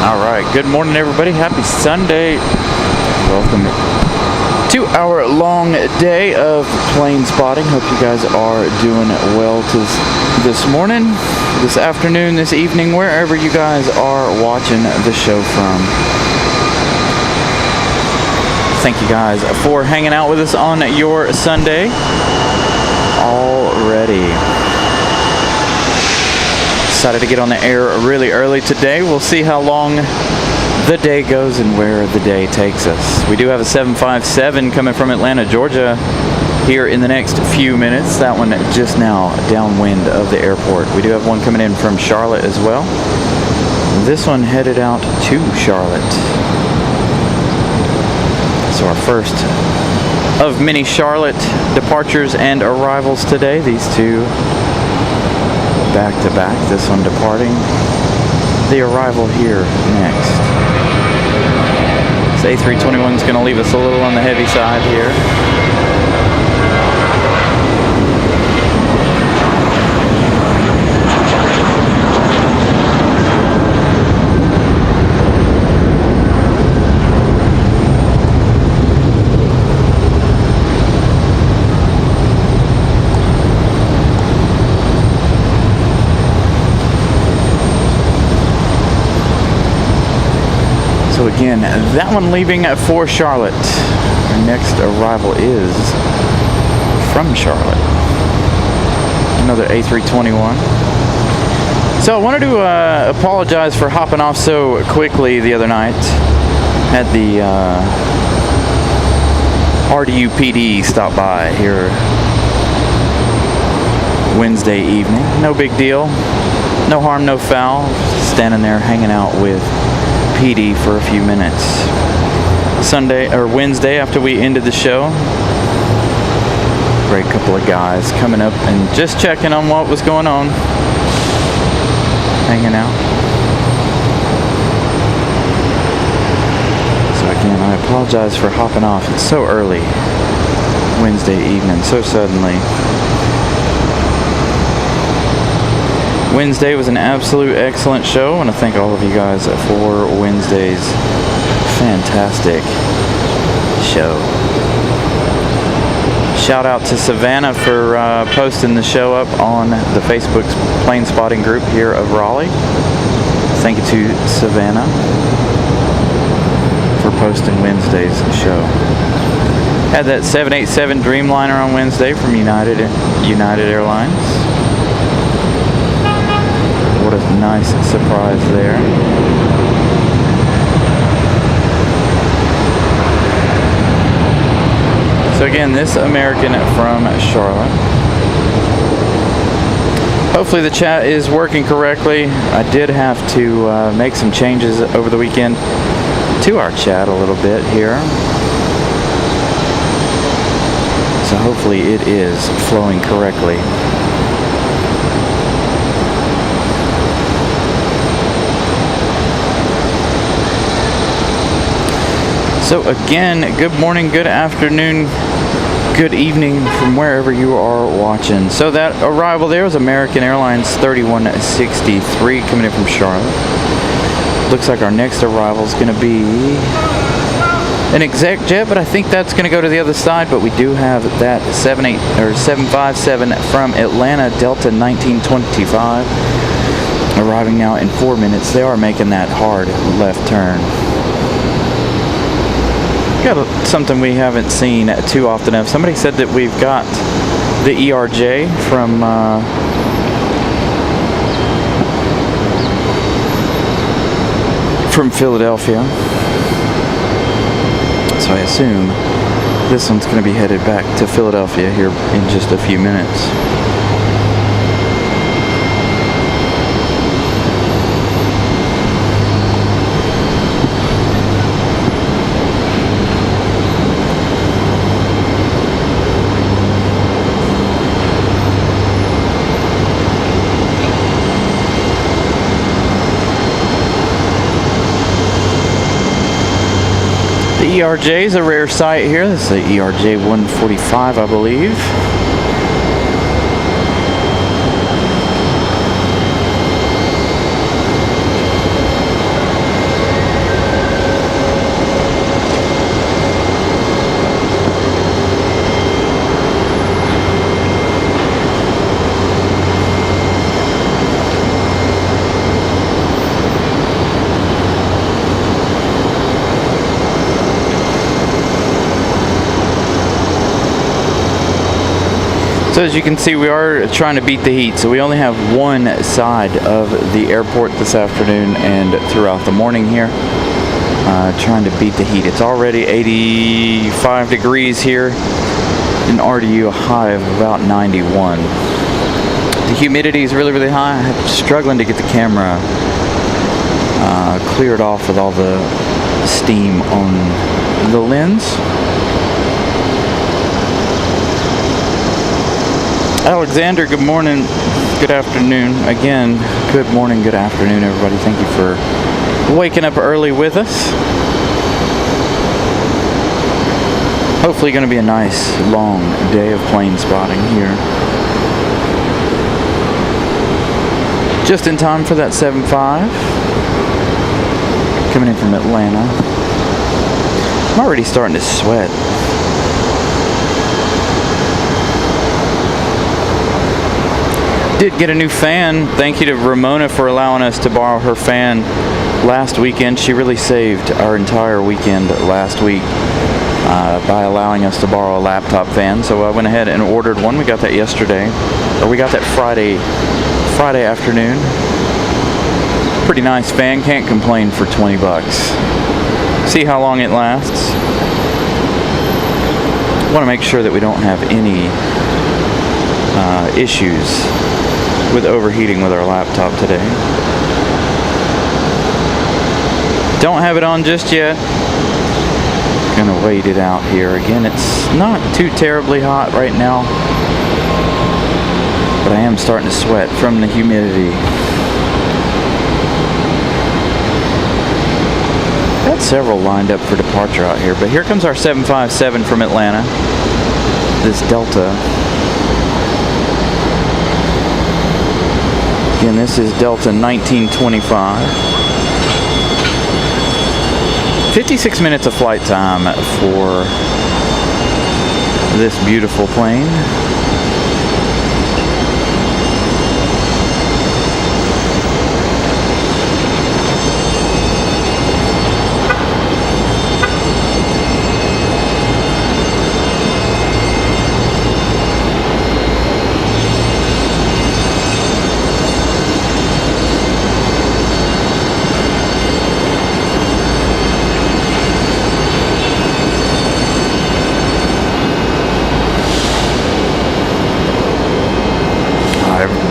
All right, good morning, everybody. Happy Sunday. Welcome to our long day of plane spotting. Hope you guys are doing well this morning, this afternoon, this evening, wherever you guys are watching the show from. Thank you guys for hanging out with us on your Sunday already. Decided to get on the air really early today. We'll see how long the day goes and where the day takes us. We do have a 757 coming from Atlanta, Georgia here in the next few minutes. That one just now downwind of the airport. We do have one coming in from Charlotte as well. This one headed out to Charlotte. So our first of many Charlotte departures and arrivals today. These two back to back, this one departing, the arrival here next. This A321 is going to leave us a little on the heavy side here. So again, that one leaving for Charlotte. Our next arrival is from Charlotte. Another A321. So I wanted to apologize for hopping off so quickly the other night. Had the RDU PD stop by here Wednesday evening. No big deal. No harm, no foul. Standing there hanging out with PD for a few minutes. Wednesday after we ended the show, great couple of guys coming up and just checking on what was going on, hanging out. So again, I apologize for hopping off. It's so early Wednesday evening, so suddenly. Wednesday was an absolute excellent show. I want to thank all of you guys for Wednesday's fantastic show. Shout out to Savannah for posting the show up on the Facebook plane spotting group here of Raleigh. Thank you to Savannah for posting Wednesday's show. Had that 787 Dreamliner on Wednesday from United Airlines. What a nice surprise there. So again, this American from Charlotte. Hopefully the chat is working correctly. I did have to make some changes over the weekend to our chat a little bit here. So hopefully it is flowing correctly. So again, good morning, good afternoon, good evening from wherever you are watching. So that arrival there was American Airlines 3163 coming in from Charlotte. Looks like our next arrival is going to be an exec jet, but I think that's going to go to the other side. But we do have that 757 from Atlanta, Delta 1925, arriving now in 4 minutes. They are making that hard left turn. Got something we haven't seen too often of. Somebody said that we've got the ERJ from Philadelphia. So I assume this one's going to be headed back to Philadelphia here in just a few minutes. The ERJ is a rare sight here. This is the ERJ 145, I believe. So as you can see, we are trying to beat the heat. So we only have one side of the airport this afternoon and throughout the morning here. Trying to beat the heat. It's already 85 degrees here in RDU, a high of about 91. The humidity is really, really high. I'm struggling to get the camera cleared off with all the steam on the lens. Alexander, good morning, good afternoon. Again, good morning, good afternoon, everybody. Thank you for waking up early with us. Hopefully going to be a nice, long day of plane spotting here. Just in time for that 7.5. Coming in from Atlanta. I'm already starting to sweat. Did get a new fan. Thank you to Ramona for allowing us to borrow her fan last weekend. She really saved our entire weekend last week by allowing us to borrow a laptop fan. So I went ahead and ordered one. We got that yesterday, or we got that Friday afternoon. Pretty nice fan. Can't complain for 20 bucks. See how long it lasts. Want to make sure that we don't have any issues with overheating with our laptop today. Don't have it on just yet. Gonna wait it out here. Again, it's not too terribly hot right now, but I am starting to sweat from the humidity. Got several lined up for departure out here, but here comes our 757 from Atlanta. This Delta. Again, this is Delta 1925. 56 minutes of flight time for this beautiful plane.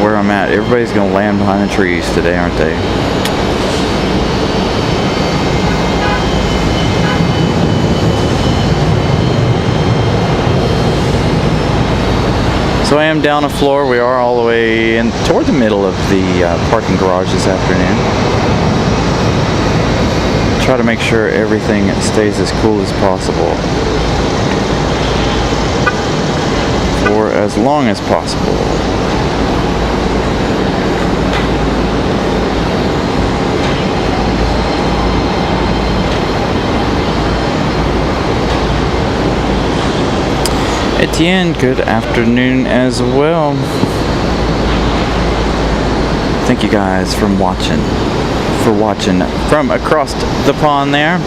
Where I'm at, everybody's gonna land behind the trees today, aren't they? So I am down a floor. We are all the way in toward the middle of the parking garage this afternoon. Try to make sure everything stays as cool as possible for as long as possible. Etienne, good afternoon as well. Thank you guys for watching from across the pond there.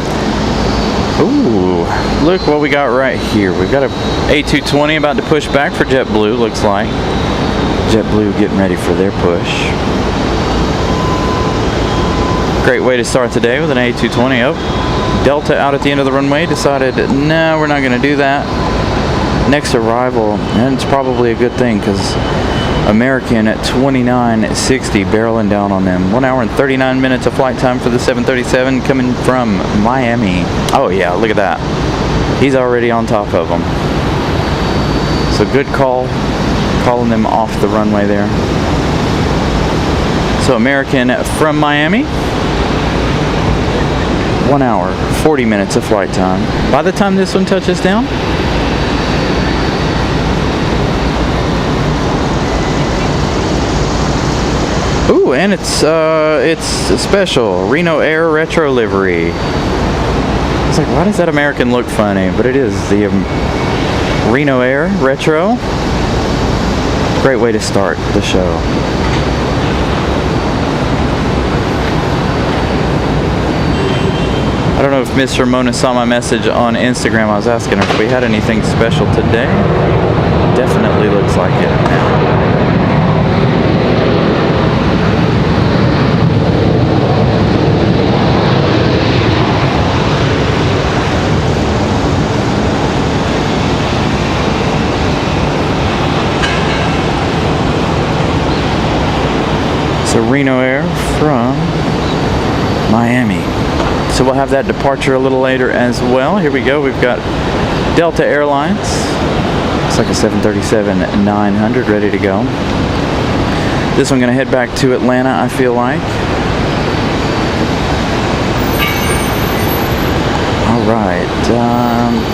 Ooh, look what we got right here. We've got a A220 about to push back for JetBlue, looks like. JetBlue getting ready for their push. Great way to start the day with an A220. Oh, Delta out at the end of the runway decided, no, we're not going to do that. Next arrival, and it's probably a good thing because American at 2960 barreling down on them. 1 hour and 39 minutes of flight time for the 737 coming from Miami. Oh yeah, look at that. He's already on top of them. So good call, calling them off the runway there. So American from Miami. 1 hour, 40 minutes of flight time. By the time this one touches down, ooh, and it's a special Reno Air retro livery. It's like, why does that American look funny? But it is the Reno Air retro. Great way to start the show. I don't know if Miss Ramona saw my message on Instagram. I was asking her if we had anything special today. Definitely looks like it now. So Reno Air from Miami. So we'll have that departure a little later as well. Here we go. We've got Delta Airlines. It's like a 737-900 ready to go. This one going to head back to Atlanta, I feel like. All right.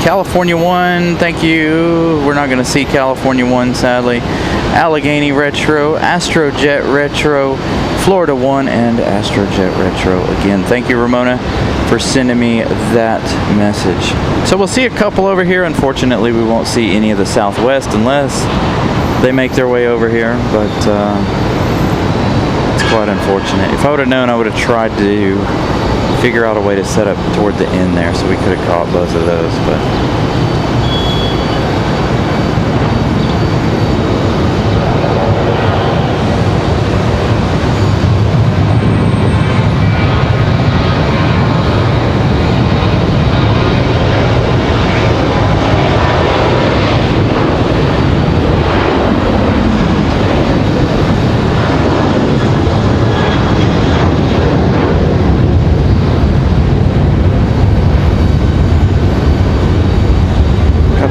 California 1, thank you. We're not going to see California 1, sadly. Allegheny Retro, Astrojet Retro, Florida 1, and Astrojet Retro. Again, thank you, Ramona, for sending me that message. So we'll see a couple over here. Unfortunately, we won't see any of the Southwest unless they make their way over here, but it's quite unfortunate. If I would have known, I would have tried to figure out a way to set up toward the end there so we could have caught both of those, but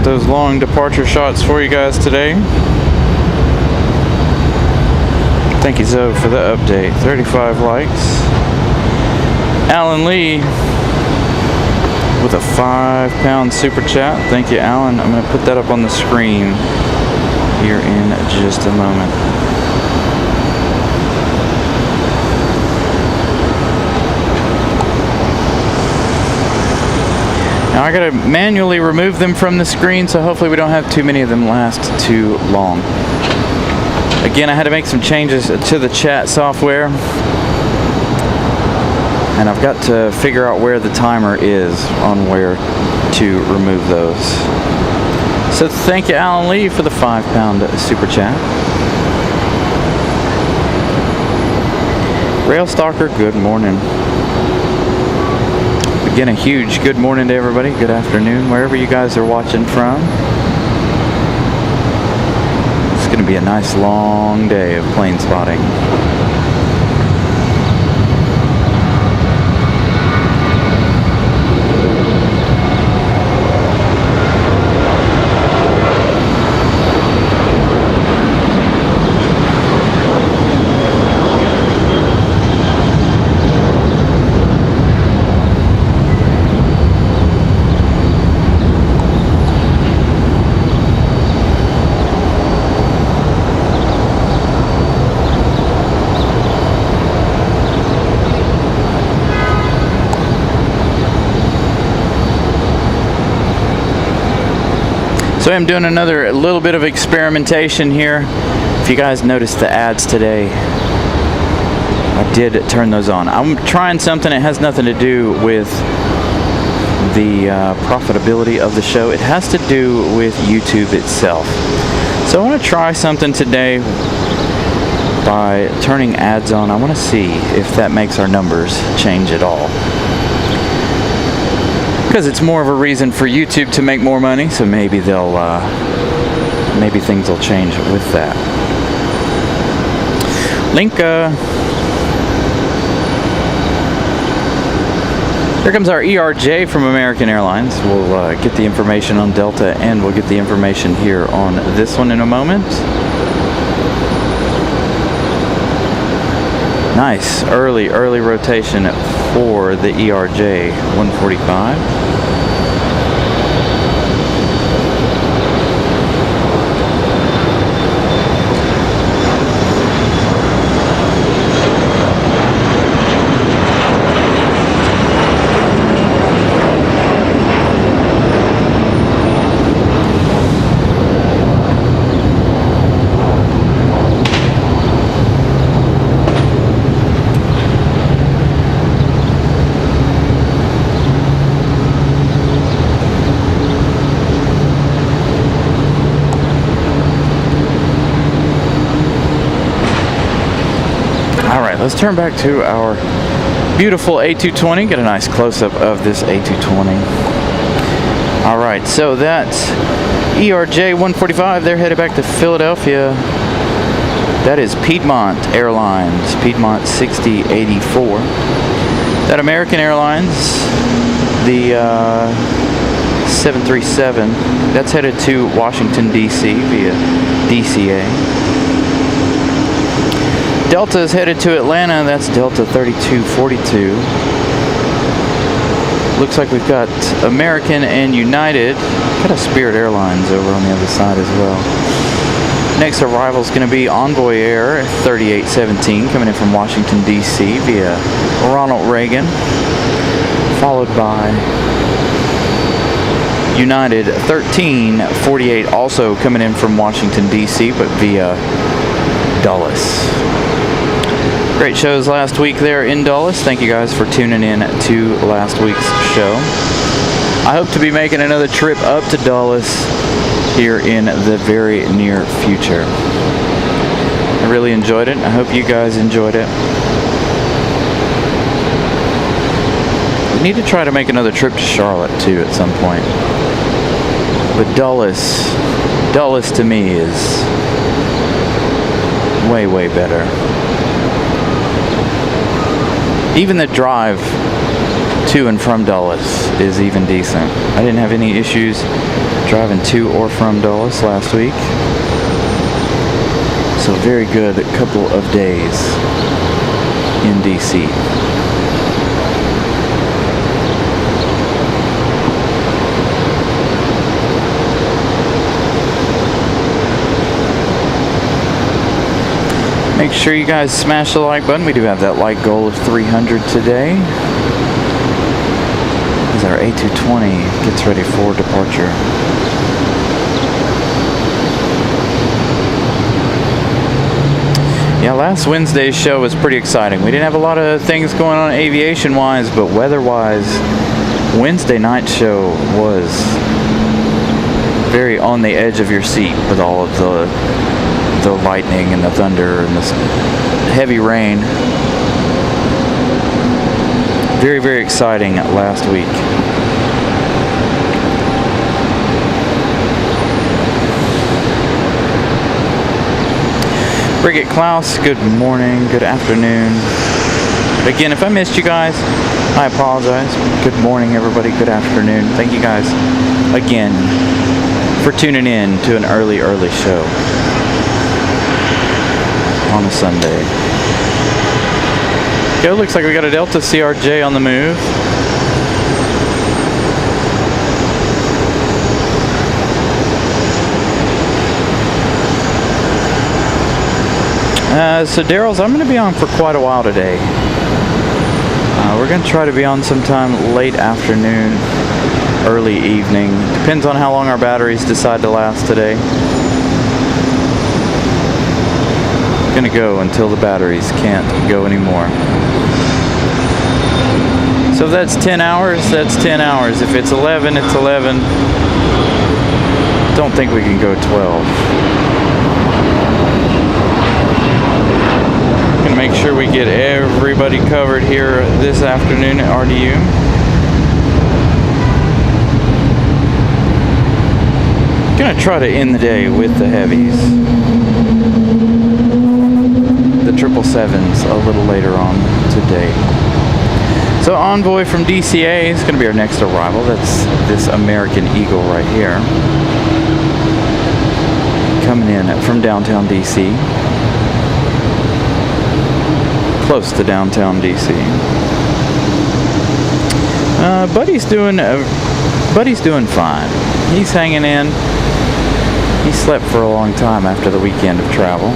those long departure shots for you guys today. Thank you, Zoe, for the update. 35 likes. Alan Lee with a £5 super chat. Thank you, Alan. I'm going to put that up on the screen here in just a moment. Now I gotta manually remove them from the screen, so hopefully we don't have too many of them last too long. Again, I had to make some changes to the chat software, and I've got to figure out where the timer is on where to remove those. So thank you, Alan Lee, for the £5 super chat. Rail Stalker, good morning. Again, a huge good morning to everybody. Good afternoon, wherever you guys are watching from. It's going to be a nice long day of plane spotting. So I'm doing another little bit of experimentation here. If you guys noticed the ads today, I did turn those on. I'm trying something that has nothing to do with the profitability of the show. It has to do with YouTube itself. So I want to try something today by turning ads on. I want to see if that makes our numbers change at all, because it's more of a reason for YouTube to make more money, so maybe they'll maybe things will change with that. Linka. Here comes our ERJ from American Airlines. We'll get the information on Delta, and we'll get the information here on this one in a moment. Nice early rotation for the ERJ 145. let's turn back to our beautiful A220. Get a nice close-up of this A220. All right, so that's ERJ 145. They're headed back to Philadelphia. That is Piedmont Airlines, Piedmont 6084. That American Airlines, the 737, that's headed to Washington, D.C. via DCA. Delta is headed to Atlanta. That's Delta 3242. Looks like we've got American and United. Got a Spirit Airlines over on the other side as well. Next arrival is going to be Envoy Air 3817 coming in from Washington, D.C. via Ronald Reagan. Followed by United 1348 also coming in from Washington, D.C. but via Dulles. Great shows last week there in Dulles. Thank you guys for tuning in to last week's show. I hope to be making another trip up to Dulles here in the very near future. I really enjoyed it. I hope you guys enjoyed it. We need to try to make another trip to Charlotte too at some point. But Dulles to me is way, way better. Even the drive to and from Dulles is even decent. I didn't have any issues driving to or from Dulles last week. So very good couple of days in DC. Make sure you guys smash the like button. We do have that like goal of 300 today. As our A220 gets ready for departure. Yeah, last Wednesday's show was pretty exciting. We didn't have a lot of things going on aviation-wise, but weather-wise, Wednesday night show was very on the edge of your seat with all of the lightning and the thunder and the heavy rain. Very, very exciting last week. Bridget Klaus, good morning, good afternoon. Again, if I missed you guys, I apologize. Good morning, everybody. Good afternoon. Thank you guys again for tuning in to an early show on a Sunday. Okay, looks like we got a Delta CRJ on the move. So Daryl's, I'm going to be on for quite a while today. We're going to try to be on sometime late afternoon, early evening. Depends on how long our batteries decide to last today. Going to go until the batteries can't go anymore. So if that's 10 hours, that's 10 hours. If it's 11, it's 11. Don't think we can go 12. Gonna make sure we get everybody covered here this afternoon at RDU. Gonna try to end the day with the heavies. The 777s a little later on today. So Envoy from DCA is going to be our next arrival. That's this American Eagle right here. Coming in from downtown DC. Close to downtown DC. Buddy's doing fine. He's hanging in. He slept for a long time after the weekend of travel.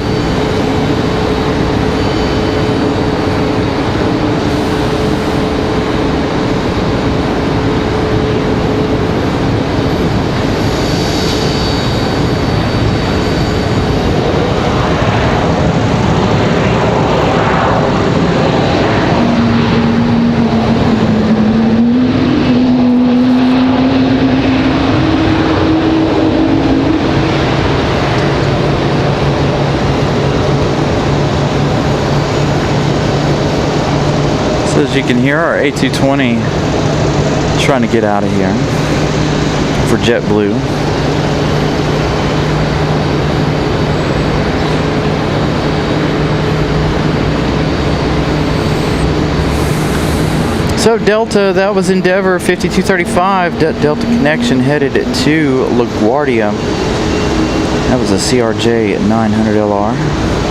as you can hear, our A220 trying to get out of here for JetBlue. So Delta, that was Endeavor 5235, Delta connection headed to LaGuardia. That was a CRJ 900LR.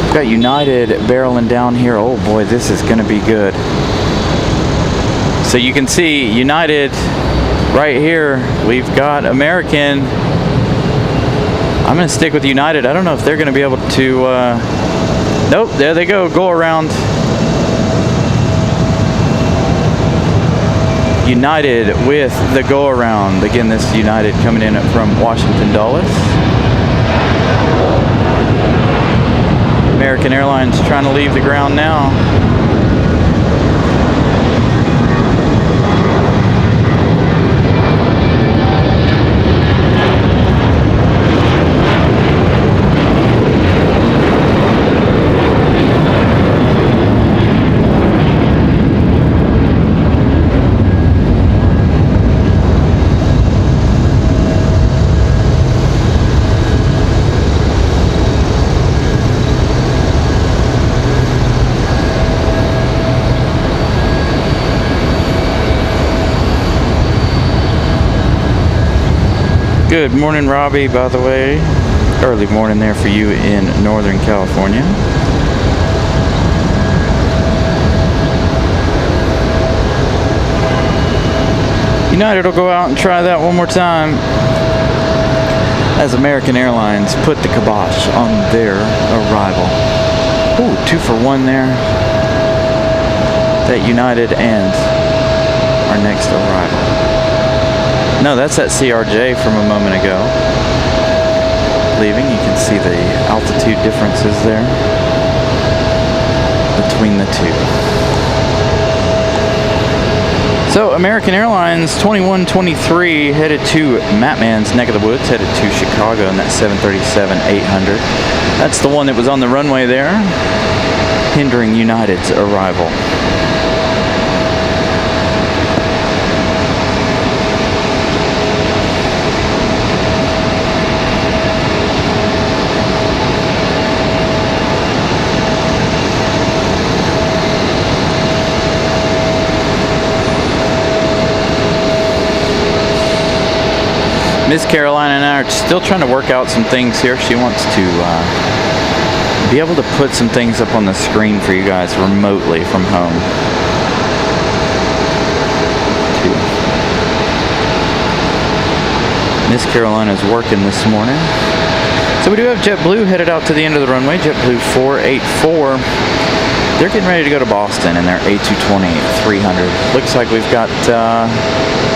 We've got United barreling down here. Oh boy, this is going to be good. So you can see United right here. We've got American. I'm going to stick with United. I don't know if they're going to be able to... nope, there they go. Go around. United with the go around. Again, this United coming in from Washington Dulles. American Airlines trying to leave the ground now. Good morning, Robbie, by the way. Early morning there for you in Northern California. United will go out and try that one more time as American Airlines put the kibosh on their arrival. Ooh, 2 for 1 there. That United and our next arrival. No, that's that CRJ from a moment ago. Leaving, you can see the altitude differences there between the two. So American Airlines 2123 headed to Mattman's neck of the woods, headed to Chicago in that 737-800. That's the one that was on the runway there, hindering United's arrival. Miss Caroline and I are still trying to work out some things here. She wants to be able to put some things up on the screen for you guys remotely from home. Miss Carolina is working this morning. So we do have JetBlue headed out to the end of the runway. JetBlue 484. They're getting ready to go to Boston in their A220-300. Looks like we've got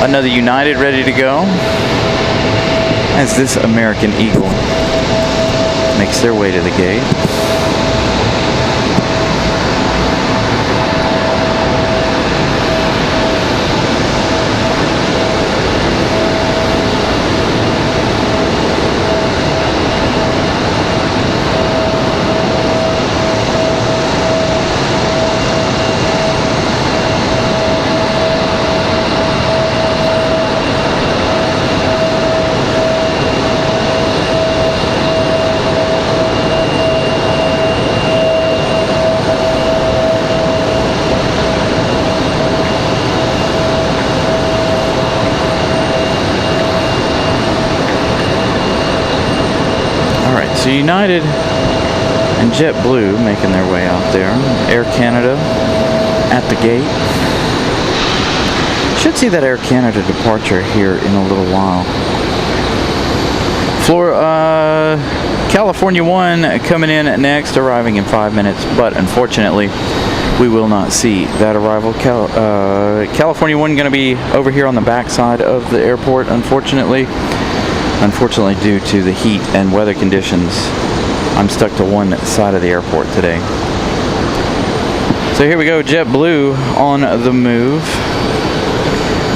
another United ready to go, as this American Eagle makes their way to the gate. So United and JetBlue making their way out there. Air Canada at the gate. Should see that Air Canada departure here in a little while. California 1 coming in next, arriving in 5 minutes, but unfortunately we will not see that arrival. California 1 going to be over here on the backside of the airport, unfortunately due to the heat and weather conditions. I'm stuck to one side of the airport today. So here we go, JetBlue on the move.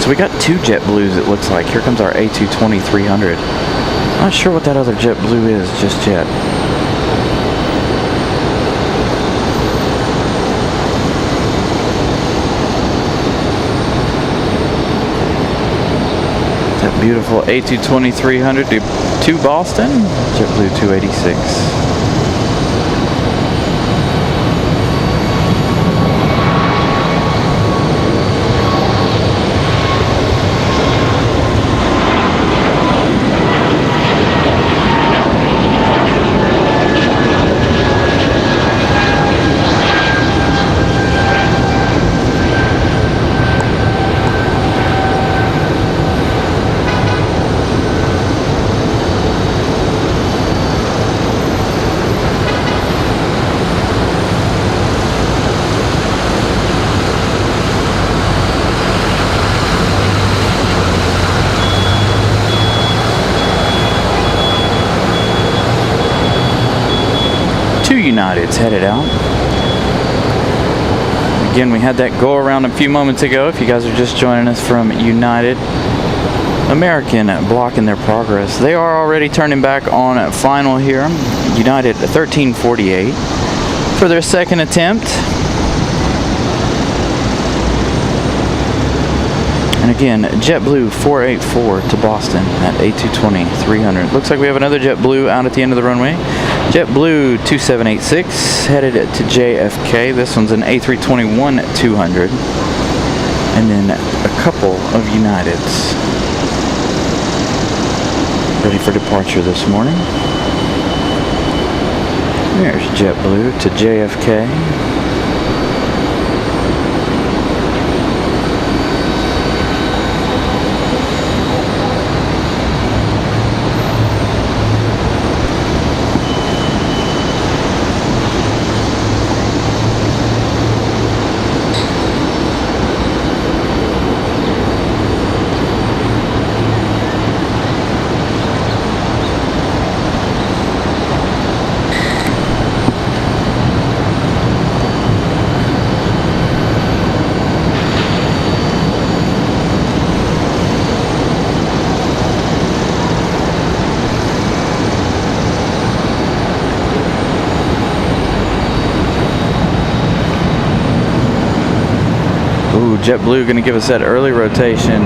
So we got 2 JetBlues, it looks like. Here comes our A220-300. Not sure what that other JetBlue is just yet. Beautiful A220-300 to Boston, JetBlue 286. United's headed out. Again, we had that go around a few moments ago. If you guys are just joining us from United, American blocking their progress. They are already turning back on final here. United 1348 for their second attempt. And again, JetBlue 484 to Boston at A220-300. Looks like we have another JetBlue out at the end of the runway. JetBlue 2786 headed to JFK. This one's an A321-200. And then a couple of Uniteds ready for departure this morning. There's JetBlue to JFK. JetBlue going to give us that early rotation.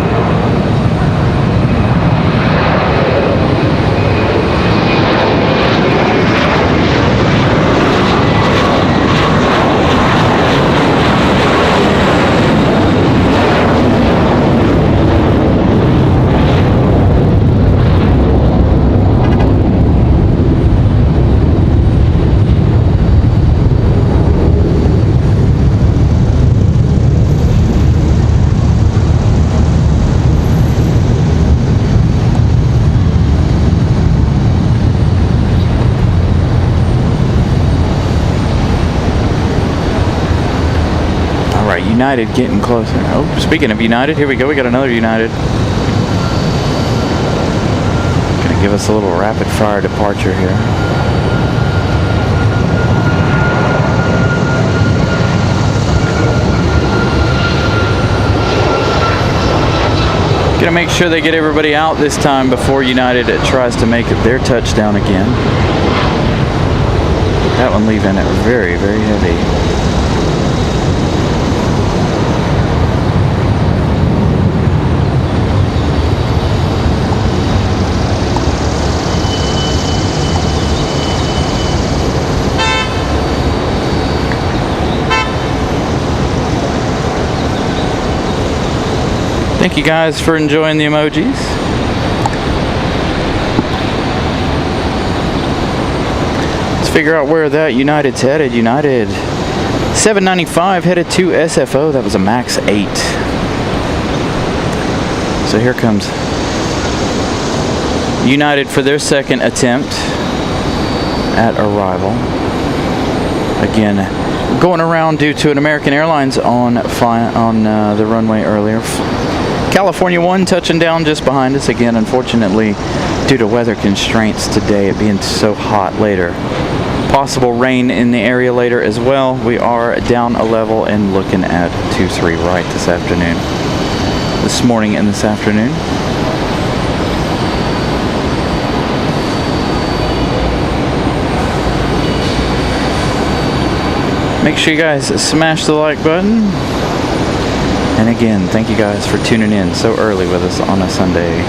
United getting closer. Oh, speaking of United, here we go. We got another United. Gonna give us a little rapid fire departure here. Gonna make sure they get everybody out this time before United tries to make their touchdown again. That one leaving it very, very heavy. Thank you guys for enjoying the emojis. Let's figure out where that United's headed. United 795 headed to SFO. That was a max 8. So here comes United for their second attempt at arrival. Again, going around due to an American Airlines on the runway earlier. California 1 touching down just behind us again, unfortunately, due to weather constraints today, it being so hot later. Possible rain in the area later as well. We are down a level and looking at 2-3 right this morning and this afternoon. Make sure you guys smash the like button. And again, thank you guys for tuning in so early with us on a Sunday.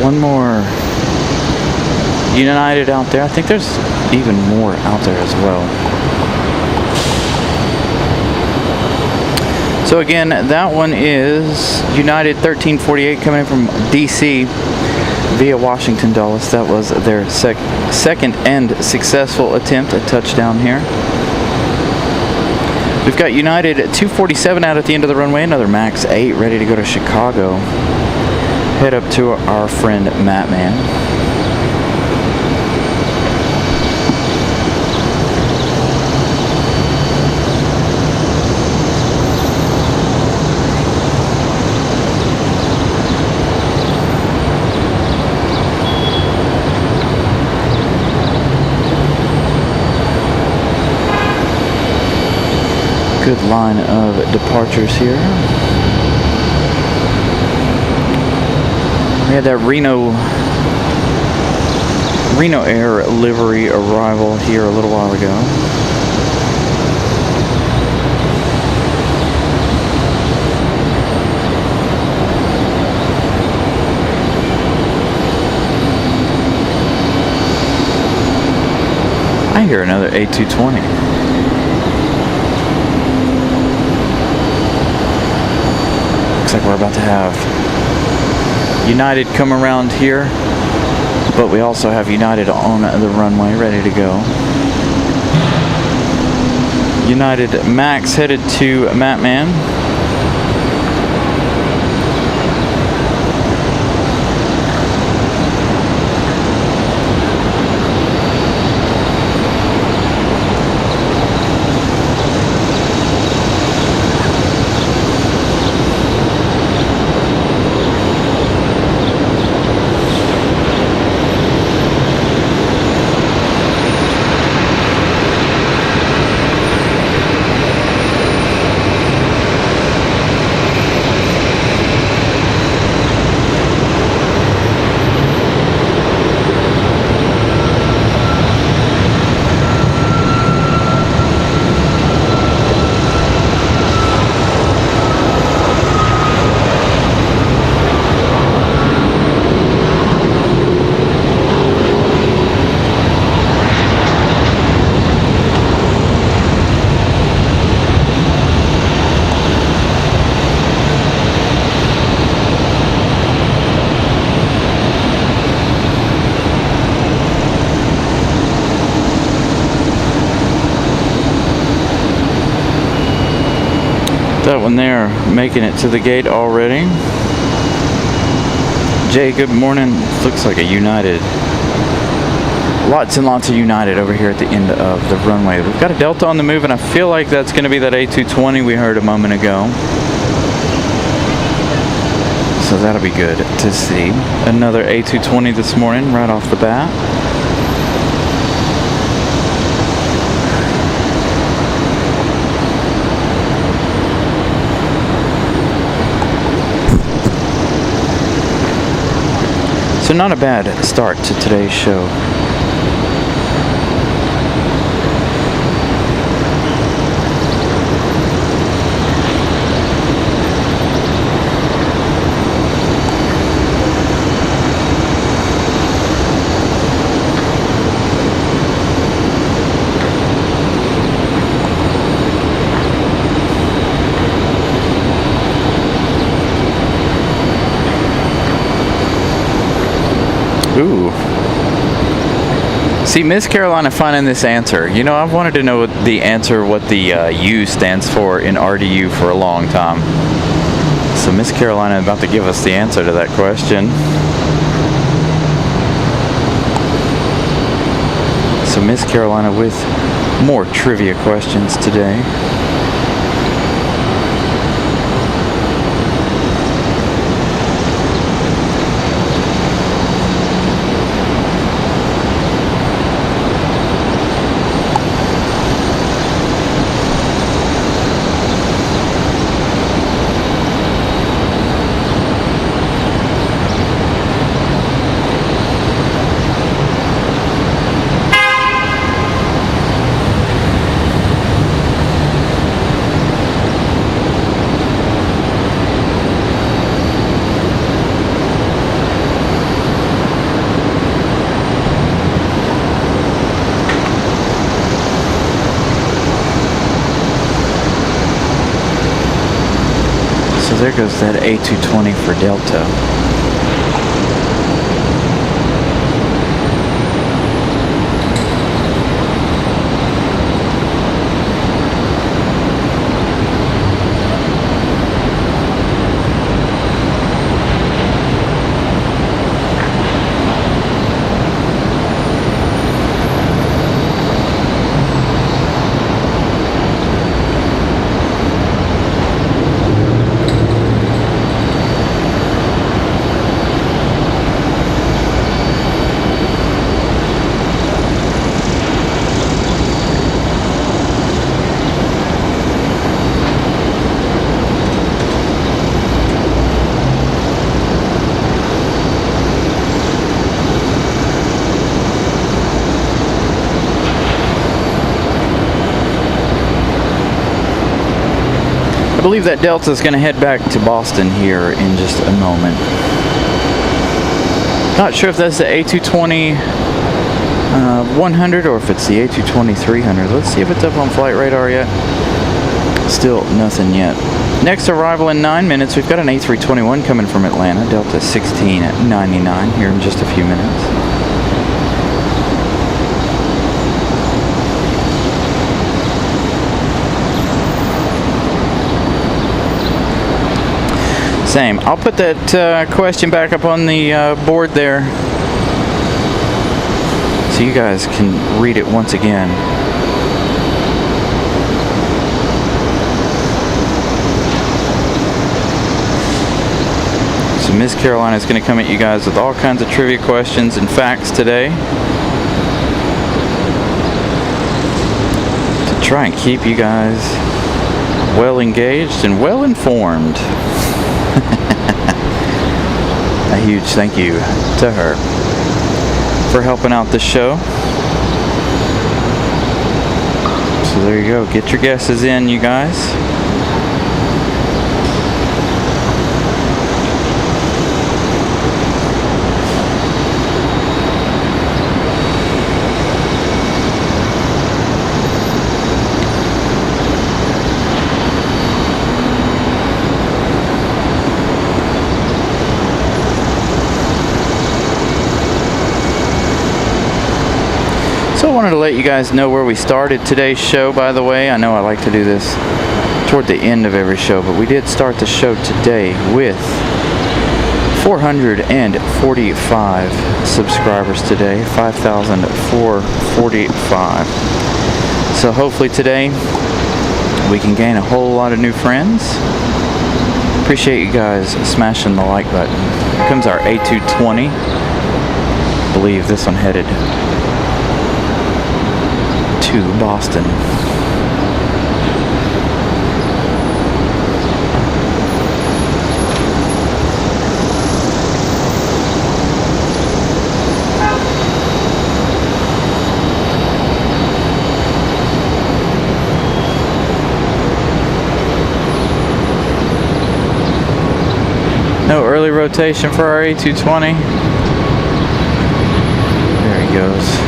One more United out there. I think there's even more out there as well. So again, that one is United 1348 coming in from DC via Washington Dulles. That was their second and successful attempt at touchdown here. We've got United 247 out at the end of the runway, another MAX 8 ready to go to Chicago. Head up to our friend Matt Man. Good line of departures here. We had that Reno Air livery arrival here a little while ago. I hear another A220. Looks like we're about to have United come around here, but we also have United on the runway ready to go. United Max headed to Matt Man. That one there making it to the gate already. Jay, good morning. Looks like a United. Lots and lots of United over here at the end of the runway. We've got a Delta on the move, and I feel like that's going to be that A220 we heard a moment ago. So that'll be good to see. Another A220 this morning right off the bat. So not a bad start to today's show. Ooh. See, Miss Carolina finding this answer. You know, I've wanted to know what the U stands for in RDU for a long time. So Miss Carolina about to give us the answer to that question. So Miss Carolina with more trivia questions today. So there goes that A220 for Delta. I believe that Delta is going to head back to Boston here in just a moment. Not sure if that's the A220 100 or if it's the A220 300. Let's see if it's up on flight radar yet. Still nothing yet. Next arrival in 9 minutes, we've got an A321 coming from Atlanta, Delta 1699 here in just a few minutes. Same. I'll put that question back up on the board there so you guys can read it once again. So Miss Carolina is going to come at you guys with all kinds of trivia questions and facts today to try and keep you guys well engaged and well informed. A huge thank you to her for helping out the show. So there you go. Get your guesses in, you guys. So I wanted to let you guys know where we started today's show, by the way. I know I like to do this toward the end of every show, but we did start the show today with 445 subscribers today, 5,445. So hopefully today we can gain a whole lot of new friends. Appreciate you guys smashing the like button. Here comes our A220. I believe this one headed to Boston. No early rotation for our A220. There he goes.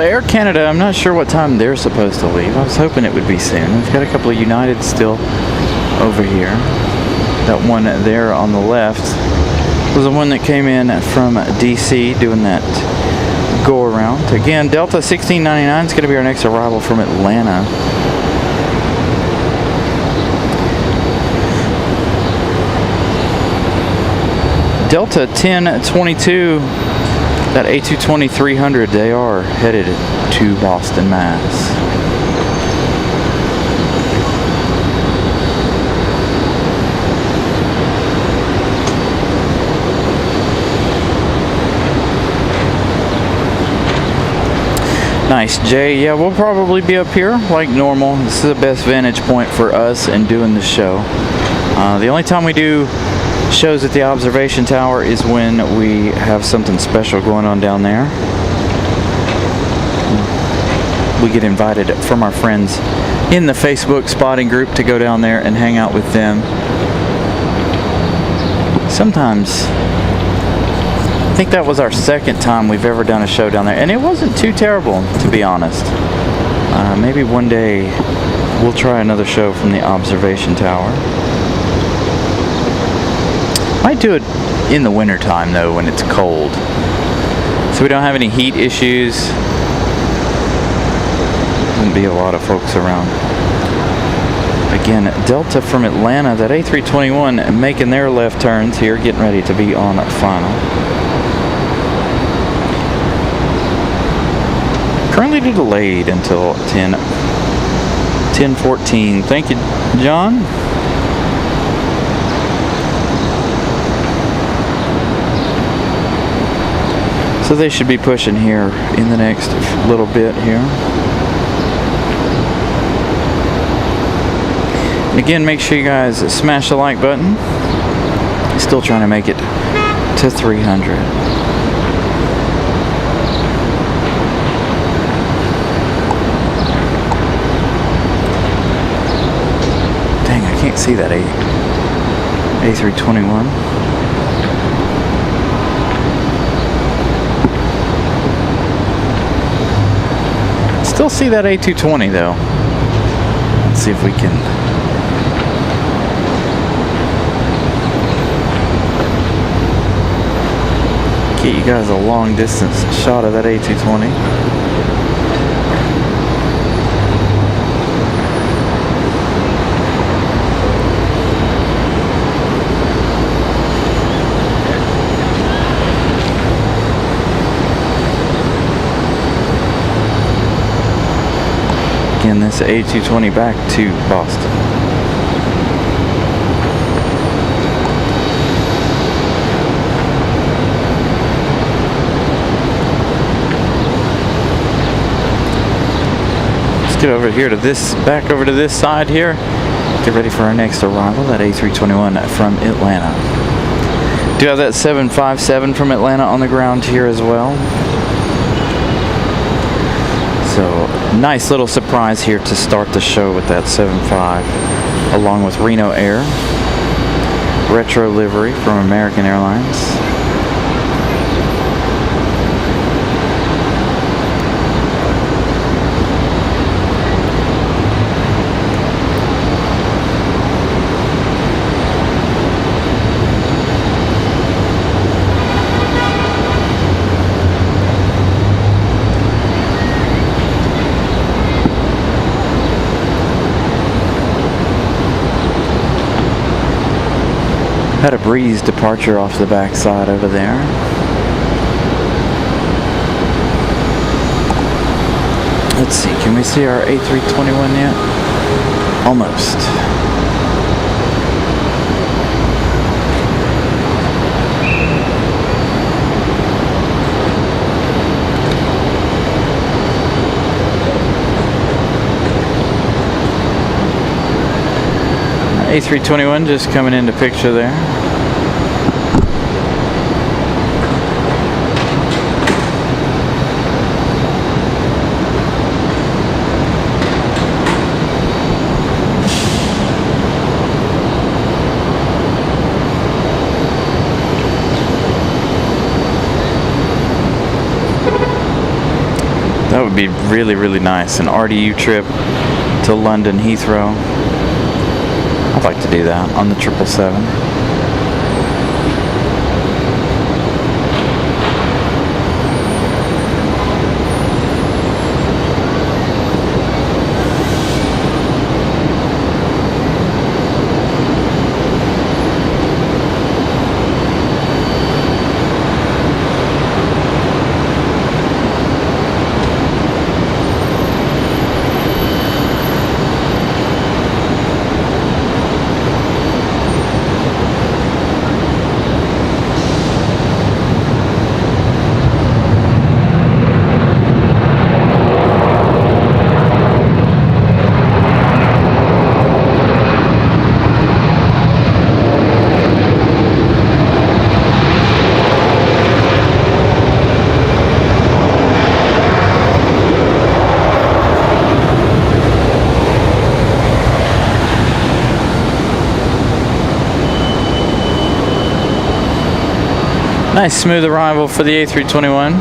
Air Canada, I'm not sure what time they're supposed to leave. I was hoping it would be soon. We've got a couple of United still over here. That one there on the left was the one that came in from DC doing that go around. Again, Delta 1699 is going to be our next arrival from Atlanta. Delta 1022, that A220-300, they are headed to Boston, Mass. Nice, Jay. Yeah, we'll probably be up here like normal. This is the best vantage point for us in doing the show. The only time we do shows at the observation tower is when we have something special going on down there. We get invited from our friends in the Facebook spotting group to go down there and hang out with them. Sometimes, I think that was our second time we've ever done a show down there, and it wasn't too terrible, to be honest. Maybe one day we'll try another show from the observation tower. Might do it in the winter time though, when it's cold, so we don't have any heat issues. Wouldn't be a lot of folks around. Again, Delta from Atlanta, that A321 making their left turns here, getting ready to be on final. Currently delayed until 10:14. Thank you, John. So they should be pushing here in the next little bit here. And again, make sure you guys smash the like button. Still trying to make it to 300. Dang, I can't see that A321. Still see that A220 though. Let's see if we can get you guys a long distance shot of that A220. Again, this A220 back to Boston. Let's get over here to this, back over to this side here. Get ready for our next arrival, that A321 from Atlanta. Do have that 757 from Atlanta on the ground here as well. So, nice little surprise here to start the show with that 75, along with Reno Air, retro livery from American Airlines. Had a breeze departure off the backside over there. Let's see, can we see our A321 yet? Almost. A321 just coming into picture there. That would would be really, really nice. An RDU trip to London Heathrow. I'd like to do that on the 777. Nice smooth arrival for the A321.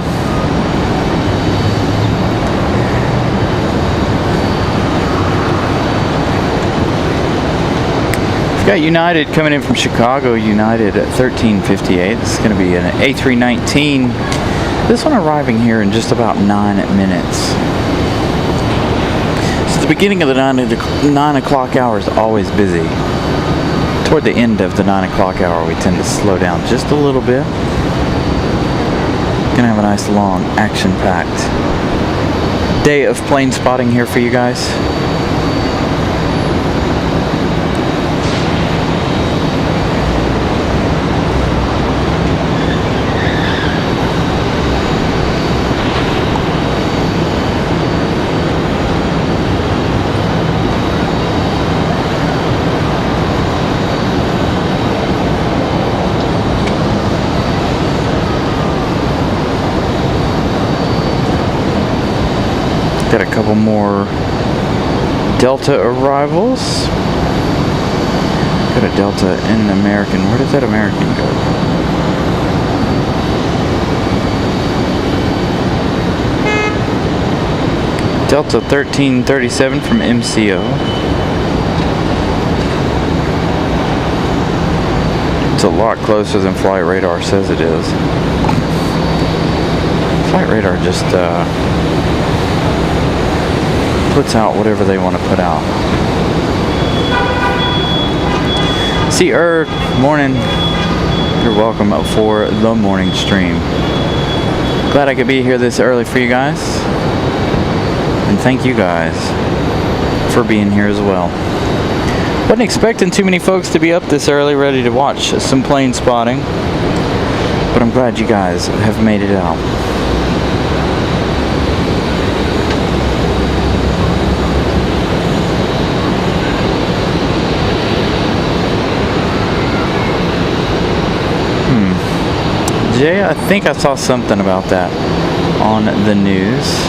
We've got United coming in from Chicago. United at 13:58. This is going to be an A319. This one arriving here in just about 9 minutes. So the beginning of the 9 o'clock hour is always busy. Toward the end of the 9 o'clock hour, we tend to slow down just a little bit. Gonna have a nice long action-packed day of plane spotting here for you guys. Got a couple more Delta arrivals. Got a Delta and an American. Where does that American go? Delta 1337 from MCO. It's a lot closer than Flight Radar says it is. Flight Radar just puts out whatever they want to put out. See, morning. You're welcome for the morning stream. Glad I could be here this early for you guys. And thank you guys for being here as well. Wasn't expecting too many folks to be up this early ready to watch some plane spotting. But I'm glad you guys have made it out. Jay, I think I saw something about that on the news.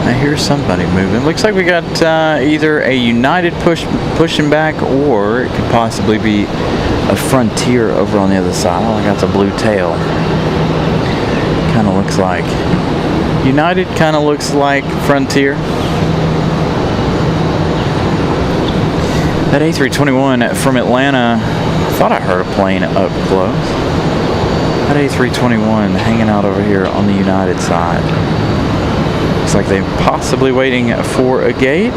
I hear somebody moving. Looks like we got either a United pushing back, or it could possibly be a Frontier over on the other side. I got the blue tail. Kind of looks like United, kind of looks like Frontier. That A321 from Atlanta, I thought I heard a plane up close. That A321 hanging out over here on the United side. Looks like they're possibly waiting for a gate.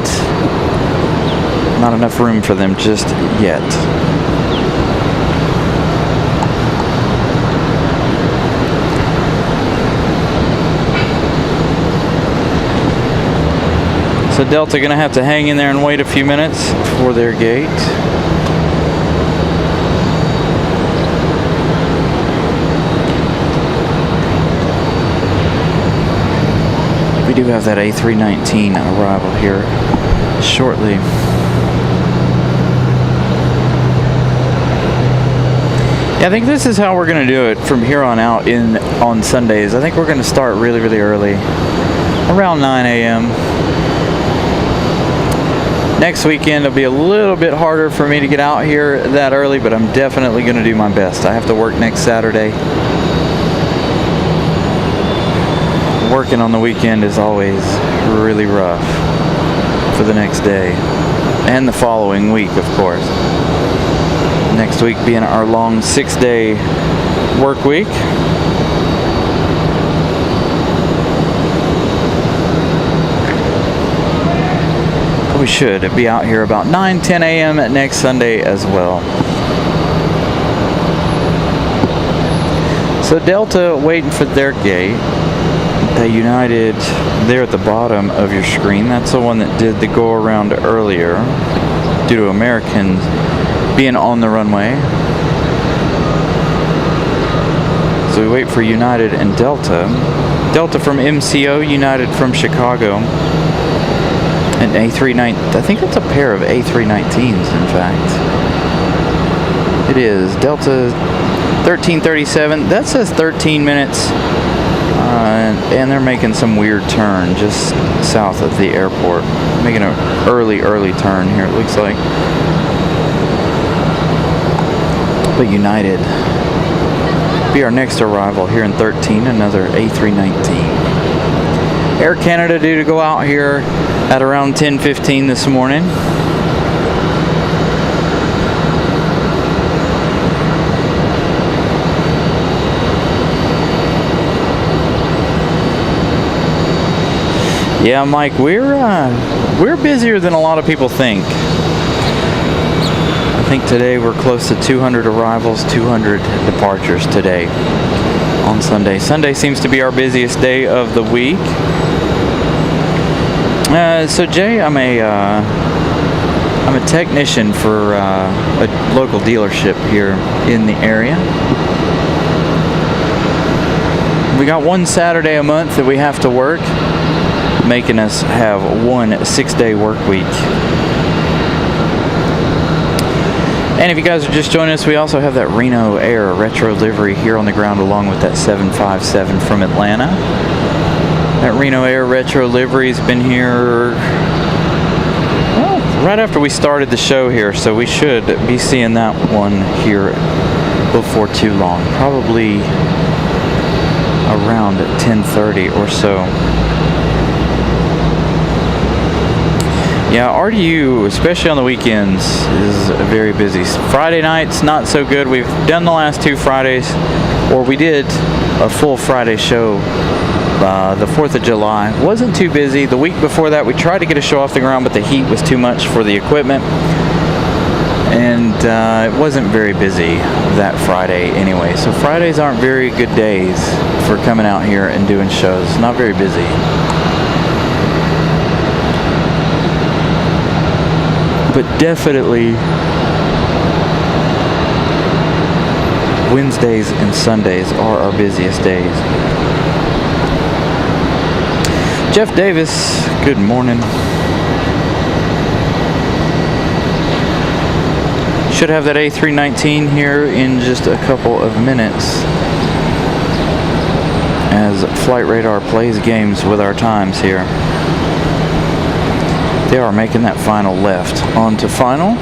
Not enough room for them just yet. So Delta gonna have to hang in there and wait a few minutes for their gate. We do have that A319 arrival here shortly. Yeah, I think this is how we're gonna do it from here on out on Sundays. I think we're gonna start really, really early, around 9 a.m. Next weekend it'll be a little bit harder for me to get out here that early, but I'm definitely going to do my best. I have to work next Saturday. Working on the weekend is always really rough for the next day and the following week, of course. Next week being our long 6-day work week. We should be out here about 9-10 a.m. next Sunday as well. So Delta waiting for their gate. The United there at the bottom of your screen, that's the one that did the go around earlier due to Americans being on the runway. So we wait for United and Delta. Delta from MCO, United from Chicago. And A319, I think that's a pair of A319s, in fact. It is. Delta 1337, that says 13 minutes. And they're making some weird turn just south of the airport. Making an early turn here, it looks like. But United be our next arrival here in 13, another A319. Air Canada due to go out here at around 10:15 this morning. Yeah, Mike, we're busier than a lot of people think. I think today we're close to 200 arrivals, 200 departures today on Sunday. Sunday seems to be our busiest day of the week. So Jay, I'm a technician for a local dealership here in the area. We got one Saturday a month that we have to work, making us have one 6-day work week. And if you guys are just joining us, we also have that Reno Air retro livery here on the ground along with that 757 from Atlanta. That Reno Air retro livery's been here, well, right after we started the show here, so we should be seeing that one here before too long, probably around 10:30 or so. Yeah, RDU, especially on the weekends, is very busy. Friday nights, not so good. We've done the last 2 Fridays, or we did a full Friday show. The 4th of July wasn't too busy. The week before that, we tried to get a show off the ground, but the heat was too much for the equipment. And it wasn't very busy that Friday anyway. So Fridays aren't very good days for coming out here and doing shows. Not very busy. But definitely Wednesdays and Sundays are our busiest days. Jeff Davis, good morning. Should have that A319 here in just a couple of minutes as Flight Radar plays games with our times here. They are making that final left onto final.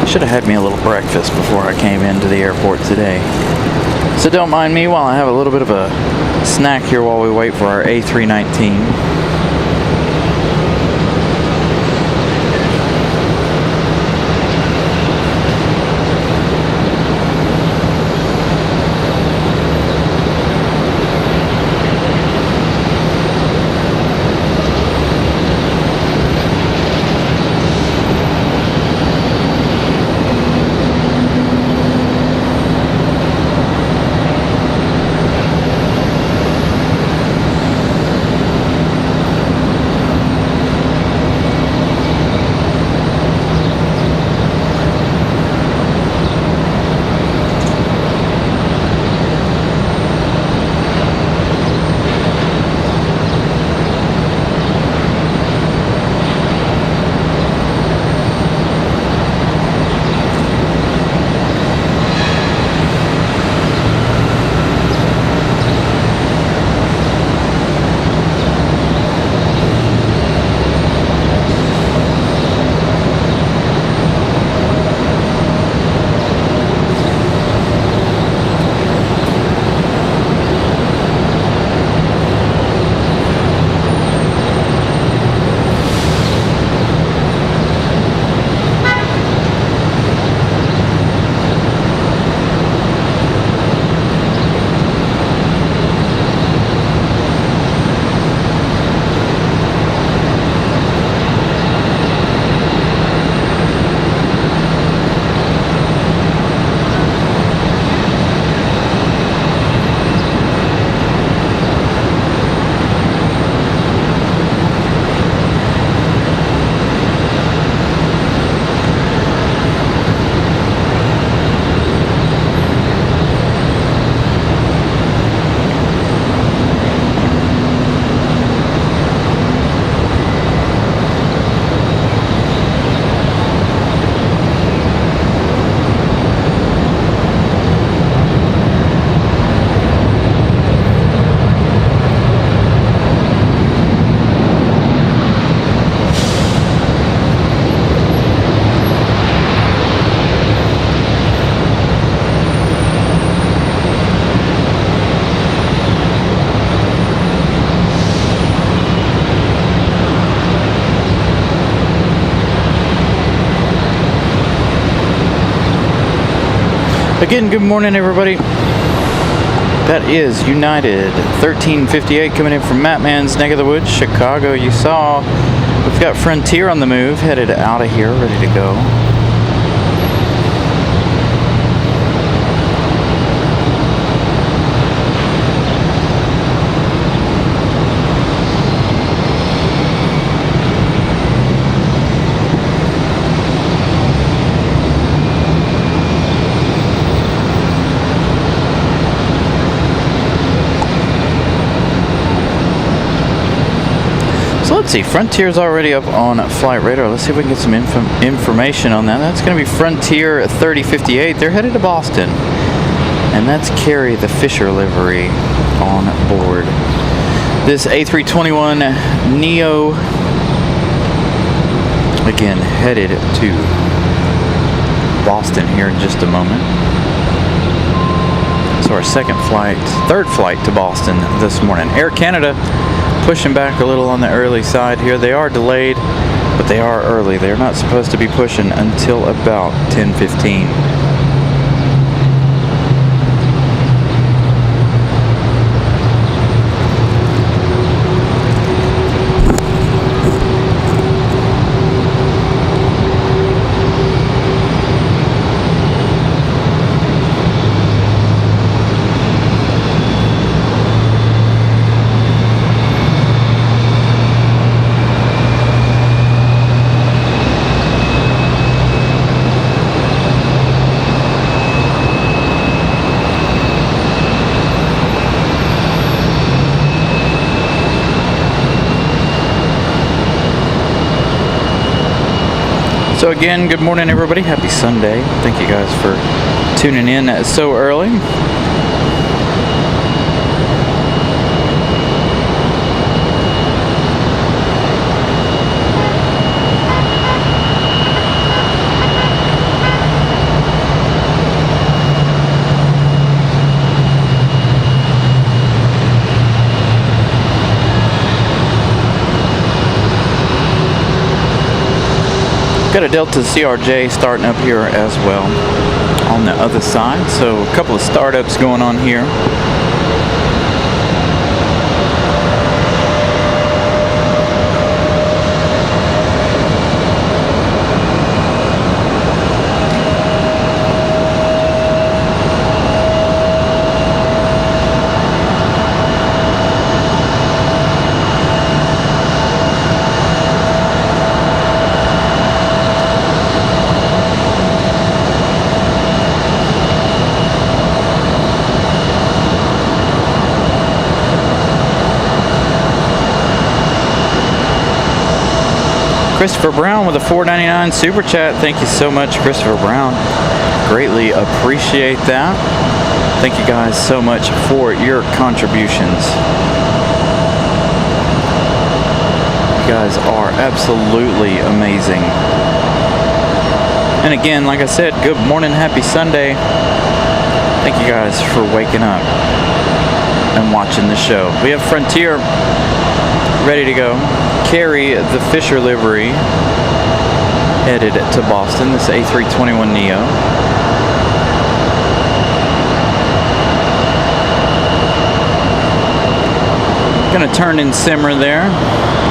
Should have had me a little breakfast before I came into the airport today. So don't mind me while I have a little bit of a snack here while we wait for our A319. Again, good morning, everybody. That is United 1358 coming in from Mattman's neck of the woods, Chicago. You saw we've got Frontier on the move, headed out of here, ready to go. Let's see, Frontier's already up on flight radar. Let's see if we can get some information on that. That's going to be Frontier 3058. They're headed to Boston. And that's Carrie the Fisher livery on board. This A321 Neo, again, headed to Boston here in just a moment. So our third flight to Boston this morning. Air Canada pushing back a little on the early side here. They are delayed, but they are early. They're not supposed to be pushing until about 10:15. So again, good morning, everybody. Happy Sunday. Thank you guys for tuning in so early. Got a Delta CRJ starting up here as well on the other side. So a couple of startups going on here. Christopher Brown with a $4.99 super chat. Thank you so much, Christopher Brown. Greatly appreciate that. Thank you guys so much for your contributions. You guys are absolutely amazing. And again, like I said, good morning, happy Sunday. Thank you guys for waking up and watching the show. We have Frontier ready to go. Carrie the Fisher livery headed to Boston. This A321 Neo. Gonna turn and simmer there.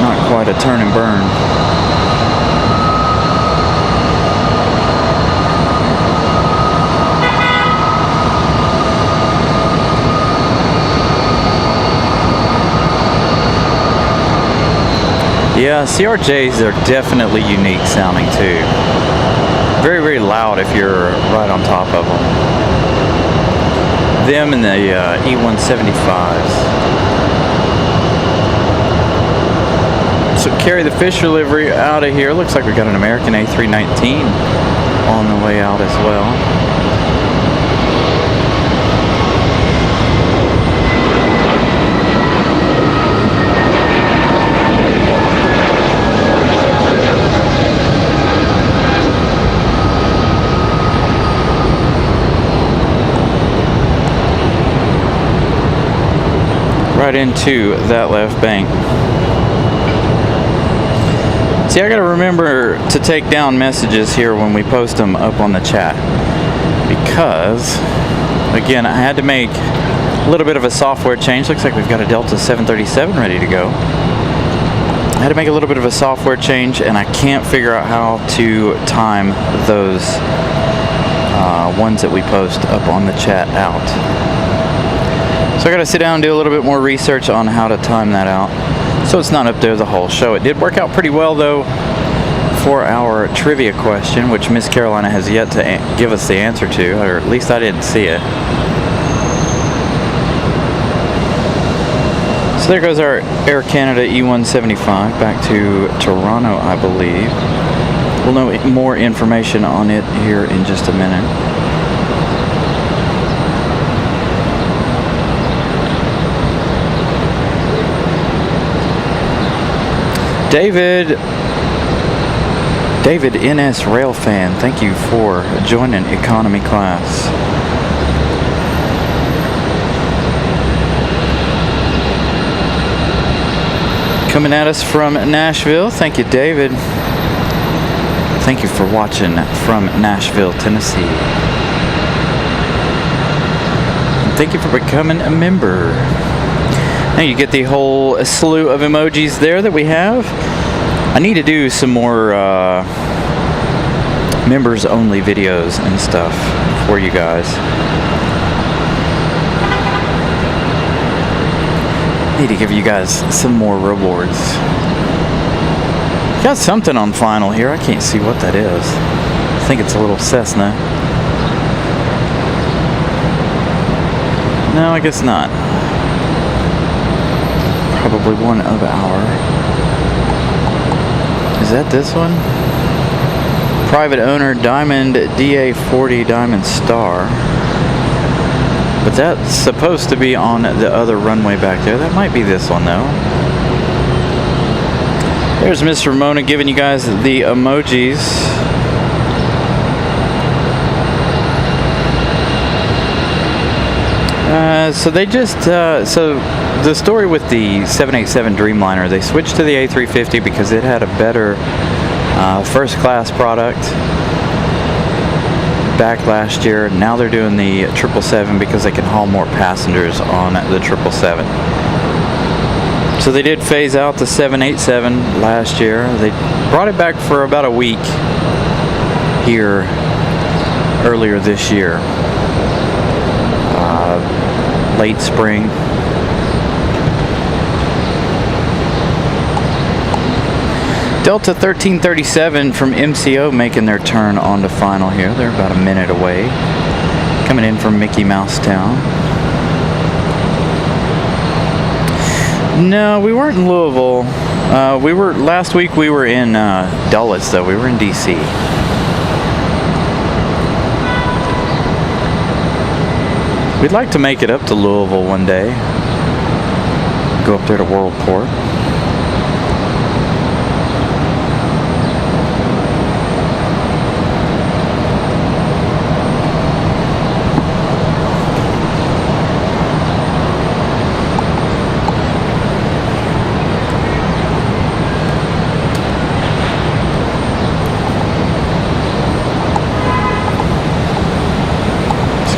Not quite a turn and burn. Yeah, CRJs are definitely unique sounding too. Very, very loud if you're right on top of them. Them and the E175s. So carry the Fisher livery out of here. Looks like we got an American A319 on the way out as well. Right into that left bank. See, I gotta remember to take down messages here when we post them up on the chat, because, again, I had to make a little bit of a software change. Looks like we've got a Delta 737 ready to go. I had to make a little bit of a software change, and I can't figure out how to time those ones that we post up on the chat out. So I got to sit down and do a little bit more research on how to time that out, so it's not up there the whole show. It did work out pretty well, though, for our trivia question, which Miss Carolina has yet to give us the answer to, or at least I didn't see it. So there goes our Air Canada E175 back to Toronto, I believe. We'll know more information on it here in just a minute. David NS Rail Fan, thank you for joining economy class. Coming at us from Nashville, thank you, David. Thank you for watching from Nashville, Tennessee. And thank you for becoming a member. Now you get the whole slew of emojis there that we have. I need to do some more members only videos and stuff for you guys. Need to give you guys some more rewards. Got something on final here. I can't see what that is. I think it's a little Cessna. No, I guess not. Probably one of our. Is that this one? Private owner Diamond DA40 Diamond Star. But that's supposed to be on the other runway back there. That might be this one, though. There's Miss Ramona giving you guys the emojis. So they just, so the story with the 787 Dreamliner, they switched to the A350 because it had a better first class product back last year. Now they're doing the 777 because they can haul more passengers on the 777. So they did phase out the 787 last year. They brought it back for about a week here earlier this year. Late spring. Delta 1337 from MCO making their turn onto final here. They're about a minute away. Coming in from Mickey Mouse Town. No, we weren't in Louisville. Last week we were in Dulles, though. We were in DC. We'd like to make it up to Louisville one day. Go up there to Worldport.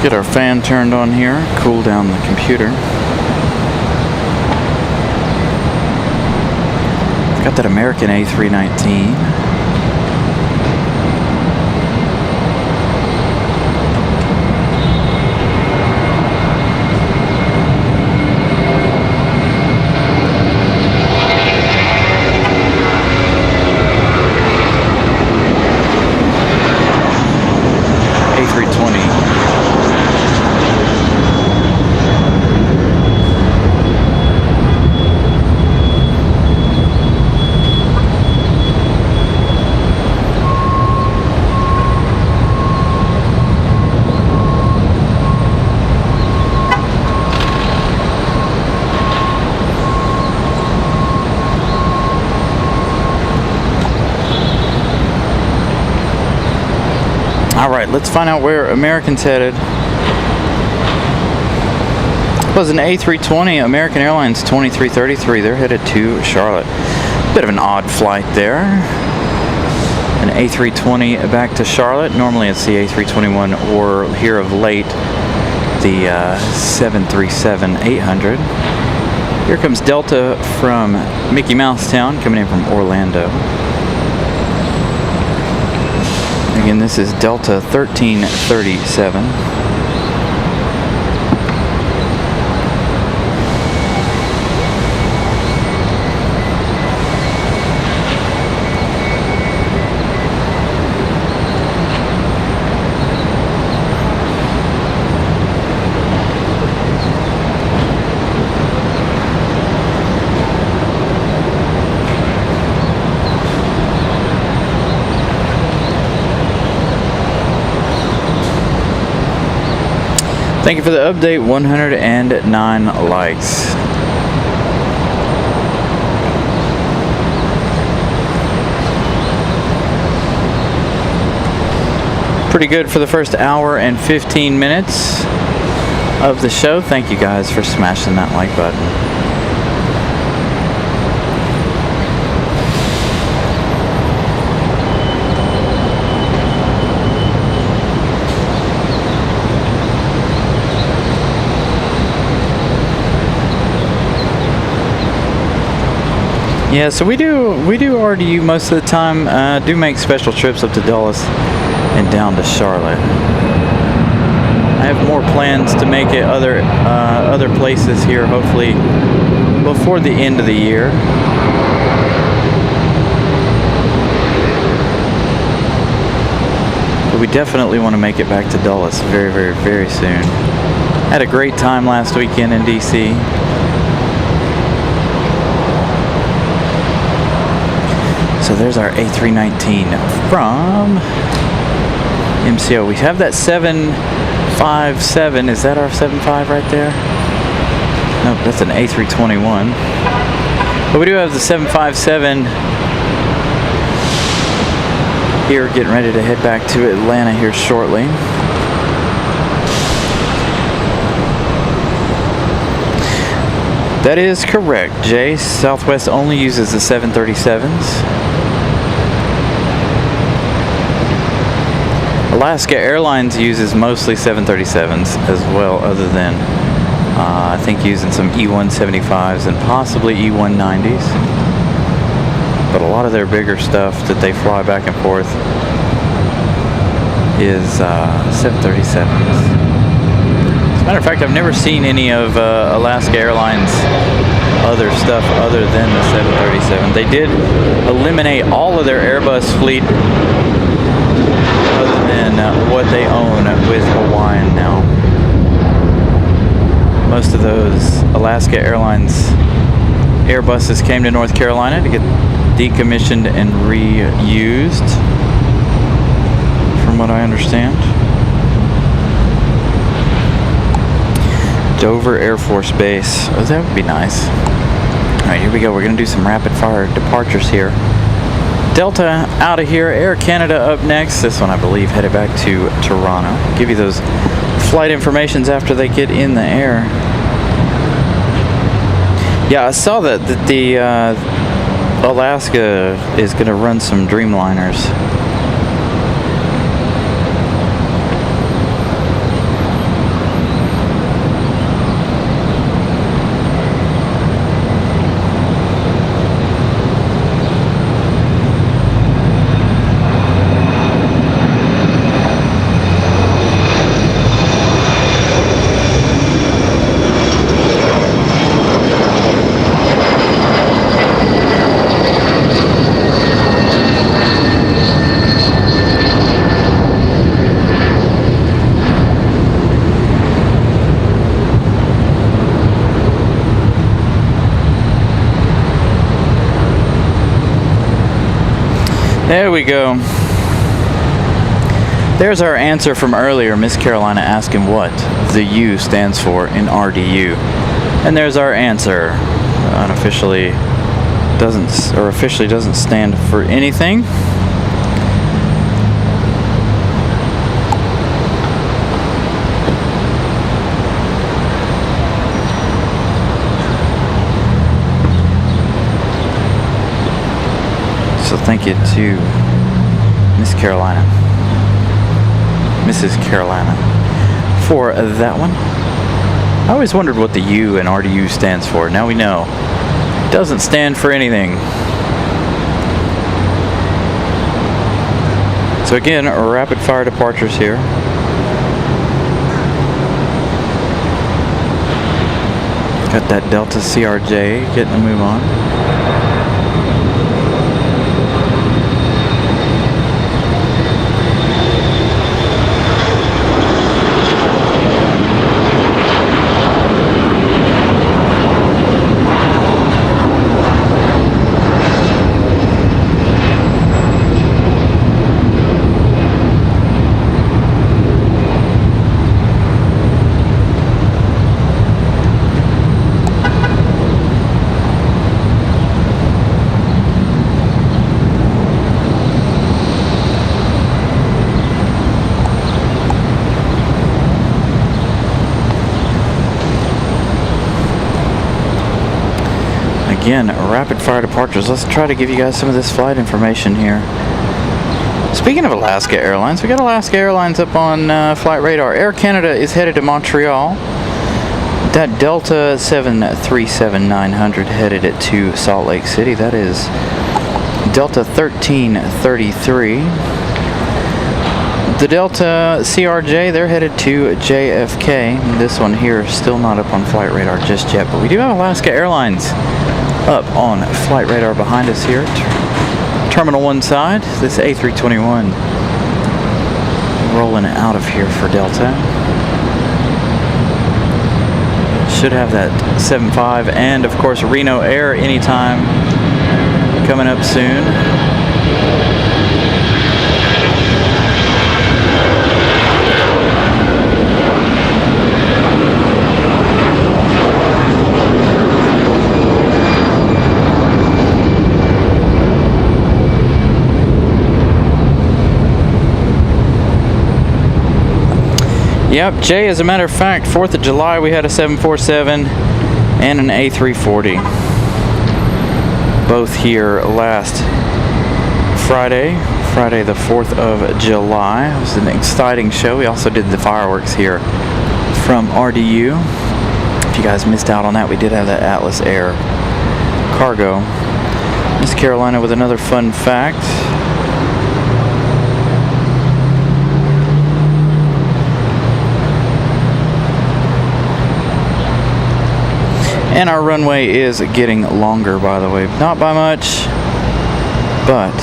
Get our fan turned on here, cool down the computer. Got that American A319. A320. Alright, let's find out where American's headed. It was an A320, American Airlines 2333. They're headed to Charlotte. Bit of an odd flight there. an A320 back to Charlotte. Normally it's the A321 or here of late the 737-800. Here comes Delta from Mickey Mouse Town coming in from Orlando. Again, this is Delta 1337. Thank you for the update. 109 likes. Pretty good for the first hour and 15 minutes of the show. Thank you guys for smashing that like button. Yeah, so we do RDU most of the time. Do make special trips up to Dulles and down to Charlotte. I have more plans to make it other places here, hopefully before the end of the year. But we definitely want to make it back to Dulles very, very, very soon. Had a great time last weekend in DC. So there's our A319 from MCO. We have that 757. Is that our 75 right there? Nope, that's an A321. But we do have the 757 here, getting ready to head back to Atlanta here shortly. That is correct, Jay. Southwest only uses the 737s. Alaska Airlines uses mostly 737s as well, other than I think using some E175s and possibly E190s. But a lot of their bigger stuff that they fly back and forth is 737s. As a matter of fact, I've never seen any of Alaska Airlines' other stuff other than the 737. They did eliminate all of their Airbus fleet other than what they own with Hawaiian now. Most of those Alaska Airlines Airbuses came to North Carolina to get decommissioned and reused, from what I understand. Dover Air Force Base. Oh, that would be nice. Alright, here we go. We're going to do some rapid fire departures here. Delta out of here. Air Canada up next. This one, I believe, headed back to Toronto. Give you those flight informations after they get in the air. Yeah, I saw that the Alaska is going to run some Dreamliners. There we go. There's our answer from earlier. Miss Carolina asking what the U stands for in RDU. And there's our answer. Unofficially doesn't, or officially doesn't stand for anything. So thank you to Miss Carolina. Mrs. Carolina. For that one. I always wondered what the U in RDU stands for. Now we know. It doesn't stand for anything. So again, rapid fire departures here. Got that Delta CRJ getting a move on. Again, rapid fire departures. Let's try to give you guys some of this flight information here. Speaking of Alaska Airlines, we got Alaska Airlines up on flight radar. Air Canada is headed to Montreal. That Delta 737-900 headed it to Salt Lake City. That is Delta 1333. The Delta CRJ, they're headed to JFK. This one here is still not up on flight radar just yet, but we do have Alaska Airlines up on flight radar behind us here. Terminal 1 side, this A321 rolling out of here for Delta. Should have that 75 and of course Reno Air anytime coming up soon. Yep, Jay, as a matter of fact, 4th of July we had a 747 and an A340. Both here last Friday the 4th of July. It was an exciting show. We also did the fireworks here from RDU. If you guys missed out on that, we did have that Atlas Air cargo. Miss Carolina with another fun fact. And our runway is getting longer, by the way. Not by much, but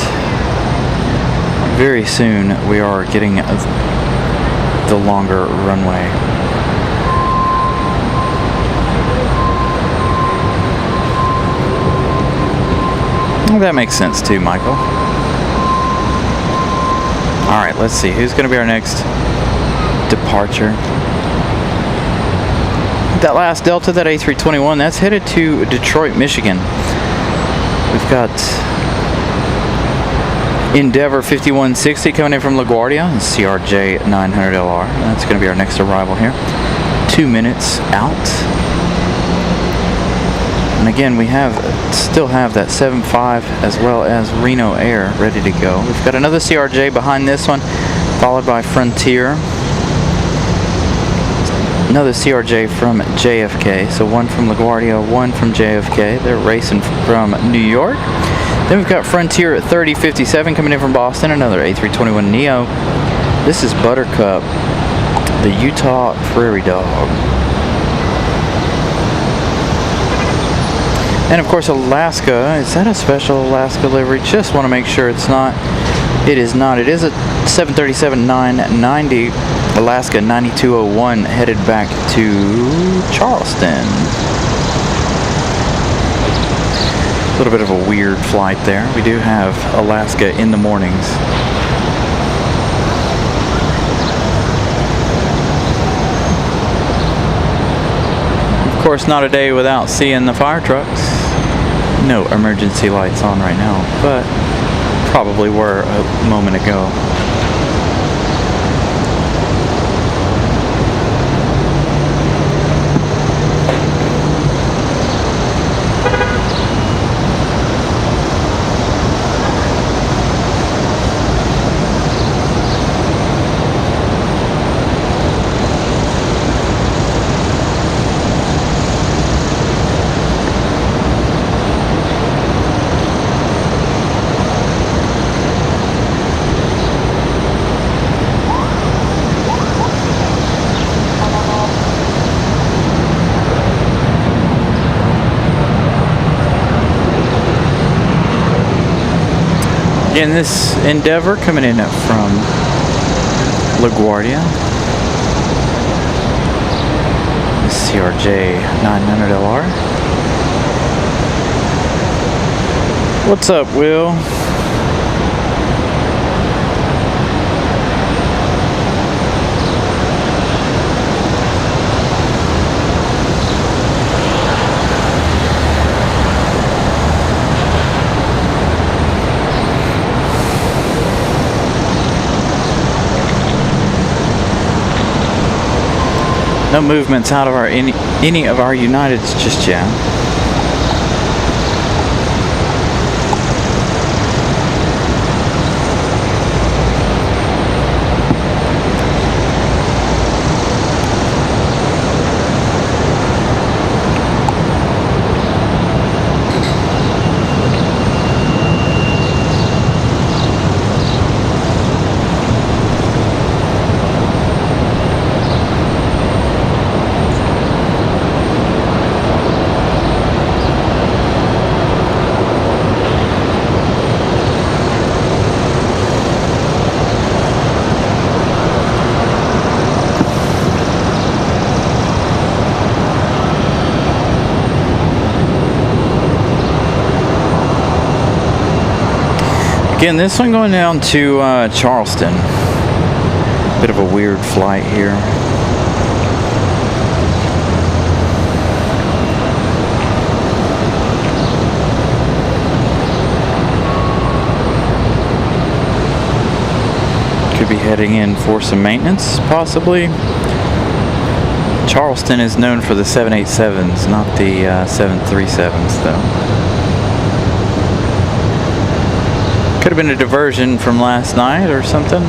very soon we are getting the longer runway. That makes sense too, Michael. All right, let's see. Who's going to be our next departure? That last Delta, that A321, that's headed to Detroit, Michigan. We've got Endeavor 5160 coming in from LaGuardia, CRJ 900LR. That's going to be our next arrival here. 2 minutes out. And again, we still have that 75 as well as Reno Air ready to go. We've got another CRJ behind this one, followed by Frontier. Another CRJ from JFK, so one from LaGuardia, one from JFK. They're racing from New York. Then we've got Frontier at 3057 coming in from Boston, another A321neo. This is Buttercup, the Utah Prairie Dog. And of course Alaska, is that a special Alaska livery? Just want to make sure it's not. It is not. It is a 737-990 Alaska 9201 headed back to Charleston. A little bit of a weird flight there. We do have Alaska in the mornings. Of course, not a day without seeing the fire trucks. No emergency lights on right now, but probably were a moment ago. Again, this Endeavor coming in from LaGuardia. This CRJ 900LR. What's up, Will? No movements out of our any of our Uniteds just yet. Again, this one going down to Charleston. Bit of a weird flight here. Could be heading in for some maintenance, possibly. Charleston is known for the 787s, not the 737s, though. Could have been a diversion from last night or something.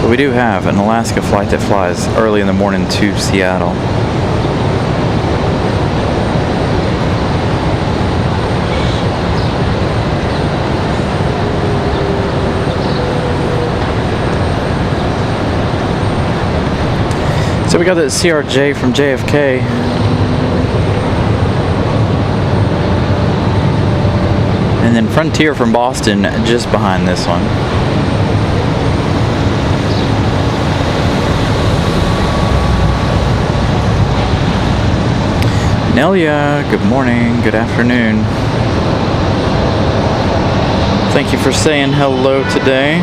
But we do have an Alaska flight that flies early in the morning to Seattle. So we got the CRJ from JFK. And then Frontier from Boston just behind this one. Nelia, good morning, good afternoon. Thank you for saying hello today.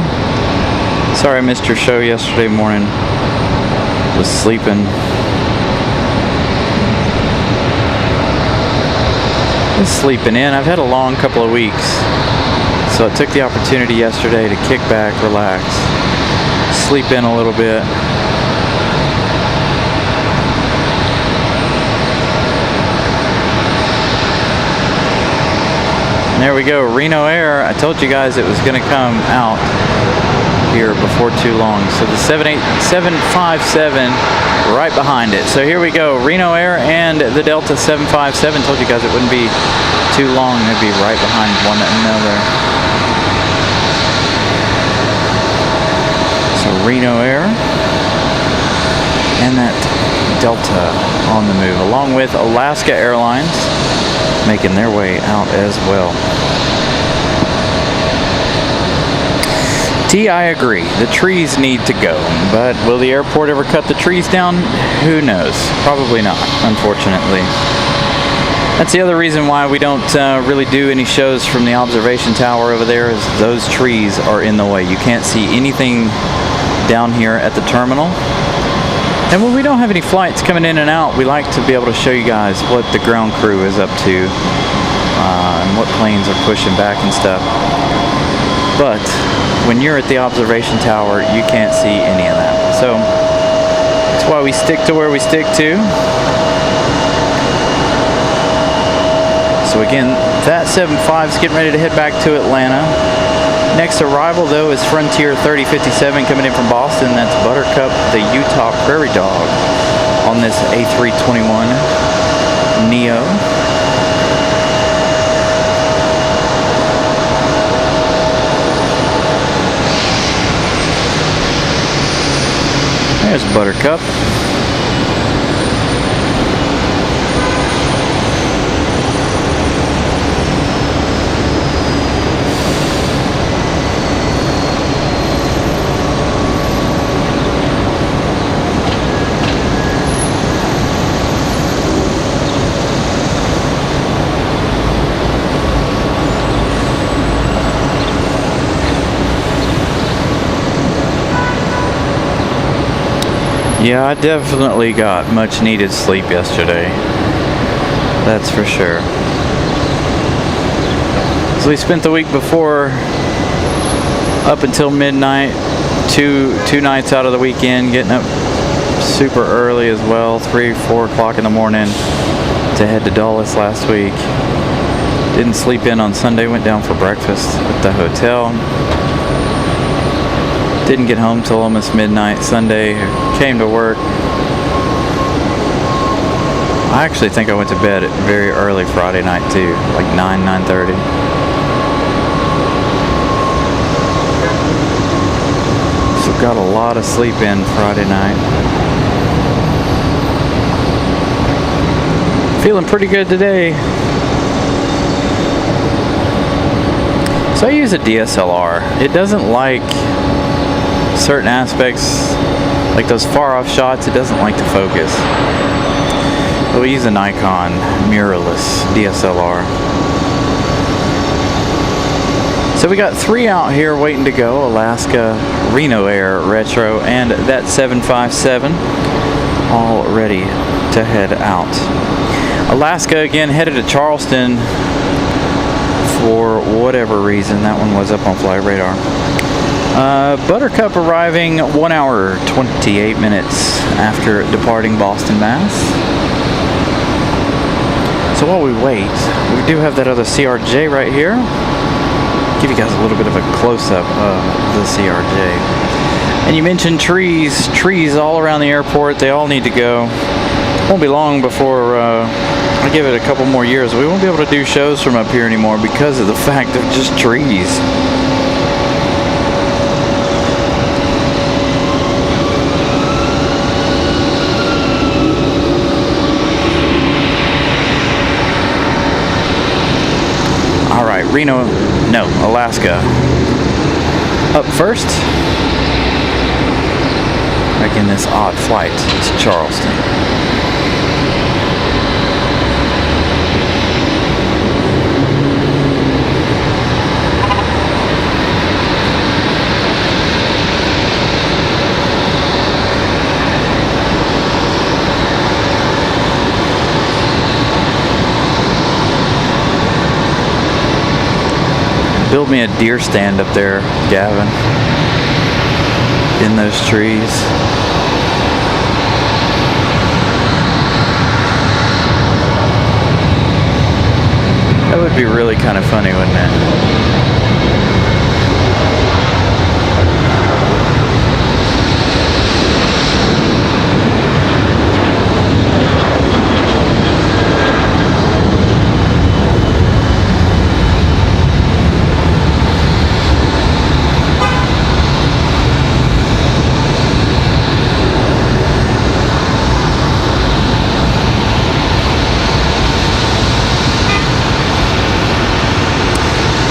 Sorry I missed your show yesterday morning. Was sleeping. Sleeping in. I've had a long couple of weeks, so I took the opportunity yesterday to kick back, relax, sleep in a little bit. And there we go, Reno Air. I told you guys it was going to come out here before too long. So the 757 right behind it. So here we go, Reno Air and the Delta 757. Told you guys it wouldn't be too long. They'd be right behind one another. So Reno Air and that Delta on the move, along with Alaska Airlines making their way out as well. I agree. The trees need to go, but will the airport ever cut the trees down? Who knows? Probably not, unfortunately. That's the other reason why we don't really do any shows from the observation tower over there, is those trees are in the way. You can't see anything down here at the terminal. And when we don't have any flights coming in and out, we like to be able to show you guys what the ground crew is up to and what planes are pushing back and stuff. But when you're at the observation tower, you can't see any of that. So that's why we stick to where we stick to. So again, that 75 is getting ready to head back to Atlanta. Next arrival, though, is Frontier 3057 coming in from Boston. That's Buttercup, the Utah Prairie Dog, on this A321 Neo. There's Buttercup. Yeah, I definitely got much needed sleep yesterday. That's for sure. So we spent the week before up until midnight, two nights out of the weekend, getting up super early as well, 3-4 o'clock in the morning to head to Dulles last week. Didn't sleep in on Sunday, went down for breakfast at the hotel. Didn't get home till almost midnight Sunday. Came to work. I actually think I went to bed at very early Friday night too, like 9:30. So got a lot of sleep in Friday night. Feeling pretty good today. So I use a DSLR. It doesn't like certain aspects, like those far off shots, it doesn't like to focus. But we use a Nikon mirrorless DSLR. So we got 3 out here waiting to go: Alaska, Reno Air Retro, and that 757, all ready to head out. Alaska again headed to Charleston for whatever reason. That one was up on flight radar. Buttercup arriving 1 hour 28 minutes after departing Boston, Mass. So while we wait, we do have that other CRJ right here. Give you guys a little bit of a close-up of the CRJ. And you mentioned trees all around the airport. They all need to go. Won't be long before I give it a couple more years. We won't be able to do shows from up here anymore because of the fact of just trees. Alaska up first, making this odd flight to Charleston. Build me a deer stand up there, Gavin, in those trees. That would be really kind of funny, wouldn't it?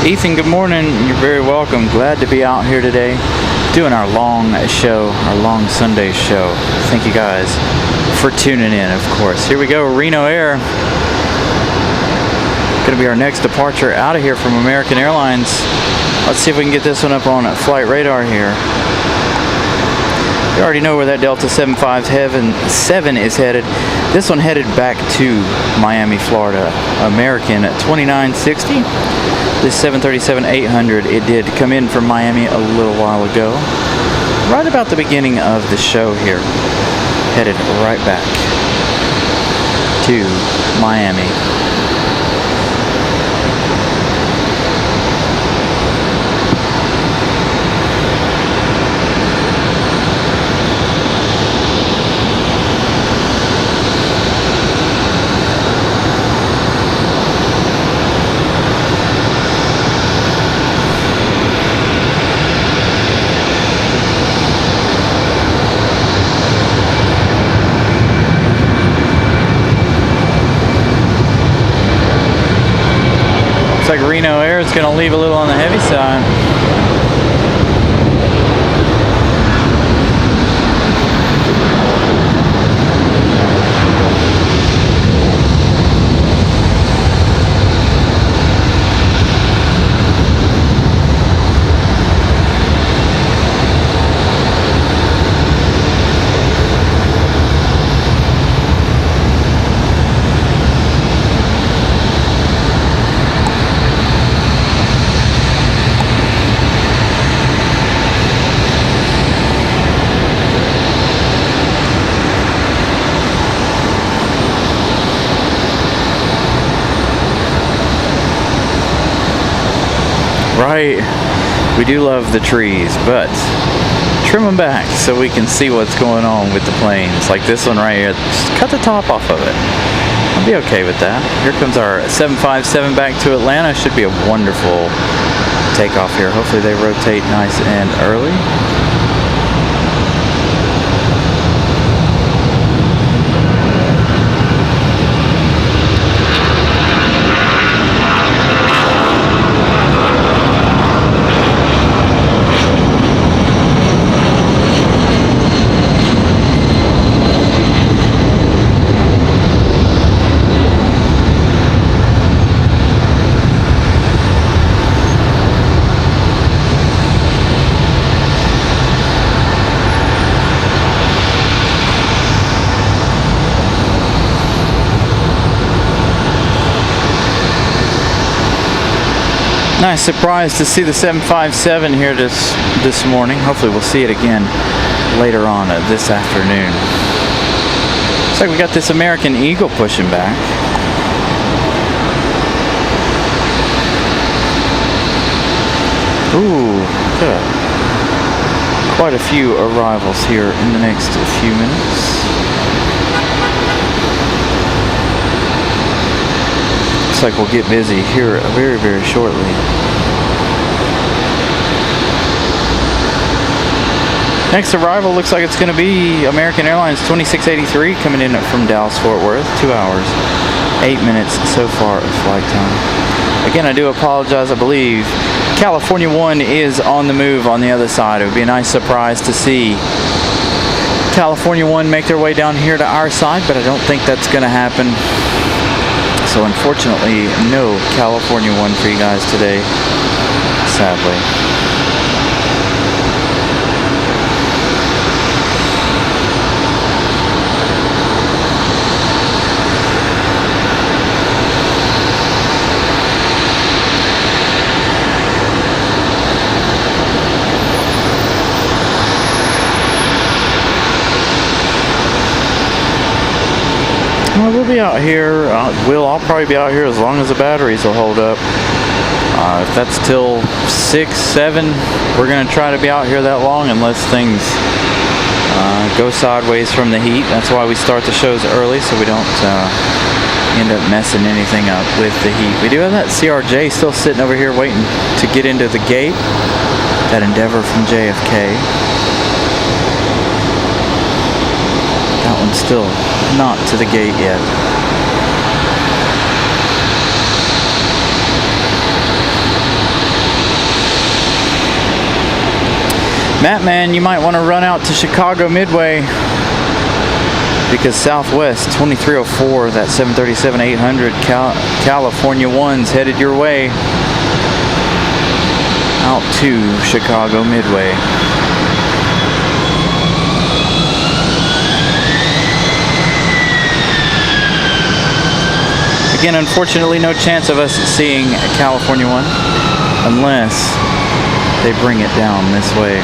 Ethan, good morning. You're very welcome. Glad to be out here today doing our long show, our long Sunday show. Thank you guys for tuning in, of course. Here we go, Reno Air. Going to be our next departure out of here from American Airlines. Let's see if we can get this one up on flight radar here. You already know where that Delta 757 is headed. This one headed back to Miami, Florida. American 2960. This 737-800, it did come in from Miami a little while ago. Right about the beginning of the show here. Headed right back to Miami. Like Reno Air is going to leave a little on the heavy side. Right. We do love the trees, but trim them back so we can see what's going on with the planes. Like this one right here. Just cut the top off of it. I'll be okay with that. Here comes our 757 back to Atlanta. Should be a wonderful takeoff here. Hopefully they rotate nice and early. Nice surprise to see the 757 here this morning. Hopefully we'll see it again later on this afternoon. Looks like we got this American Eagle pushing back. Ooh, good. Quite a few arrivals here in the next few minutes. Looks like we'll get busy here very, very shortly. Next arrival looks like it's going to be American Airlines 2683 coming in from Dallas Fort Worth. 2 hours, 8 minutes so far of flight time. Again, I do apologize. I believe California 1 is on the move on the other side. It would be a nice surprise to see California 1 make their way down here to our side, but I don't think that's going to happen. So unfortunately, no California 1 for you guys today, sadly. We'll be out here. I'll probably be out here as long as the batteries will hold up. If that's till 6, 7, we're going to try to be out here that long unless things go sideways from the heat. That's why we start the shows early, so we don't end up messing anything up with the heat. We do have that CRJ still sitting over here waiting to get into the gate. That Endeavor from JFK. That one's still not to the gate yet. Matt, man, you might want to run out to Chicago Midway because Southwest 2304, that 737-800 California 1's headed your way out to Chicago Midway. Again, unfortunately, no chance of us seeing California 1 unless they bring it down this way.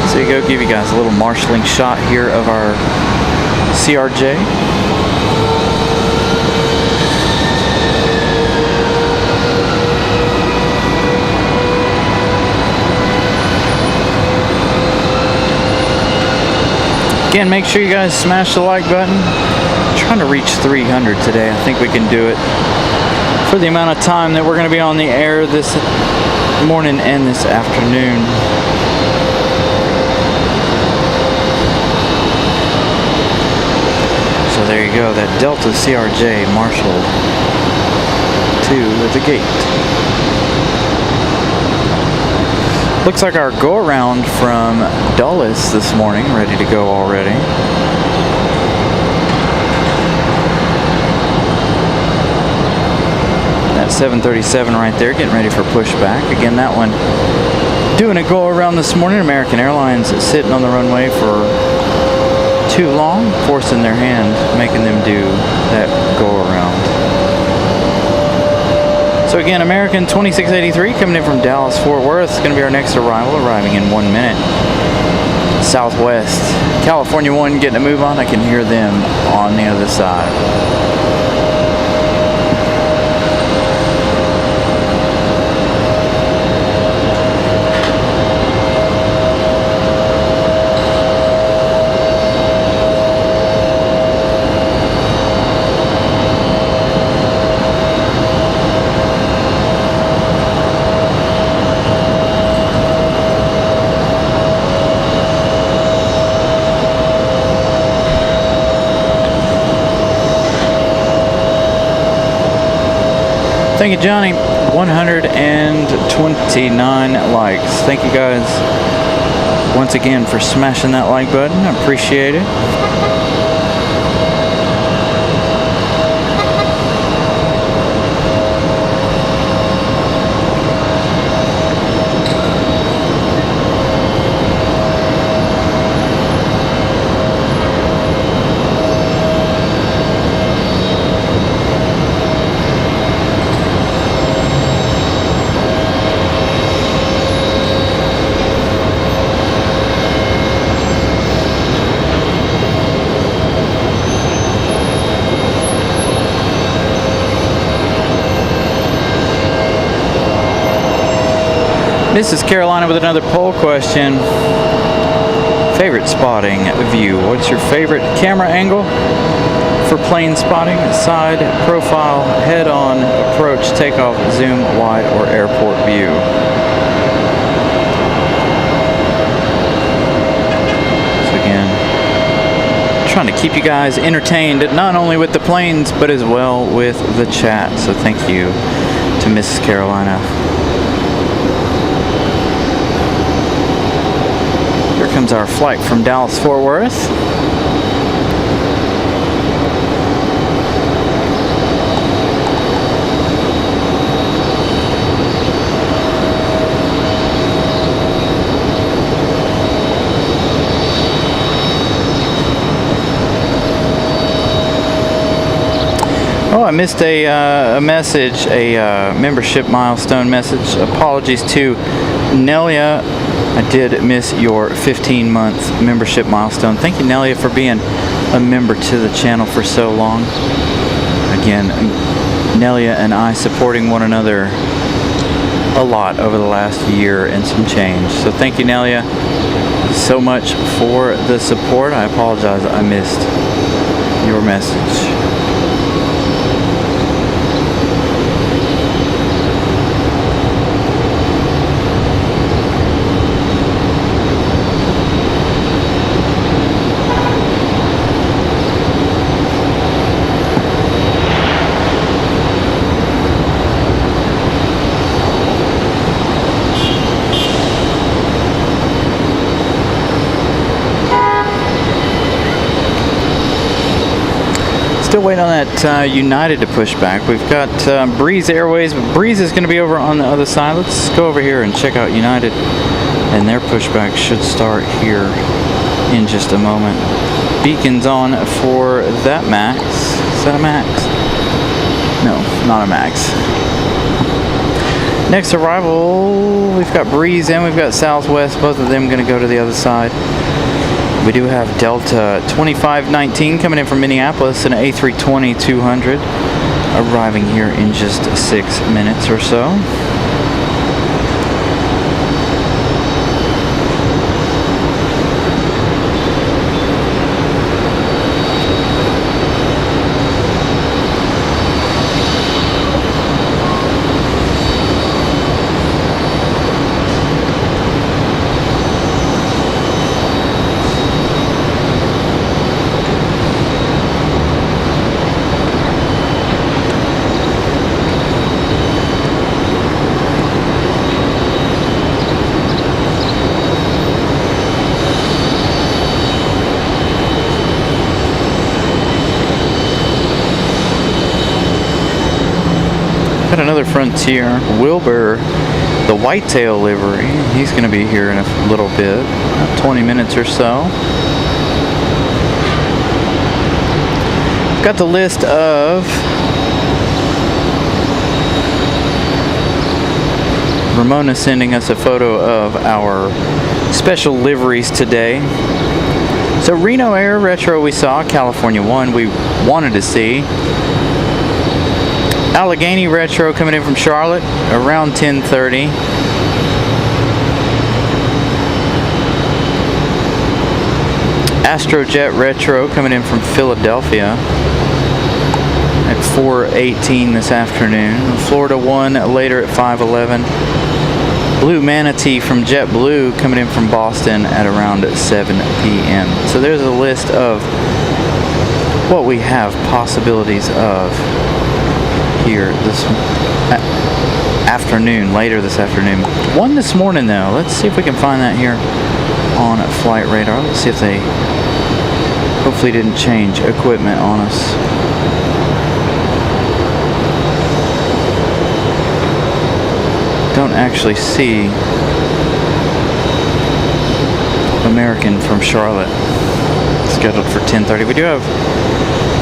So you go, give you guys a little marshalling shot here of our CRJ. Again, make sure you guys smash the like button. I'm trying to reach 300 today. I think we can do it for the amount of time that we're going to be on the air this morning and this afternoon. So there you go, that Delta CRJ marshaled to the gate. Looks like our go-around from Dulles this morning, ready to go already. That 737 right there, getting ready for pushback. Again, that one doing a go-around this morning. American Airlines is sitting on the runway for too long, forcing their hand, making them do that go-around. So again, American 2683 coming in from Dallas Fort Worth. It's going to be our next arrival, arriving in 1 minute. Southwest California 1 getting a move on. I can hear them on the other side. Thank you, Johnny. 129 likes. Thank you guys once again for smashing that like button. I appreciate it. This is Carolina with another poll question. Favorite spotting view. What's your favorite camera angle for plane spotting? Side, profile, head-on, approach, takeoff, zoom, wide, or airport view. So again, trying to keep you guys entertained, not only with the planes, but as well with the chat. So thank you to Mrs. Carolina. Here comes our flight from Dallas Fort Worth. Oh, I missed a message, a membership milestone message. Apologies to Nelia. I did miss your 15-month membership milestone. Thank you, Nelia, for being a member to the channel for so long. Again, Nelia and I supporting one another a lot over the last year and some change. So thank you, Nelia, so much for the support. I apologize I missed your message. Still waiting on that United to push back. We've got Breeze Airways. Breeze is going to be over on the other side. Let's go over here and check out United, and their pushback should start here in just a moment. Beacons on for that Max. Is that a Max? No, not a Max. Next arrival, we've got Breeze and we've got Southwest. Both of them going to go to the other side. We do have Delta 2519 coming in from Minneapolis, and an A320-200 arriving here in just 6 minutes or so. Got another Frontier, Wilbur, the whitetail livery. He's going to be here in a little bit, 20 minutes or so. Got the list of Ramona sending us a photo of our special liveries today. So Reno Air Retro we saw, California 1 we wanted to see. Allegheny Retro coming in from Charlotte around 10:30. Astrojet Retro coming in from Philadelphia at 4:18 this afternoon. Florida 1 later at 5:11. Blue Manatee from JetBlue coming in from Boston at around 7 p.m. So there's a list of what we have possibilities of here this afternoon, later this afternoon. One this morning though. Let's see if we can find that here on Flight Radar. Let's see if they hopefully didn't change equipment on us. Don't actually see American from Charlotte scheduled for 10:30. We do have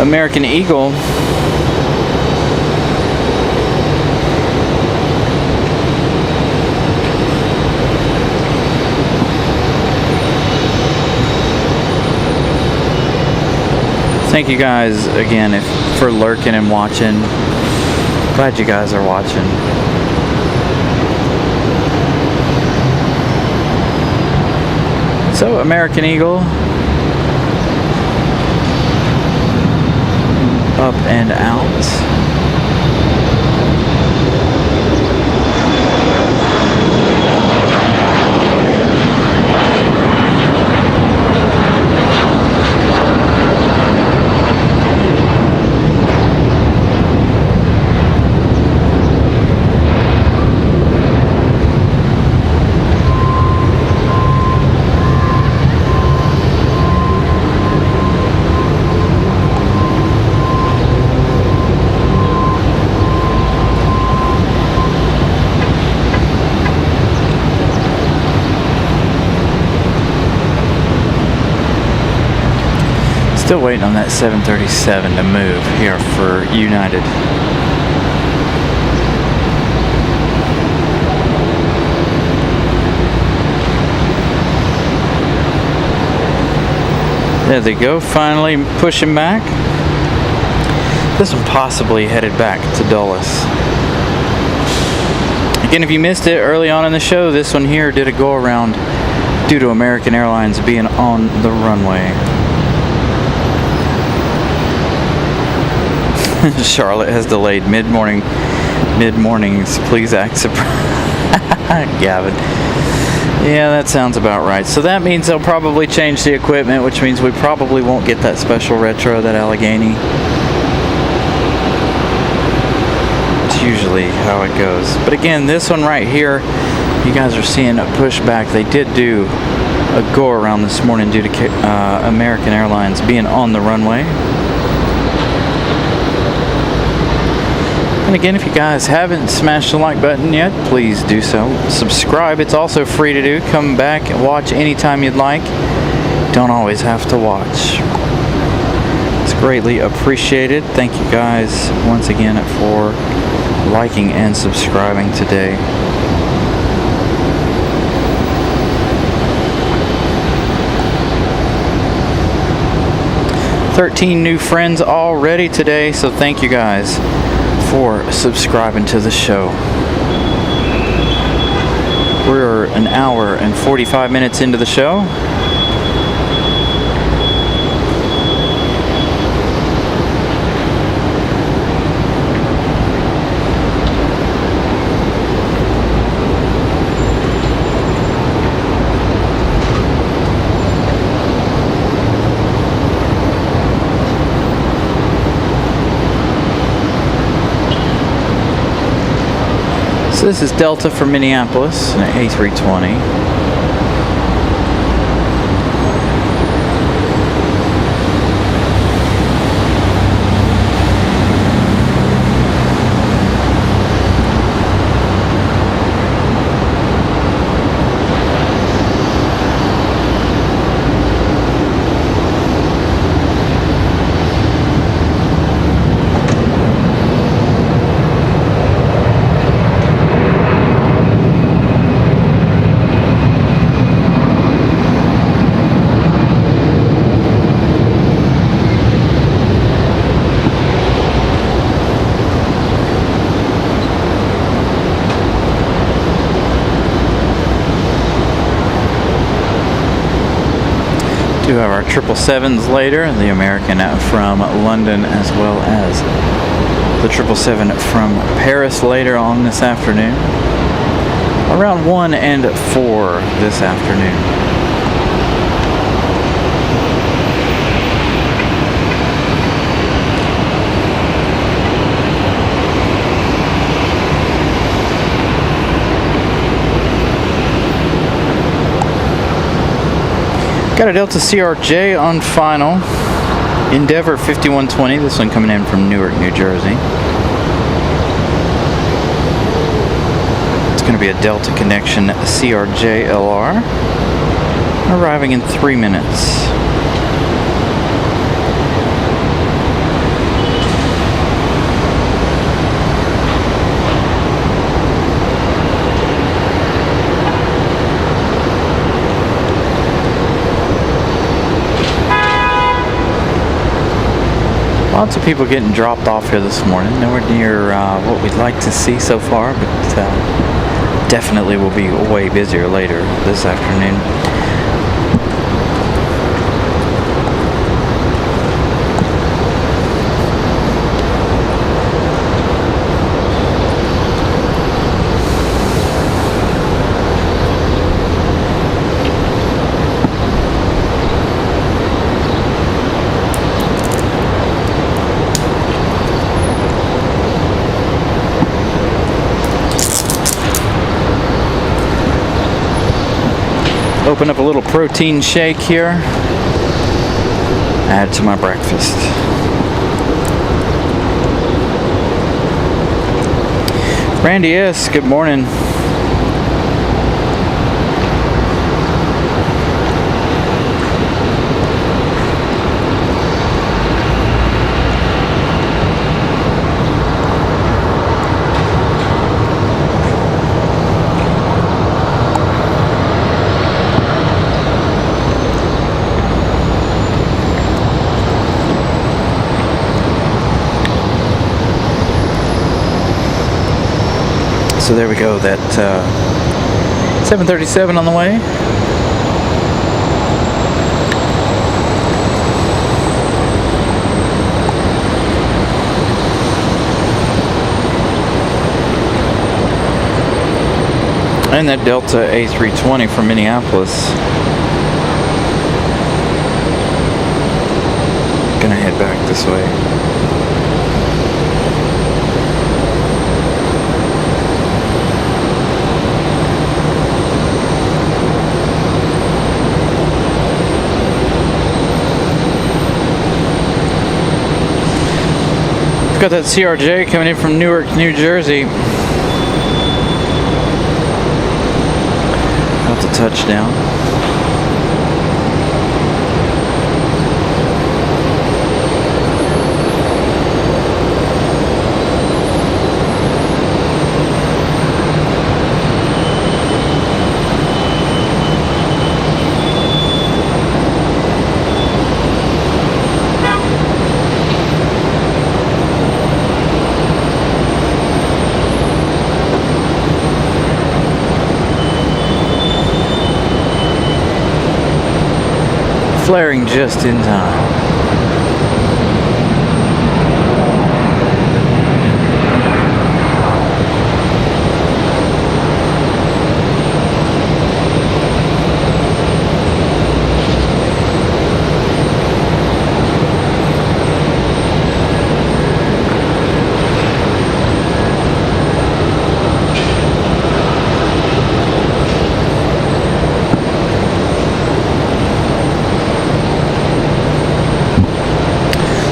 American Eagle. Thank you guys again for lurking and watching. Glad you guys are watching. So, American Eagle up and out. Still waiting on that 737 to move here for United. There they go, finally pushing back. This one possibly headed back to Dulles. Again, if you missed it early on in the show, this one here did a go around due to American Airlines being on the runway. Charlotte has delayed mid-mornings. Please act surprised. Gavin. Yeah, that sounds about right. So that means they'll probably change the equipment, which means we probably won't get that special retro, that Allegheny. It's usually how it goes. But again, this one right here, you guys are seeing a pushback. They did do a go around this morning due to American Airlines being on the runway. And again, if you guys haven't smashed the like button yet, please do so. Subscribe, it's also free to do. Come back and watch anytime you'd like. Don't always have to watch. It's greatly appreciated. Thank you guys once again for liking and subscribing today. "13 new friends already today, so thank you guys for subscribing to the show." We're an hour and 45 minutes into the show. So this is Delta from Minneapolis, an A320. Do have our 777s later, the American from London as well as the 777 from Paris later on this afternoon. Around 1 and 4 this afternoon. Got a Delta CRJ on final. Endeavor 5120. This one coming in from Newark, New Jersey. It's going to be a Delta Connection CRJ LR. Arriving in 3 minutes. Lots of people getting dropped off here this morning. Nowhere near what we'd like to see so far, but definitely will be way busier later this afternoon. Open up a little protein shake here. Add to my breakfast. Randy S., good morning. So there we go, that 737 on the way. And that Delta A320 from Minneapolis. Gonna head back this way. Got that CRJ coming in from Newark, New Jersey. About to touchdown. Flaring just in time.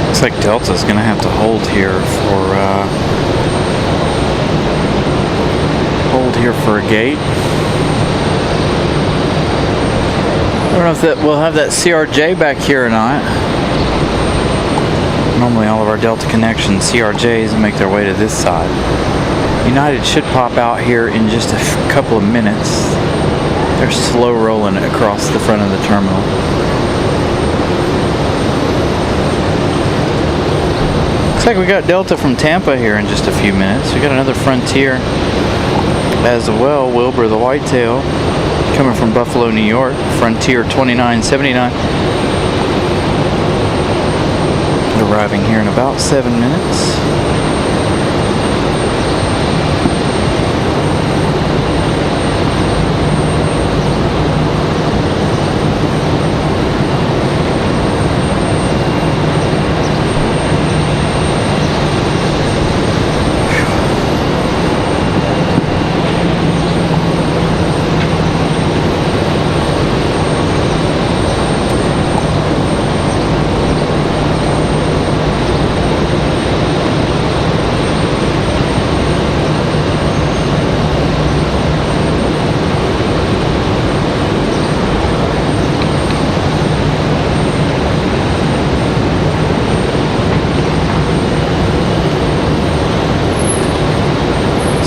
Looks like Delta's gonna have to hold here for a gate. I don't know if that we'll have that CRJ back here or not. Normally all of our Delta Connection CRJs make their way to this side. United should pop out here in just a couple of minutes. They're slow rolling across the front of the terminal. Looks like we got Delta from Tampa here in just a few minutes. We got another Frontier as well. Wilbur the Whitetail coming from Buffalo, New York. Frontier 2979. Arriving here in about 7 minutes.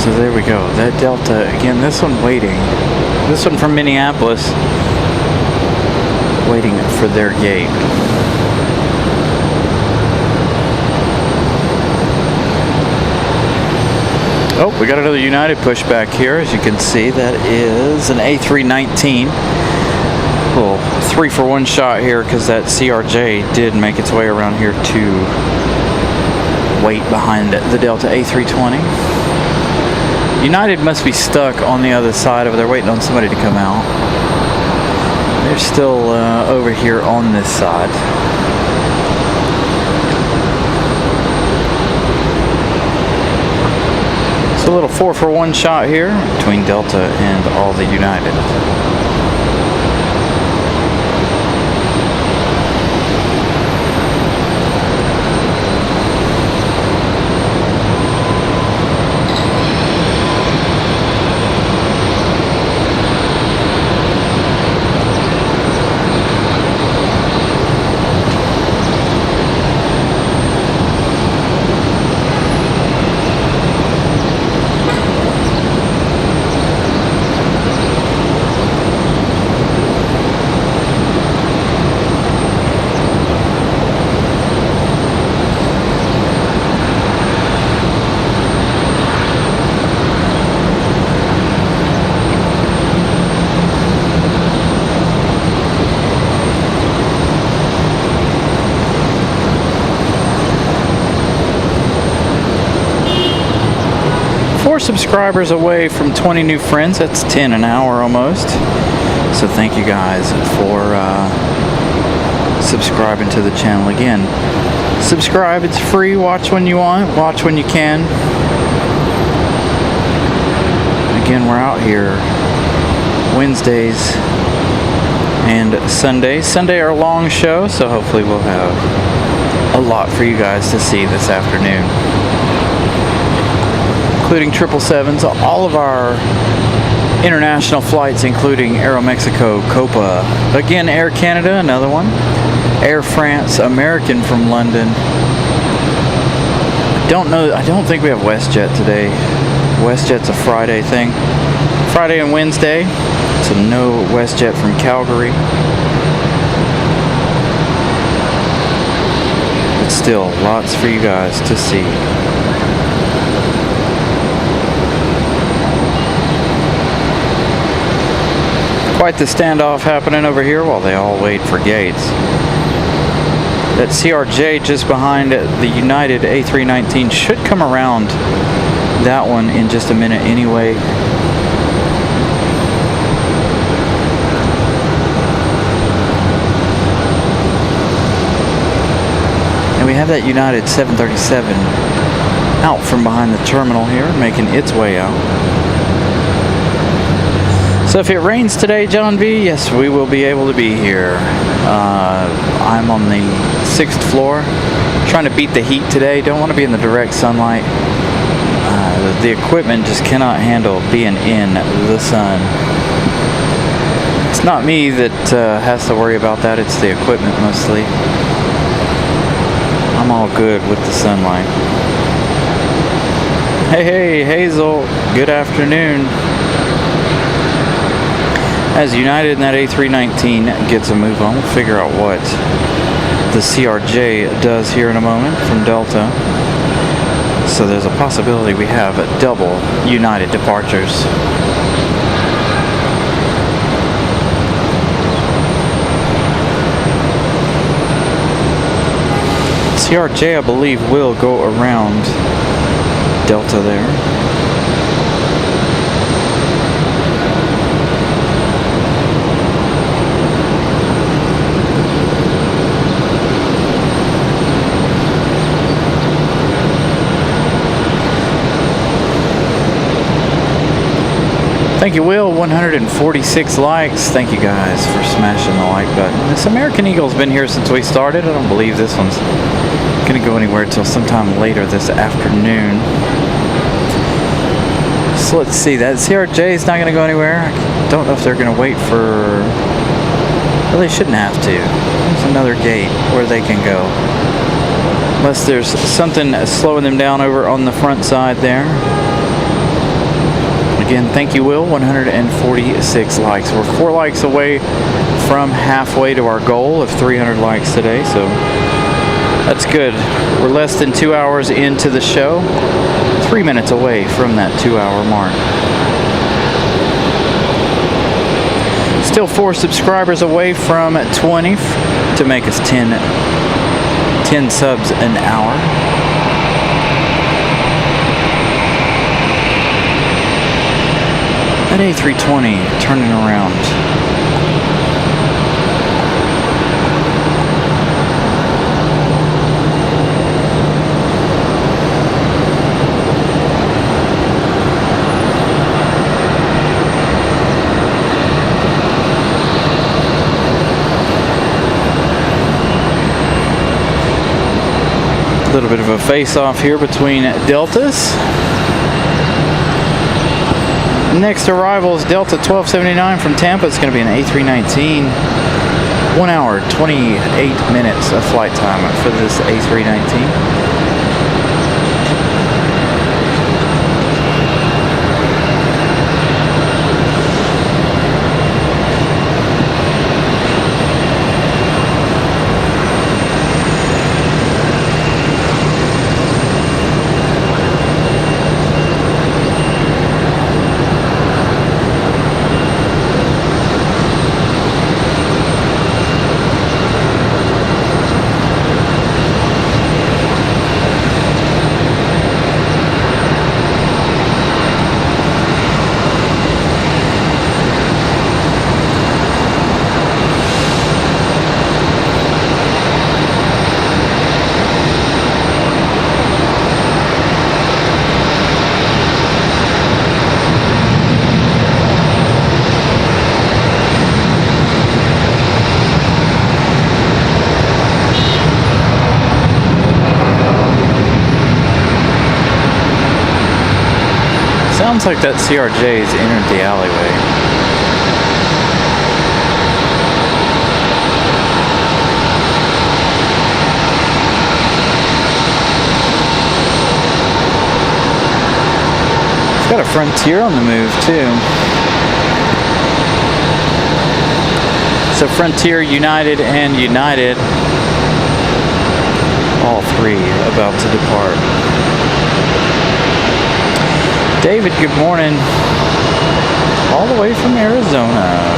So there we go. That Delta, again, this one waiting. This one from Minneapolis, waiting for their gate. Oh, we got another United pushback here. As you can see, that is an A319. Little 3-for-1 shot here because that CRJ did make its way around here to wait behind the Delta A320. United must be stuck on the other side over there waiting on somebody to come out. They're still over here on this side. A little 4-for-1 shot here between Delta and all the United. Subscribers away from 20 new friends. That's 10 an hour almost. So thank you guys for subscribing to the channel. Again, subscribe, it's free. Watch when you want, watch when you can. Again, we're out here Wednesdays and Sundays. Sunday our long show, so hopefully we'll have a lot for you guys to see this afternoon, including 777s, all of our international flights, including Aeromexico, Copa, again Air Canada, another one, Air France, American from London. I don't think we have WestJet today. WestJet's a Friday thing. Friday and Wednesday, so no WestJet from Calgary. But still, lots for you guys to see. Quite the standoff happening over here while they all wait for gates. That CRJ just behind the United A319 should come around that one in just a minute anyway. And we have that United 737 out from behind the terminal here, making its way out. So if it rains today, John V, yes, we will be able to be here. I'm on the 6th floor, trying to beat the heat today. Don't want to be in the direct sunlight. The equipment just cannot handle being in the sun. It's not me that has to worry about that. It's the equipment mostly. I'm all good with the sunlight. Hey, Hazel, good afternoon. As United and that A319 gets a move on, we'll figure out what the CRJ does here in a moment from Delta. So there's a possibility we have double United departures. CRJ, I believe, will go around Delta there. Thank you, Will. 146 likes. Thank you guys for smashing the like button. This American Eagle's been here since we started. I don't believe this one's going to go anywhere until sometime later this afternoon. So let's see. That CRJ is not going to go anywhere. I don't know if they're going to wait for... Well, they shouldn't have to. There's another gate where they can go. Unless there's something slowing them down over on the front side there. Again, thank you, Will. 146 likes. We're 4 likes away from halfway to our goal of 300 likes today, so that's good. We're less than 2 hours into the show. 3 minutes away from that 2-hour mark. Still 4 subscribers away from 20 to make us 10 subs an hour. That A320 turning around. A little bit of a face-off here between Deltas. Next arrival is Delta 1279 from Tampa. It's going to be an A319. 1 hour, 28 minutes of flight time for this A319. Sounds like that CRJ's entered the alleyway. It's got a Frontier on the move too. So Frontier, United, and United, all 3 about to depart. David, good morning. All the way from Arizona.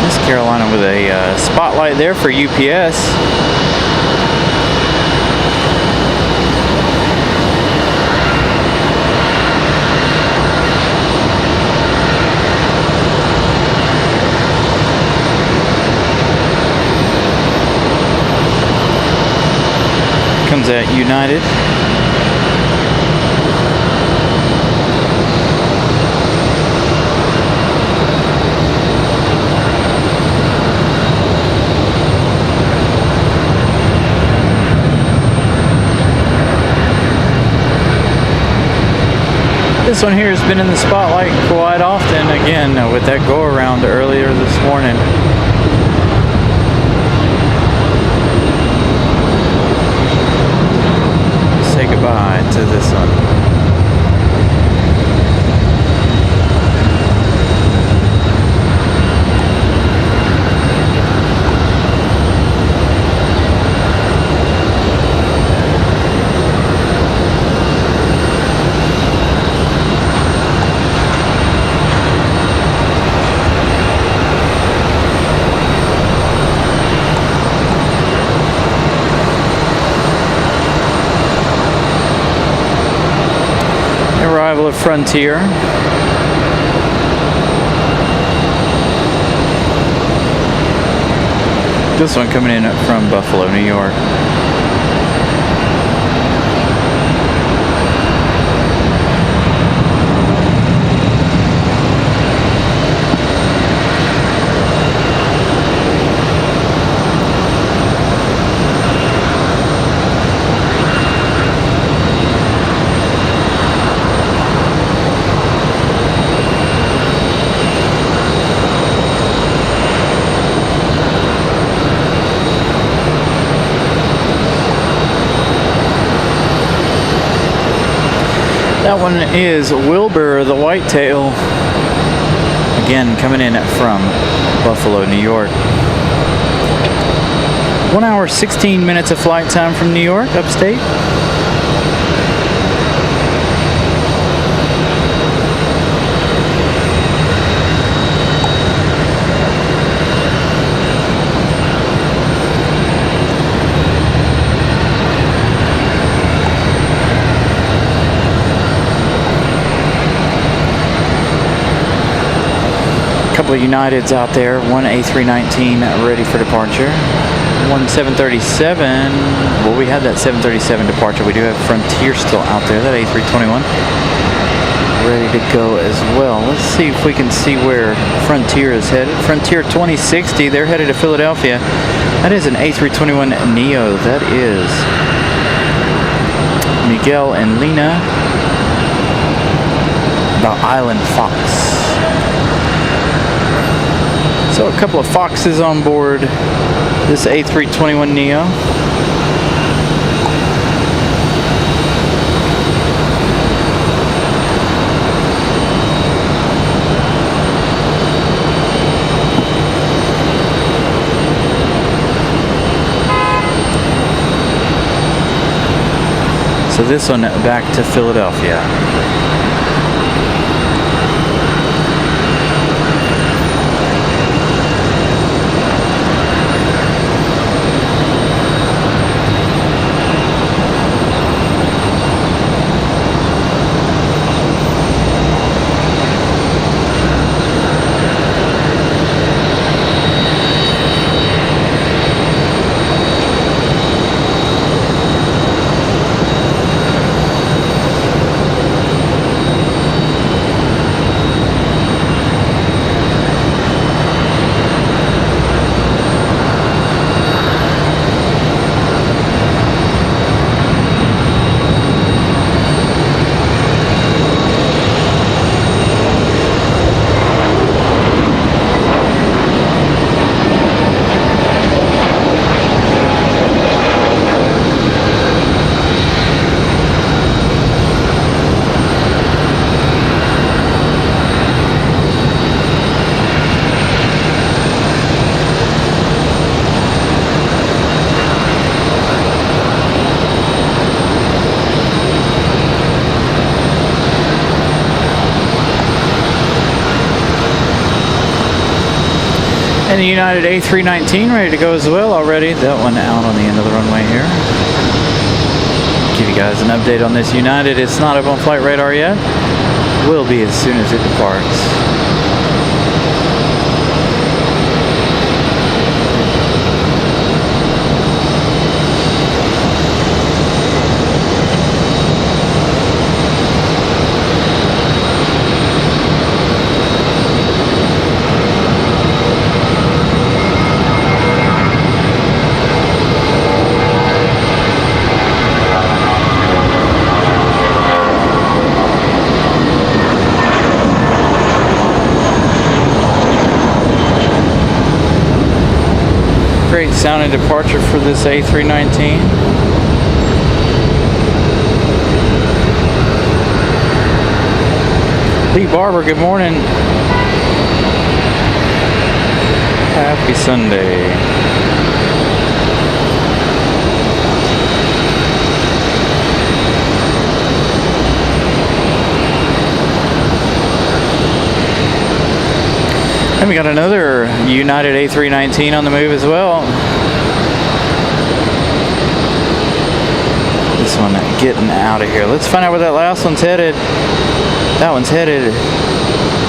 Miss Carolina with a spotlight there for UPS. Comes at United. This one here has been in the spotlight quite often, again, with that go-around earlier this morning. Say goodbye to this one. Arrival at Frontier. This one coming in from Buffalo, New York. That one is Wilbur the Whitetail. Again, coming in from Buffalo, New York. 1 hour, 16 minutes of flight time from New York, upstate. Couple of Uniteds out there, one A319 ready for departure, one 737. Well, we had that 737 departure. We do have Frontier still out there, that A321 ready to go as well. Let's see if we can see where Frontier is headed. Frontier 2060, they're headed to Philadelphia. That is an A321 Neo. That is Miguel and Lena, the Island Fox. So a couple of Foxes on board this A321 Neo. So this one back to Philadelphia. And the United A319 ready to go as well already. That one out on the end of the runway here. Give you guys an update on this United. It's not up on flight radar yet. Will be as soon as it departs. Great sounding departure for this A319. Lee Barber, good morning. Happy Sunday. And we got another United A319 on the move as well. This one getting out of here. Let's find out where that last one's headed. That one's headed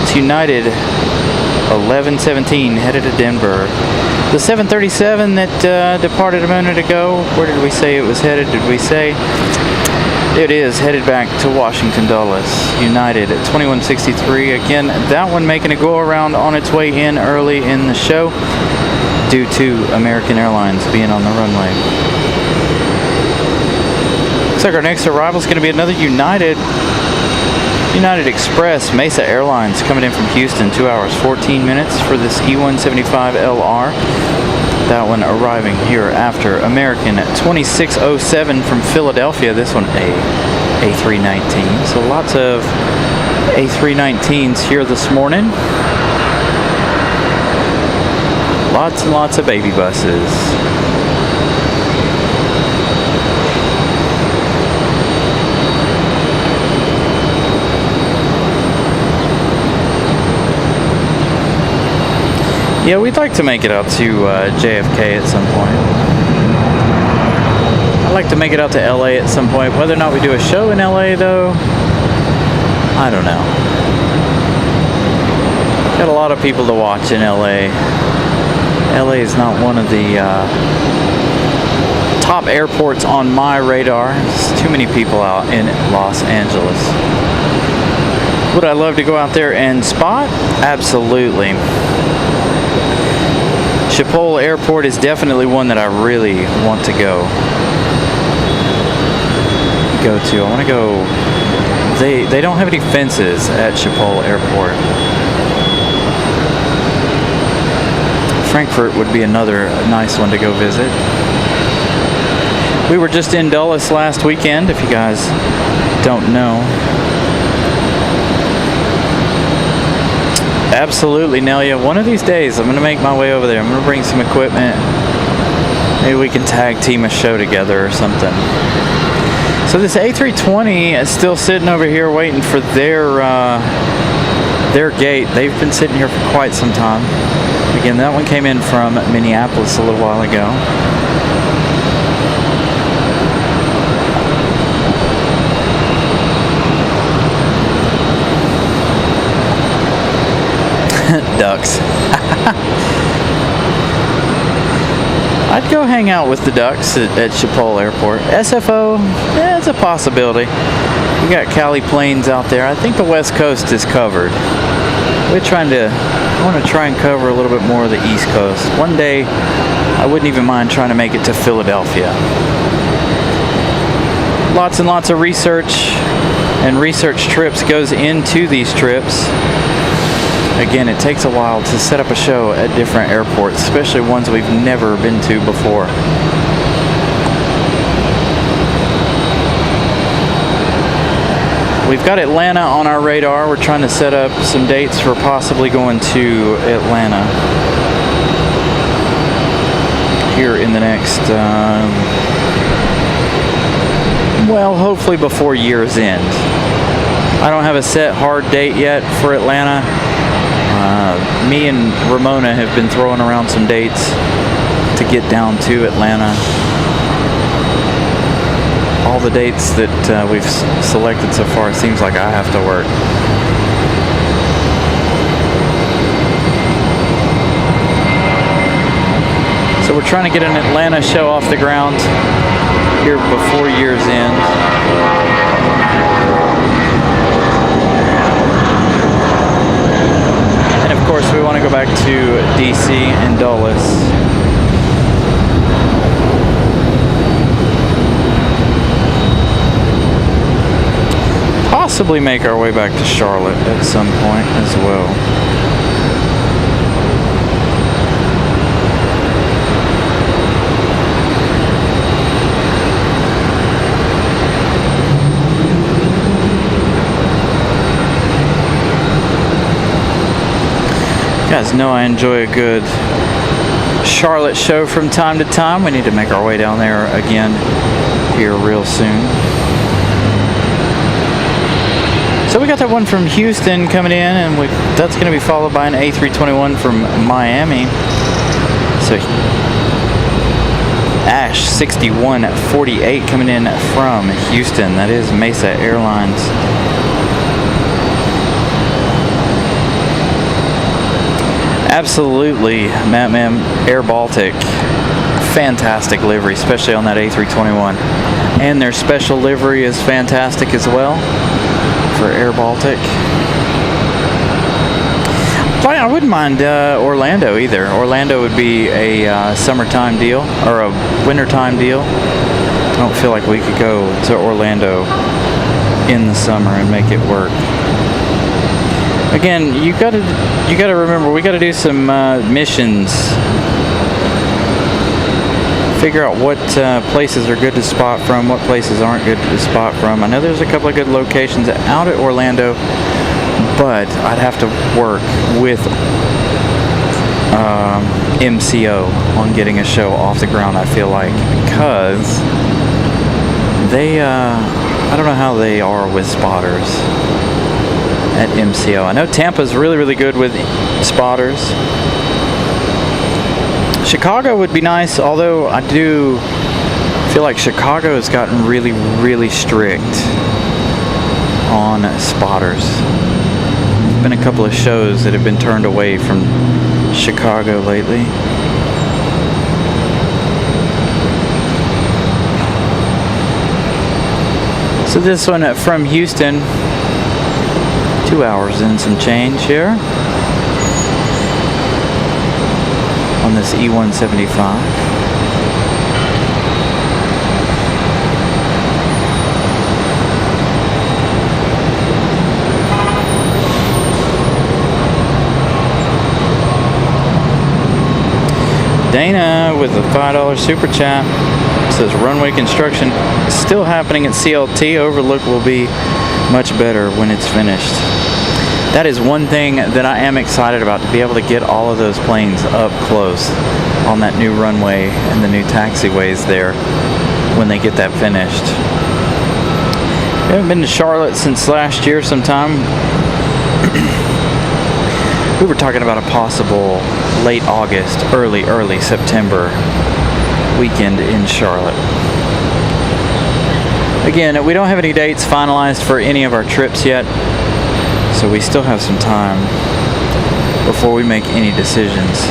to United 1117, headed to Denver. The 737 that departed a minute ago, where did we say it was headed? Did we say? It is headed back to Washington Dulles. United at 2163. Again, that one making a go around on its way in early in the show due to American Airlines being on the runway. Looks like our next arrival is going to be another United Express Mesa Airlines coming in from Houston. 2 hours 14 minutes for this E175LR. That one arriving here after American 2607 from Philadelphia. This one a A319. So lots of A319s here this morning. Lots and lots of baby buses. Yeah, we'd like to make it out to JFK at some point. I'd like to make it out to LA at some point. Whether or not we do a show in LA, though, I don't know. Got a lot of people to watch in LA. LA is not one of the top airports on my radar. There's too many people out in Los Angeles. Would I love to go out there and spot? Absolutely. Schiphol Airport is definitely one that I really want to go to. I want to go. They don't have any fences at Schiphol Airport. Frankfurt would be another nice one to go visit. We were just in Dulles last weekend, if you guys don't know. Absolutely, Nelia. One of these days, I'm going to make my way over there. I'm going to bring some equipment. Maybe we can tag team a show together or something. So this A320 is still sitting over here waiting for their gate. They've been sitting here for quite some time. Again, that one came in from Minneapolis a little while ago. Ducks. I'd go hang out with the ducks at Schiphol Airport. SFO, yeah, it's a possibility. We got Cali planes out there. I think the West Coast is covered. I want to try and cover a little bit more of the East Coast. One day, I wouldn't even mind trying to make it to Philadelphia. Lots and lots of research and research trips goes into these trips. Again, it takes a while to set up a show at different airports, especially ones we've never been to before. We've got Atlanta on our radar. We're trying to set up some dates for possibly going to Atlanta here in the next, well, hopefully before year's end. I don't have a set hard date yet for Atlanta. Me and Ramona have been throwing around some dates to get down to Atlanta. All the dates that we've selected so far, it seems like I have to work. So we're trying to get an Atlanta show off the ground here before year's end. And of course, we want to go back to DC and Dulles. Possibly make our way back to Charlotte at some point as well. You guys know I enjoy a good Charlotte show from time to time. We need to make our way down there again here real soon. So we got that one from Houston coming in, and that's going to be followed by an A321 from Miami. So Ash 6148 coming in from Houston. That is Mesa Airlines. Absolutely, Matt Ma'am, Air Baltic. Fantastic livery, especially on that A321. And their special livery is fantastic as well for Air Baltic. But I wouldn't mind Orlando either. Orlando would be a summertime deal or a wintertime deal. I don't feel like we could go to Orlando in the summer and make it work. Again, you gotta remember, we gotta do some missions figure out what places are good to spot from, what places aren't good to spot from. I know there's a couple of good locations out at Orlando, but I'd have to work with MCO on getting a show off the ground, I feel like, because they I don't know how they are with spotters at MCO. I know Tampa's really good with spotters. Chicago would be nice, although I do feel like Chicago has gotten really strict on spotters. There's been a couple of shows that have been turned away from Chicago lately. So this one from Houston, 2 hours and some change here on this E175. Dana with a $5 super chat says runway construction is still happening at CLT. Overlook will be much better when it's finished. That is one thing that I am excited about, to be able to get all of those planes up close on that new runway and the new taxiways there when they get that finished. I haven't been to Charlotte since last year sometime. We were talking about a possible late August, early September weekend in Charlotte. Again, we don't have any dates finalized for any of our trips yet, so we still have some time before we make any decisions.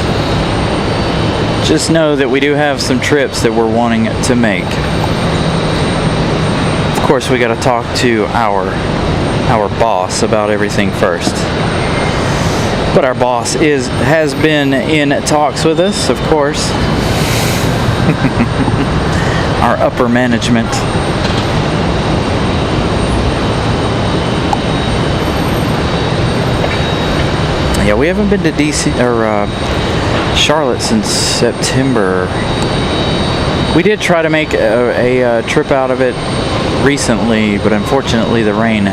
Just know that we do have some trips that we're wanting to make. Of course, we got to talk to our boss about everything first. But our boss has been in talks with us, of course. Our upper management. Yeah, we haven't been to DC or Charlotte since September. We did try to make a trip out of it recently, but unfortunately the rain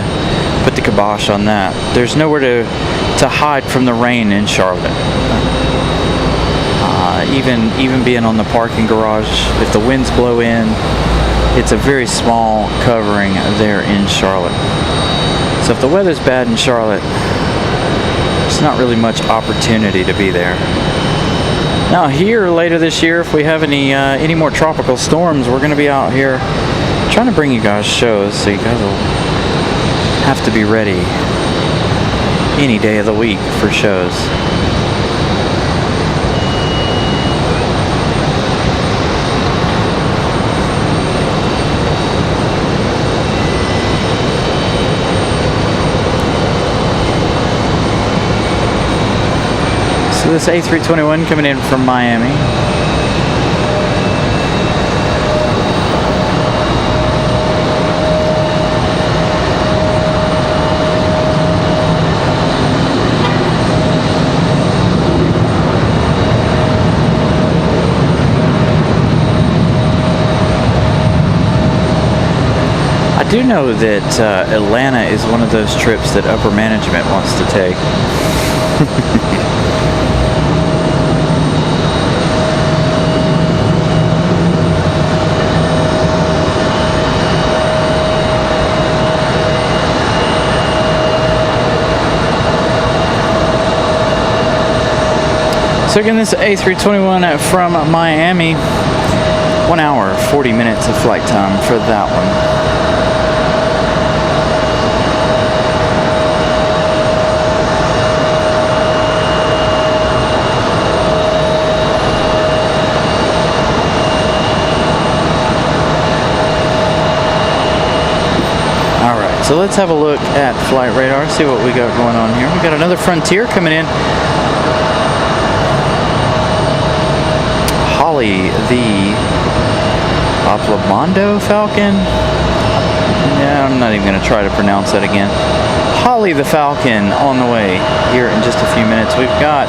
put the kibosh on that. There's nowhere to hide from the rain in Charlotte. Even being on the parking garage, if the winds blow in, it's a very small covering there in Charlotte. So if the weather's bad in Charlotte, there's not really much opportunity to be there. Now here later this year, if we have any more tropical storms, we're going to be out here trying to bring you guys shows, so you guys will have to be ready any day of the week for shows. So this A321 coming in from Miami. I do know that Atlanta is one of those trips that upper management wants to take. So again, this A321 from Miami, 1 hour, 40 minutes of flight time for that one. So let's have a look at flight radar, see what we got going on here. We got another Frontier coming in. Holly, the Oplamondo Falcon. Yeah, I'm not even going to try to pronounce that again. Holly the Falcon on the way here in just a few minutes. We've got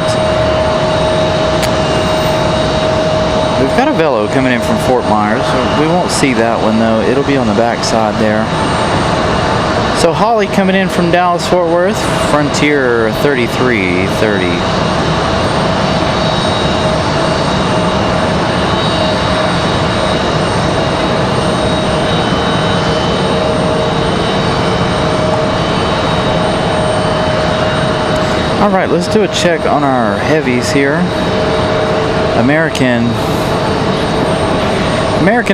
We've got a Velo coming in from Fort Myers. We won't see that one though. It'll be on the back side there. So Holly coming in from Dallas Fort Worth, Frontier 3330. All right, let's do a check on our heavies here. American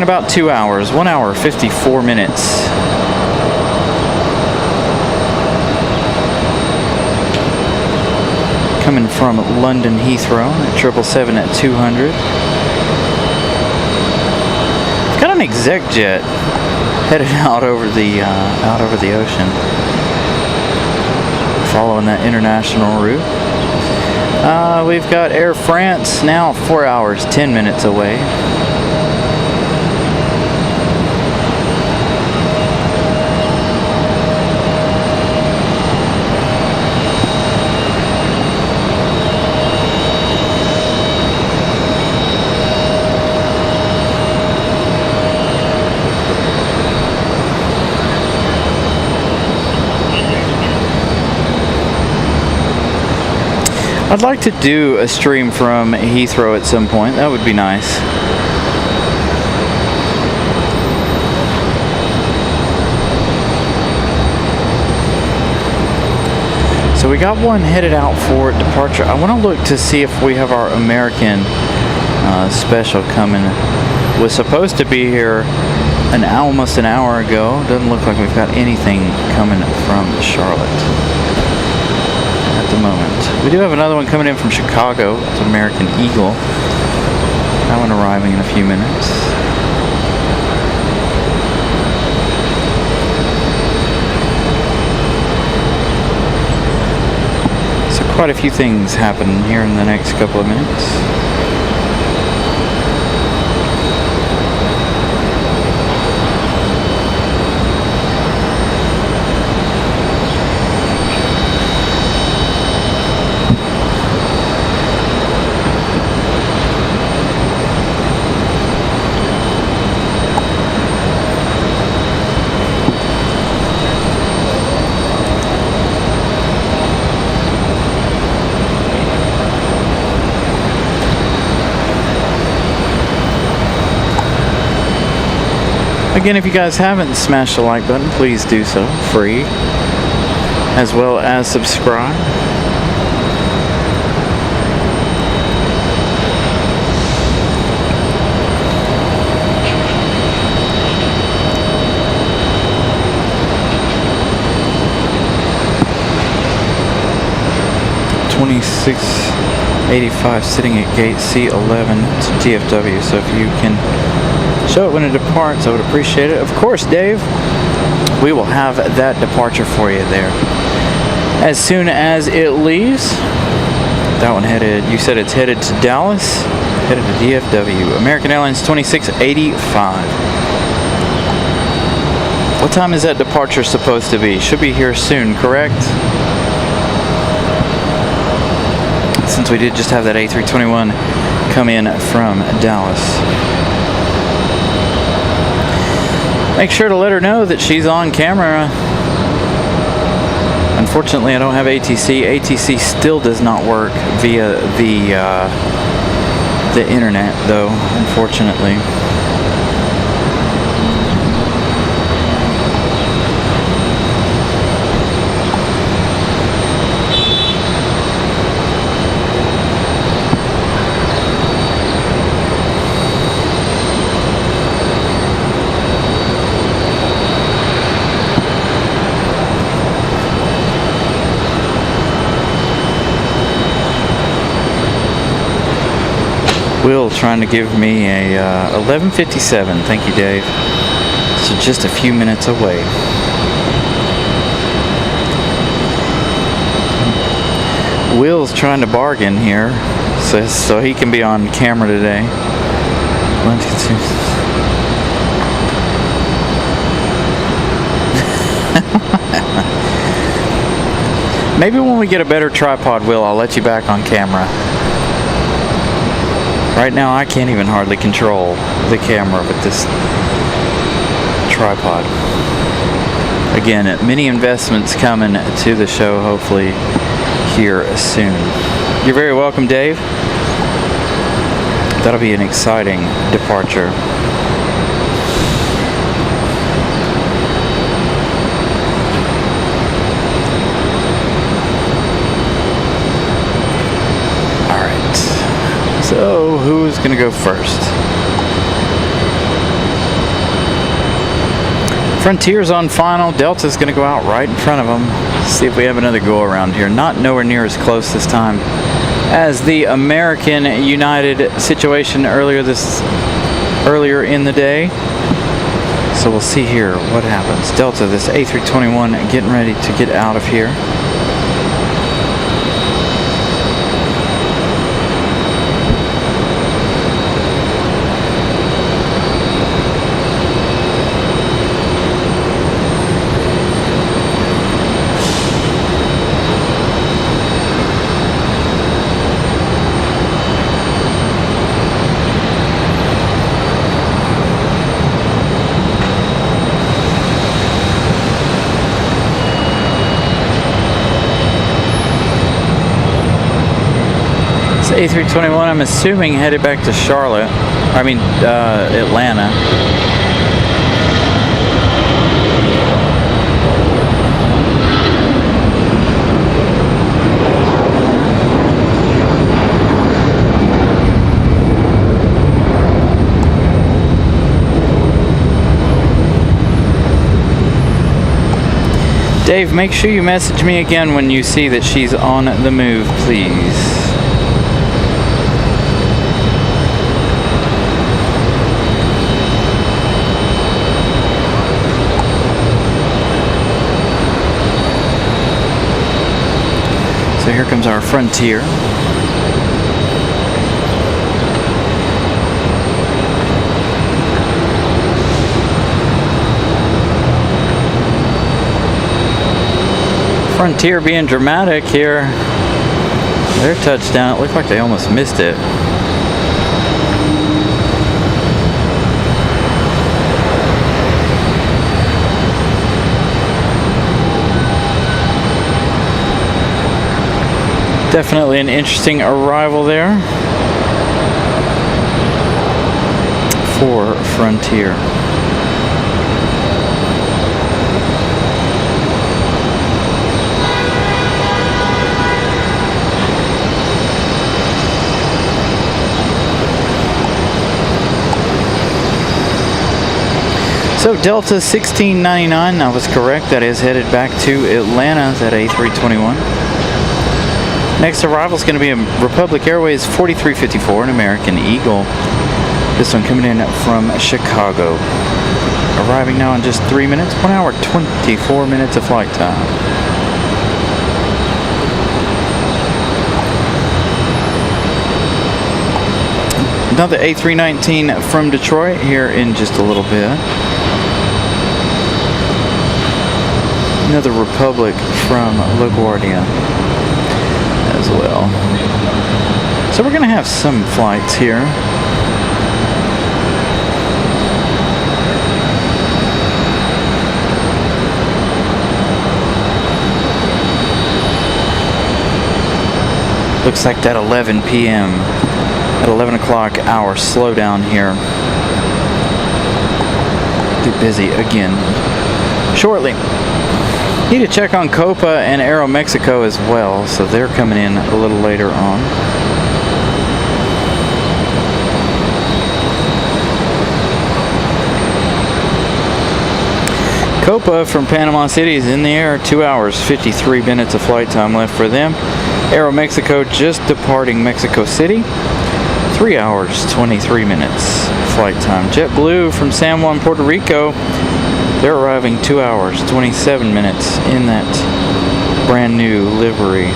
about 2 hours, 1 hour, 54 minutes. Coming from London Heathrow at 777 at 200. I've got an exec jet headed out over the ocean, following that international route. We've got Air France now 4 hours, 10 minutes away. I'd like to do a stream from Heathrow at some point. That would be nice. So we got one headed out for departure. I want to look to see if we have our American special coming. Was supposed to be here almost an hour ago. Doesn't look like we've got anything coming from Charlotte at the moment. We do have another one coming in from Chicago. It's American Eagle. That one arriving in a few minutes. So quite a few things happening here in the next couple of minutes. Again, if you guys haven't smashed the like button, please do so, free, as well as subscribe. $26.85 sitting at gate C11 to DFW, so if you can show it when it departs, I would appreciate it. Of course, Dave, we will have that departure for you there as soon as it leaves. That one headed, you said it's headed to Dallas, headed to DFW. American Airlines 2685. What time is that departure supposed to be? Should be here soon, correct? Since we did just have that A321 come in from Dallas. Make sure to let her know that she's on camera. Unfortunately, I don't have ATC. ATC still does not work via the internet, though, unfortunately. Will trying to give me a 11:57. Thank you, Dave. So just a few minutes away. Will's trying to bargain here, so he can be on camera today. Maybe when we get a better tripod, Will, I'll let you back on camera. Right now I can't even hardly control the camera with this tripod. Again, many investments coming to the show, hopefully here soon. You're very welcome, Dave. That'll be an exciting departure. All right. So, who's going to go first? Frontier's on final. Delta's going to go out right in front of them. See if we have another go around here. Not nowhere near as close this time as the American United situation earlier in the day. So we'll see here what happens. Delta, this A321 getting ready to get out of here. A321, I'm assuming headed back to Atlanta. Dave, make sure you message me again when you see that she's on the move, please. So here comes our Frontier. Frontier being dramatic here. Their touchdown, it looked like they almost missed it. Definitely an interesting arrival there for Frontier. So Delta 1699, I was correct, that is headed back to Atlanta, that A321. Next arrival is going to be a Republic Airways 4354, an American Eagle. This one coming in from Chicago. Arriving now in just 3 minutes, 1 hour 24 minutes of flight time. Another A319 from Detroit here in just a little bit. Another Republic from LaGuardia as well. So we're going to have some flights here. Looks like that 11 p.m. at 11 o'clock hour slowdown here. Get busy again shortly. Need to check on Copa and Aeromexico as well, so they're coming in a little later on. Copa from Panama City is in the air, 2 hours, 53 minutes of flight time left for them. Aeromexico just departing Mexico City, 3 hours, 23 minutes flight time. JetBlue from San Juan, Puerto Rico, they're arriving 2 hours, 27 minutes in that brand new livery.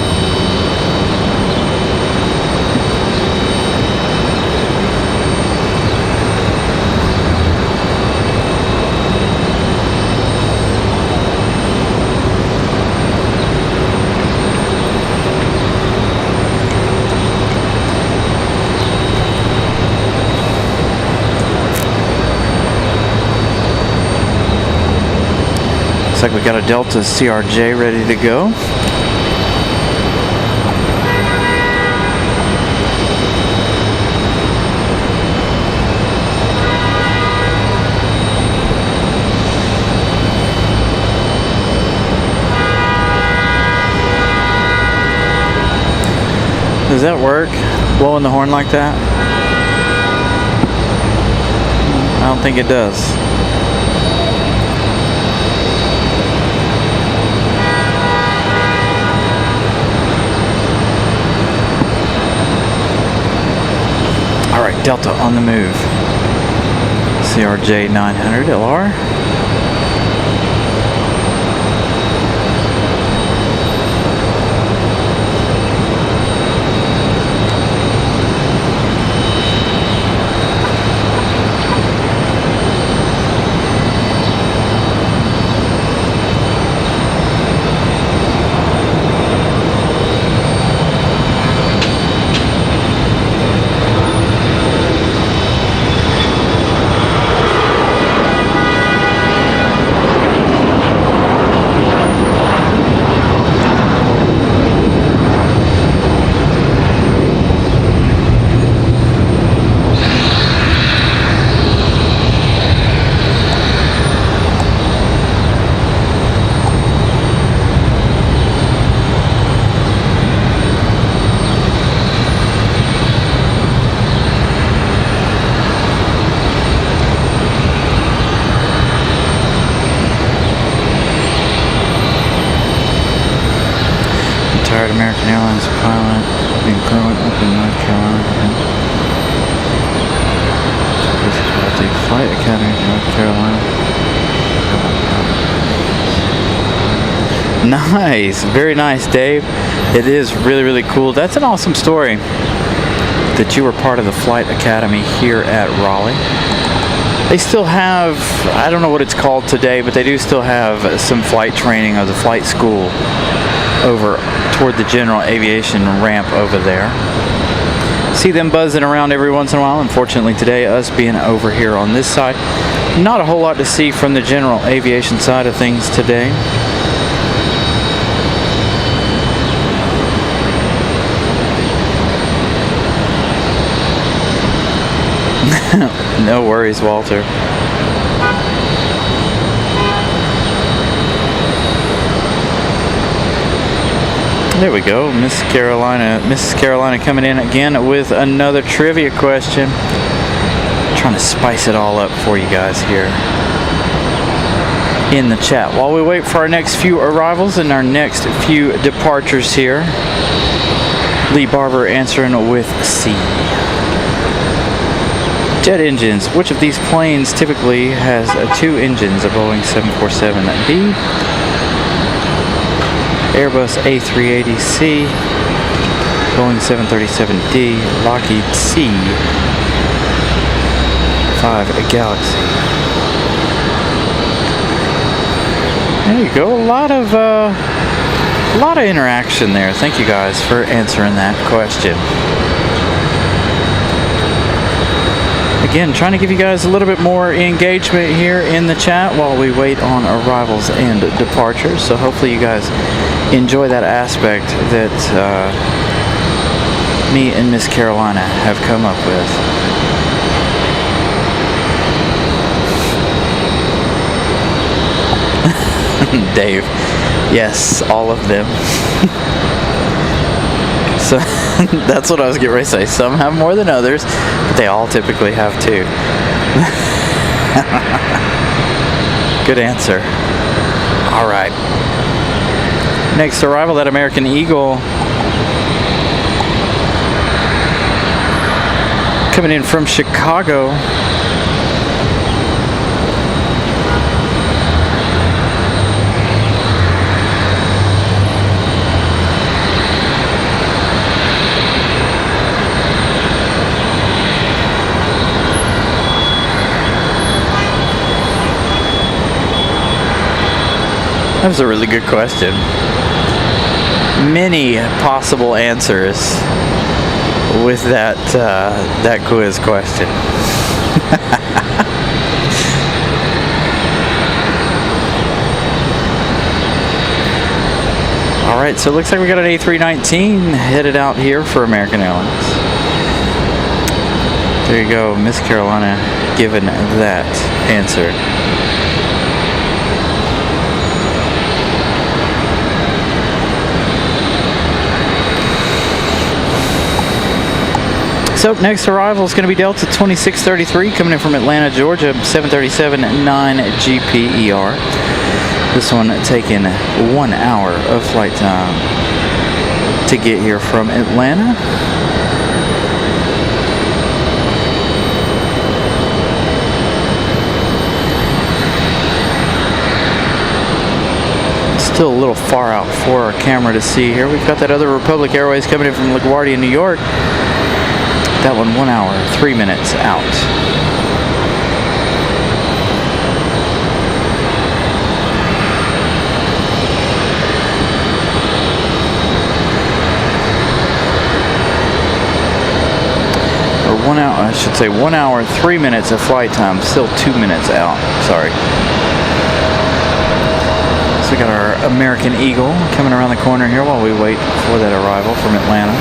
like we got a Delta CRJ ready to go. Does that work? Blowing the horn like that? I don't think it does. Alright, Delta on the move. CRJ 900 LR. American Airlines pilot being currently up in North Carolina. The Flight Academy of North Carolina. Nice, very nice, Dave. It is really, really cool. That's an awesome story that you were part of the Flight Academy here at Raleigh. They still have, I don't know what it's called today, but they do still have some flight training or the flight school over toward the general aviation ramp over there. See them buzzing around every once in a while. Unfortunately today, us being over here on this side, not a whole lot to see from the general aviation side of things today. No worries, Walter. There we go, Mrs. Carolina coming in again with another trivia question. Trying to spice it all up for you guys here in the chat while we wait for our next few arrivals and our next few departures here. Lee Barber answering with C. Jet engines. Which of these planes typically has two engines? A Boeing 747B, Airbus A380C, Boeing 737D, Lockheed C-5 Galaxy. There you go. A lot of interaction there. Thank you guys for answering that question. Again, trying to give you guys a little bit more engagement here in the chat while we wait on arrivals and departures. So hopefully you guys enjoy that aspect that me and Miss Carolina have come up with. Dave, yes, all of them. So that's what I was getting ready to say. Some have more than others, but they all typically have two. Good answer. All right. Next arrival, that American Eagle coming in from Chicago. That was a really good question. Many possible answers with that quiz question. right, so it looks like we got an A319 headed out here for American Airlines. There you go, Miss Carolina given that answer. So next arrival is going to be Delta 2633 coming in from Atlanta, Georgia, 737-9 GPER. This one taking 1 hour of flight time to get here from Atlanta. Still a little far out for our camera to see here. We've got that other Republic Airways coming in from LaGuardia, New York. That one 1 hour, 3 minutes out. Or 1 hour, I should say 1 hour, 3 minutes of flight time, still 2 minutes out, sorry. So we got our American Eagle coming around the corner here while we wait for that arrival from Atlanta.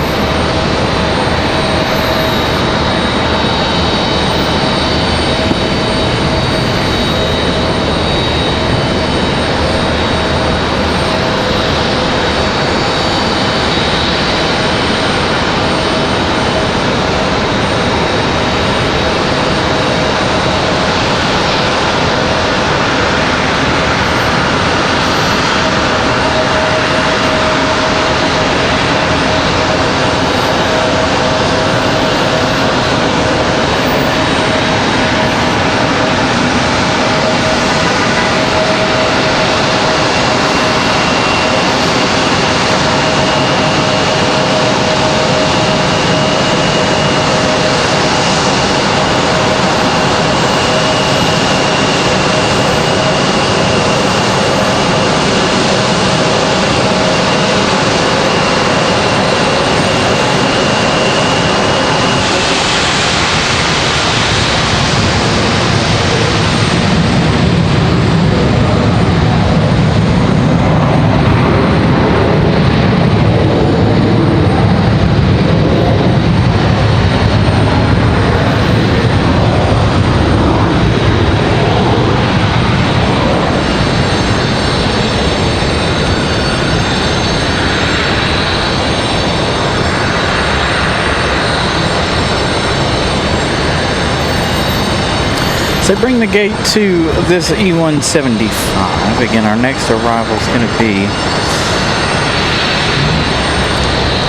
So bring the gate to this E175. Again, our next arrival is going to be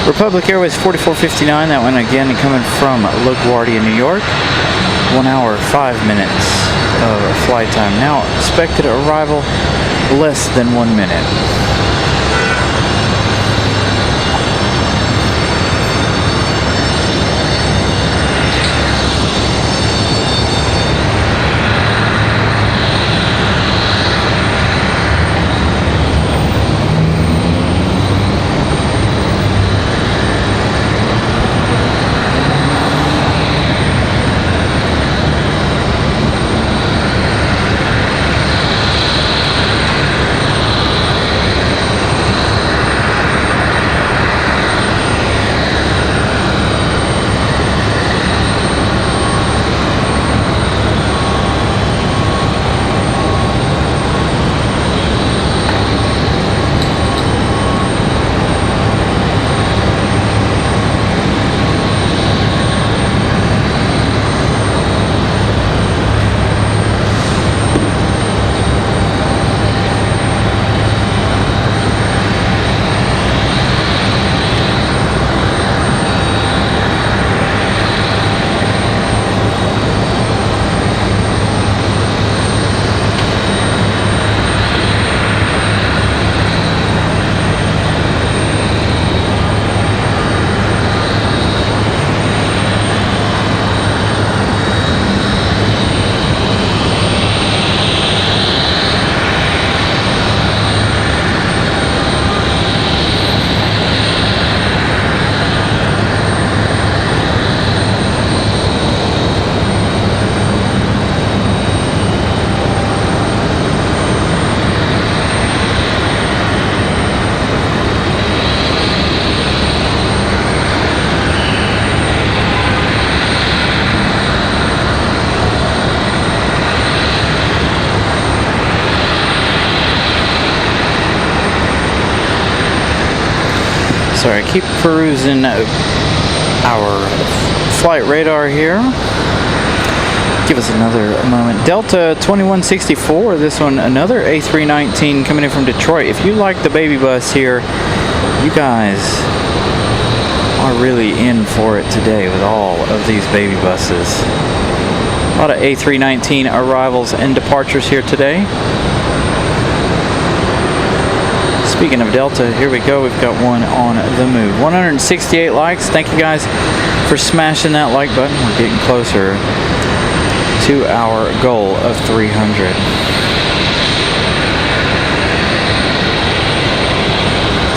Republic Airways 4459. That one again coming from LaGuardia, New York. 1 hour, 5 minutes of flight time. Now expected arrival less than 1 minute. Sorry, keep perusing our flight radar here. Give us another moment. Delta 2164, this one, another A319 coming in from Detroit. If you like the baby bus here, you guys are really in for it today with all of these baby buses. A lot of A319 arrivals and departures here today. Speaking of Delta, here we go. We've got one on the move. 168 likes. Thank you guys for smashing that like button. We're getting closer to our goal of 300.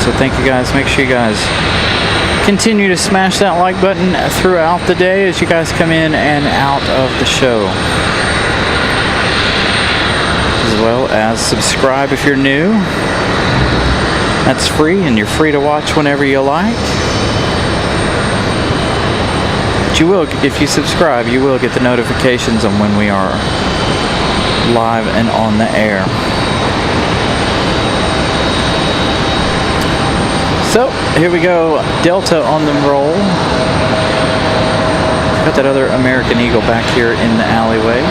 So thank you guys. Make sure you guys continue to smash that like button throughout the day as you guys come in and out of the show. As well as subscribe if you're new. That's free, and you're free to watch whenever you like. But you will, if you subscribe, you will get the notifications on when we are live and on the air. So, here we go. Delta on the roll. Got that other American Eagle back here in the alleyway.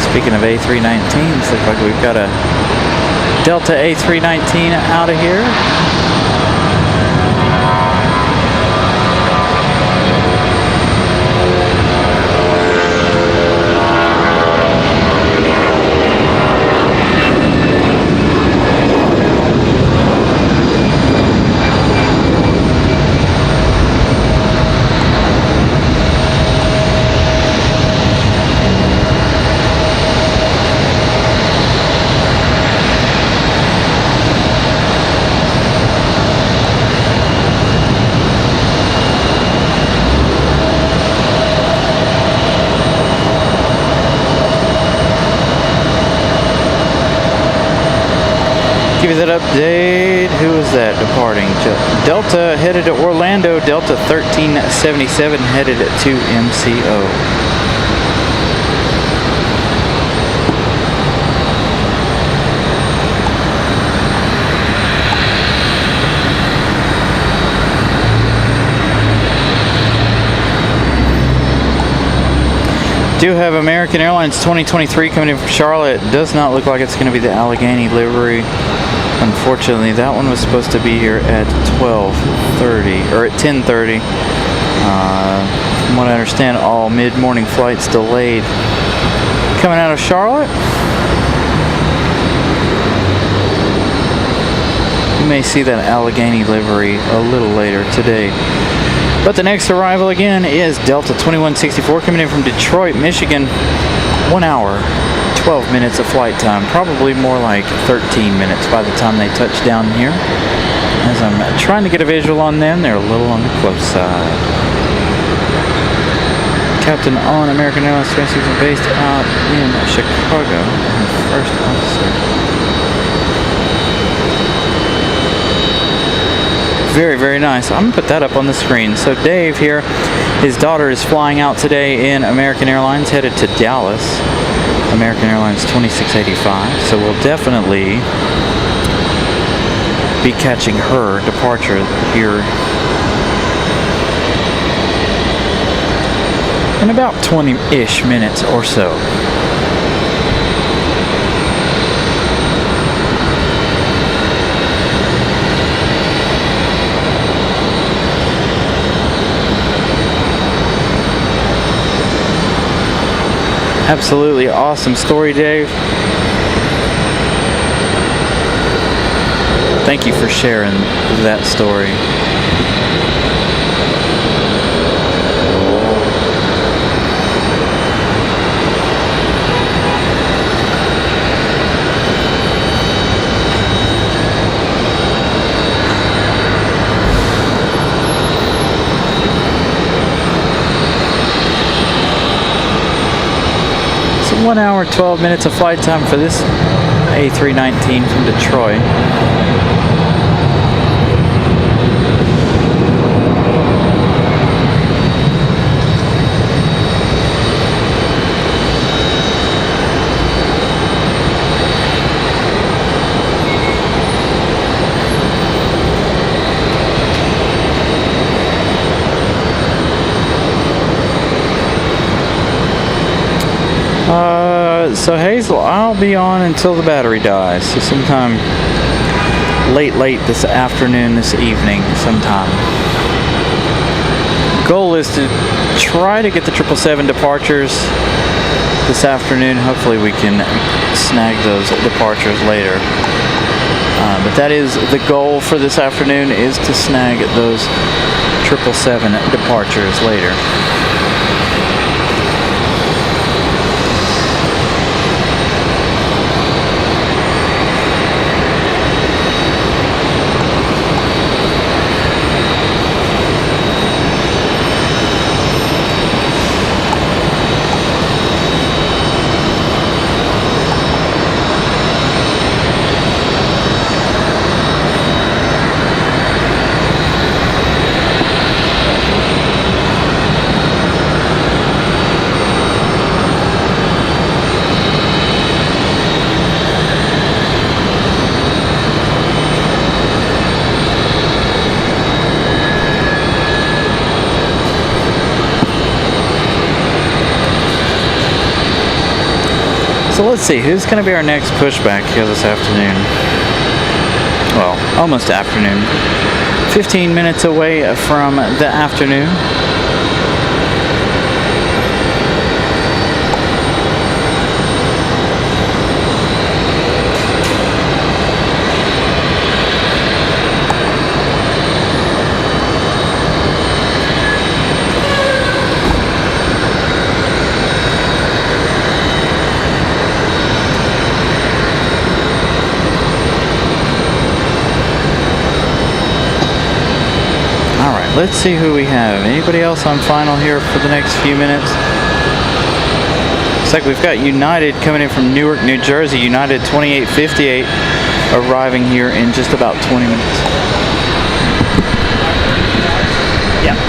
Speaking of A319s, looks like we've got a Delta A319 out of here. Give you that update. Who is that departing? Delta headed to Orlando. Delta 1377 headed to MCO. Do have American Airlines 2023 coming in from Charlotte. Does not look like it's going to be the Allegheny livery. Unfortunately, that one was supposed to be here at 12:30 or at 10:30. From what I understand, all mid-morning flights delayed. Coming out of Charlotte. You may see that Allegheny livery a little later today. But the next arrival again is Delta 2164 coming in from Detroit, Michigan. 1 hour, 12 minutes of flight time. Probably more like 13 minutes by the time they touch down here. As I'm trying to get a visual on them, they're a little on the close side. Captain on American Airlines 26 based out in Chicago. First officer. Very, very nice. I'm going to put that up on the screen. So Dave here, his daughter is flying out today in American Airlines, headed to Dallas. American Airlines 2685. So we'll definitely be catching her departure here in about 20-ish minutes or so. Absolutely awesome story, Dave. Thank you for sharing that story. So 1 hour, 12 minutes of flight time for this A319 from Detroit. So Hazel, I'll be on until the battery dies. So sometime late this afternoon, this evening, sometime. Goal is to try to get the 777 departures this afternoon. Hopefully we can snag those departures later. But that is the goal for this afternoon, is to snag those 777 departures later. So let's see, who's going to be our next pushback here this afternoon? Well, almost afternoon. 15 minutes away from the afternoon. Let's see who we have. Anybody else on final here for the next few minutes? Looks like we've got United coming in from Newark, New Jersey. United 2858 arriving here in just about 20 minutes. Yeah.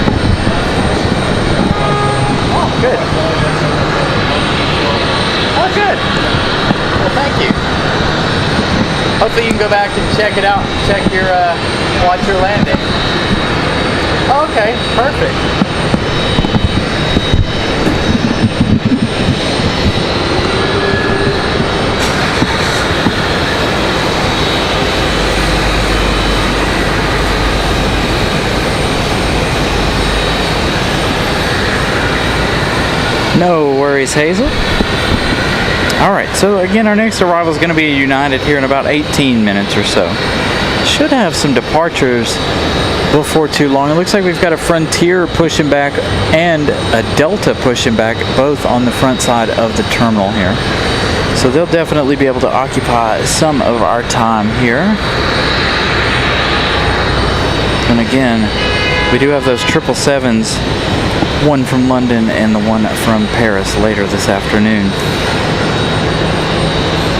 Oh, good. Oh, good. Well, thank you. Hopefully you can go back and check it out. Check your, watch your landing. Okay, perfect. No worries, Hazel. Alright, so again, our next arrival is going to be United here in about 18 minutes or so. Should have some departures before too long. It looks like we've got a Frontier pushing back and a Delta pushing back, both on the front side of the terminal here. So they'll definitely be able to occupy some of our time here. And again, we do have those 777s, one from London and the one from Paris later this afternoon.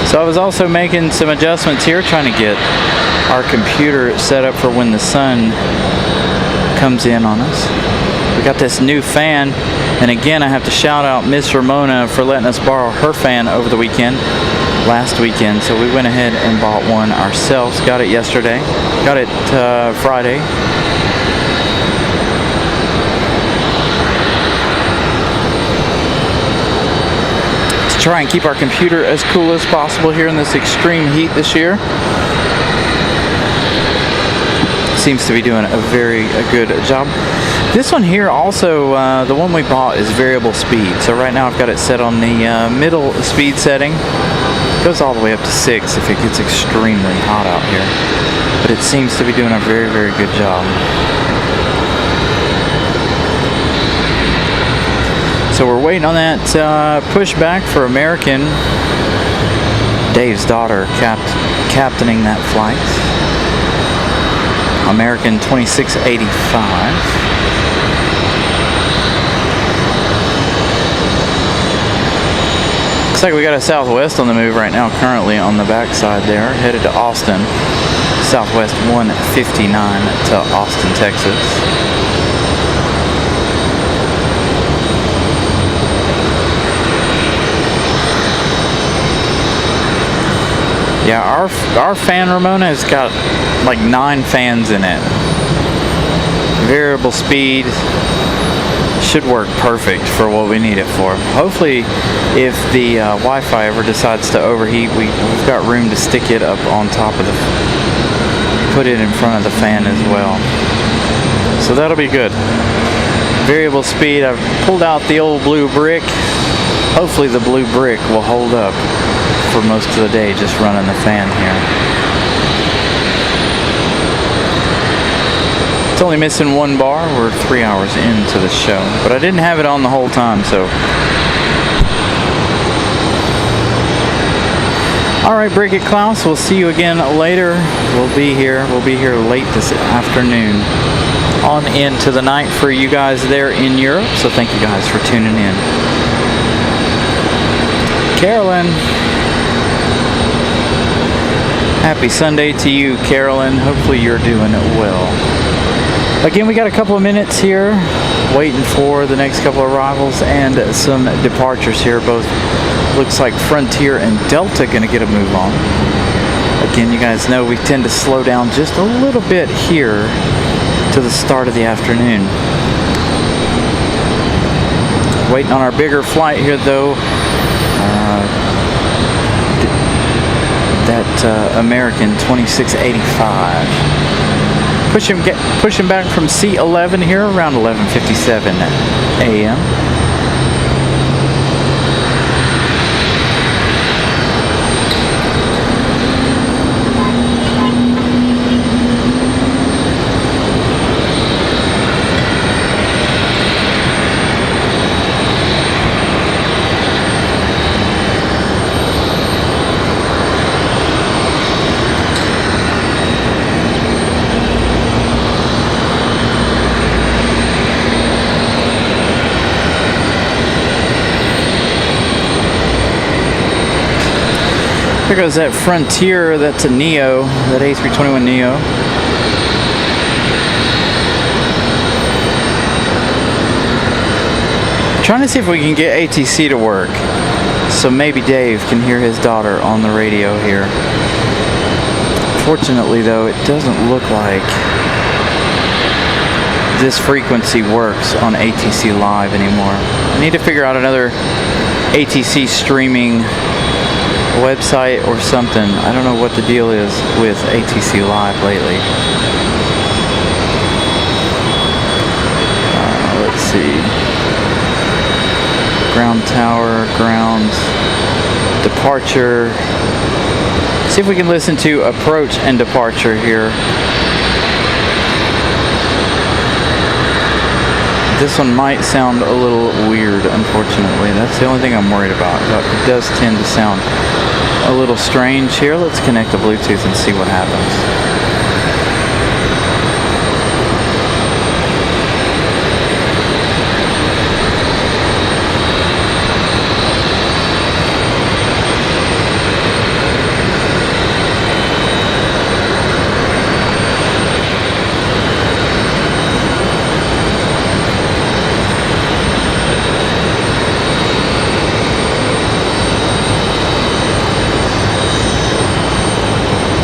So I was also making some adjustments here, trying to get our computer set up for when the sun comes in on us. We got this new fan, and again I have to shout out Miss Ramona for letting us borrow her fan over the weekend, last weekend. So we went ahead and bought one ourselves. Got it yesterday, got it Friday. To try and keep our computer as cool as possible here in this extreme heat this year. Seems to be doing a very good job. This one here also, the one we bought is variable speed. So right now I've got it set on the middle speed setting. It goes all the way up to 6 if it gets extremely hot out here. But it seems to be doing a very, very good job. So we're waiting on that pushback for American. Dave's daughter captaining that flight. American 2685. Looks like we got a Southwest on the move right now, currently on the backside there, headed to Austin. Southwest 159 to Austin, Texas. Yeah, our fan, Ramona, has got like 9 fans in it. Variable speed. should work perfect for what we need it for. Hopefully, if the Wi-Fi ever decides to overheat, we've got room to stick it up on top of put it in front of the fan as well. So that'll be good. Variable speed, I've pulled out the old blue brick. Hopefully the blue brick will hold up for most of the day just running the fan here. It's only missing one bar. We're 3 hours into the show, but I didn't have it on the whole time, so. All right, Break It Klaus, we'll see you again later. We'll be here late this afternoon on into the night for you guys there in Europe, so thank you guys for tuning in. Carolyn. Happy Sunday to you, Carolyn. Hopefully you're doing well. Again, we got a couple of minutes here waiting for the next couple of arrivals and some departures here. Both looks like Frontier and Delta going to get a move on. Again, you guys know we tend to slow down just a little bit here to the start of the afternoon. Waiting on our bigger flight here though. That American 2685. Pushing back from C11 here around 11:57 a.m. There goes that Frontier, that's a Neo, that A321 Neo. Trying to see if we can get ATC to work. So maybe Dave can hear his daughter on the radio here. Fortunately though, it doesn't look like this frequency works on ATC Live anymore. I need to figure out another ATC streaming website or something. I don't know what the deal is with ATC Live lately. Let's see. Ground tower, ground departure. See if we can listen to approach and departure here. This one might sound a little weird, unfortunately. That's the only thing I'm worried about. But it does tend to sound a little strange here. Let's connect the Bluetooth and see what happens.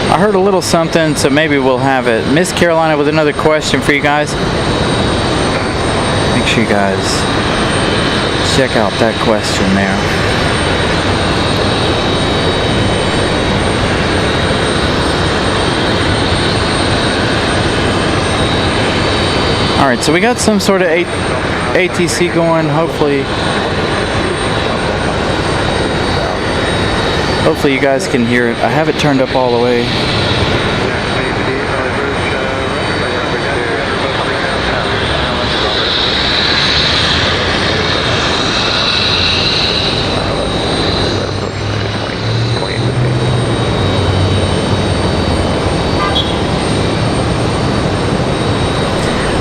I heard a little something, so maybe we'll have it. Miss Carolina with another question for you guys. Make sure you guys check out that question there. All right, so we got some sort of ATC going, hopefully you guys can hear it. I have it turned up all the way.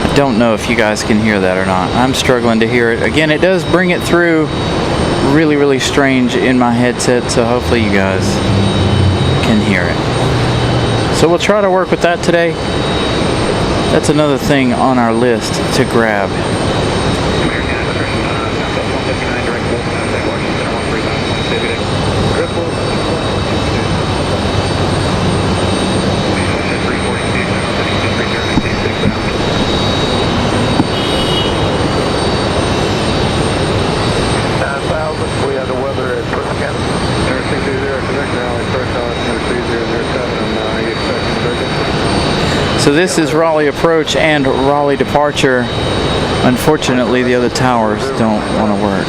I don't know if you guys can hear that or not. I'm struggling to hear it. Again, it does bring it through really strange in my headset, so hopefully you guys can hear it. So we'll try to work with that today. That's another thing on our list to grab. So this is Raleigh approach and Raleigh departure. Unfortunately, the other towers don't want to work.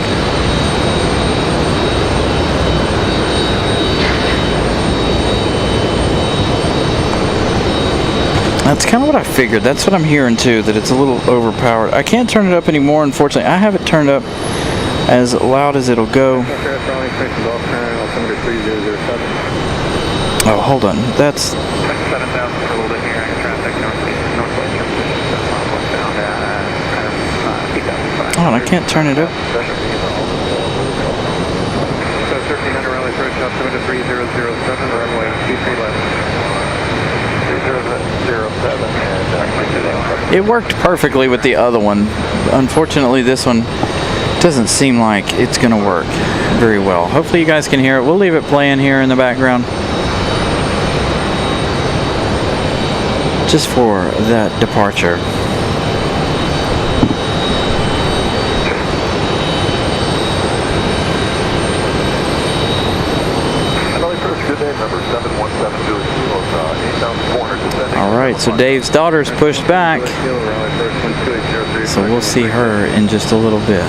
That's kind of what I figured. That's what I'm hearing too, that it's a little overpowered. I can't turn it up anymore, unfortunately. I have it turned up as loud as it'll go. Oh, hold on. That's... Oh, I can't turn it up. It worked perfectly with the other one. Unfortunately, this one doesn't seem like it's going to work very well. Hopefully you guys can hear it. We'll leave it playing here in the background, just for that departure. Alright, so Dave's daughter's pushed back, so we'll see her in just a little bit.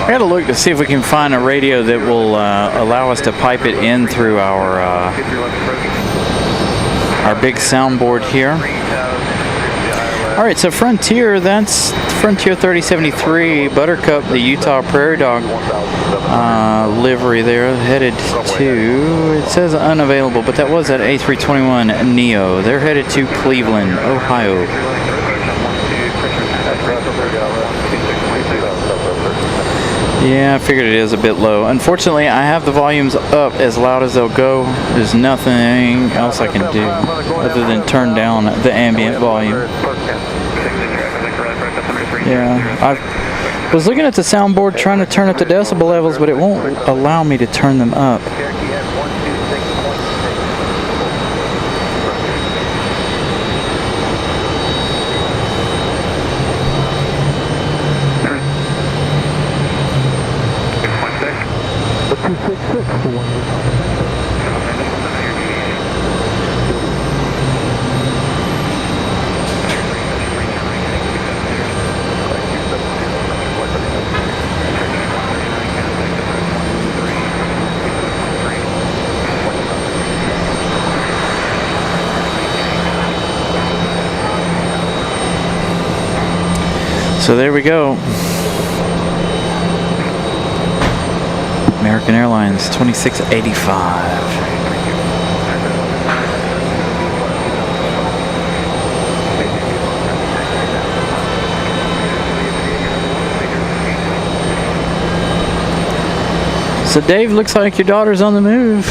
I gotta look to see if we can find a radio that will allow us to pipe it in through our big soundboard here. Alright, so Frontier, that's Frontier 3073, Buttercup, the Utah Prairie Dog livery there, headed to, it says unavailable, but that was at A321 Neo. They're headed to Cleveland, Ohio. Yeah, I figured it is a bit low. Unfortunately, I have the volumes up as loud as they'll go. There's nothing else I can do other than turn down the ambient volume. Yeah, I was looking at the soundboard trying to turn up the decibel levels, but it won't allow me to turn them up. So there we go. American Airlines 2685. So Dave, looks like your daughter's on the move.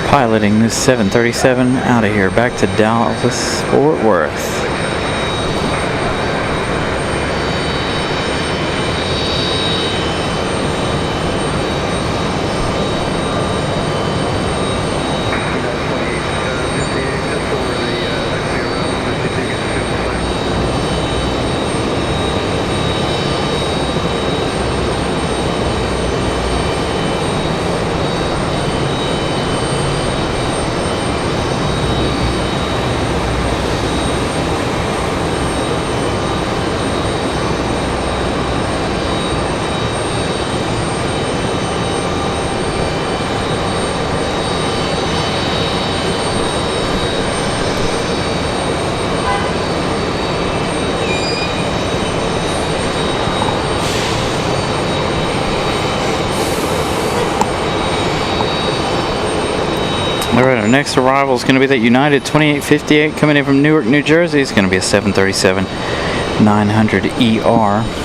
Piloting this 737 out of here back to Dallas, Fort Worth. All right, our next arrival is going to be that United 2858 coming in from Newark, New Jersey. It's going to be a 737-900ER.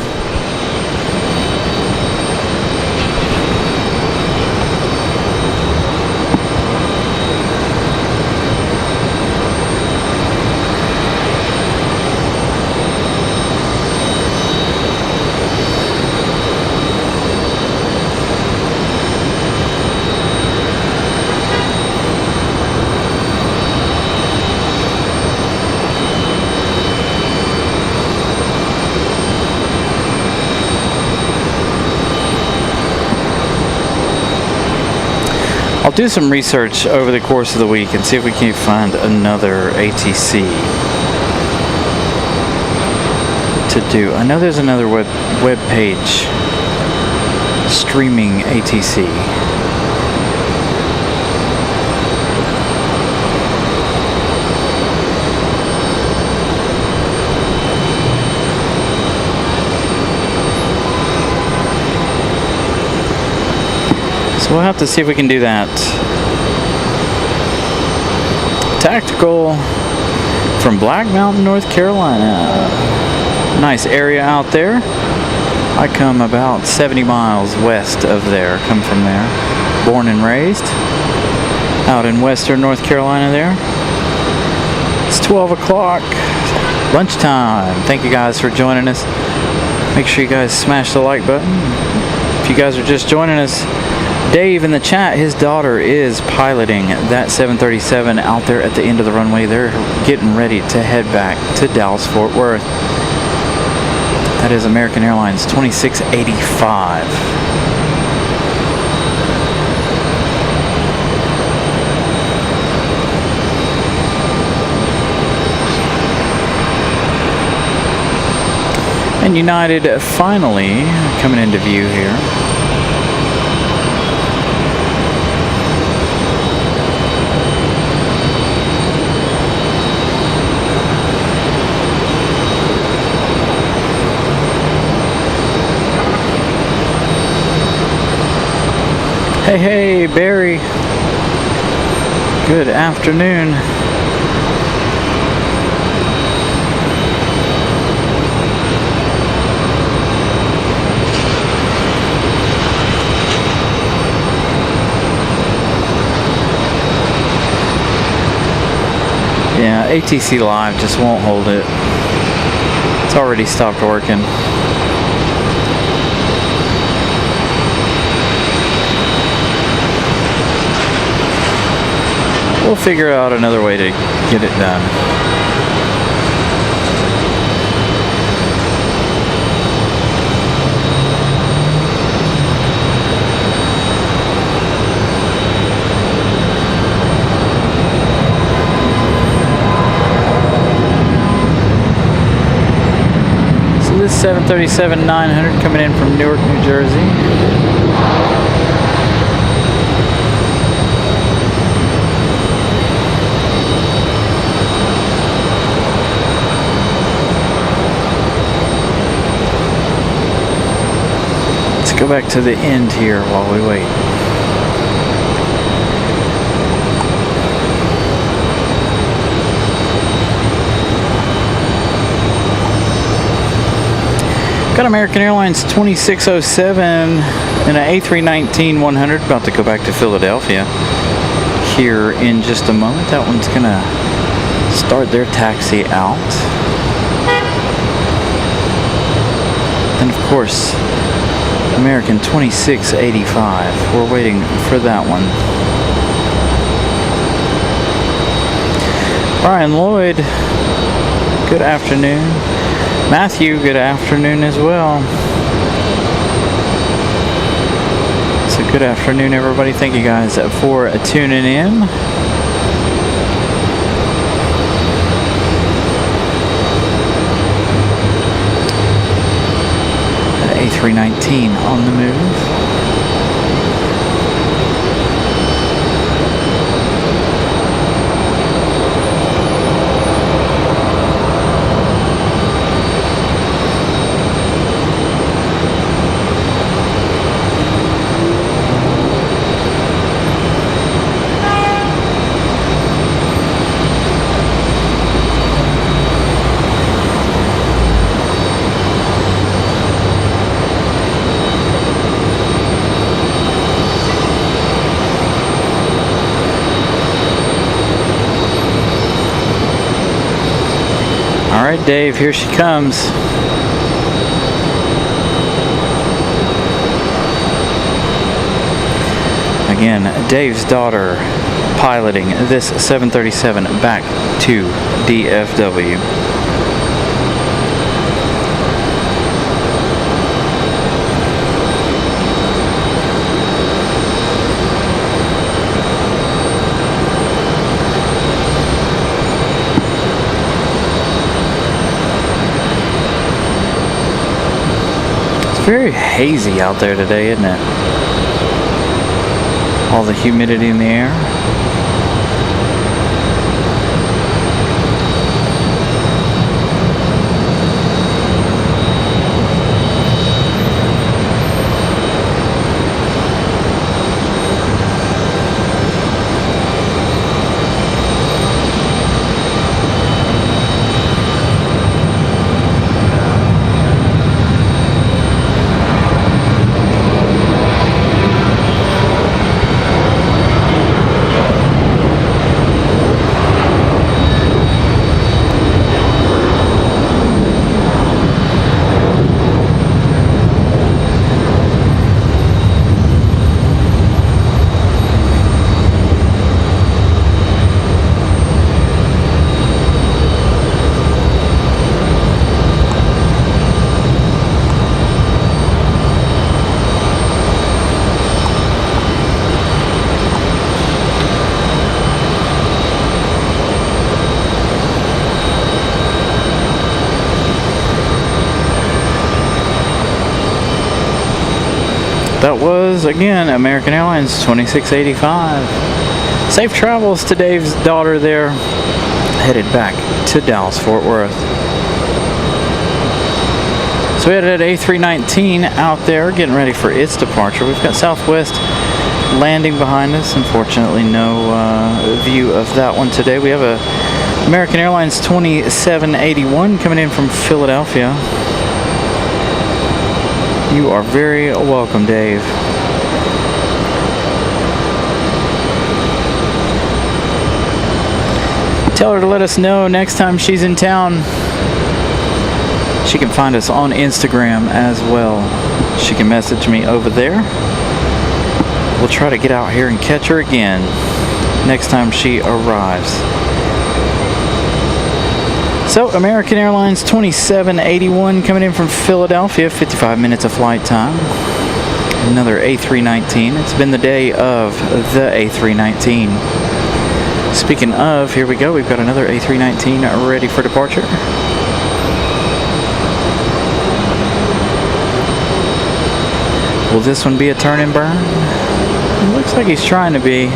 I'll do some research over the course of the week and see if we can find another ATC to do. I know there's another web page streaming ATC. We'll have to see if we can do that. Tactical from Black Mountain, North Carolina. Nice area out there. I come about 70 miles west of there. Come from there. Born and raised out in western North Carolina there. It's 12 o'clock. Lunchtime. Thank you guys for joining us. Make sure you guys smash the like button. If you guys are just joining us, Dave in the chat, his daughter is piloting that 737 out there at the end of the runway. They're getting ready to head back to Dallas-Fort Worth. That is American Airlines 2685. And United finally coming into view here. Hey, Barry. Good afternoon. Yeah, ATC Live just won't hold it. It's already stopped working. We'll figure out another way to get it done. So this 737-900 coming in from Newark, New Jersey. Go back to the end here while we wait. Got American Airlines 2607 and an A319-100 about to go back to Philadelphia here in just a moment. That one's gonna start their taxi out. And of course, American 2685. We're waiting for that one. Brian Lloyd, good afternoon. Matthew, good afternoon as well. So good afternoon, everybody. Thank you guys for tuning in. A319 on the move. All right, Dave, here she comes. Again, Dave's daughter piloting this 737 back to DFW. It's very hazy out there today, isn't it? All the humidity in the air. That was, again, American Airlines 2685. Safe travels to Dave's daughter there, headed back to Dallas-Fort Worth. So we had an A319 out there getting ready for its departure. We've got Southwest landing behind us. Unfortunately, no view of that one today. We have a American Airlines 2781 coming in from Philadelphia. You are very welcome, Dave. Tell her to let us know next time she's in town. She can find us on Instagram as well. She can message me over there. We'll try to get out here and catch her again next time she arrives. So, American Airlines 2781 coming in from Philadelphia, 55 minutes of flight time. Another A319. It's been the day of the A319. Speaking of, here we go. We've got another A319 ready for departure. Will this one be a turn and burn? It looks like he's trying to be.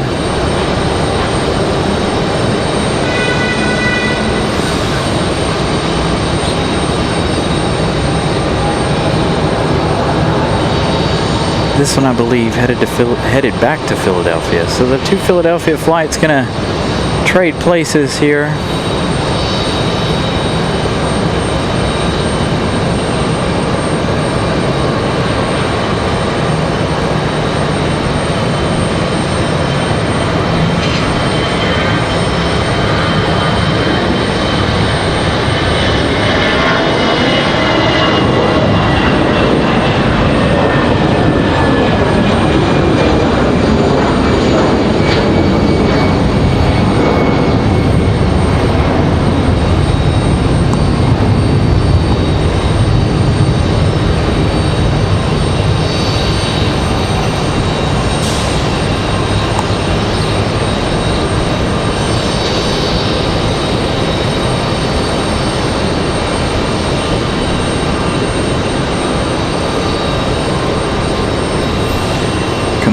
This one, I believe, headed back to Philadelphia. So the two Philadelphia flights gonna trade places here.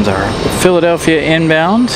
Our Philadelphia inbound.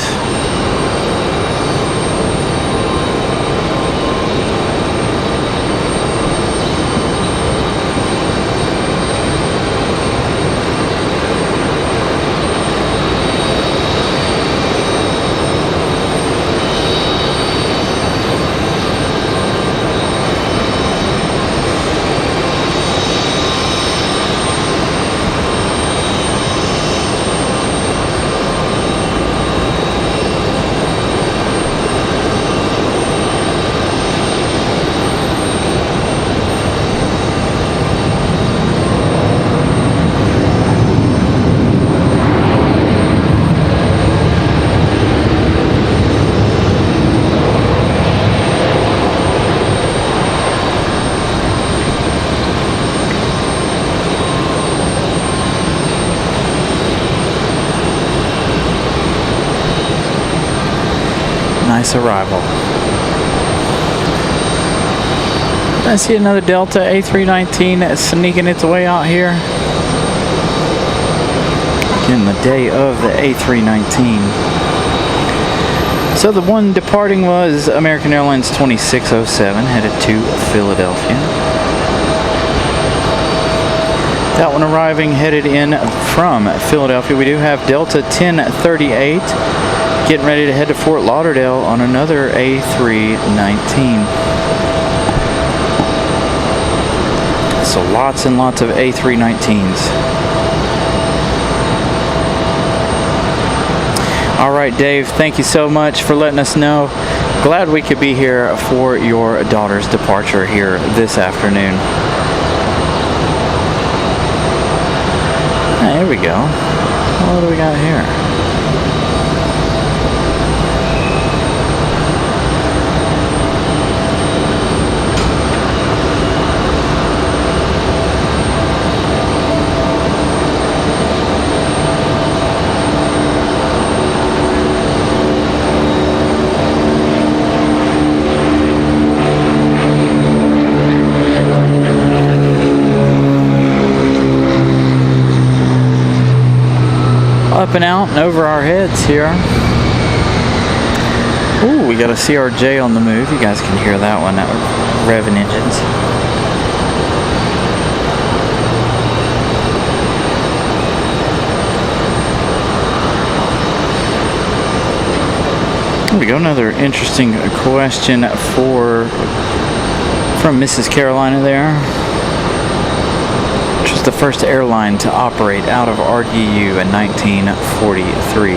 Nice arrival. I see another Delta A319 sneaking its way out here. Again, the day of the A319. So the one departing was American Airlines 2607, headed to Philadelphia. That one arriving, headed in from Philadelphia. We do have Delta 1038 getting ready to head to Fort Lauderdale on another A319. So lots and lots of A319s. All right, Dave, thank you so much for letting us know. Glad we could be here for your daughter's departure here this afternoon. There we go. What do we got here? Up and out and over our heads here. Ooh, we got a CRJ on the move. You guys can hear that one. That was revving engines. There we go. Another interesting question from Mrs. Carolina there. Which was the first airline to operate out of RDU in 1943.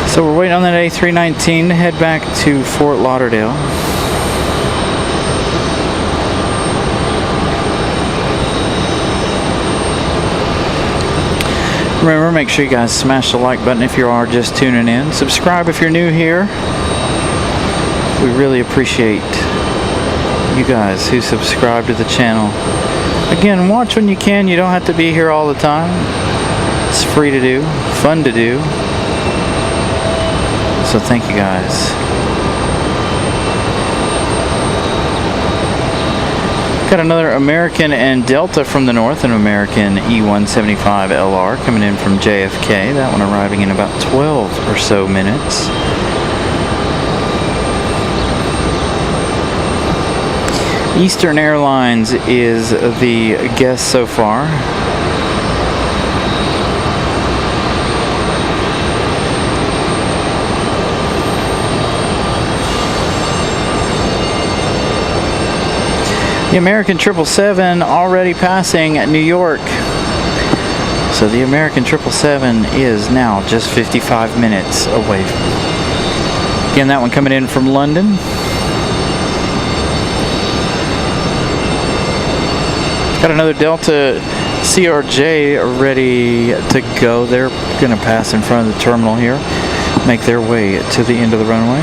So we're waiting on that A319 to head back to Fort Lauderdale. Remember, make sure you guys smash the like button if you are just tuning in. Subscribe if you're new here. We really appreciate you guys who subscribe to the channel. Again, watch when you can. You don't have to be here all the time. It's free to do, fun to do. So thank you guys. Got another American and Delta from the north, an American E175 LR coming in from JFK. That one arriving in about 12 or so minutes. Eastern Airlines is the guest so far. The American 777 already passing New York. So the American 777 is now just 55 minutes away. Again, that one coming in from London. Got another Delta CRJ ready to go. They're going to pass in front of the terminal here, make their way to the end of the runway.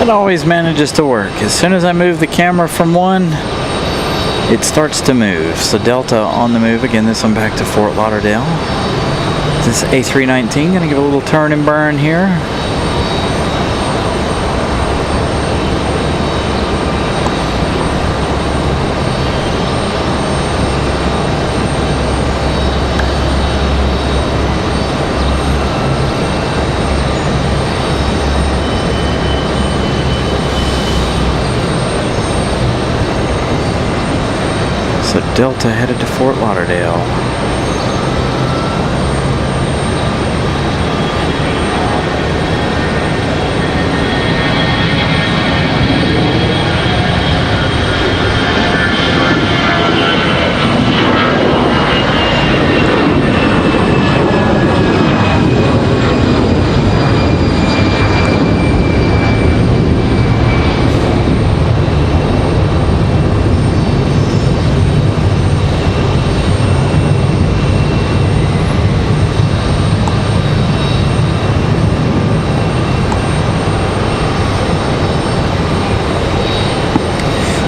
It always manages to work. As soon as I move the camera from one, it starts to move. So Delta on the move again, this one back to Fort Lauderdale. This A319 gonna give a little turn and burn here. Delta headed to Fort Lauderdale.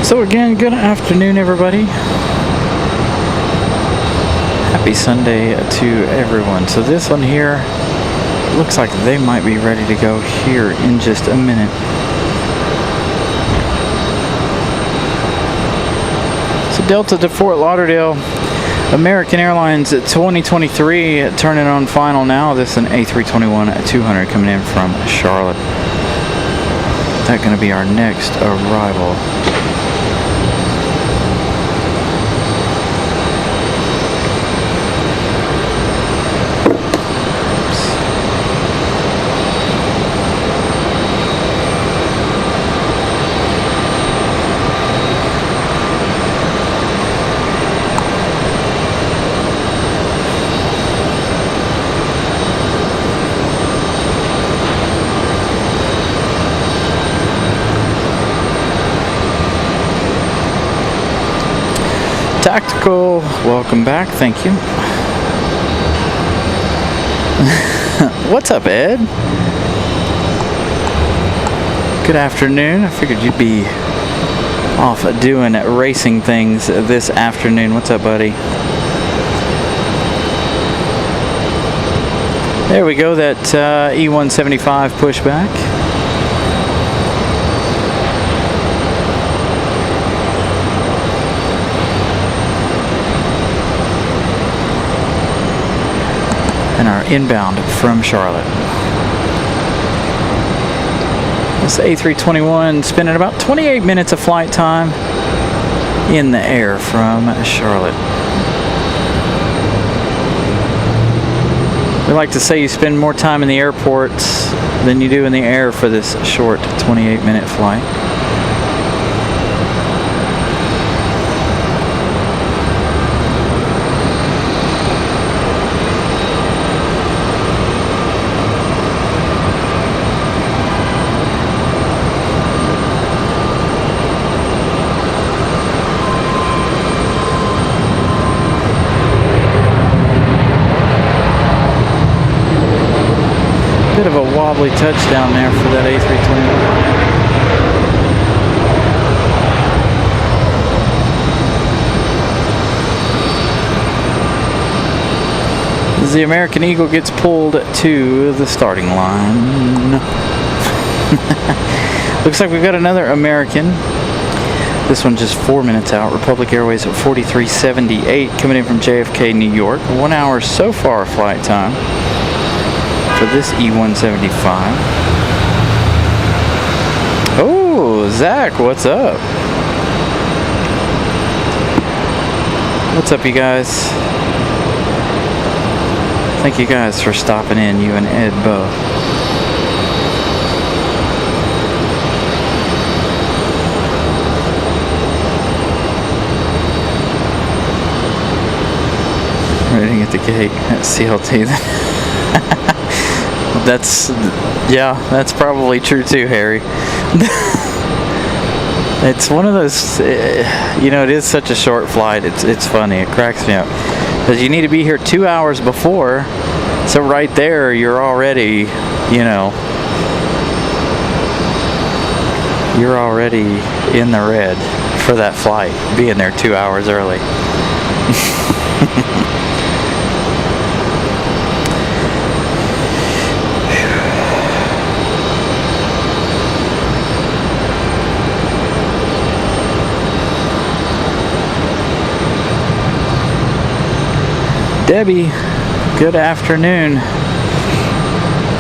So again, good afternoon, everybody. Happy Sunday to everyone. So this one here looks like they might be ready to go here in just a minute. So Delta to Fort Lauderdale, American Airlines 2023 turning on final now. This is an A321-200 coming in from Charlotte. That's going to be our next arrival. Tactical, welcome back, thank you. What's up, Ed? Good afternoon. I figured you'd be off doing racing things this afternoon. What's up, buddy? There we go, that E175 pushback. And our inbound from Charlotte. This A321 spending about 28 minutes of flight time in the air from Charlotte. We like to say you spend more time in the airports than you do in the air for this short 28-minute flight. Bit of a wobbly touchdown there for that A321. As the American Eagle gets pulled to the starting line. Looks like we've got another American. This one just 4 minutes out. Republic Airways at 4378 coming in from JFK, New York. 1 hour so far flight time for this E175. Oh, Zach, what's up? What's up, you guys? Thank you guys for stopping in, you and Ed both. Waiting at the gate at CLT then. That's probably true too, Harry. It's one of those, you know, it is such a short flight. It's funny. It cracks me up because you need to be here 2 hours before. So right there, you're already, you know, you're already in the red for that flight, being there 2 hours early. Debbie, good afternoon.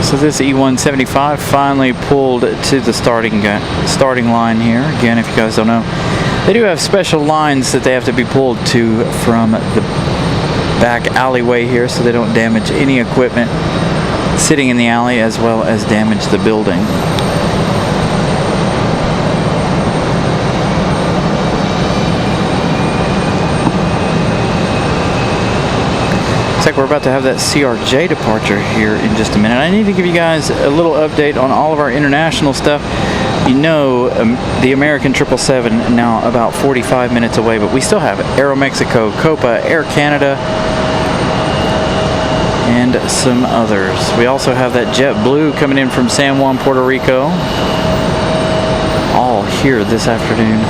So this E175 finally pulled to the starting line here. Again, if you guys don't know, They do have special lines that they have to be pulled to from the back alleyway here so they don't damage any equipment sitting in the alley as well as damage the building. Looks like we're about to have that CRJ departure here in just a minute. I need to give you guys a little update on all of our international stuff. You know, the American 777 now about 45 minutes away, but we still have Aeromexico, Copa, Air Canada, and some others. We also have that JetBlue coming in from San Juan, Puerto Rico, all here this afternoon.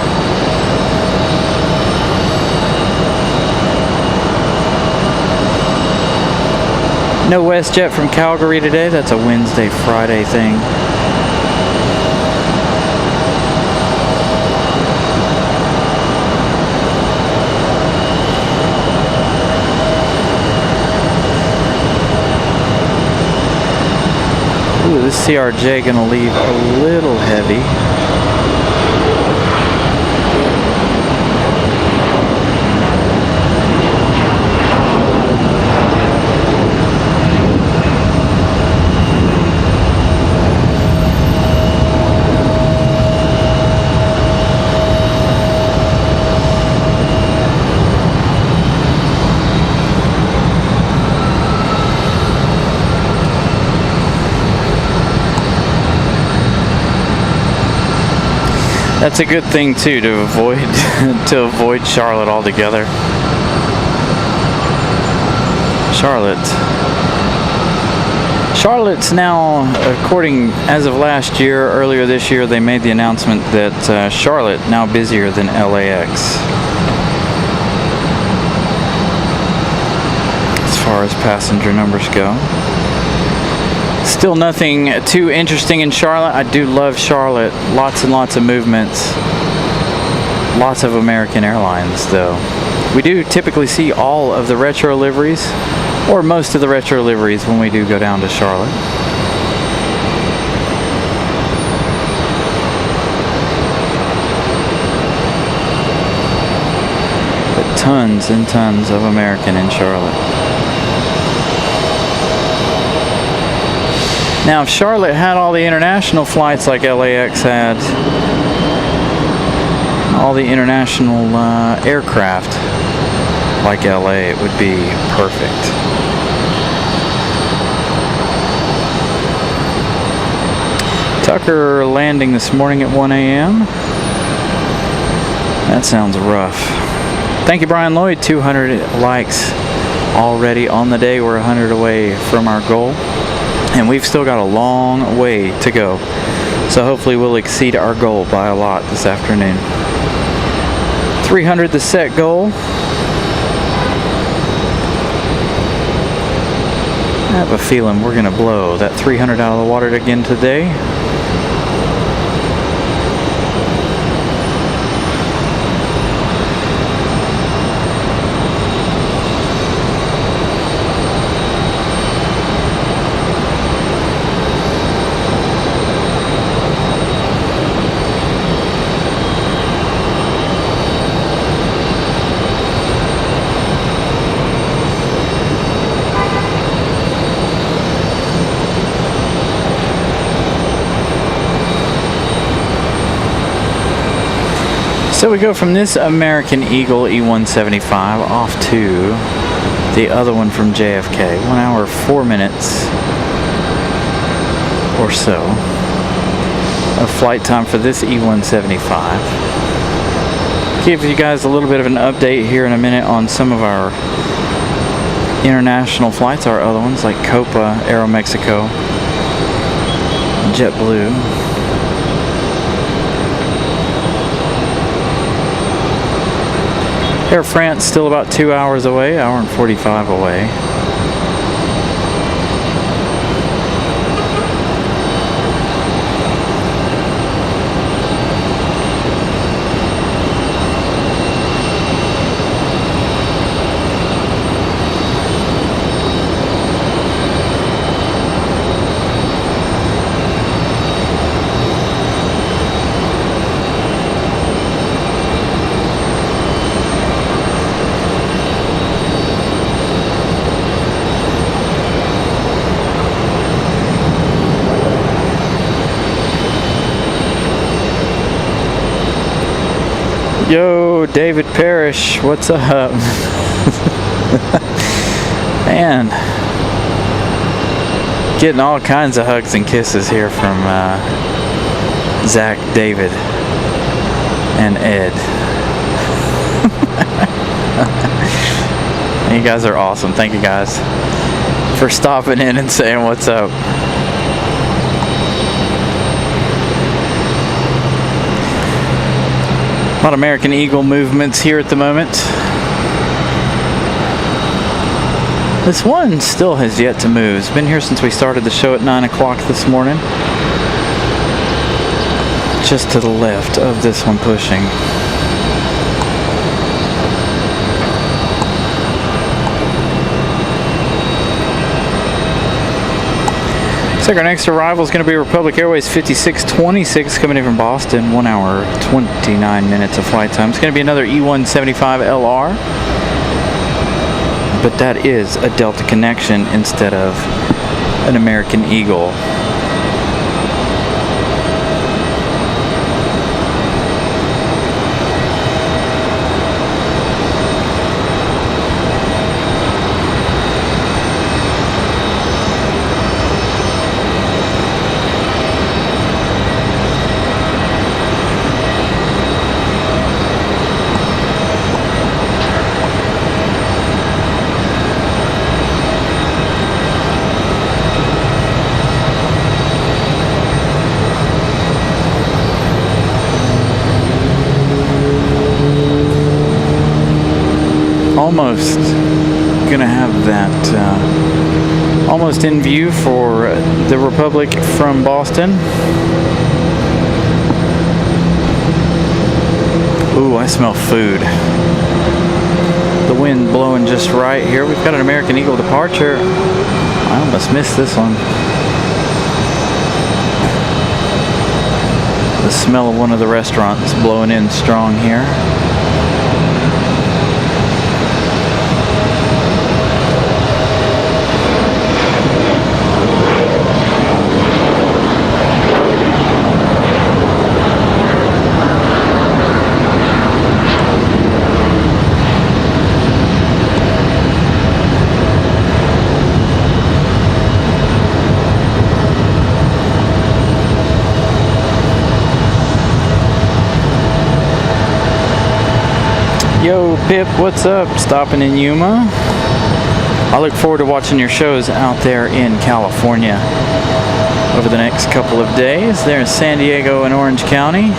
No WestJet from Calgary today. That's a Wednesday, Friday thing. Ooh, this CRJ gonna leave a little heavy. That's a good thing too, to avoid Charlotte altogether. Charlotte's now, according as of last year, earlier this year, they made the announcement that Charlotte now busier than LAX as far as passenger numbers go. Still nothing too interesting in Charlotte. I do love Charlotte. Lots and lots of movements. Lots of American Airlines, though. We do typically see all of the retro liveries, or most of the retro liveries, when we do go down to Charlotte. But tons and tons of American in Charlotte. Now, if Charlotte had all the international flights like LAX had, all the international aircraft like LA, it would be perfect. Tucker landing this morning at 1 a.m. That sounds rough. Thank you, Brian Lloyd. 200 likes already on the day. We're 100 away from our goal. And we've still got a long way to go. So hopefully we'll exceed our goal by a lot this afternoon. 300 the set goal. I have a feeling we're going to blow that 300 out of the water again today. So we go from this American Eagle E175 off to the other one from JFK. 1 hour, 4 minutes or so of flight time for this E175. Give you guys a little bit of an update here in a minute on some of our international flights, our other ones like Copa, Aeromexico, JetBlue. Air France still about 2 hours away, hour and 45 away. Yo, David Parrish, what's up? Man, getting all kinds of hugs and kisses here from Zach, David, and Ed. You guys are awesome. Thank you guys for stopping in and saying what's up. A lot of American Eagle movements here at the moment. This one still has yet to move. It's been here since we started the show at 9 o'clock this morning. Just to the left of this one pushing. Looks like our next arrival is going to be Republic Airways 5626 coming in from Boston. 1 hour, 29 minutes of flight time. It's going to be another E175LR. But that is a Delta connection instead of an American Eagle. Almost gonna have that almost in view for the Republic from Boston. Ooh, I smell food. The wind blowing just right here. We've got an American Eagle departure. I almost missed this one. The smell of one of the restaurants blowing in strong here. Yo, Pip, what's up? Stopping in Yuma. I look forward to watching your shows out there in California over the next couple of days. There in San Diego and Orange County.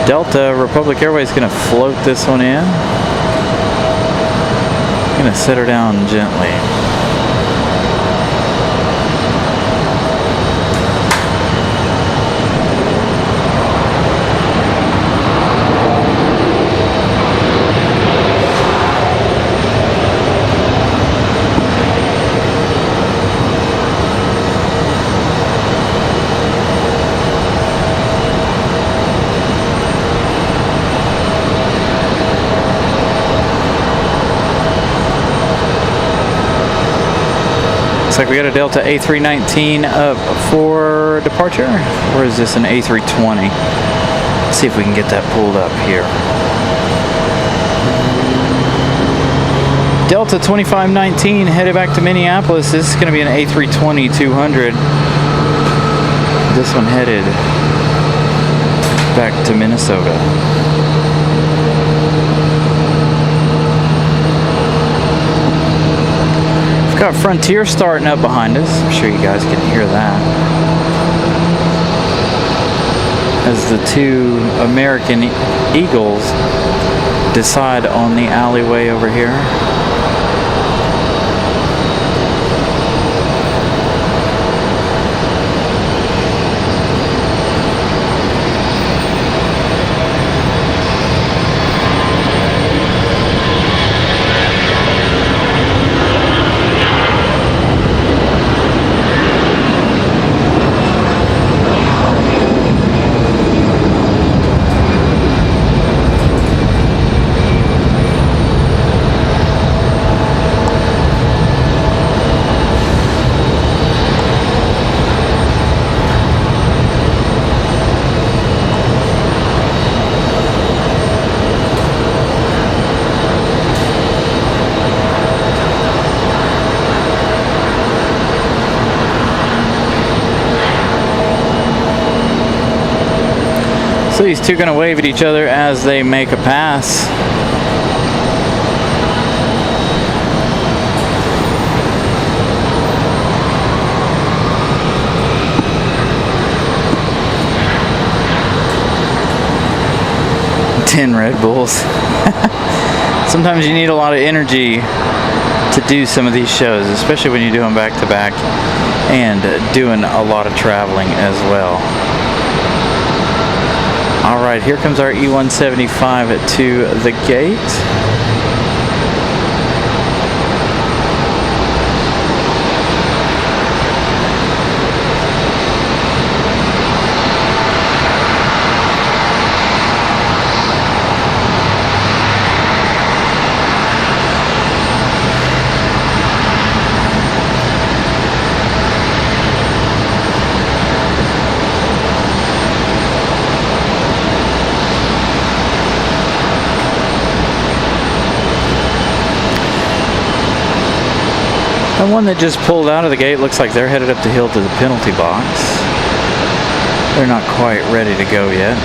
Delta, Republic Airways is going to float this one in. Going to set her down gently. Looks like we got a Delta A319 up for departure, or is this an A320? Let's see if we can get that pulled up here. Delta 2519 headed back to Minneapolis. This is going to be an A320-200. This one headed back to Minnesota. Got Frontier starting up behind us. I'm sure you guys can hear that. As the two American Eagles decide on the alleyway over here. So these two gonna wave at each other as they make a pass. Red Bulls. Sometimes you need a lot of energy to do some of these shows, especially when you do them back to back and doing a lot of traveling as well. All right, here comes our E175 to the gate. The one that just pulled out of the gate looks like they're headed up the hill to the penalty box. They're not quite ready to go yet.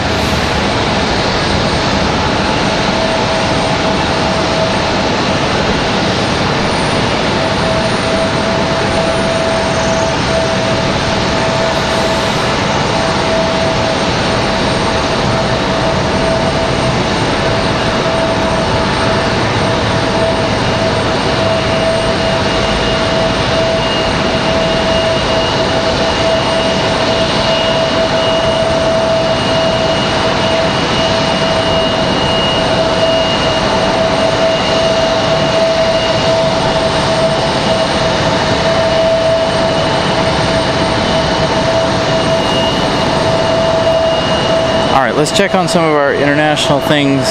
Let's check on some of our international things,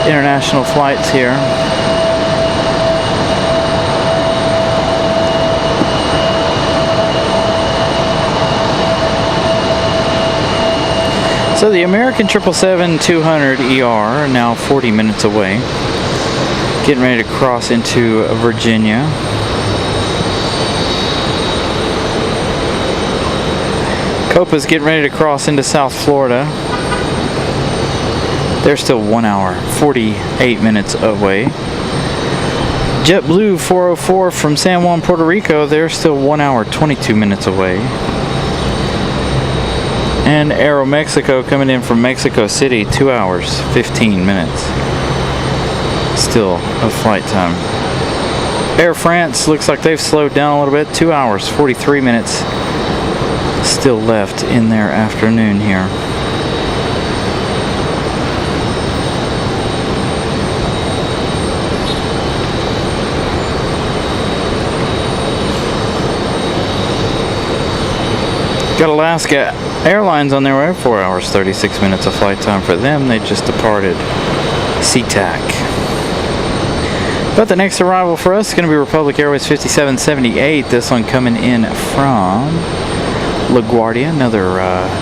international flights here. So the American 777-200 ER, now 40 minutes away, getting ready to cross into Virginia. Copa's getting ready to cross into South Florida. They're still 1 hour, 48 minutes away. JetBlue 404 from San Juan, Puerto Rico, they're still 1 hour, 22 minutes away. And Aeromexico coming in from Mexico City, 2 hours, 15 minutes. Still a flight time. Air France looks like they've slowed down a little bit, 2 hours, 43 minutes. Still left in their afternoon here. Got Alaska Airlines on their way, 4 hours, 36 minutes of flight time for them. They just departed SeaTac. But the next arrival for us is going to be Republic Airways 5778. This one coming in from LaGuardia, another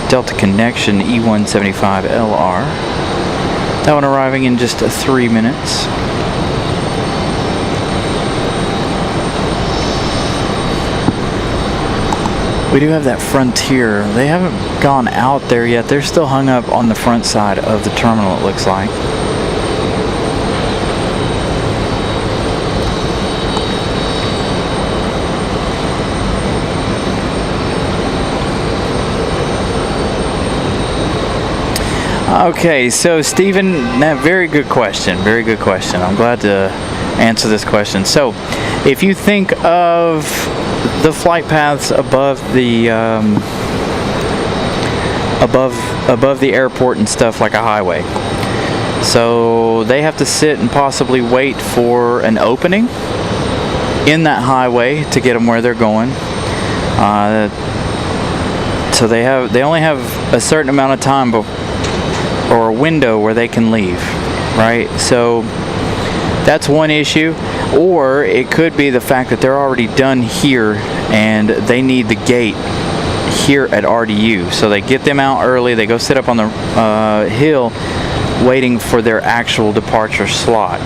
Delta Connection E175LR. That one arriving in just 3 minutes. We do have that Frontier. They haven't gone out there yet. They're still hung up on the front side of the terminal, it looks like. Okay, so Stephen, very good question. Very good question. I'm glad to answer this question. So, if you think of the flight paths above the above the airport and stuff, like a highway, so they have to sit and possibly wait for an opening in that highway to get them where they're going. So they only have a certain amount of time or a window where they can leave, right? So that's one issue. Or it could be the fact that they're already done here and they need the gate here at RDU. So they get them out early, they go sit up on the hill waiting for their actual departure slot.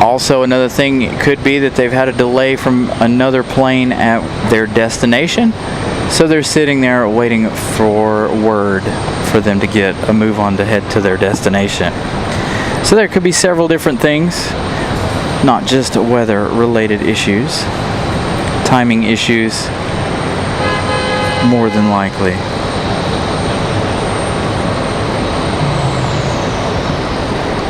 Also, another thing could be that they've had a delay from another plane at their destination, So they're sitting there waiting for word for them to get a move on to head to their destination. So there could be several different things, not just weather related issues, timing issues, more than likely.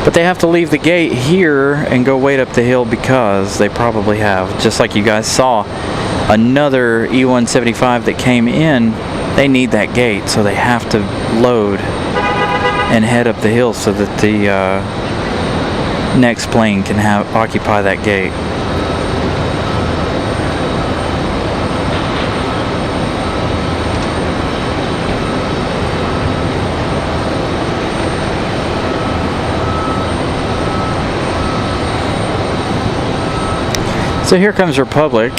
But they have to leave the gate here and go wait up the hill because they probably have, just like you guys saw, another E-175 that came in. They need that gate, so they have to load and head up the hill so that the next plane can occupy that gate. So here comes Republic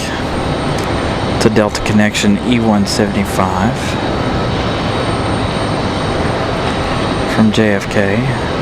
to Delta Connection E-175 from JFK.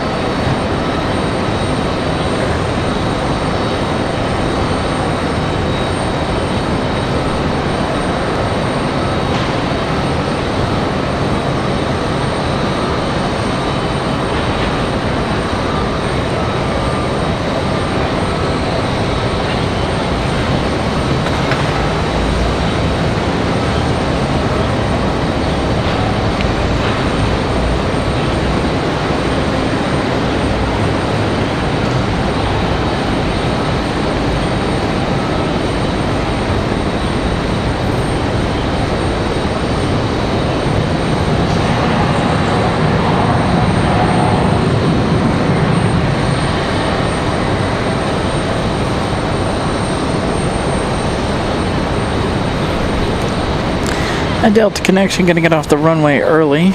A Delta Connection going to get off the runway early.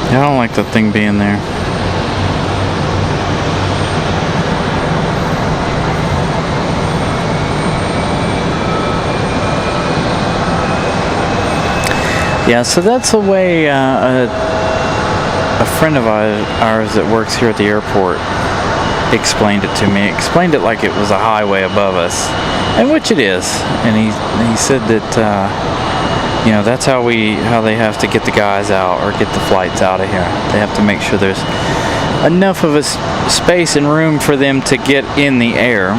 I don't like the thing being there. Yeah, so that's the way a friend of ours that works here at the airport explained it to me. Explained it like it was a highway above us, and which it is. And he said that you know, that's how they have to get the guys out or get the flights out of here. They have to make sure there's enough of a space and room for them to get in the air.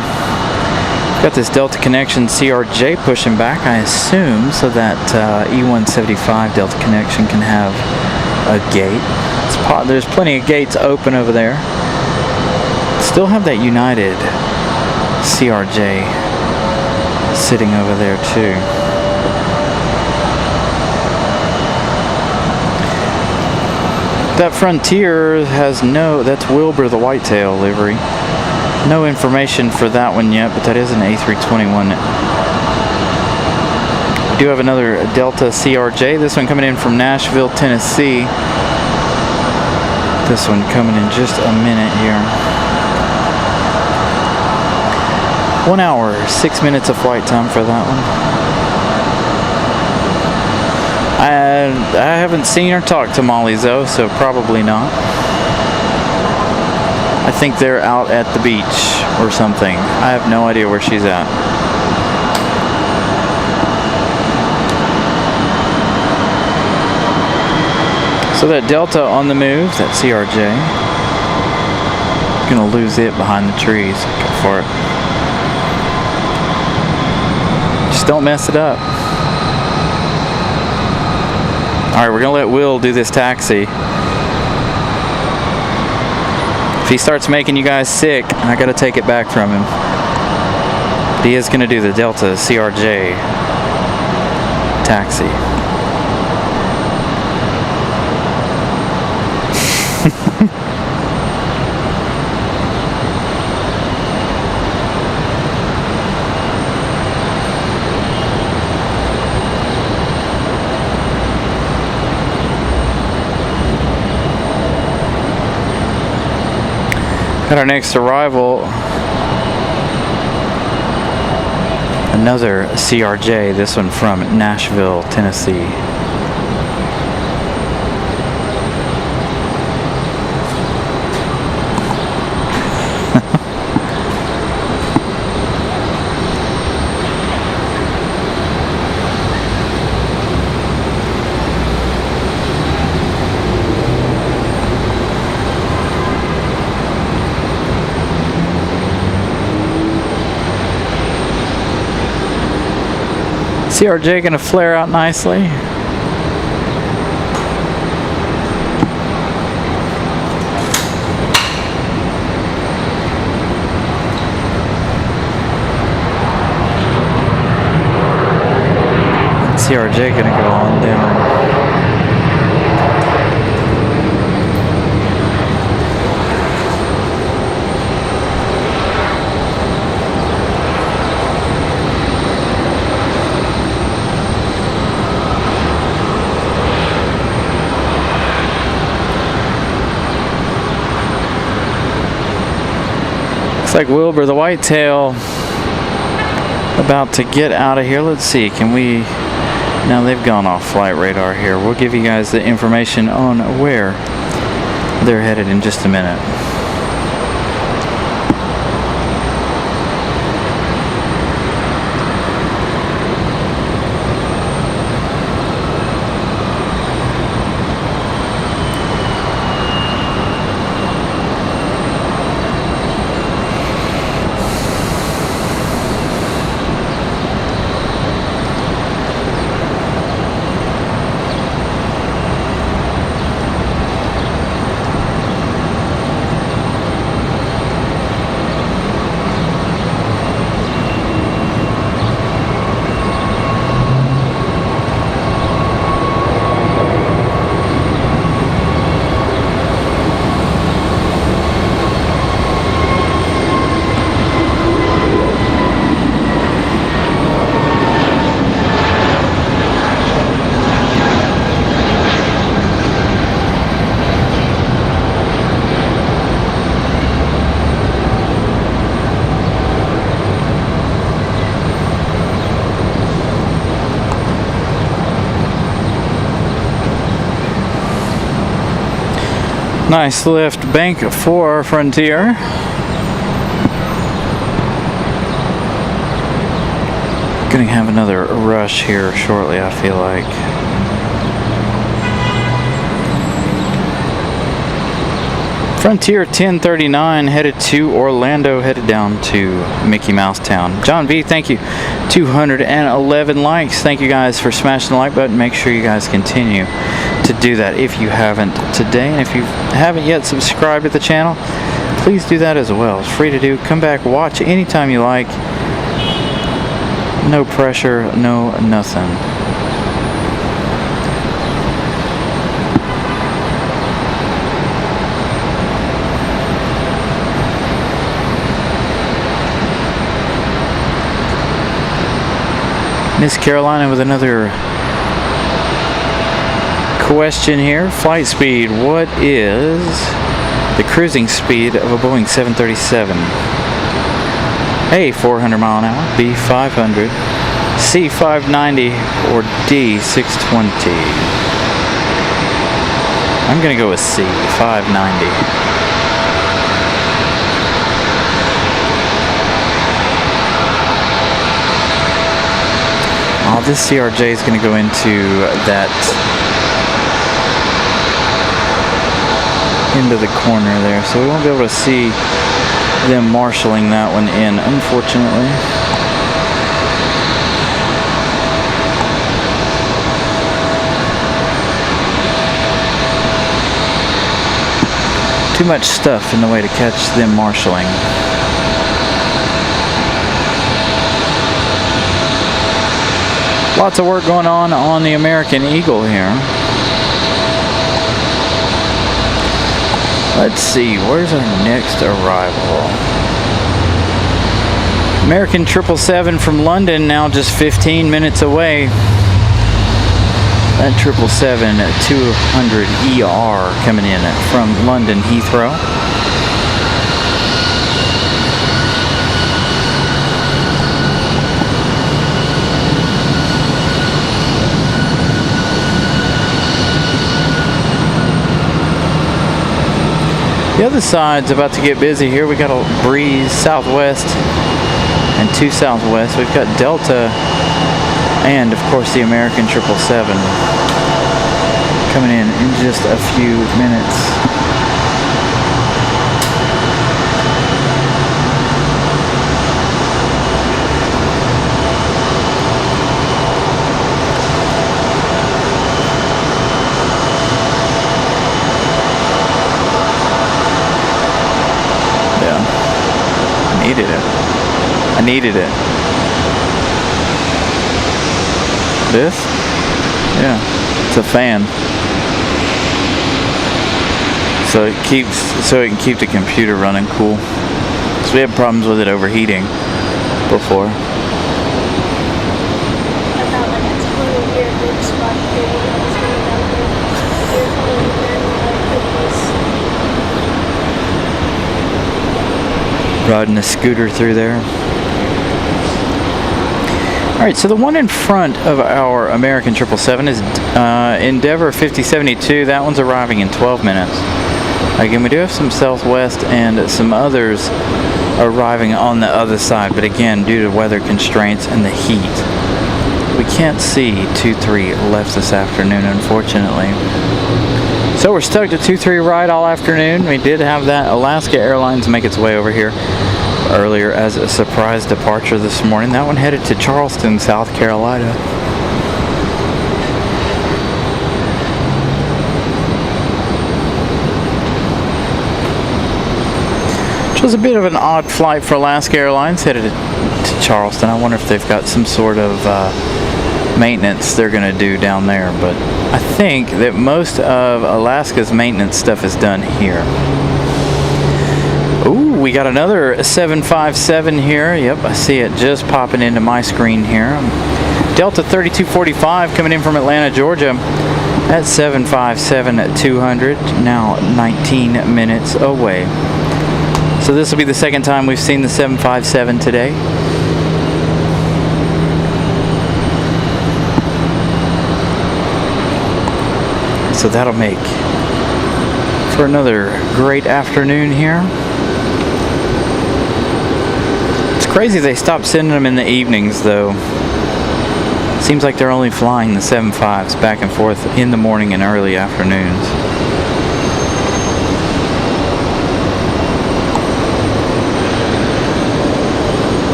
Got this Delta Connection CRJ pushing back, I assume, so that E-175 Delta Connection can have a gate. There's plenty of gates open over there. Still have that United CRJ sitting over there too. That Frontier has that's Wilbur the Whitetail livery. No information for that one yet, but that is an A321. We do have another Delta CRJ. This one coming in from Nashville, Tennessee. This one coming in just a minute here. 1 hour, 6 minutes of flight time for that one. I haven't seen or talked to Molly's though, so probably not. I think they're out at the beach or something. I have no idea where she's at. So that Delta on the move, that CRJ. Gonna lose it behind the trees. Go for it. Just don't mess it up. Alright, we're going to let Will do this taxi. If he starts making you guys sick, I got to take it back from him. But he is going to do the Delta CRJ taxi. Got our next arrival. Another CRJ, this one from Nashville, Tennessee. CRJ gonna flare out nicely. CRJ gonna go on down. Looks like Wilbur the whitetail about to get out of here. Let's see, can we... Now they've gone off flight radar here. We'll give you guys the information on where they're headed in just a minute. Nice lift bank for Frontier. Gonna have another rush here shortly, I feel like. Frontier 1039 headed to Orlando, headed down to Mickey Mouse Town. John V, thank you. 211 likes. Thank you guys for smashing the like button. Make sure you guys continue to do that if you haven't today. And if you haven't yet subscribed to the channel, please do that as well. It's free to do. Come back, watch anytime you like. No pressure, no nothing. Miss Carolina with another question here. Flight speed. What is the cruising speed of a Boeing 737? A, 400 mile an hour, B, 500, C, 590, or D, 620? I'm going to go with C, 590. Oh, this CRJ is going to go into that into the corner there, so we won't be able to see them marshalling that one in, unfortunately. Too much stuff in the way to catch them marshalling. Lots of work going on the American Eagle here. Let's see, where's our next arrival? American 777 from London, now just 15 minutes away. That 777-200ER coming in from London Heathrow. other side's about to get busy here. We got a breeze southwest and 2 southwest. We've got Delta and of course the American 777 coming in just a few minutes. I needed it. This? Yeah, it's a fan. So it can keep the computer running cool. So we had problems with it overheating before. I thought like it's a really weird big spot here. I was going down here. You're calling them Riding a scooter through there. Alright, so the one in front of our American 777 is Endeavor 5072. That one's arriving in 12 minutes. Again, we do have some Southwest and some others arriving on the other side, but again, due to weather constraints and the heat, we can't see 23 left this afternoon, unfortunately. So we're stuck to 23 right all afternoon. We did have that Alaska Airlines make its way over here earlier as a surprise departure this morning. That one headed to Charleston, South Carolina. Which was a bit of an odd flight for Alaska Airlines, headed to Charleston. I wonder if they've got some sort of maintenance they're going to do down there, but I think that most of Alaska's maintenance stuff is done here. Ooh, we got another 757 here. Yep, I see it just popping into my screen here. Delta 3245 coming in from Atlanta, Georgia. At 757-200, now 19 minutes away. So this will be the second time we've seen the 757 today. So that'll make for another great afternoon here. It's crazy they stopped sending them in the evenings though. Seems like they're only flying the 75s back and forth in the morning and early afternoons.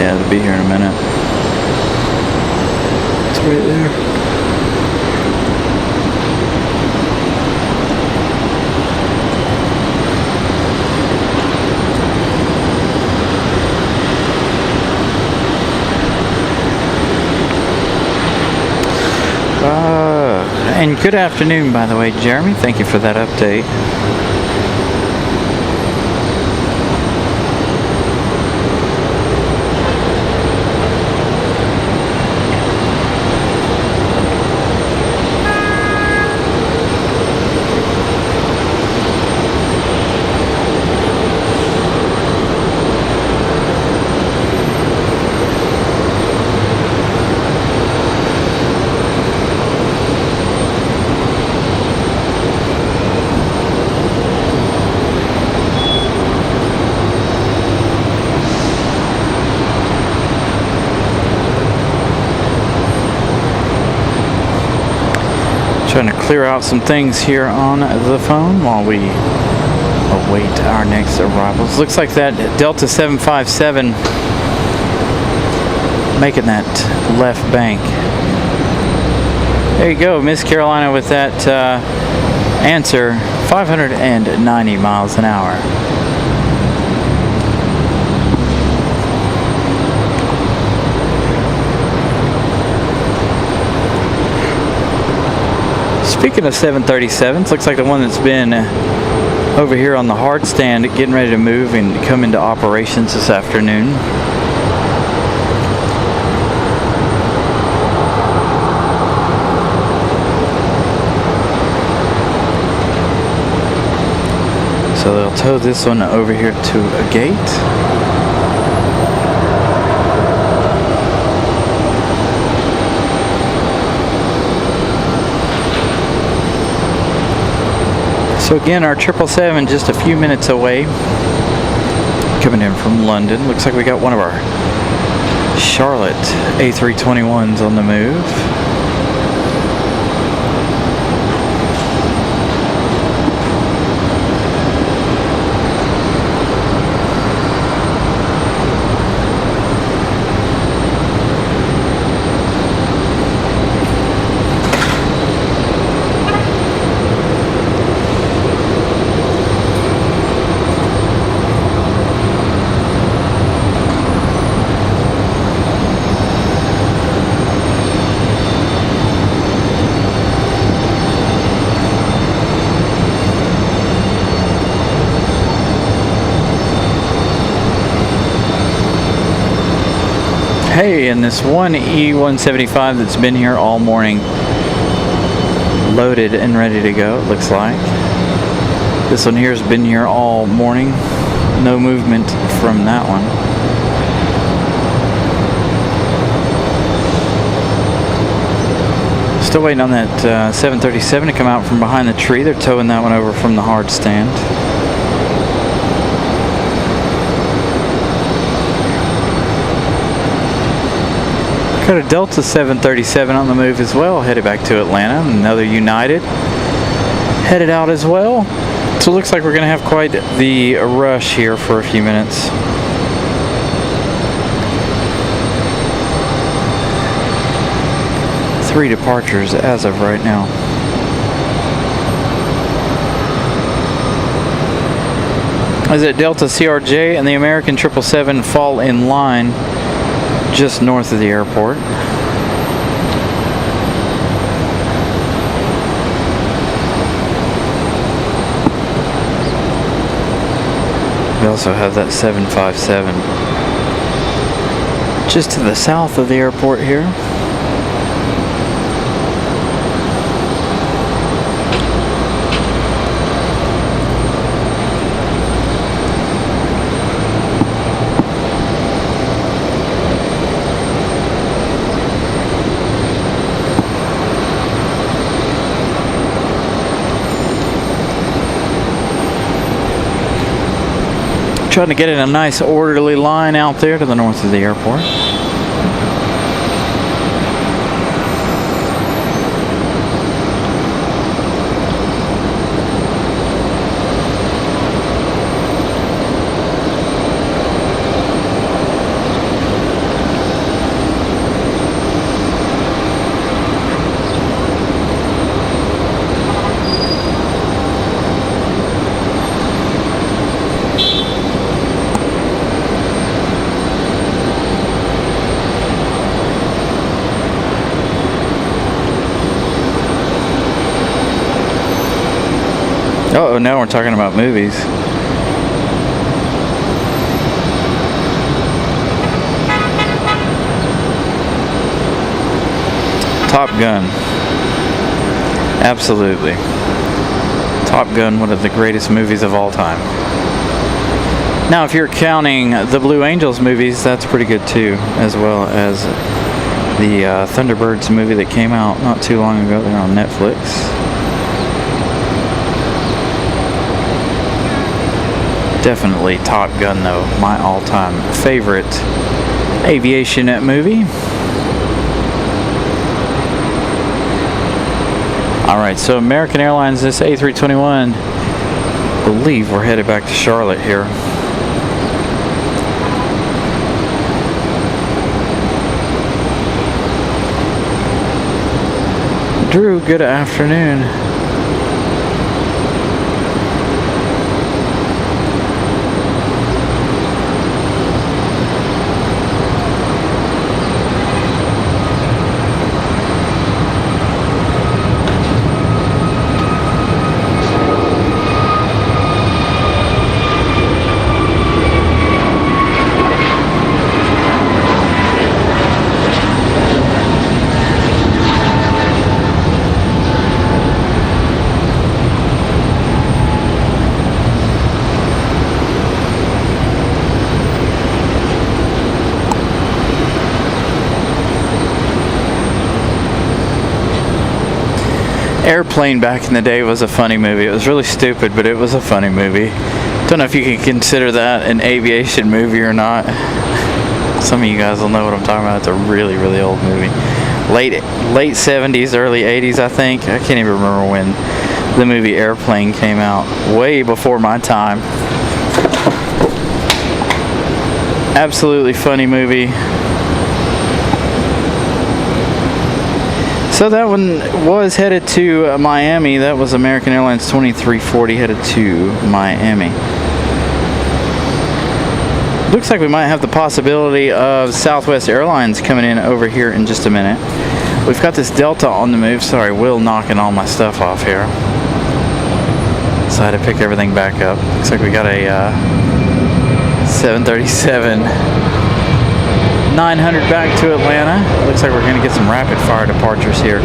Yeah, they'll be here in a minute. It's right there. And good afternoon, by the way, Jeremy. Thank you for that update. Trying to clear out some things here on the phone while we await our next arrivals. Looks like that Delta 757 making that left bank. There you go, Miss Carolina with that answer, 590 miles an hour. Speaking of 737s, looks like the one that's been over here on the hard stand getting ready to move and come into operations this afternoon. So they'll tow this one over here to a gate. So again, our 777 just a few minutes away, coming in from London. Looks like we got one of our Charlotte A321s on the move. Hey, and this one E175 that's been here all morning, loaded and ready to go, it looks like. This one here has been here all morning. No movement from that one. Still waiting on that 737 to come out from behind the tree. They're towing that one over from the hard stand. Got a Delta 737 on the move as well, headed back to Atlanta. Another United headed out as well. So it looks like we're going to have quite the rush here for a few minutes. Three departures as of right now. As at Delta CRJ and the American 777 fall in line just north of the airport. We also have that 757 just to the south of the airport here. Trying to get in a nice orderly line out there to the north of the airport. Oh, now we're talking about movies. Top Gun. Absolutely. Top Gun, one of the greatest movies of all time. Now, if you're counting the Blue Angels movies, that's pretty good too, as well as the Thunderbirds movie that came out not too long ago there on Netflix. Definitely Top Gun though, my all-time favorite aviation movie. Alright, so American Airlines, this A321, I believe we're headed back to Charlotte here. Drew, good afternoon. Airplane back in the day was a funny movie. It was really stupid, but it was a funny movie. Don't know if you can consider that an aviation movie or not. Some of you guys will know what I'm talking about. It's a really, really old movie. Late 70s, early 80s, I think. I can't even remember when the movie Airplane came out. Way before my time. Absolutely funny movie. So that one was headed to Miami. That was American Airlines 2340 headed to Miami. Looks like we might have the possibility of Southwest Airlines coming in over here in just a minute. We've got this Delta on the move. Sorry, Will knocking all my stuff off here. So I had to pick everything back up. Looks like we got a 737 900 back to Atlanta. Looks like we're going to get some rapid fire departures here.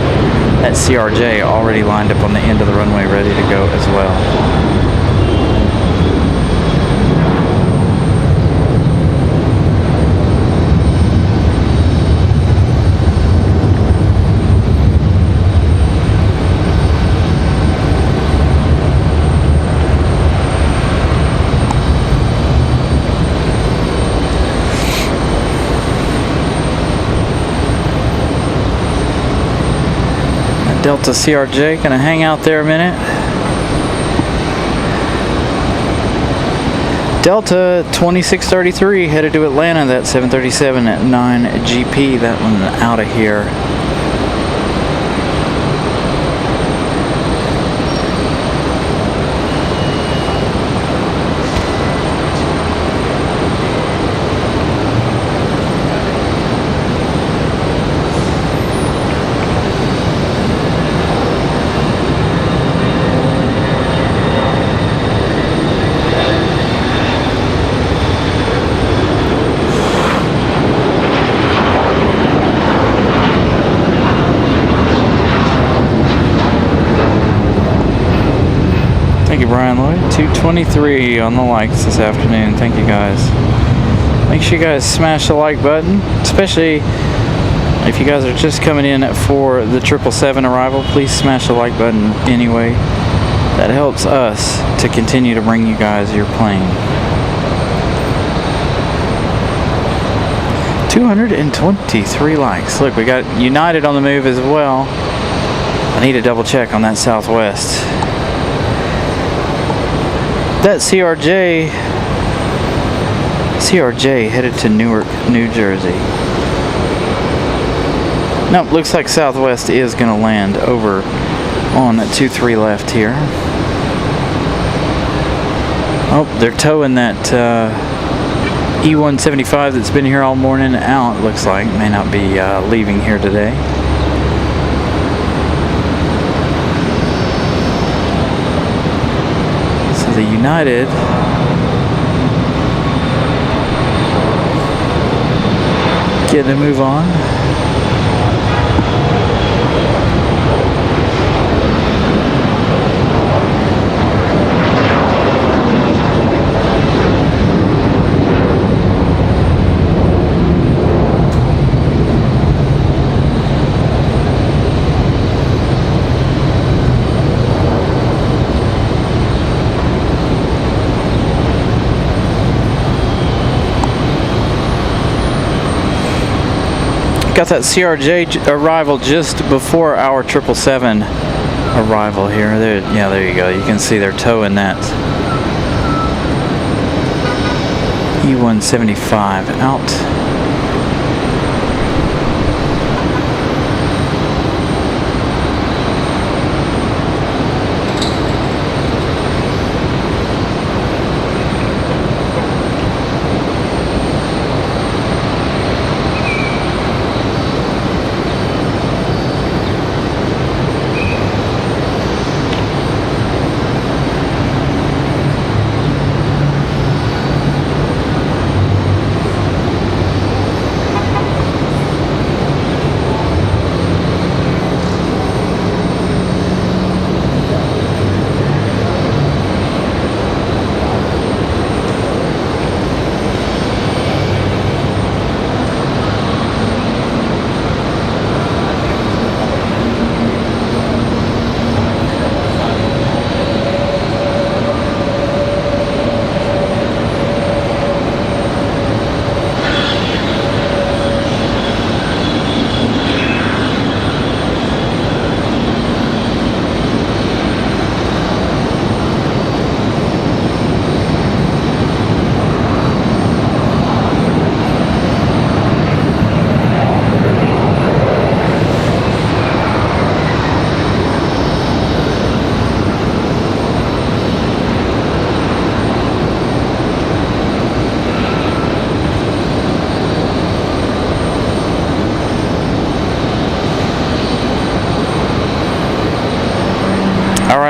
That CRJ already lined up on the end of the runway ready to go as well. Delta CRJ, gonna hang out there a minute. Delta 2633 headed to Atlanta, that 737 at 9GP, that one out of here. Brian Lloyd, 223 on the likes this afternoon. Thank you guys. Make sure you guys smash the like button, especially if you guys are just coming in for the 777 arrival. Please smash the like button anyway. That helps us to continue to bring you guys your plane. 223 likes. Look, we got United on the move as well. I need to double check on that Southwest. That CRJ headed to Newark, New Jersey. Nope, looks like Southwest is going to land over on 23 left here. Oh, they're towing that E175 that's been here all morning out, looks like. May not be leaving here today. The United getting a move on. Got that CRJ arrival just before our 777 arrival here. There you go. You can see they're towing that E175 out.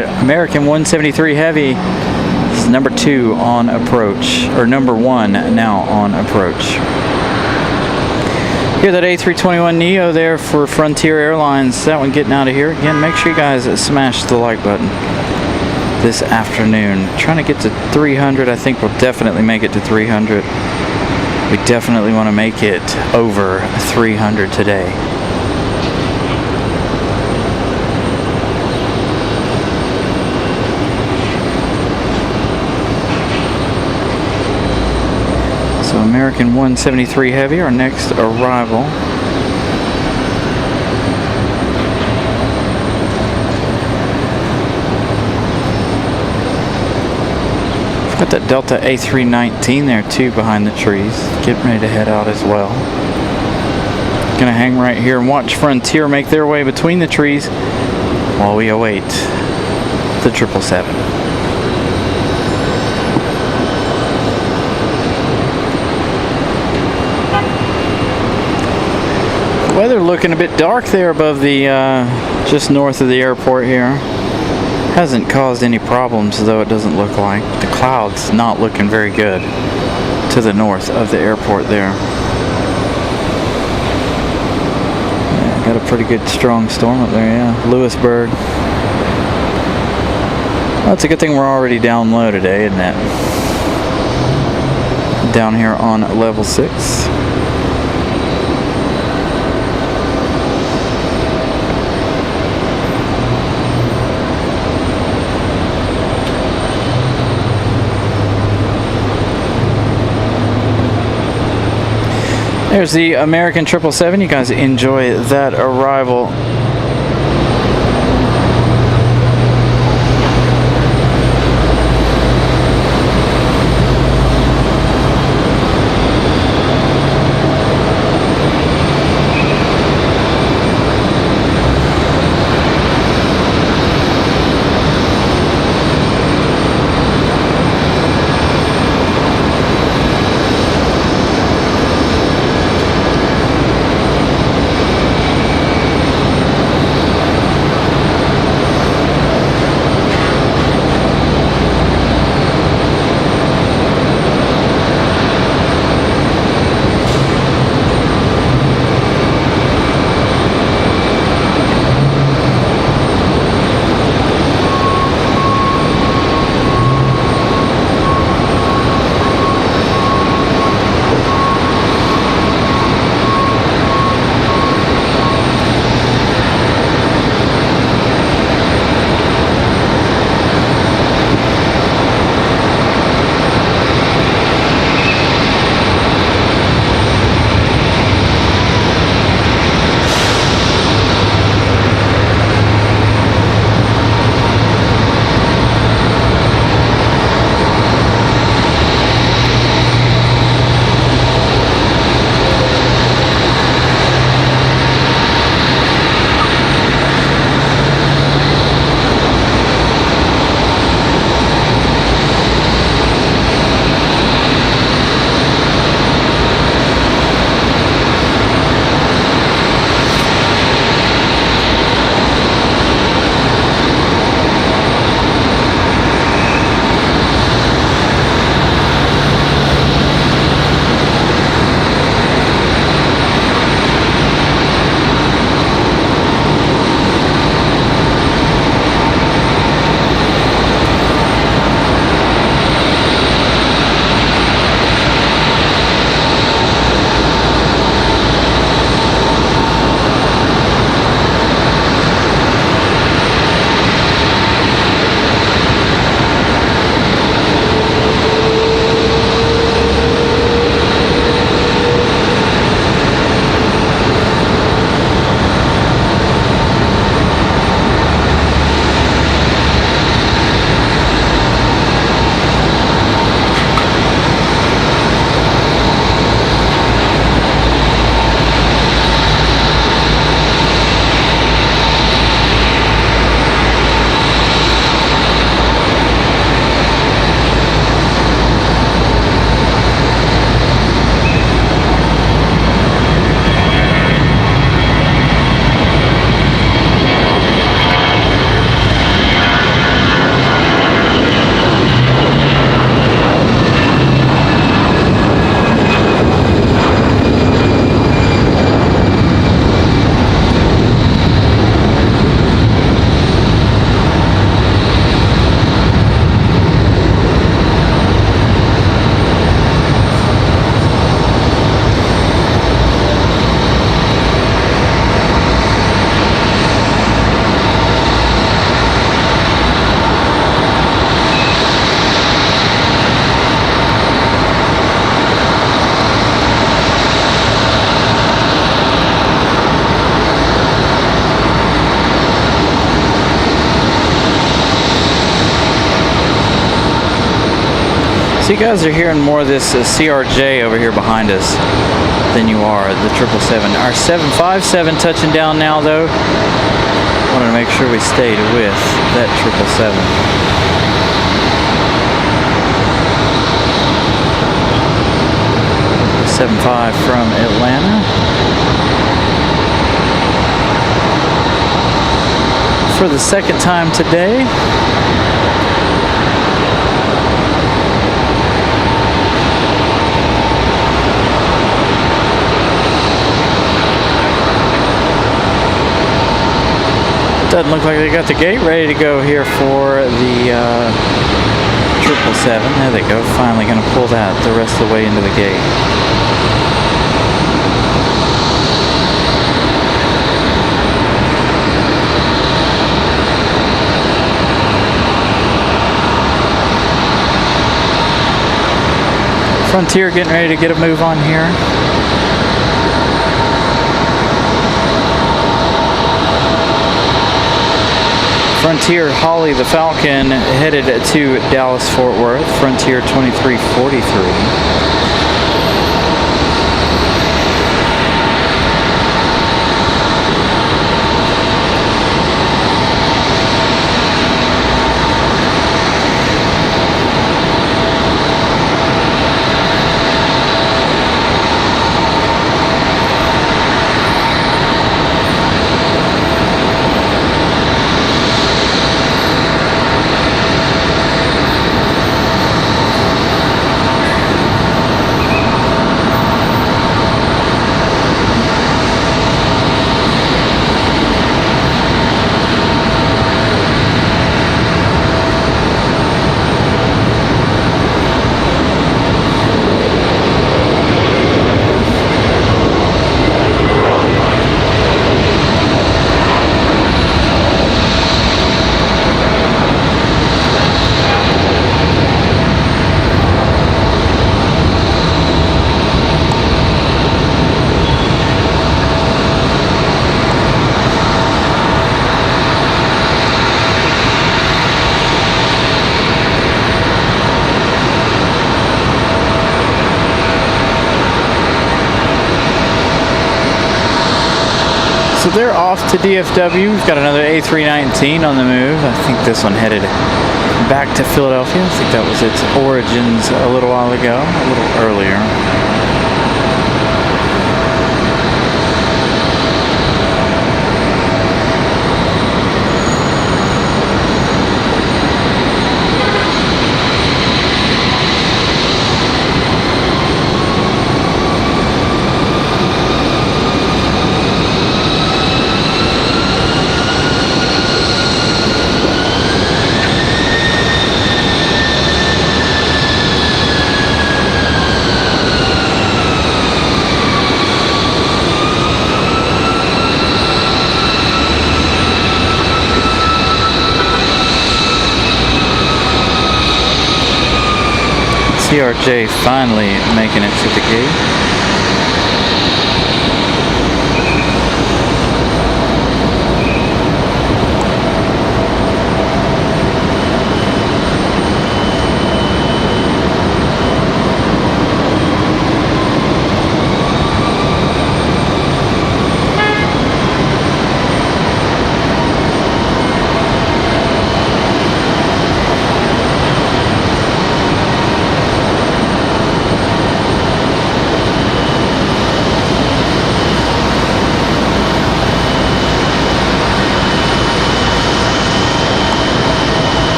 right, American 173 Heavy. This is number 2 on approach, or number 1 now on approach. Here, that A321neo there for Frontier Airlines. That one getting out of here. Again, make sure you guys smash the like button this afternoon. Trying to get to 300. I think we'll definitely make it to 300. We definitely want to make it over 300 today. So American 173 Heavy, our next arrival. Got that Delta A319 there too behind the trees, getting ready to head out as well. Gonna hang right here and watch Frontier make their way between the trees while we await the 777. Weather looking a bit dark there above the, just north of the airport here. Hasn't caused any problems, though it doesn't look like. The clouds not looking very good to the north of the airport there. Yeah, got a pretty good strong storm up there, yeah. Lewisburg. Well, it's a good thing we're already down low today, isn't it? Down here on level 6. There's the American 777. You guys enjoy that arrival. So you guys are hearing more of this CRJ over here behind us than you are the 777. Our 757 touching down now though. Wanted to make sure we stayed with that 777. 75 from Atlanta. For the second time today. Doesn't look like they got the gate ready to go here for the 777. There they go. Finally going to pull that the rest of the way into the gate. Frontier getting ready to get a move on here. Frontier Holly the Falcon headed to Dallas Fort Worth. Frontier 2343. So they're off to DFW. We've got another A319 on the move. I think this one headed back to Philadelphia. I think that was its origins a little while ago, a little earlier. CRJ finally making it to the gate.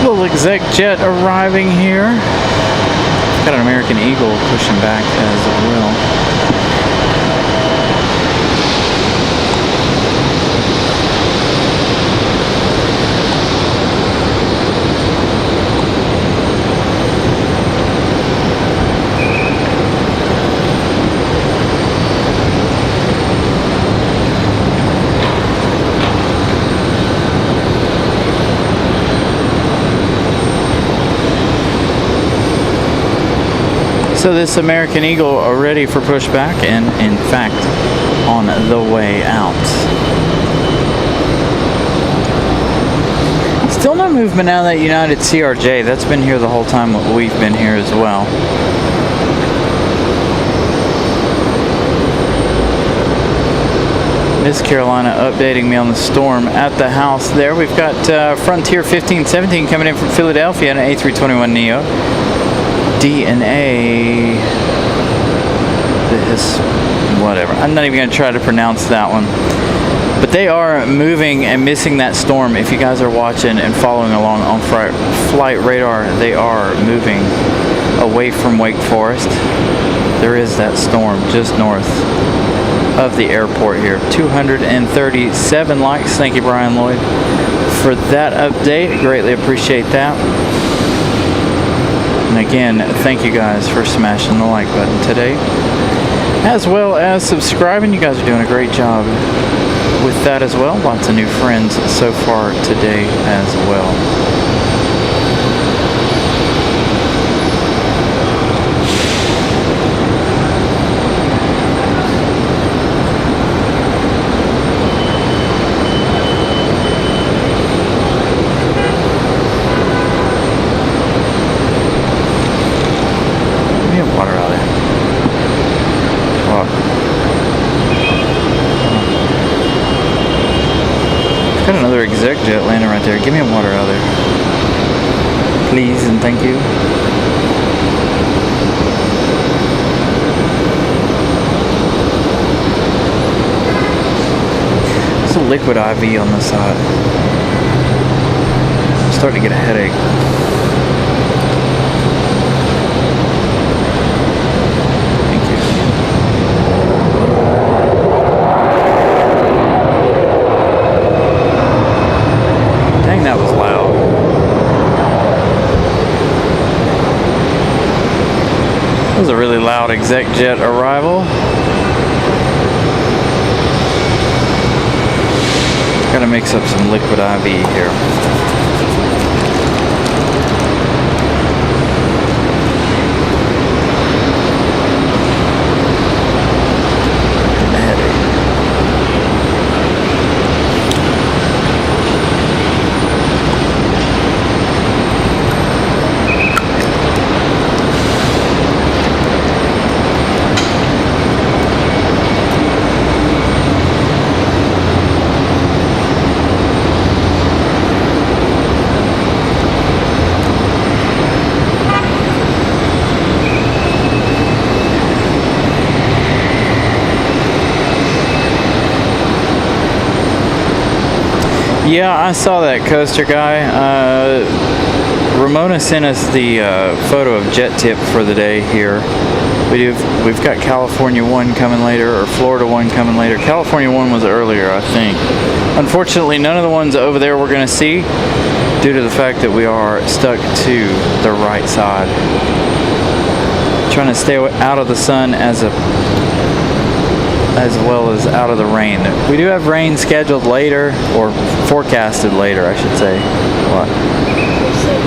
Little exec jet arriving here. Got an American Eagle pushing back as well. So this American Eagle are ready for pushback and in fact on the way out. Still no movement out of that United CRJ. That's been here the whole time we've been here as well. Miss Carolina updating me on the storm at the house there. We've got Frontier 1517 coming in from Philadelphia and an A321neo. DNA. This, whatever. I'm not even going to try to pronounce that one. But they are moving and missing that storm. If you guys are watching and following along on flight radar, they are moving away from Wake Forest. There is that storm just north of the airport here. 237 likes. Thank you, Brian Lloyd, for that update. Greatly appreciate that. And again, thank you guys for smashing the like button today, as well as subscribing. You guys are doing a great job with that as well. Lots of new friends so far today as well. Got another exec jet landing right there. Give me a water out there, please, and thank you. There's a liquid IV on the side. I'm starting to get a headache. That was loud. That was a really loud exec jet arrival. Gotta mix up some liquid IV here. Yeah, I saw that coaster guy. Ramona sent us the photo of jet tip for the day here. We've got California 1 coming later, or Florida 1 coming later. California 1 was earlier, I think. Unfortunately, none of the ones over there we're going to see due to the fact that we are stuck to the right side. Trying to stay out of the sun as well as out of the rain. We do have rain scheduled later, or forecasted later, I should say. What? You're sick.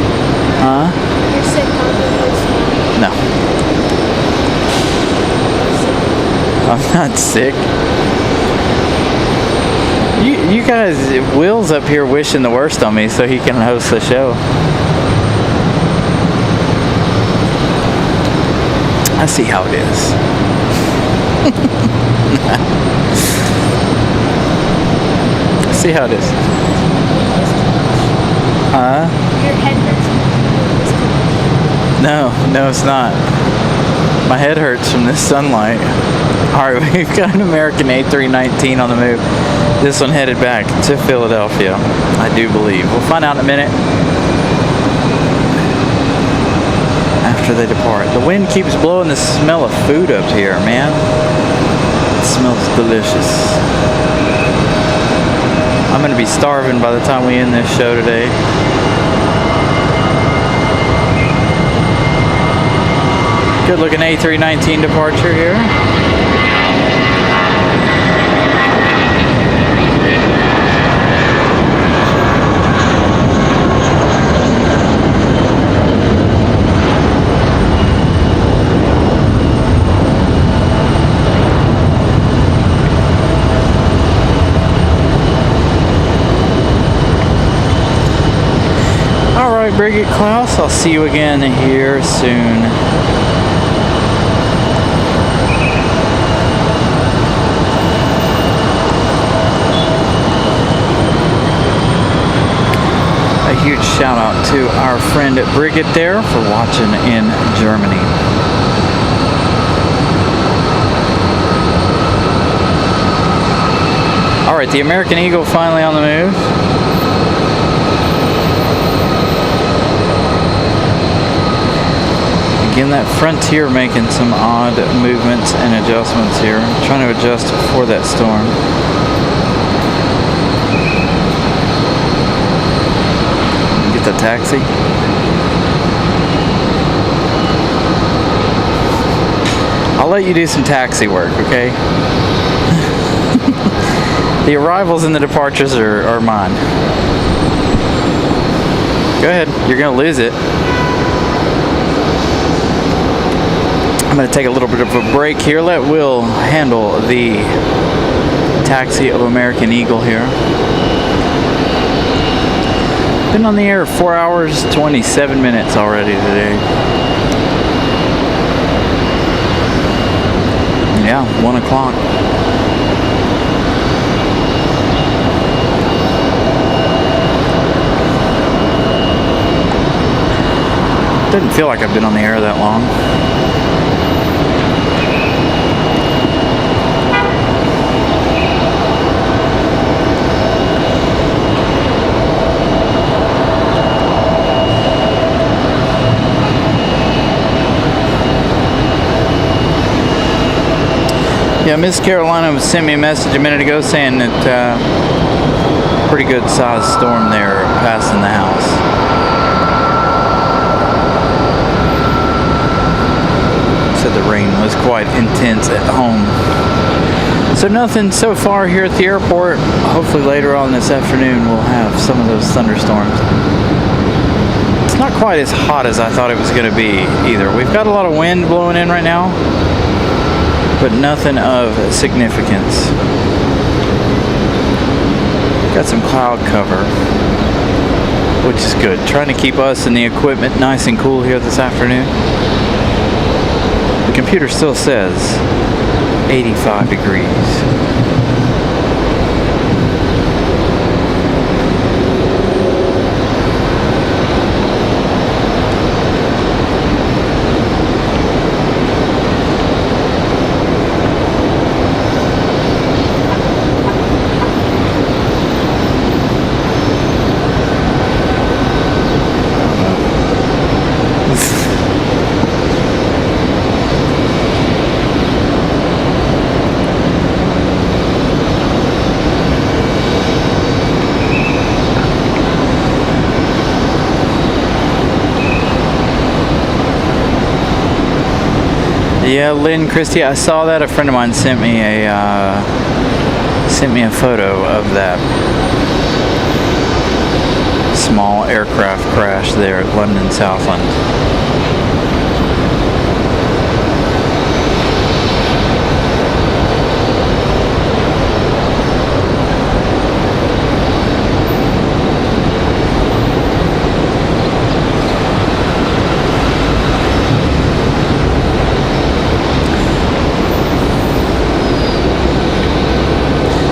Huh? You're sick, No. I'm not sick. You guys, Will's up here wishing the worst on me so he can host the show. I see how it is. See how it is. Your head hurts. No, it's not. My head hurts from this sunlight. Alright, we've got an American A319 on the move. This one headed back to Philadelphia, I do believe. We'll find out in a minute after they depart. The wind keeps blowing the smell of food up here, man. It smells delicious. I'm going to be starving by the time we end this show today. Good looking A319 departure here. right, Bridget Klaus, I'll see you again here soon. A huge shout out to our friend Bridget there for watching in Germany. All right, the American Eagle finally on the move. Again, that Frontier making some odd movements and adjustments here. Trying to adjust for that storm. Get the taxi. I'll let you do some taxi work, okay? The arrivals and the departures are mine. Go ahead, you're gonna lose it. I'm gonna take a little bit of a break here. Let Will handle the taxi of American Eagle here. Been on the air 4 hours, 27 minutes already today. Yeah, 1 o'clock. Doesn't feel like I've been on the air that long. Yeah, Miss Carolina sent me a message a minute ago saying that pretty good sized storm there passing the house. Said the rain was quite intense at home. So nothing so far here at the airport. Hopefully later on this afternoon we'll have some of those thunderstorms. It's not quite as hot as I thought it was going to be either. We've got a lot of wind blowing in right now, but nothing of significance. Got some cloud cover, which is good. Trying to keep us and the equipment nice and cool here this afternoon. The computer still says 85 degrees. Yeah, Lynn Christie, I saw that. A friend of mine sent me a photo of that small aircraft crash there at London Southland.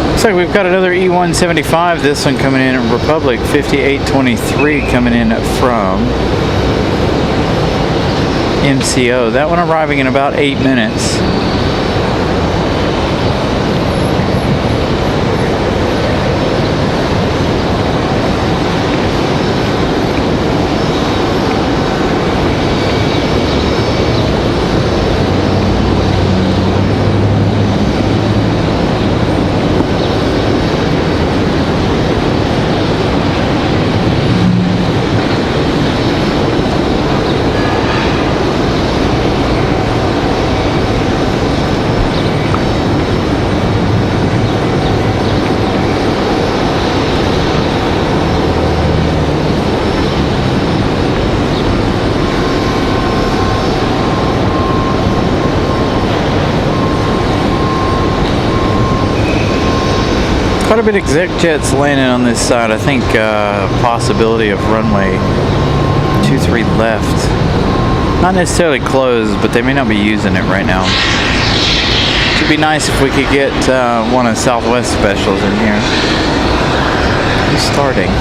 Looks like we've got another E175, this one coming in at Republic 5823 coming in from MCO. That one arriving in about 8 minutes. Quite a bit of exec jets landing on this side. I think possibility of runway 23 left. Not necessarily closed, but they may not be using it right now. It'd be nice if we could get one of Southwest specials in here. Who's starting?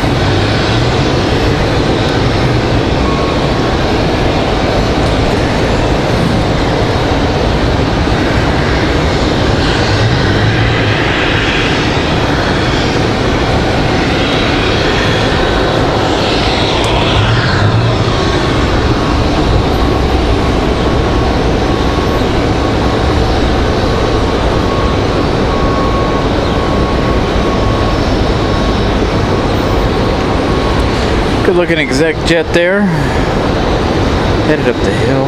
Good looking exec jet there. Headed up the hill.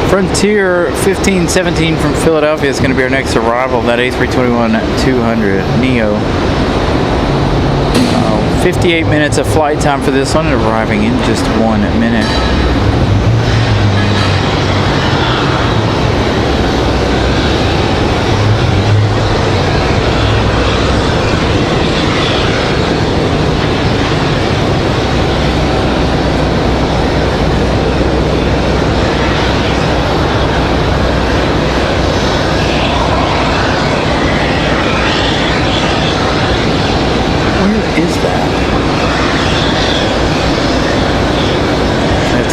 Frontier 1517 from Philadelphia is going to be our next arrival. That A321-200 Neo. 58 minutes of flight time for this one, arriving in just 1 minute.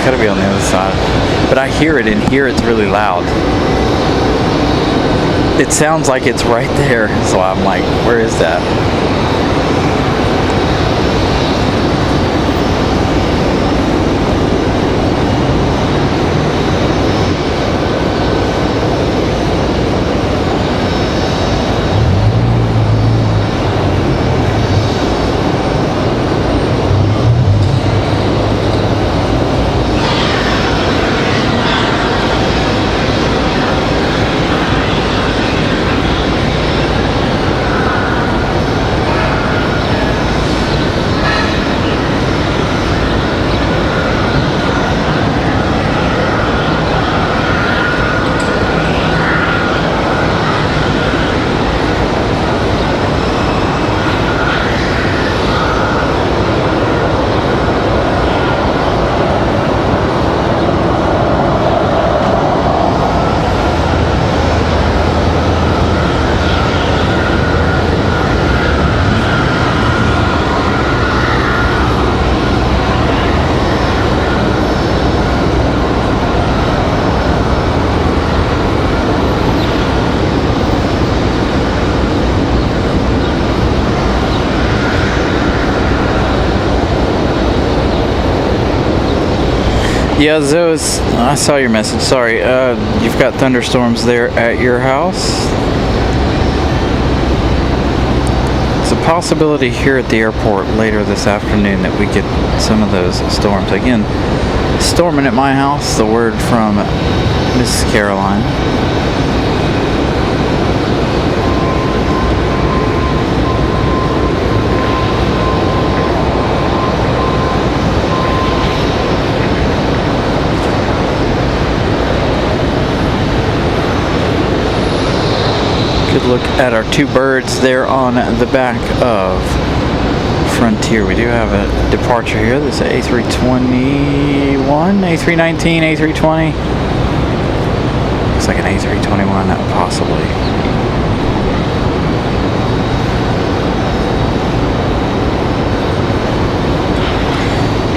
Gotta be on the other side, but I hear it in here. It's really loud. It sounds like it's right there, so I'm like, where is that? Yeah, Zoes, I saw your message. Sorry, you've got thunderstorms there at your house. It's a possibility here at the airport later this afternoon that we get some of those storms. Again, storming at my house, the word from Mrs. Caroline. Good look at our two birds there on the back of Frontier. We do have a departure here. This is A321, A319, A320. Looks like an A321, possibly.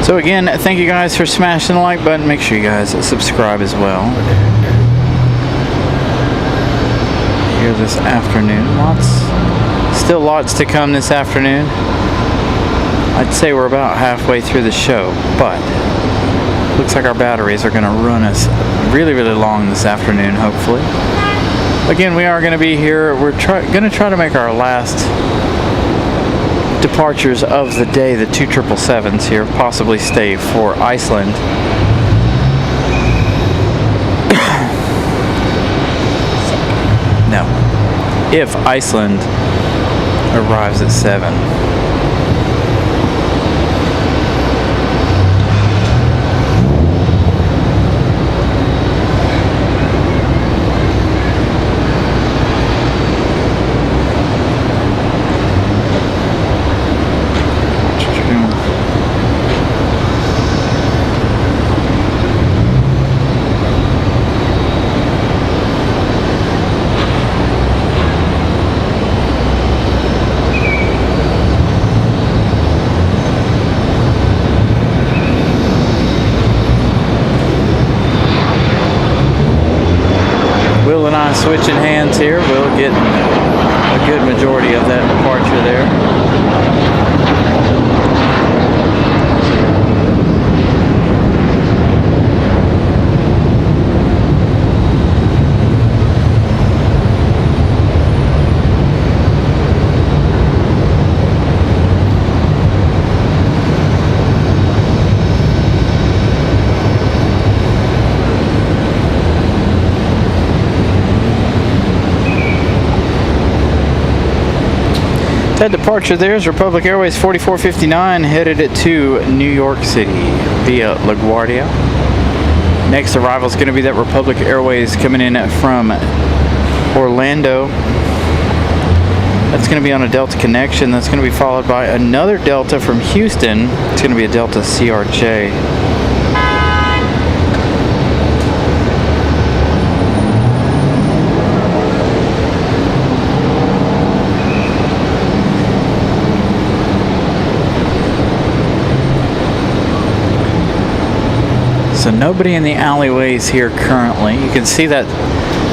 So again, thank you guys for smashing the like button. Make sure you guys subscribe as well. Here this afternoon, still lots to come this afternoon. I'd say we're about halfway through the show, but looks like our batteries are going to run us really long this afternoon, hopefully. Again, we are going to be here. We're going to try to make our last departures of the day, the 2 777s here, possibly stay for Iceland. No. If Iceland arrives at 7. switching hands here. We'll get a good majority of that departure there. That departure there is Republic Airways 4459 headed to New York City via LaGuardia. Next arrival is going to be that Republic Airways coming in from Orlando. That's going to be on a Delta connection. That's going to be followed by another Delta from Houston. It's going to be a Delta CRJ. So nobody in the alleyways here currently. You can see that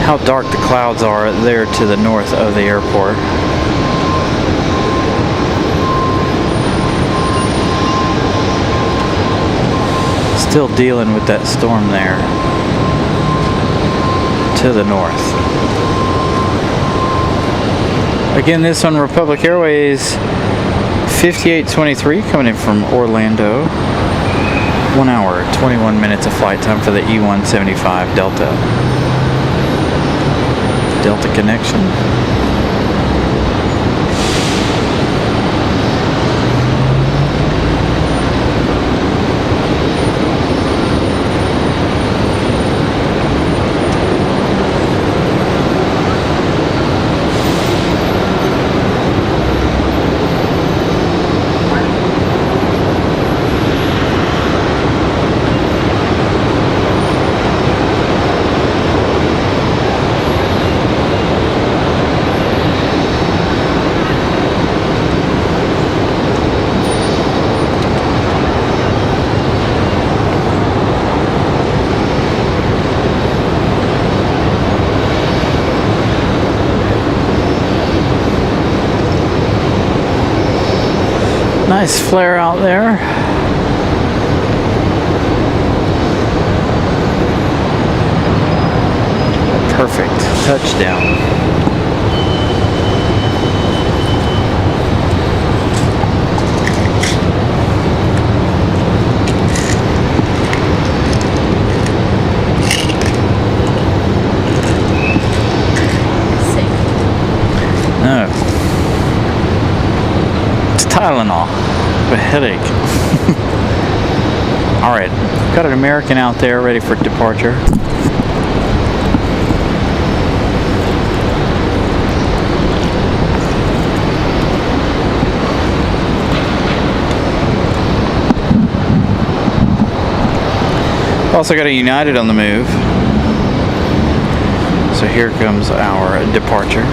how dark the clouds are there to the north of the airport. Still dealing with that storm there to the north. Again, this on Republic Airways 5823 coming in from Orlando. 1 hour, 21 minutes of flight time for the E175 Delta. Delta connection. Nice flare out there. Perfect touchdown. No. It's Tylenol. A headache. Alright, got an American out there ready for departure. Also got a United on the move. So here comes our departure.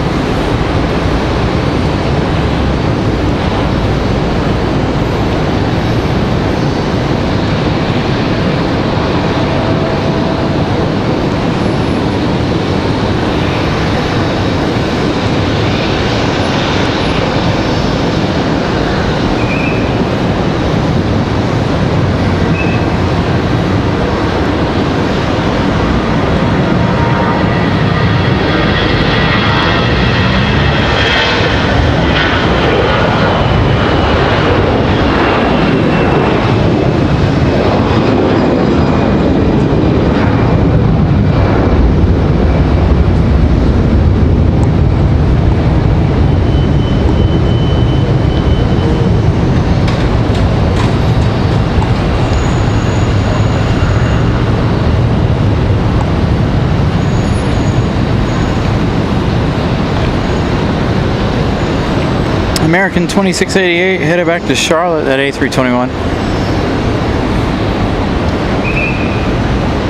American 2688 headed back to Charlotte at A321.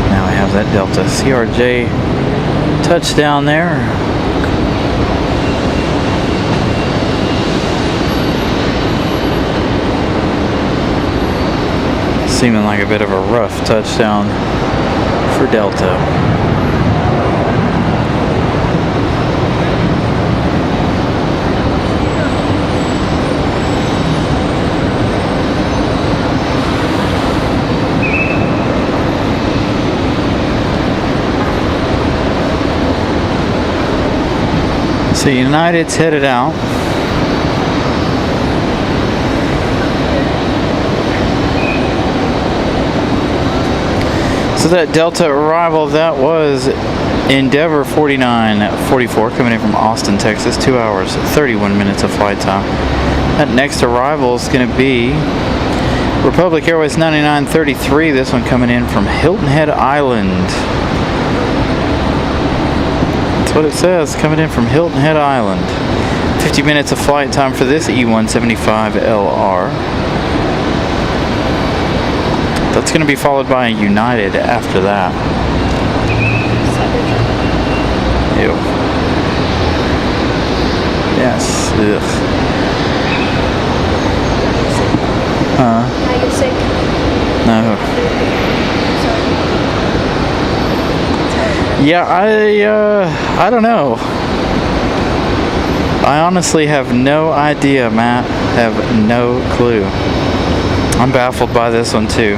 Now I have that Delta CRJ touchdown there. Seeming like a bit of a rough touchdown for Delta. So United's headed out. So that Delta arrival, that was Endeavor 4944 coming in from Austin, Texas. 2 hours, 31 minutes of flight time. That next arrival is going to be Republic Airways 9933. This one coming in from Hilton Head Island. That's what it says, coming in from Hilton Head Island. 50 minutes of flight time for this E175LR. That's going to be followed by a United after that. Ew. Yes. Ugh. Now you're sick. No. Yeah, I don't know. I honestly have no idea, Matt. Have no clue. I'm baffled by this one too.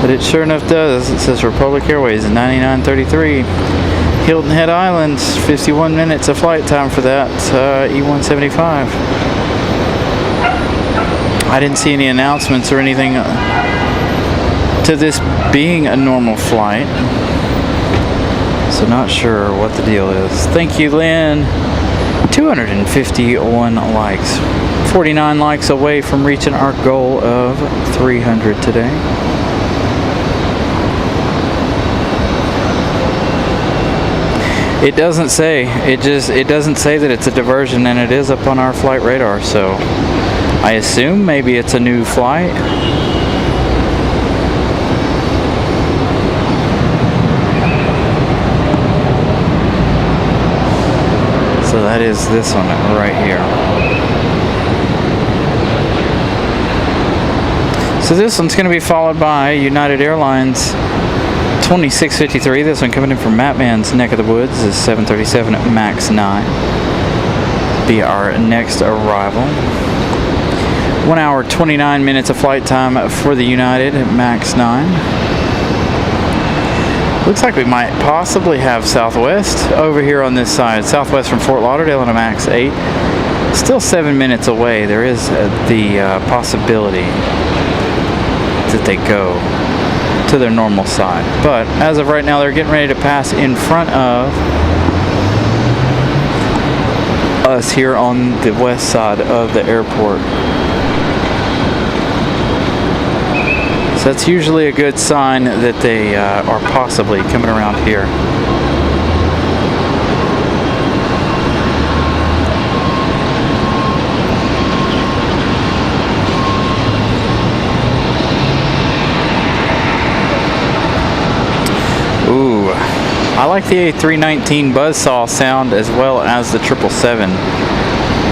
But it sure enough does. It says Republic Airways 9933. Hilton Head Islands, 51 minutes of flight time for that E175. I didn't see any announcements or anything to this being a normal flight. So not sure what the deal is. Thank you, Lynn. 251 likes. 49 likes away from reaching our goal of 300 today. It doesn't say. It doesn't say that it's a diversion, and it is up on our flight radar, so I assume maybe it's a new flight. So that is this one right here. So this one's going to be followed by United Airlines 2653. This one coming in from Mattman's neck of the woods is 737 MAX 9. Be our next arrival. 1 hour 29 minutes of flight time for the United MAX 9. Looks like we might possibly have Southwest over here on this side. Southwest from Fort Lauderdale on a MAX 8. Still 7 minutes away. There is the possibility that they go to their normal side. But as of right now, they're getting ready to pass in front of us here on the west side of the airport. So that's usually a good sign that they are possibly coming around here. Ooh, I like the A319 buzzsaw sound as well as the 777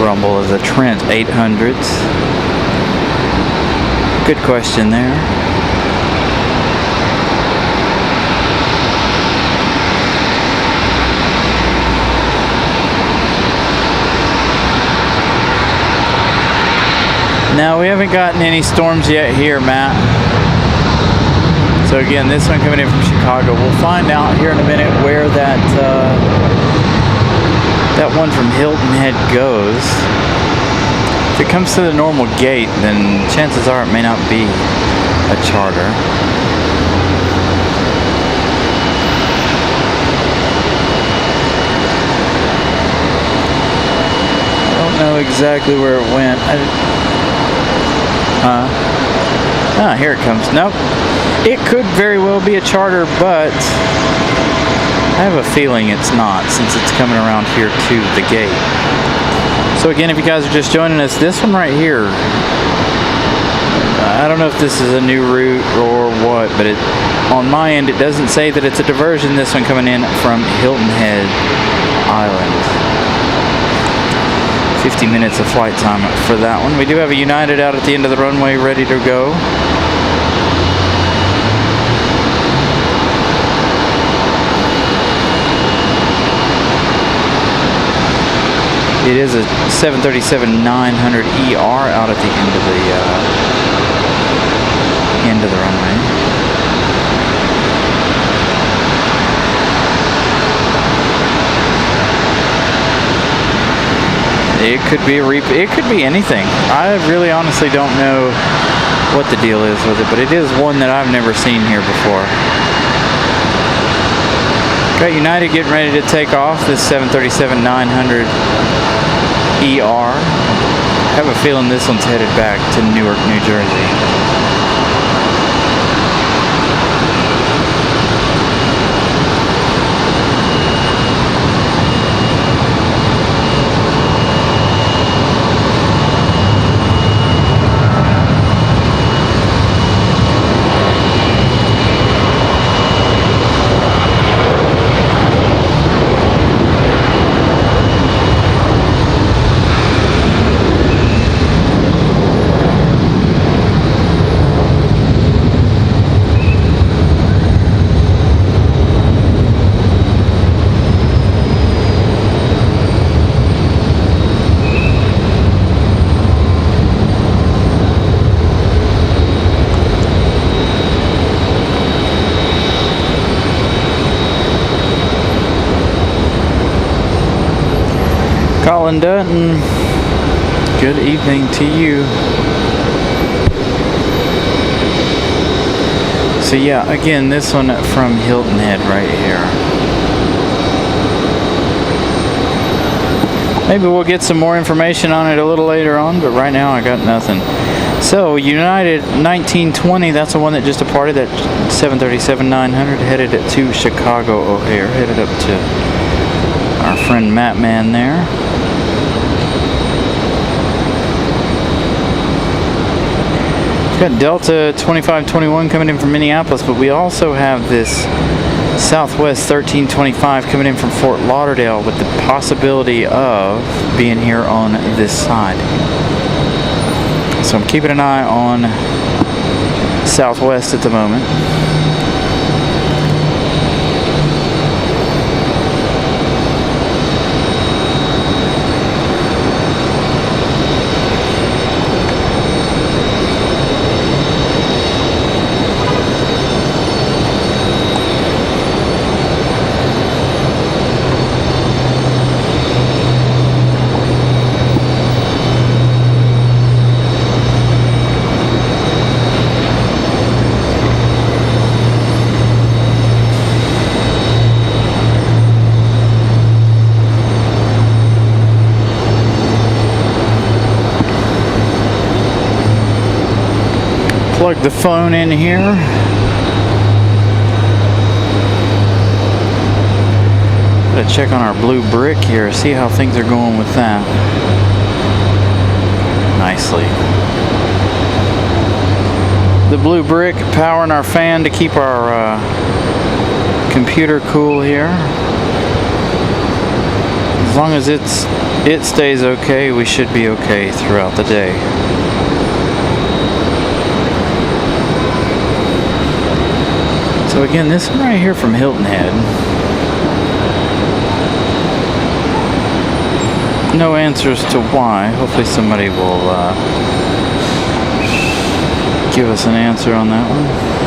rumble of the Trent 800s. Good question there. Now, we haven't gotten any storms yet here, Matt. So again, this one coming in from Chicago. We'll find out here in a minute where that one from Hilton Head goes. If it comes to the normal gate, then chances are it may not be a charter. I don't know exactly where it went. Here it comes. Nope. It could very well be a charter, but I have a feeling it's not, since it's coming around here to the gate. So again, if you guys are just joining us, this one right here, I don't know if this is a new route or what, but on my end, it doesn't say that it's a diversion. This one coming in from Hilton Head Island. 50 minutes of flight time for that one. We do have a United out at the end of the runway ready to go. It is a 737-900ER out at the end of the runway. It could be it could be anything. I really honestly don't know what the deal is with it, but it is one that I've never seen here before. Got United getting ready to take off this 737-900 ER. I have a feeling this one's headed back to Newark, New Jersey. Colin Dutton, good evening to you. So yeah, again, this one from Hilton Head right here. Maybe we'll get some more information on it a little later on, but right now I got nothing. So United 1920, that's the one that just departed, that 737-900 headed to Chicago O'Hare, headed up to our friend Matt Man there. Got Delta 2521 coming in from Minneapolis, but we also have this Southwest 1325 coming in from Fort Lauderdale with the possibility of being here on this side. So I'm keeping an eye on Southwest at the moment. Plug the phone in here. Gotta check on our blue brick here, see how things are going with that. Nicely. The blue brick powering our fan to keep our computer cool here. As long as it stays okay, we should be okay throughout the day. So again, this one right here from Hilton Head. No answers to why. Hopefully somebody will give us an answer on that one.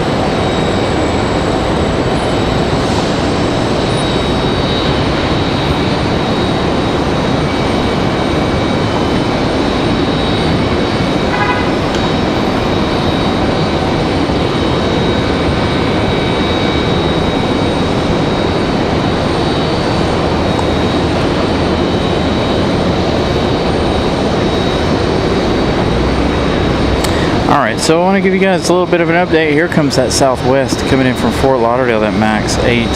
Alright, so I want to give you guys a little bit of an update. Here comes that Southwest coming in from Fort Lauderdale, that MAX 8.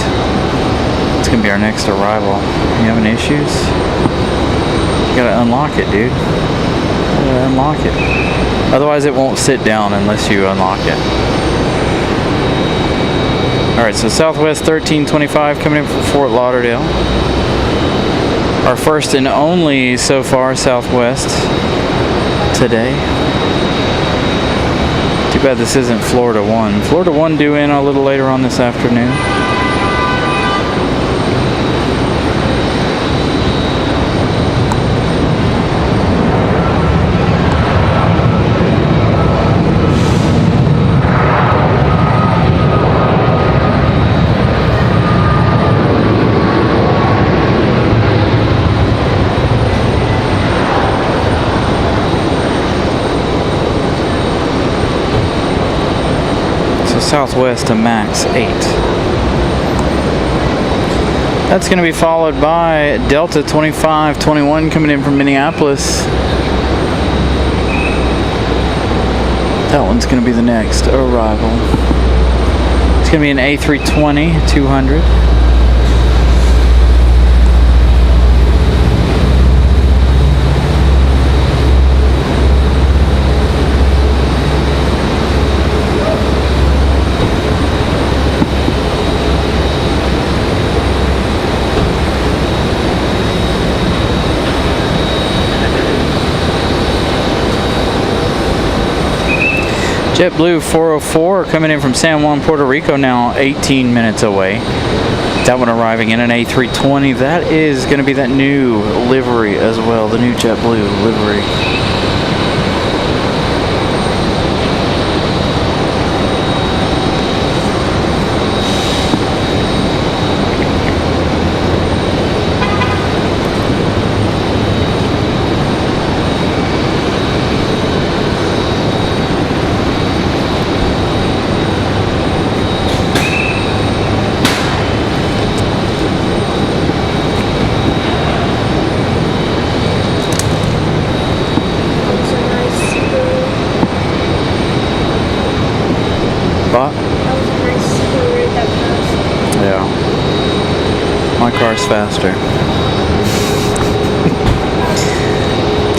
It's going to be our next arrival. You having issues? You got to unlock it, dude. You got to unlock it. Otherwise it won't sit down unless you unlock it. Alright, so Southwest 1325 coming in from Fort Lauderdale. Our first and only so far Southwest today. Too bad this isn't Florida 1. Florida 1 due in a little later on this afternoon. Southwest to max 8. That's going to be followed by Delta 2521 coming in from Minneapolis. That one's going to be the next arrival. It's going to be an A320 200. JetBlue 404 coming in from San Juan, Puerto Rico, now 18 minutes away. That one arriving in an A320. That is going to be that new livery as well, the new JetBlue livery. My car's faster.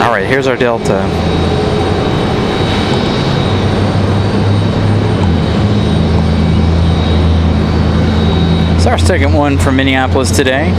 Alright, here's our Delta. It's our second one from Minneapolis today.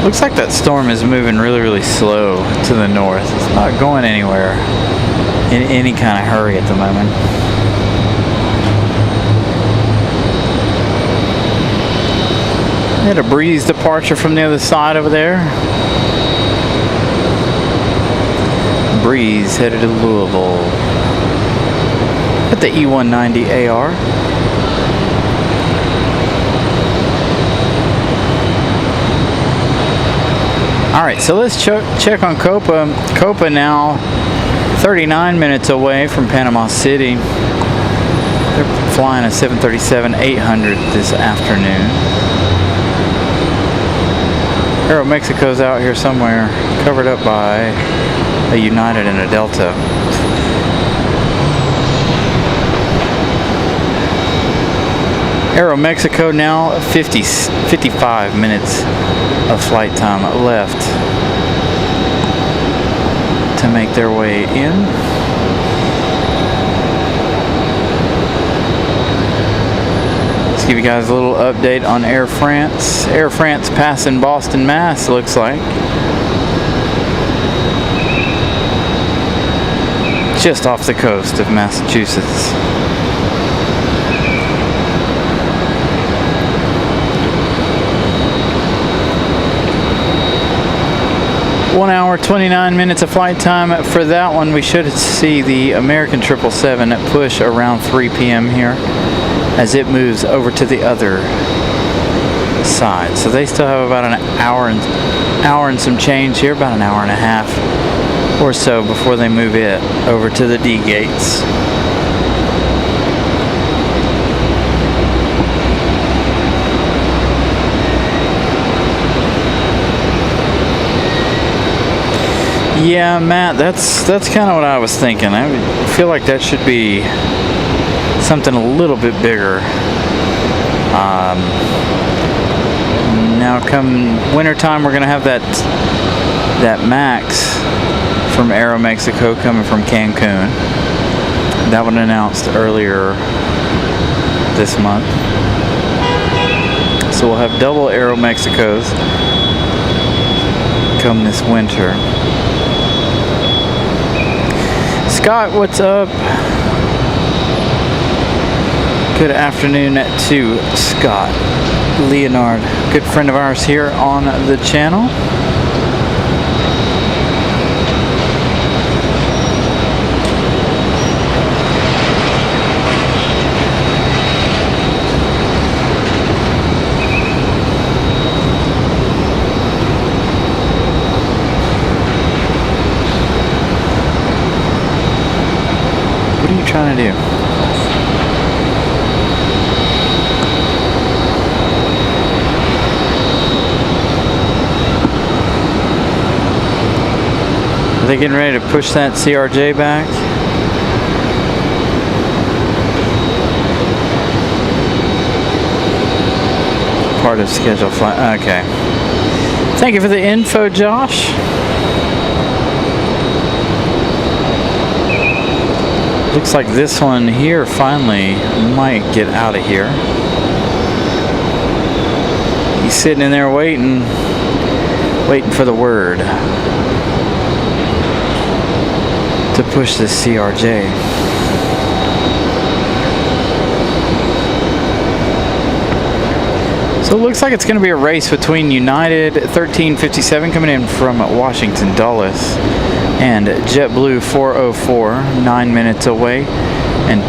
Looks like that storm is moving really slow to the north. It's not going anywhere in any kind of hurry at the moment. We had a breeze departure from the other side over there. Breeze headed to Louisville. At the E190 AR. Alright, so let's check on Copa. Copa now 39 minutes away from Panama City. They're flying a 737-800 this afternoon. Aeromexico's out here somewhere, covered up by a United and a Delta. Aeromexico now 55 minutes of flight time left to make their way in. Let's give you guys a little update on Air France. Air France passing Boston, Mass, looks like. Just off the coast of Massachusetts. One hour, 29 minutes of flight time for that one. We should see the American 777 push around 3 p.m. here as it moves over to the other side. So they still have about an hour and some change here, about an hour and a half or so before they move it over to the D gates. Yeah, Matt, that's kind of what I was thinking. I feel like that should be something a little bit bigger. Now come wintertime, we're going to have that MAX from Aeromexico coming from Cancun. That one announced earlier this month. So we'll have double Aeromexicos come this winter. Scott, what's up? Good afternoon to Scott Leonard, good friend of ours here on the channel. What are you trying to do? Are they getting ready to push that CRJ back? Part of scheduled flight. Okay. Thank you for the info, Josh. Looks like this one here finally might get out of here. He's sitting in there waiting for the word to push this CRJ. So it looks like it's going to be a race between United 1357 coming in from Washington Dulles and JetBlue 404, 9 minutes away, and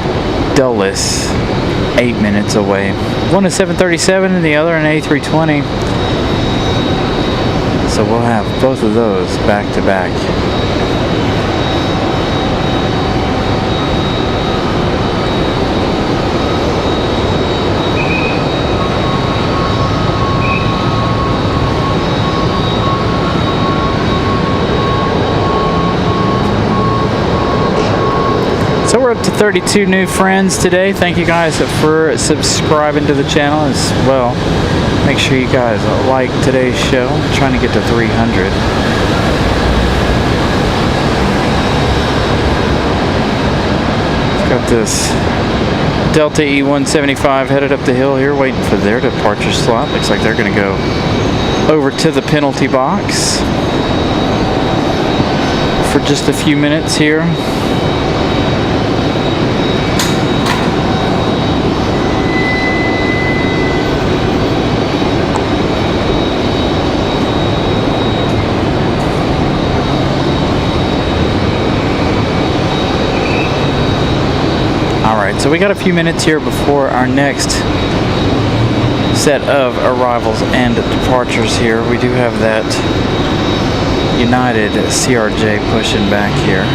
Dulles 8 minutes away. One is 737 and the other an A320. So we'll have both of those back to back. So we're up to 32 new friends today. Thank you guys for subscribing to the channel as well. Make sure you guys like today's show. I'm trying to get to 300. Got this Delta E175 headed up the hill here, waiting for their departure slot. Looks like they're going to go over to the penalty box for just a few minutes here. So we got a few minutes here before our next set of arrivals and departures here. We do have that United CRJ pushing back here.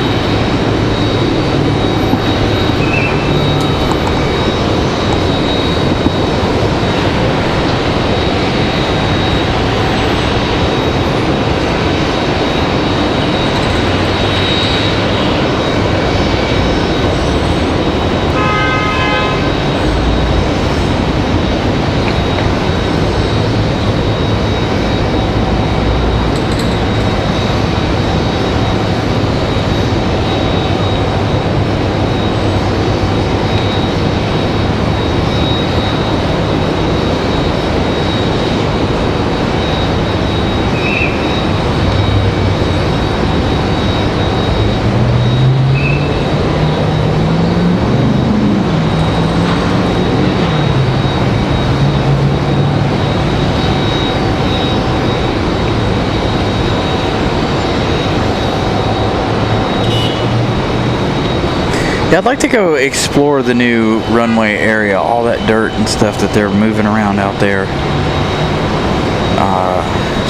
Yeah, I'd like to go explore the new runway area, all that dirt and stuff that they're moving around out there.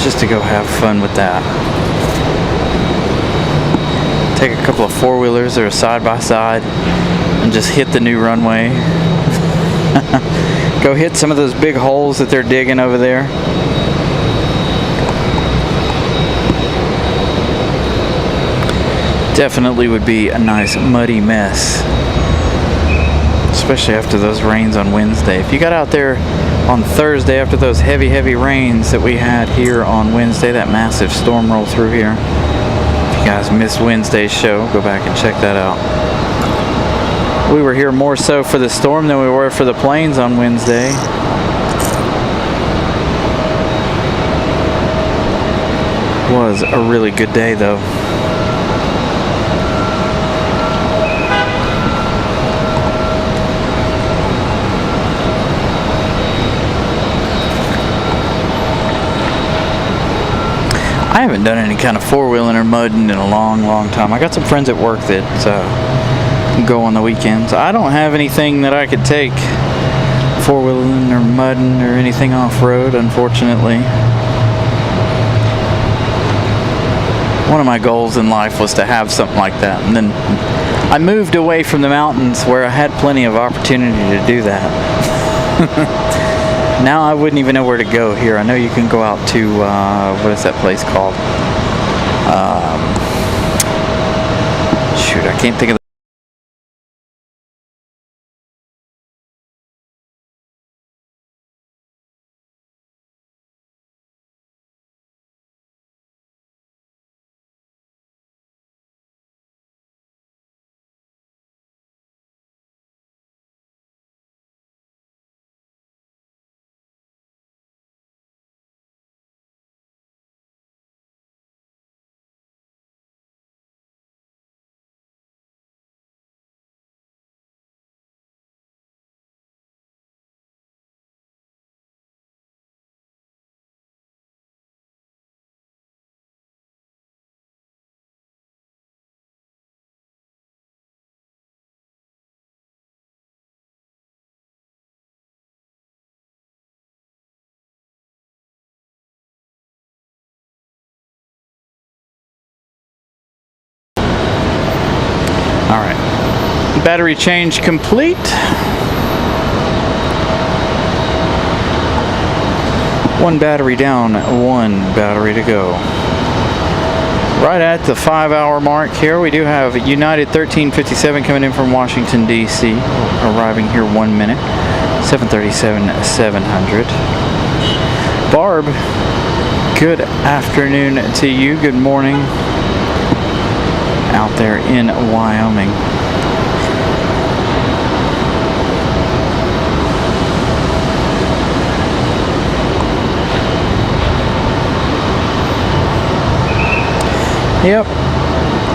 Just to go have fun with that. Take a couple of four-wheelers that are side by side and just hit the new runway. Go hit some of those big holes that they're digging over there. Definitely would be a nice muddy mess, especially after those rains on Wednesday. If you got out there on Thursday after those heavy rains that we had here on Wednesday, that massive storm rolled through here. If you guys missed Wednesday's show, go back and check that out. We were here more so for the storm than we were for the planes on Wednesday. Was a really good day though. I haven't done any kind of four-wheeling or mudding in a long time. I got some friends at work that go on the weekends. I don't have anything that I could take four-wheeling or mudding or anything off-road, unfortunately. One of my goals in life was to have something like that, and then I moved away from the mountains where I had plenty of opportunity to do that. Now I wouldn't even know where to go here. I know you can go out to, what is that place called? Shoot, I can't think of the... Alright, battery change complete. One battery down, one battery to go. Right at the 5-hour mark here, we do have United 1357 coming in from Washington, D.C., arriving here 1 minute, 737-700. Barb, good afternoon to you, good morning. Out there in Wyoming. Yep,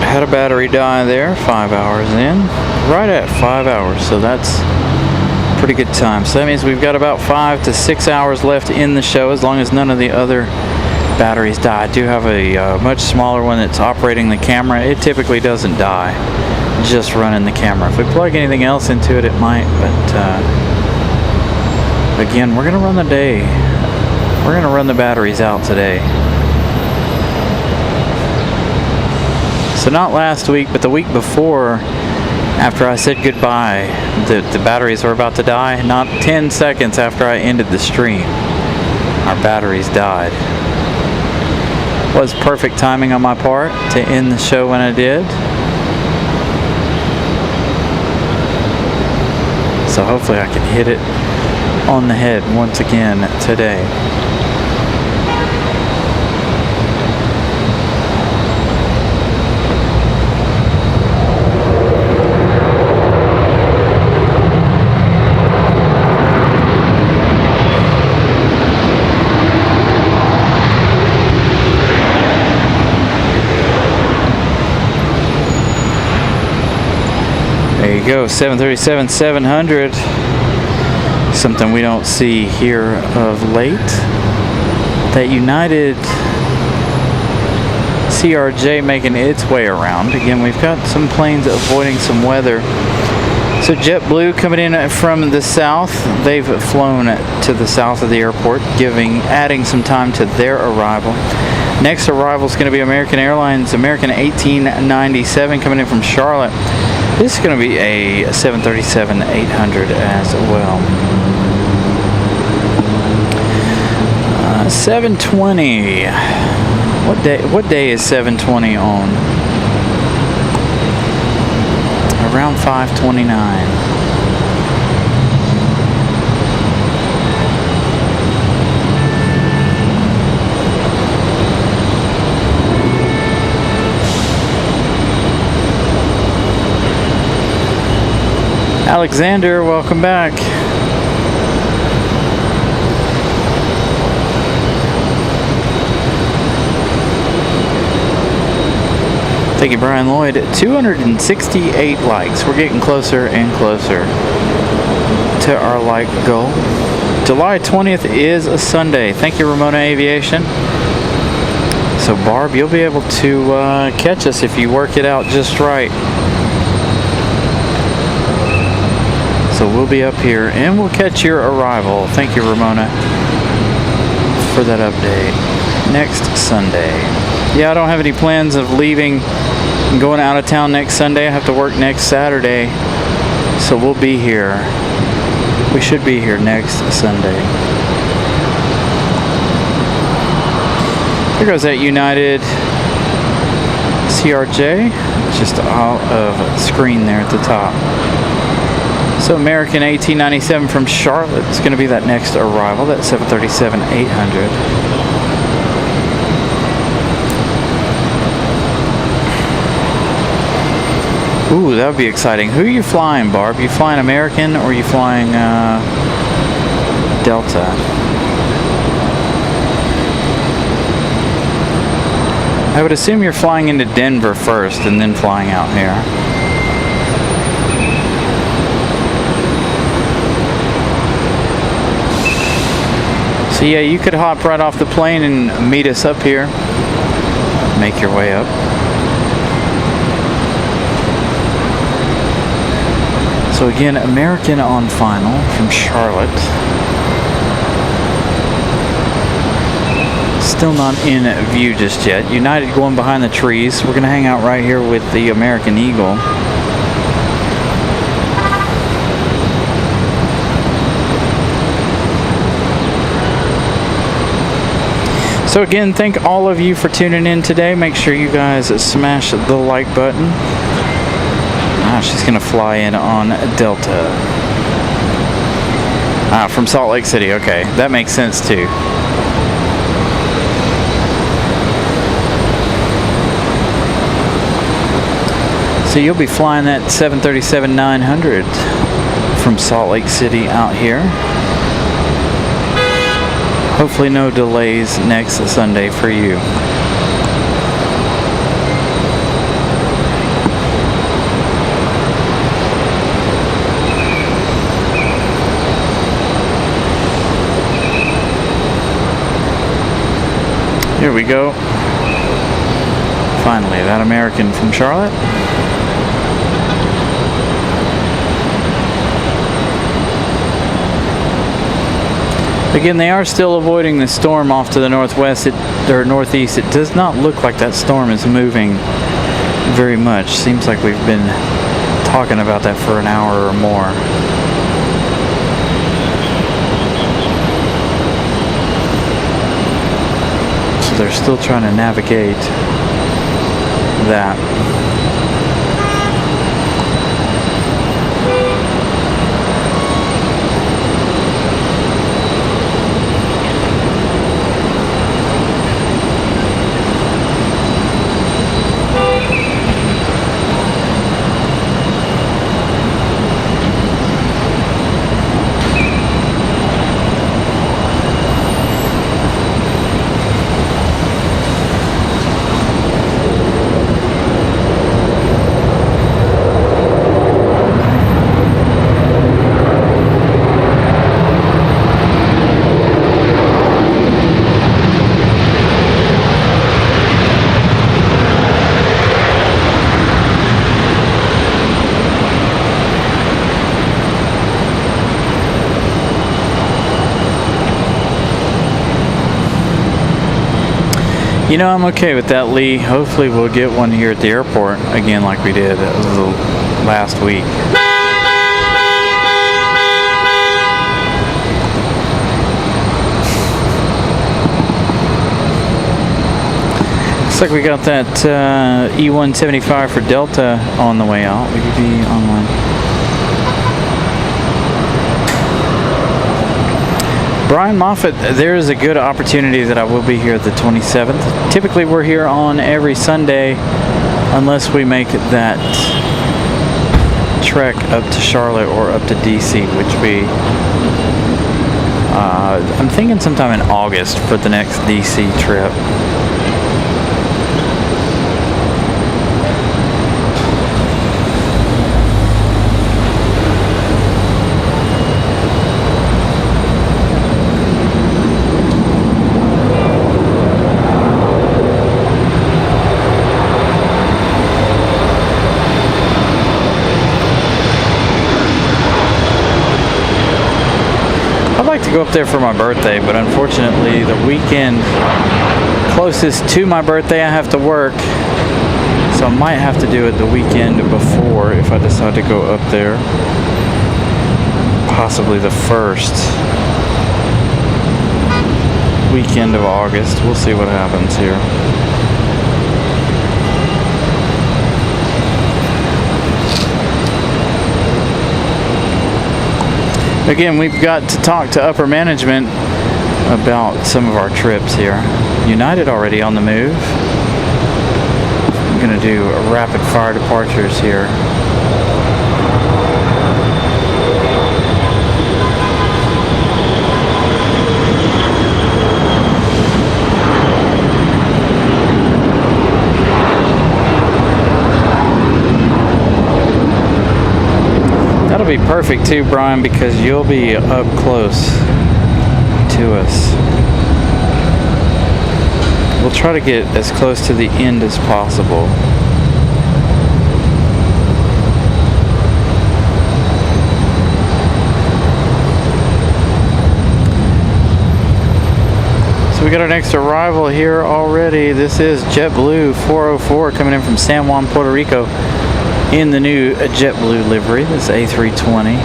had a battery die there 5 hours in, right at 5 hours, so that's pretty good time. So that means we've got about 5 to 6 hours left in the show, as long as none of the other batteries die. I do have a much smaller one that's operating the camera. It typically doesn't die, just running the camera. If we plug anything else into it, it might, but again, we're gonna run the day. We're gonna run the batteries out today. So not last week, but the week before, after I said goodbye, the batteries were about to die. Not 10 seconds after I ended the stream, our batteries died. Was perfect timing on my part to end the show when I did. So hopefully I can hit it on the head once again today. There you go, 737-700. Something we don't see here of late. That United CRJ making its way around. Again, we've got some planes avoiding some weather. So JetBlue coming in from the south. They've flown to the south of the airport, adding some time to their arrival. Next arrival is going to be American Airlines, American 1897 coming in from Charlotte. This is going to be a 737-800 as well. 720. What day is 720 on? Around 5:29. Alexander, welcome back. Thank you, Brian Lloyd. 268 likes. We're getting closer and closer to our like goal. July 20th is a Sunday. Thank you, Reno Aviation. So, Barb, you'll be able to catch us if you work it out just right. So we'll be up here and we'll catch your arrival. Thank you, Ramona, for that update. Next Sunday. Yeah, I don't have any plans of leaving and going out of town next Sunday. I have to work next Saturday. So we'll be here. We should be here next Sunday. Here goes that United CRJ. Just out of screen there at the top. So American 1897 from Charlotte is going to be that next arrival. That 737-800. Ooh, that would be exciting. Who are you flying, Barb? You flying American or are you flying Delta? I would assume you're flying into Denver first and then flying out here. So yeah, you could hop right off the plane and meet us up here. Make your way up. So again, American on final from Charlotte. Still not in view just yet. United going behind the trees. We're going to hang out right here with the American Eagle. So again, thank all of you for tuning in today. Make sure you guys smash the like button. Ah, she's going to fly in on Delta. Ah, from Salt Lake City. Okay, that makes sense too. So you'll be flying that 737-900 from Salt Lake City out here. Hopefully no delays next Sunday for you. Here we go. Finally, that American from Charlotte. Again, they are still avoiding the storm off to the northwest or northeast. It does not look like that storm is moving very much. Seems like we've been talking about that for an hour or more. So they're still trying to navigate that. You know, I'm okay with that, Lee. Hopefully we'll get one here at the airport again like we did last week. Looks like we got that E175 for Delta on the way out. We could be online. Brian Moffitt, there is a good opportunity that I will be here the 27th. Typically we're here on every Sunday unless we make that trek up to Charlotte or up to DC, which we I'm thinking sometime in August for the next DC trip. like to go up there for my birthday, but unfortunately the weekend closest to my birthday I have to work. So I might have to do it the weekend before if I decide to go up there. Possibly the first weekend of August. We'll see what happens here. Again, we've got to talk to upper management about some of our trips here. United already on the move. I'm going to do rapid fire departures here. That'll be perfect too, Brian, because you'll be up close to us. We'll try to get as close to the end as possible. So we got our next arrival here already. This is JetBlue 404 coming in from San Juan, Puerto Rico in the new JetBlue livery. This A320.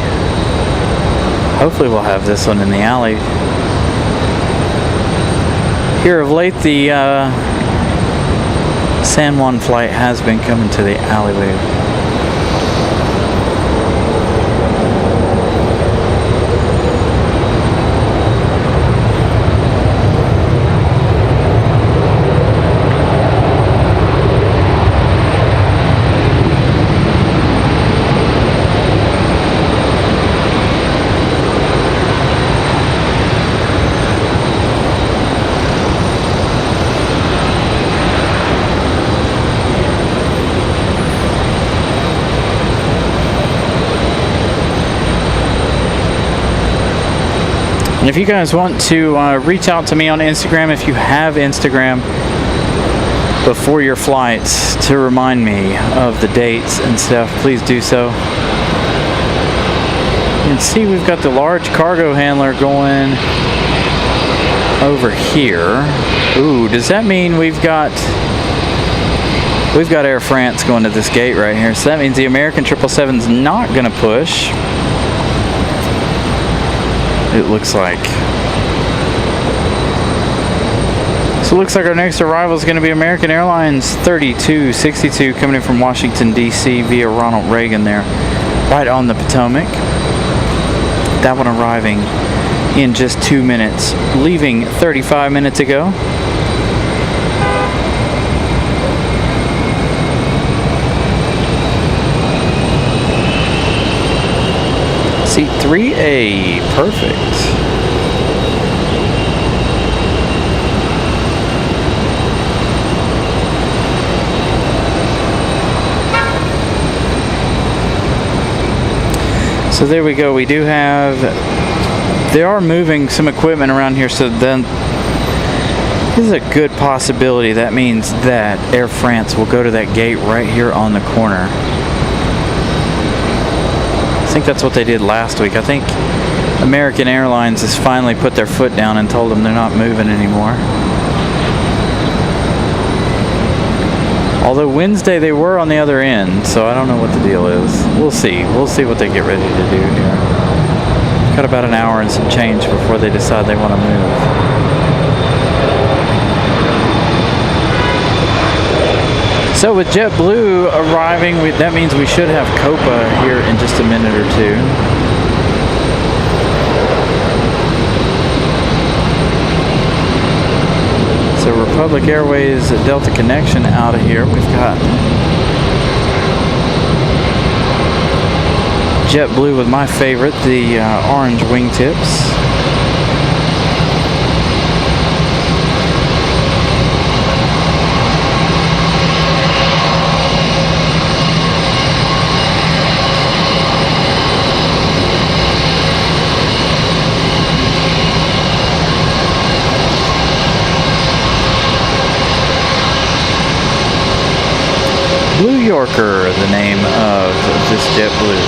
Hopefully we'll have this one in the alley. Here of late, the San Juan flight has been coming to the alleyway. And if you guys want to reach out to me on Instagram, if you have Instagram, before your flights to remind me of the dates and stuff, please do so. You can see we've got the large cargo handler going over here. Ooh, does that mean we've got Air France going to this gate right here? So that means the American 777's not going to push. It looks like. So it looks like our next arrival is going to be American Airlines 3262 coming in from Washington, D.C. via Ronald Reagan there, right on the Potomac. That one arriving in just 2 minutes, leaving 35 minutes ago. Seat 3A, perfect. So there we go. We do have, they are moving some equipment around here, so then this is a good possibility. That means that Air France will go to that gate right here on the corner. I think that's what they did last week. I think American Airlines has finally put their foot down and told them they're not moving anymore. Although Wednesday they were on the other end, so I don't know what the deal is. We'll see. We'll see what they get ready to do here. Got about an hour and some change before they decide they want to move. So with JetBlue arriving, that means we should have Copa here in just a minute or two. So Republic Airways Delta connection out of here. We've got JetBlue with my favorite, the orange wingtips. Blue Yorker, the name of this JetBlue.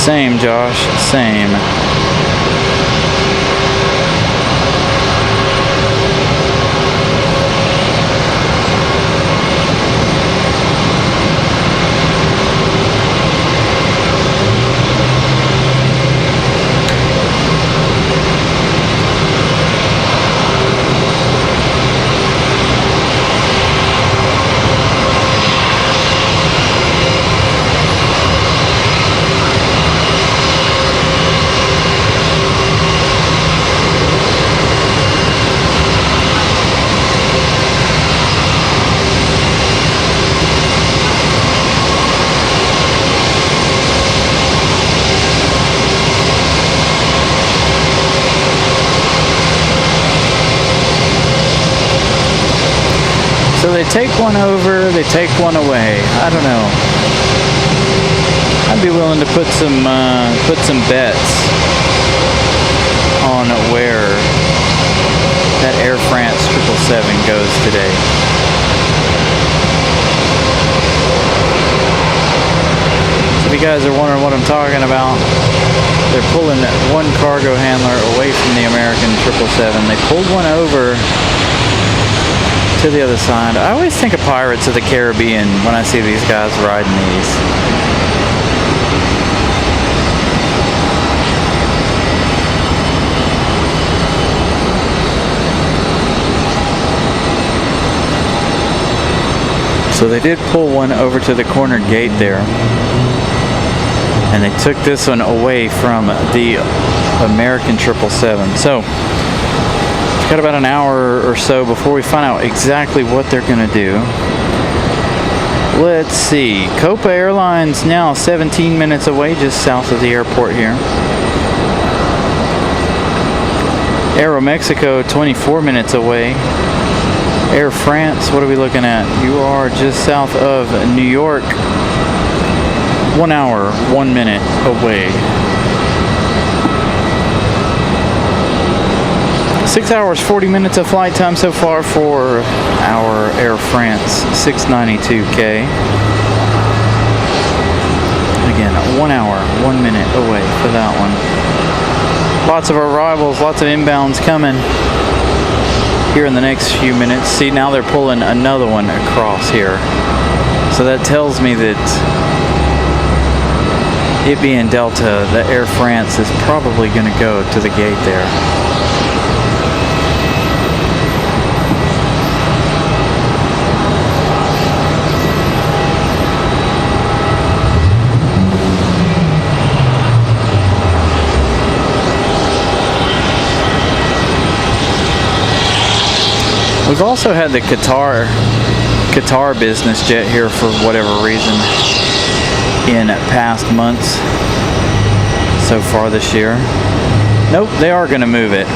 Same, Josh, same. So they take one over, they take one away. I don't know. I'd be willing to put some bets on where that Air France 777 goes today. So if you guys are wondering what I'm talking about, they're pulling one cargo handler away from the American 777. They pulled one over to the other side. I always think of Pirates of the Caribbean when I see these guys riding these. So they did pull one over to the corner gate there, and they took this one away from the American 777. So we've got about an hour or so before we find out exactly what they're going to do. Let's see. Copa Airlines now 17 minutes away, just south of the airport here. Aeromexico 24 minutes away. Air France, what are we looking at? You are just south of New York. 1 hour, 1 minute away. 6 hours, 40 minutes of flight time so far for our Air France 692K. Again, 1 hour, 1 minute away for that one. Lots of arrivals, lots of inbounds coming here in the next few minutes. See, now they're pulling another one across here. So that tells me that it being Delta, the Air France is probably going to go to the gate there. We've also had the Qatar business jet here for whatever reason in past months so far this year. Nope, they are going to move it.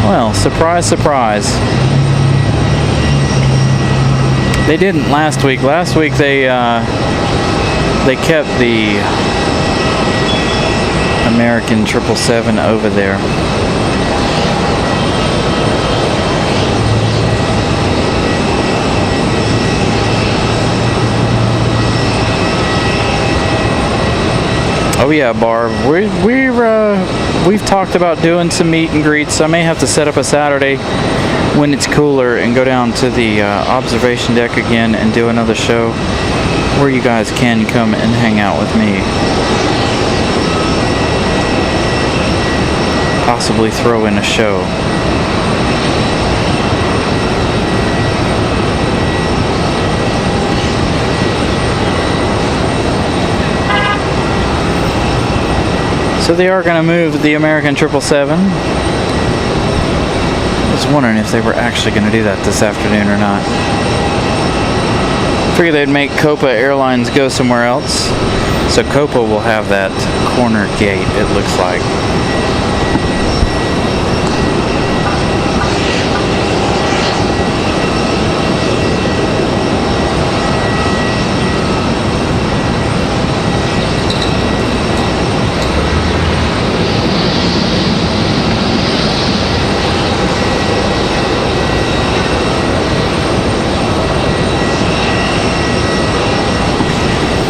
Well, surprise, surprise. They didn't last week. Last week they kept the American 777 over there. Oh yeah, Barb. We've talked about doing some meet and greets. I may have to set up a Saturday when it's cooler and go down to the observation deck again and do another show where you guys can come and hang out with me. Possibly throw in a show. So they are going to move the American 777. I was wondering if they were actually going to do that this afternoon or not. Figured they'd make Copa Airlines go somewhere else. So Copa will have that corner gate, it looks like.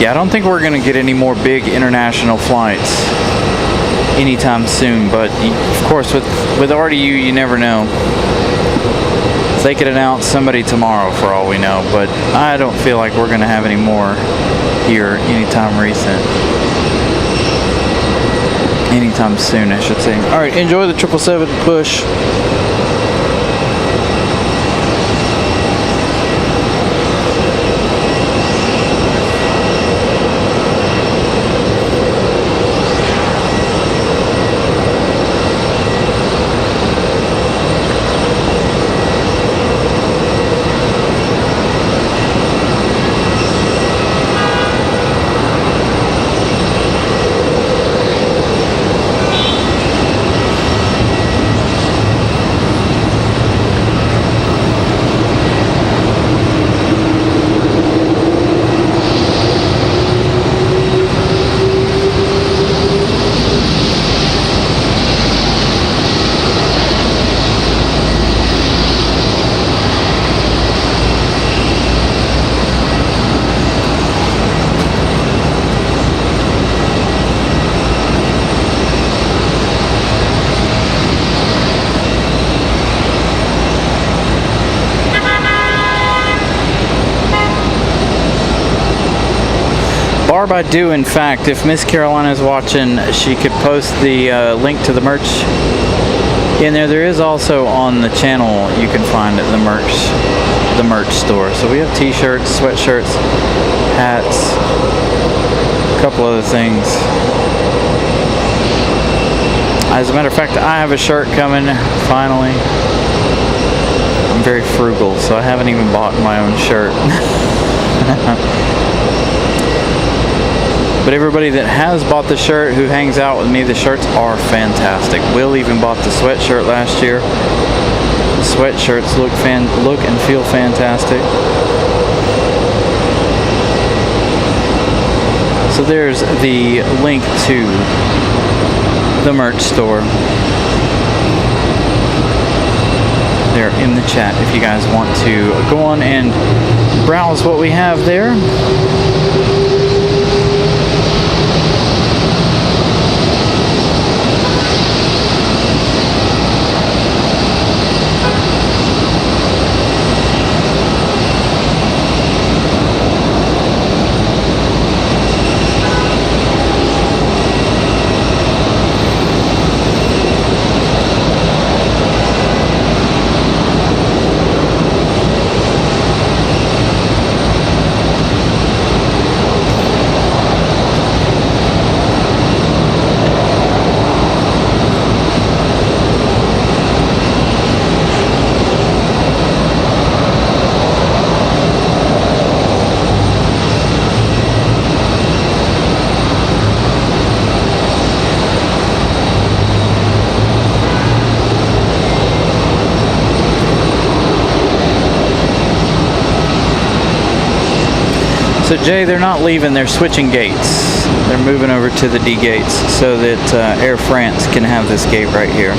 Yeah, I don't think we're going to get any more big international flights anytime soon, but of course with RDU you never know. They could announce somebody tomorrow for all we know, but I don't feel like we're going to have any more here anytime soon, I should say. All right, enjoy the 777 push. I do, in fact, if Miss Carolina is watching, she could post the link to the merch in there. There is also on the channel, you can find the merch store. So we have t-shirts, sweatshirts, hats, a couple other things. As a matter of fact, I have a shirt coming finally. I'm very frugal, so I haven't even bought my own shirt. But everybody that has bought the shirt, who hangs out with me, the shirts are fantastic. Will even bought the sweatshirt last year. The sweatshirts look and feel fantastic. So there's the link to the merch store there in the chat if you guys want to go on and browse what we have there. So Jay, they're not leaving, they're switching gates. They're moving over to the D gates so that Air France can have this gate right here.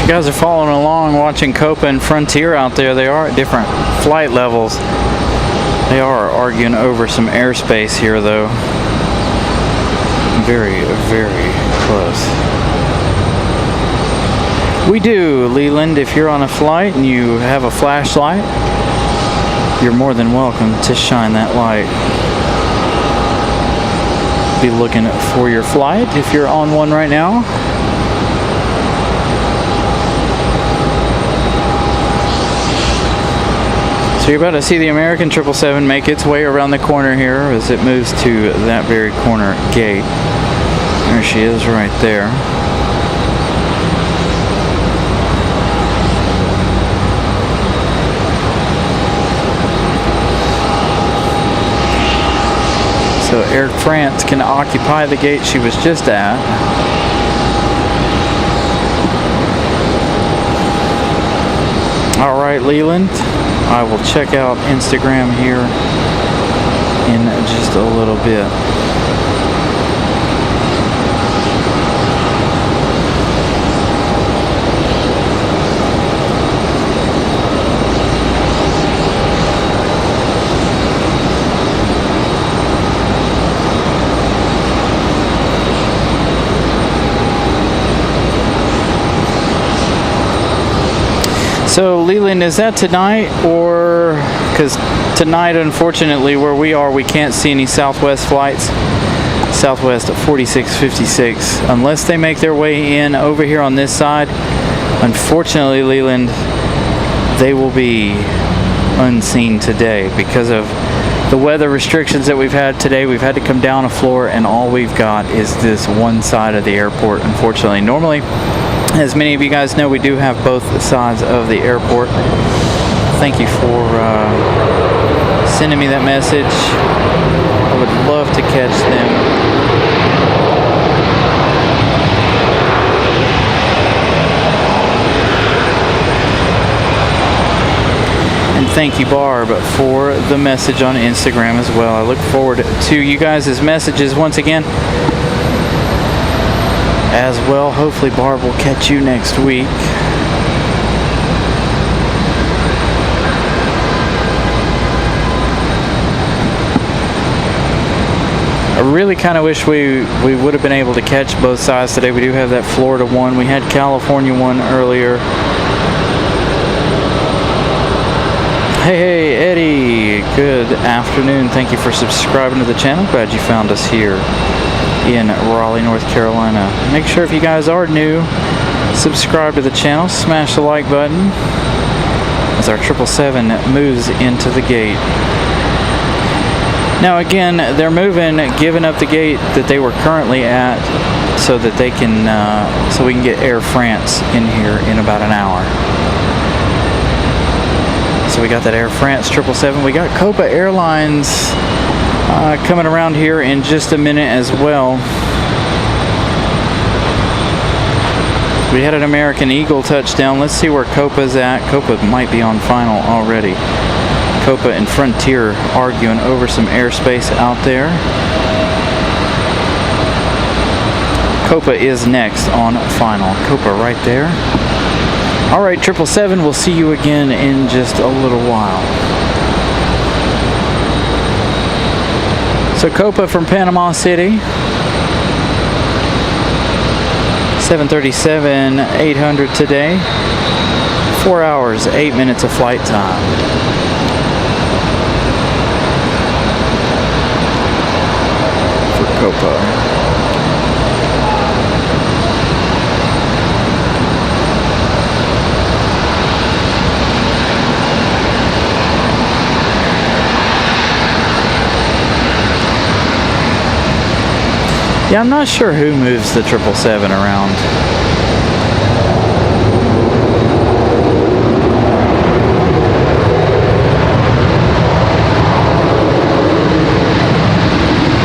You guys are following along, watching Copa and Frontier out there. They are at different flight levels. They are arguing over some airspace here, though. Very, very close. We do, Leland. If you're on a flight and you have a flashlight, you're more than welcome to shine that light. Be looking for your flight if you're on one right now. So you're about to see the American 777 make its way around the corner here as it moves to that very corner gate. There she is right there. So Air France can occupy the gate she was just at. All right, Leland, I will check out Instagram here in just a little bit. So Leland, is that tonight, or because tonight, unfortunately, where we are, we can't see any Southwest flights. Southwest 4656, unless they make their way in over here on this side. Unfortunately, Leland, they will be unseen today because of the weather restrictions that we've had today. We've had to come down a floor, and all we've got is this one side of the airport, unfortunately. Normally, as many of you guys know, we do have both sides of the airport. Thank you for sending me that message. I would love to catch them. And thank you, Barb, for the message on Instagram as well. I look forward to you guys' messages once again as well. Hopefully Barb will catch you next week. I really kind of wish we would have been able to catch both sides today. We do have that Florida one. We had California one earlier. Hey Eddie, good afternoon. Thank you for subscribing to the channel. Glad you found us here in Raleigh, North Carolina. Make sure if you guys are new, subscribe to the channel, smash the like button as our 777 moves into the gate. Now again, they're moving, giving up the gate that they were currently at so that they can, so we can get Air France in here in about an hour. So we got that Air France 777. We got Copa Airlines coming around here in just a minute as well. We had an American Eagle touchdown. Let's see where Copa's at. Copa might be on final already. Copa and Frontier arguing over some airspace out there. Copa is next on final. Copa right there. All right, 777, we'll see you again in just a little while. So Copa from Panama City, 737-800 today, 4 hours, 8 minutes of flight time. For Copa. Yeah, I'm not sure who moves the 777 around.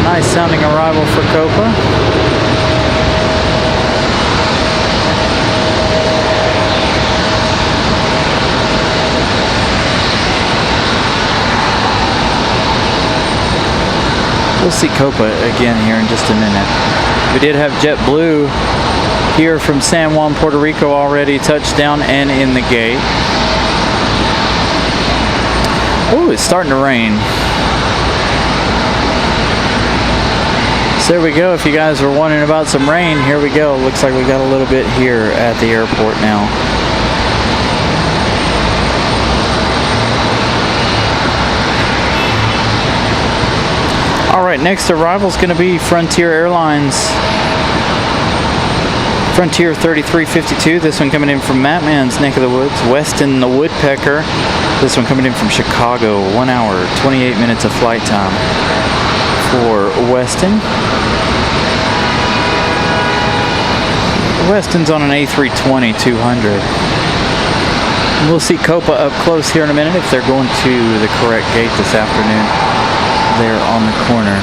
Nice sounding arrival for Copa. We'll see Copa again here in just a minute. We did have JetBlue here from San Juan, Puerto Rico already. Touchdown and in the gate. Oh, it's starting to rain. So there we go. If you guys were wondering about some rain, here we go. Looks like we got a little bit here at the airport now. All right, next arrival is going to be Frontier Airlines. Frontier 3352. This one coming in from Mattman's neck of the woods. Weston the Woodpecker. This one coming in from Chicago. 1 hour, 28 minutes of flight time for Weston. Weston's on an A320 200. We'll see Copa up close here in a minute if they're going to the correct gate this afternoon. There on the corner.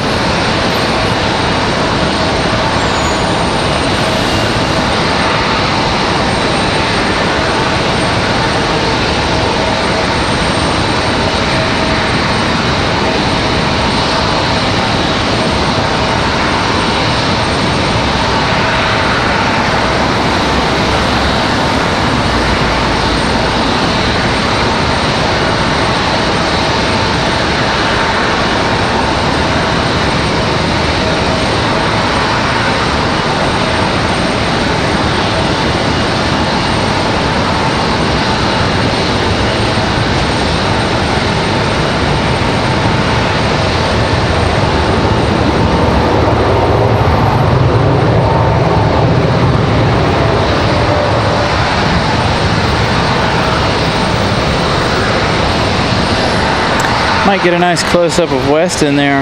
Might get a nice close-up of Weston there.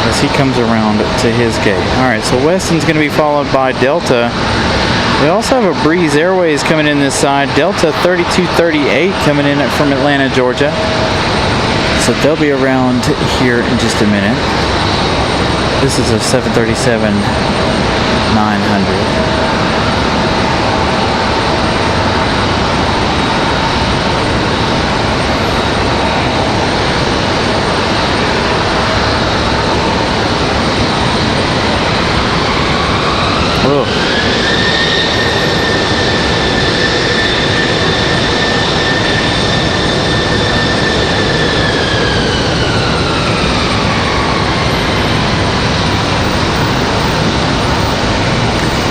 As he comes around to his gate. Alright, so Weston's going to be followed by Delta. We also have a Breeze Airways coming in this side. Delta 3238 coming in from Atlanta, Georgia. So they'll be around here in just a minute. This is a 737-900.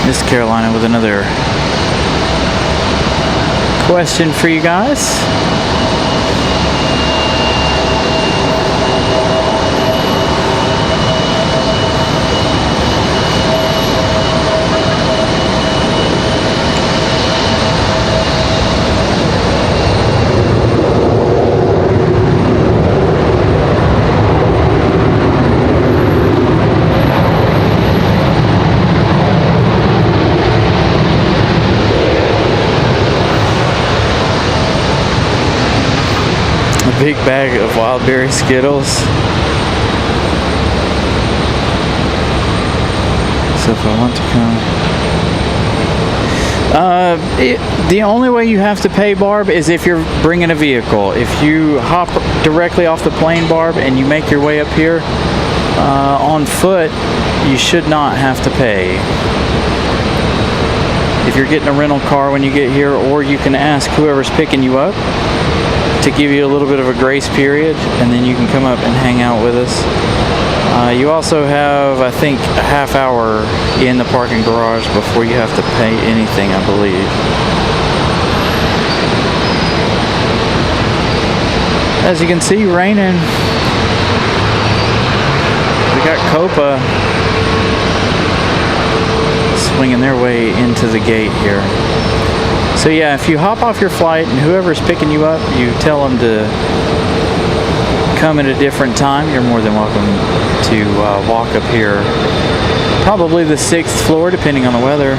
Miss Carolina with another question for you guys. Big bag of wild berry Skittles. So if I want to come, the only way you have to pay, Barb, is if you're bringing a vehicle. If you hop directly off the plane, Barb, and you make your way up here on foot, you should not have to pay. If you're getting a rental car when you get here, or you can ask whoever's picking you up to give you a little bit of a grace period, and then you can come up and hang out with us. You also have, I think, a half hour in the parking garage before you have to pay anything, I believe. As you can see, raining. We got Copa swinging their way into the gate here. So yeah, if you hop off your flight and whoever's picking you up, you tell them to come at a different time, you're more than welcome to walk up here. Probably the 6th floor, depending on the weather.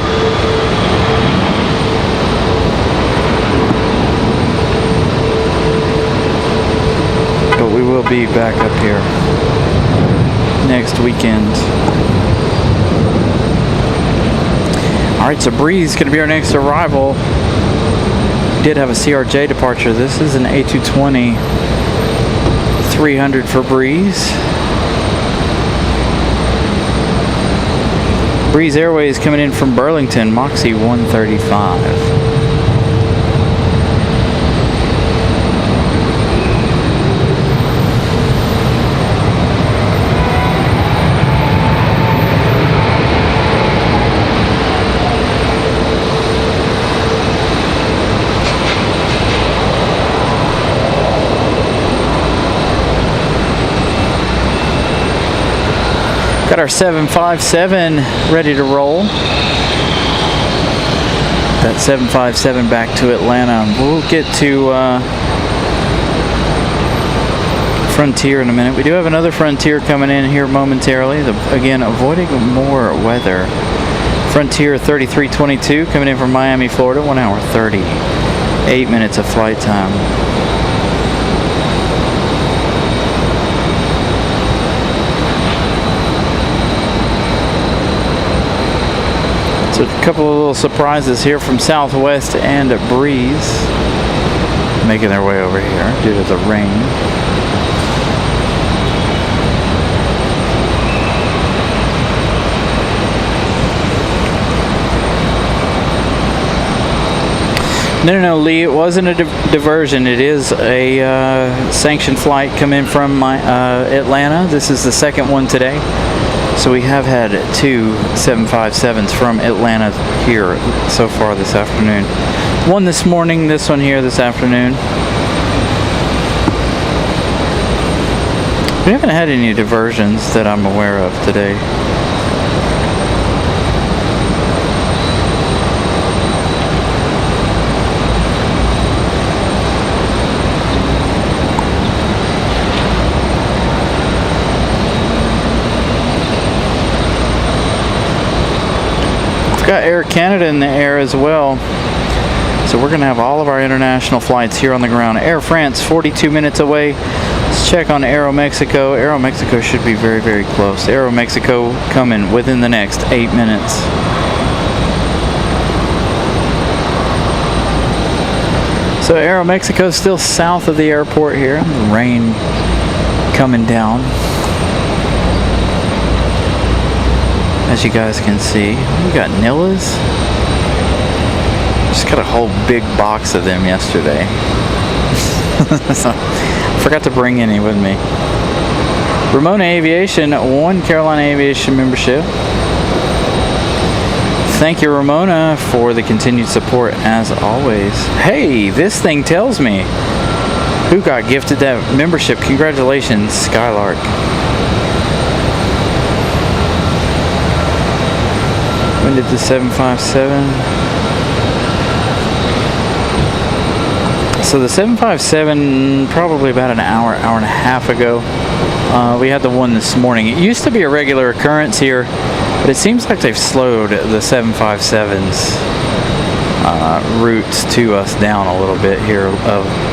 But we will be back up here next weekend. Alright, so Breeze is going to be our next arrival. We did have a CRJ departure. This is an A220 300 for Breeze. Breeze Airways coming in from Burlington, Moxie 135. Got our 757 ready to roll. That 757 back to Atlanta. We'll get to Frontier in a minute. We do have another Frontier coming in here momentarily. Again, avoiding more weather. Frontier 3322 coming in from Miami, Florida. 1 hour 38 minutes of flight time. So a couple of little surprises here from Southwest and Breeze making their way over here due to the rain. No, Lee, it wasn't a diversion. It is a sanctioned flight coming from Atlanta. This is the second one today. So we have had 2 757s from Atlanta here so far this afternoon. One this morning, this one here this afternoon. We haven't had any diversions that I'm aware of today. Got Air Canada in the air as well, so we're gonna have all of our international flights here on the ground. Air France 42 minutes away. Let's check on Aeromexico. Aeromexico should be very, very close. Aeromexico coming within the next 8 minutes. So Aeromexico is still south of the airport here. Rain coming down, as you guys can see. We got Nillas. Just got a whole big box of them yesterday. Forgot to bring any with me. Ramona Aviation, 1 Carolina Aviation membership. Thank you, Ramona, for the continued support as always. Hey, this thing tells me who got gifted that membership. Congratulations, Skylark. When did the 757? So the 757, probably about an hour and a half ago. We had the one this morning. It used to be a regular occurrence here, but it seems like they've slowed the 757's routes to us down a little bit here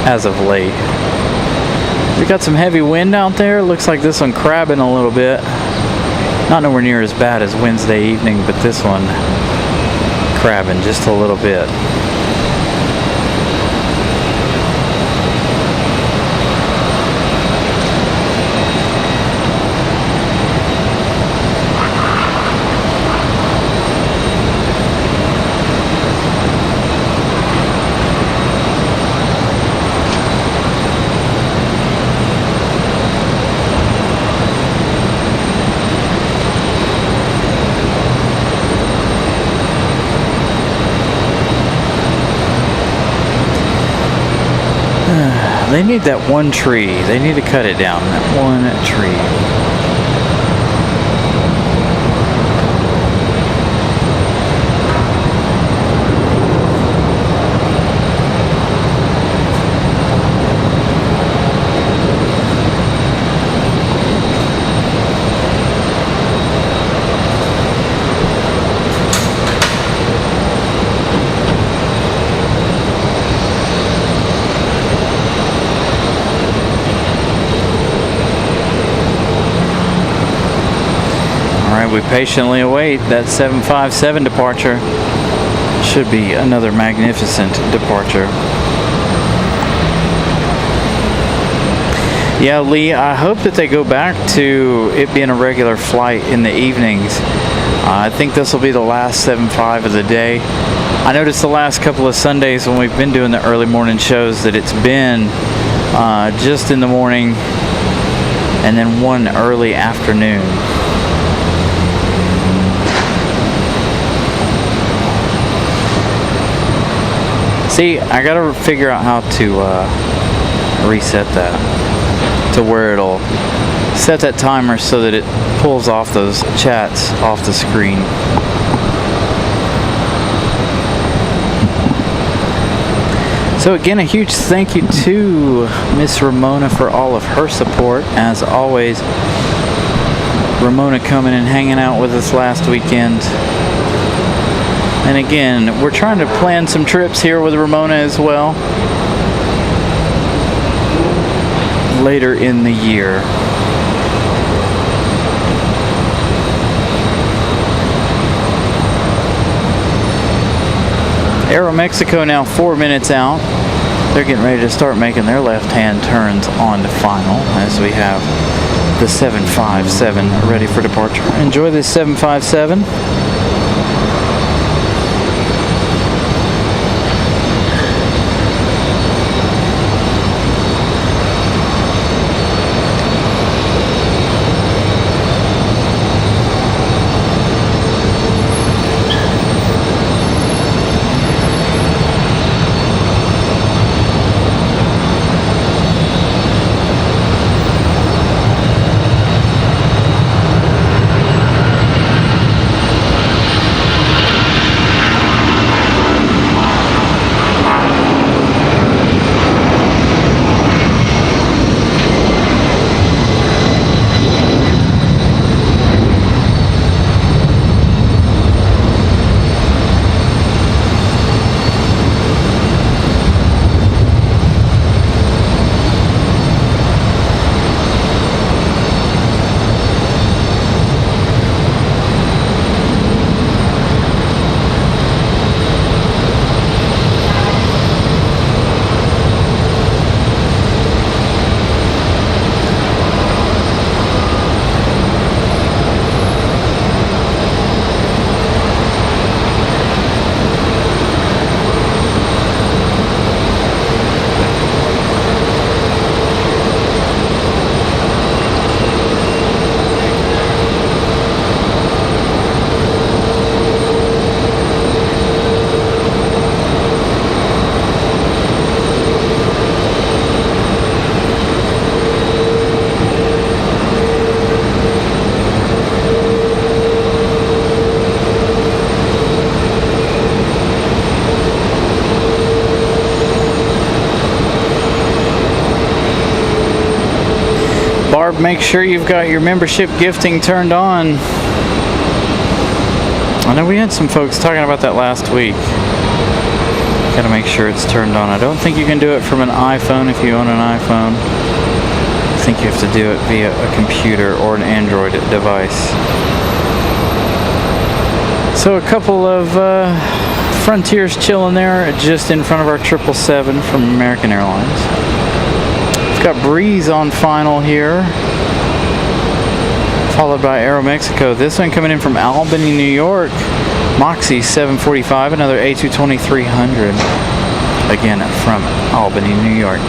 as of late. We got some heavy wind out there. Looks like this one crabbing a little bit. Not nowhere near as bad as Wednesday evening, but this one crabbing just a little bit. They need that one tree. They need to cut it down, that one tree. We patiently await that 757 departure. Should be another magnificent departure. Yeah, Lee, I hope that they go back to it being a regular flight in the evenings. I think this will be the last 7.5 of the day. I noticed the last couple of Sundays when we've been doing the early morning shows that it's been just in the morning and then one early afternoon. See, I gotta figure out how to reset that to where it'll set that timer so that it pulls off those chats off the screen. So again, a huge thank you to Miss Ramona for all of her support. As always, Ramona coming and hanging out with us last weekend. And again, we're trying to plan some trips here with Ramona as well later in the year. Aeromexico now 4 minutes out. They're getting ready to start making their left-hand turns on to final as we have the 757 ready for departure. Enjoy this 757. Barb, make sure you've got your membership gifting turned on. I know we had some folks talking about that last week. Gotta make sure it's turned on. I don't think you can do it from an iPhone if you own an iPhone. I think you have to do it via a computer or an Android device. So a couple of Frontiers chilling there just in front of our 777 from American Airlines. We've got Breeze on final here, followed by Aeromexico. This one coming in from Albany, New York. Moxie 745, another A220-300. Again from Albany, New York.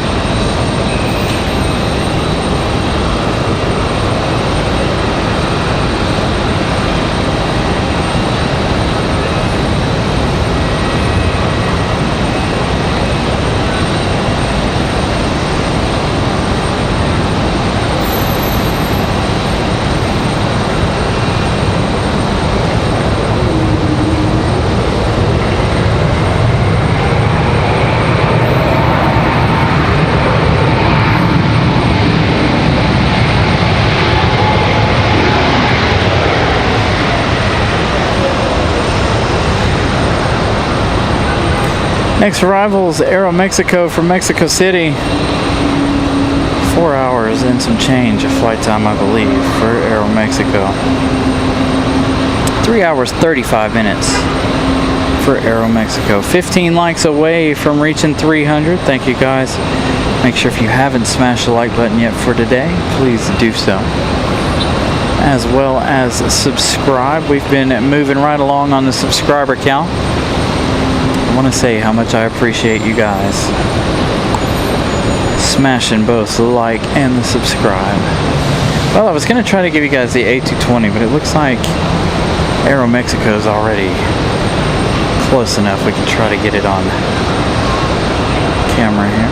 Next arrival is Aeromexico from Mexico City. 4 hours and some change of flight time, I believe, for Aeromexico. 3 hours, 35 minutes for Aeromexico. 15 likes away from reaching 300. Thank you guys. Make sure if you haven't smashed the like button yet for today, please do so. As well as subscribe. We've been moving right along on the subscriber count. I want to say how much I appreciate you guys smashing both the like and the subscribe. Well, I was going to try to give you guys the A220, but it looks like Aeromexico is already close enough. We can try to get it on camera here.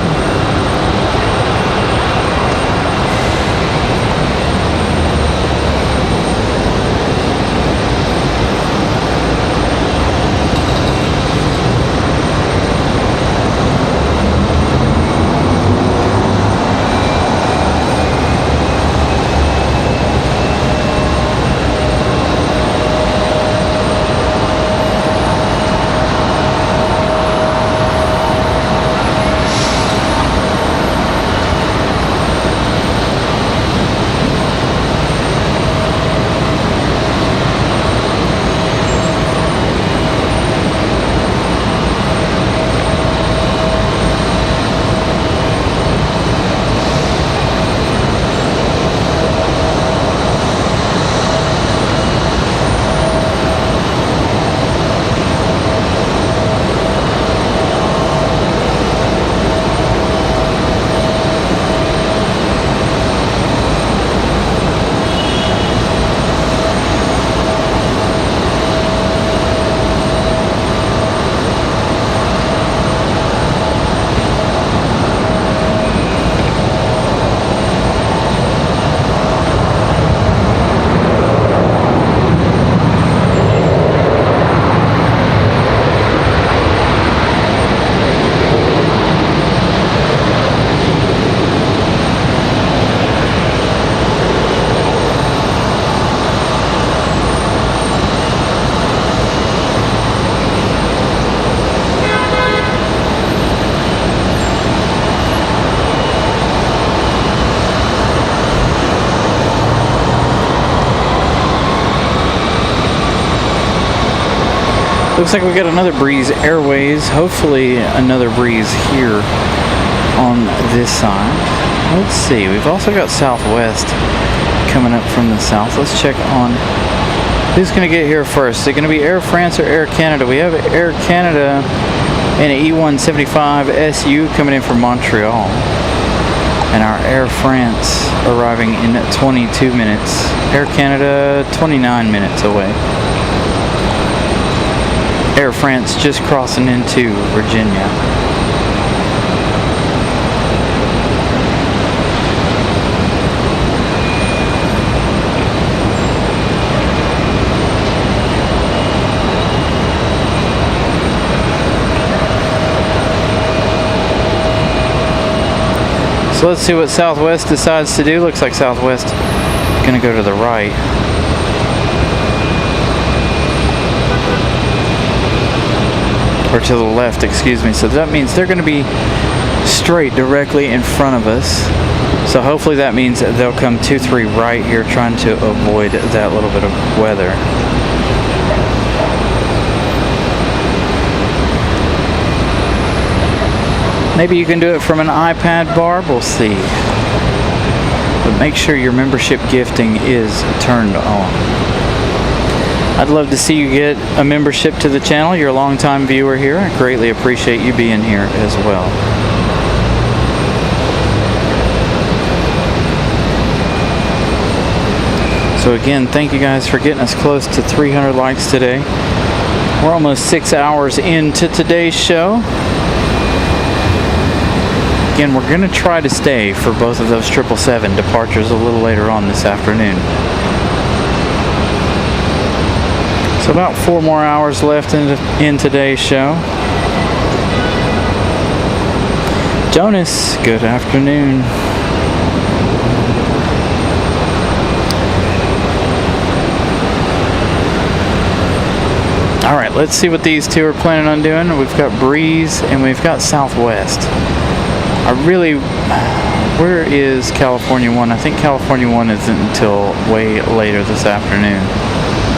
Looks like we got another Breeze Airways, hopefully another Breeze here on this side. Let's see, we've also got Southwest coming up from the south. Let's check on who's going to get here first. Is it going to be Air France or Air Canada? We have Air Canada and an E175 SU coming in from Montreal. And our Air France arriving in 22 minutes. Air Canada 29 minutes away. Air France just crossing into Virginia. So let's see what Southwest decides to do. Looks like Southwest is going to go to the right. Or to the left, excuse me. So that means they're going to be straight directly in front of us. So hopefully that means that they'll come 2-3 right here, trying to avoid that little bit of weather. Maybe you can do it from an iPad, Barb. We'll see. But make sure your membership gifting is turned on. I'd love to see you get a membership to the channel. You're a longtime viewer here. I greatly appreciate you being here as well. So again, thank you guys for getting us close to 300 likes today. We're almost 6 hours into today's show. Again, we're going to try to stay for both of those 777 departures a little later on this afternoon. So about 4 more hours left in today's show. Jonas, good afternoon. All right, let's see what these two are planning on doing. We've got Breeze and we've got Southwest. Where is California 1? I think California 1 isn't until way later this afternoon.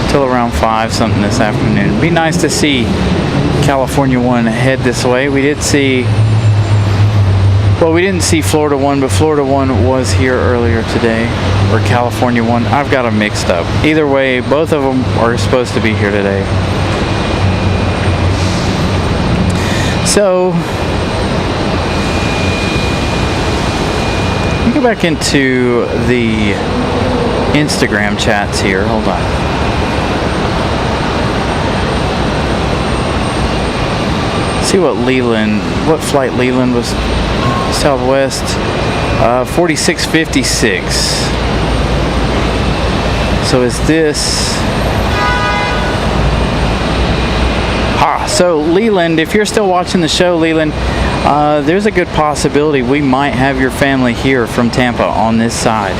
Till around 5 something this afternoon. It'd be nice to see California 1 head this way. We did see Well, we didn't see Florida 1, but Florida 1 was here earlier today, or California 1. I've got them mixed up. Either way, both of them are supposed to be here today. So, let me go back into the Instagram chats here. Hold on. See what flight Leland was. Southwest 4656. So is this so Leland, if you're still watching the show, Leland, there's a good possibility we might have your family here from Tampa on this side.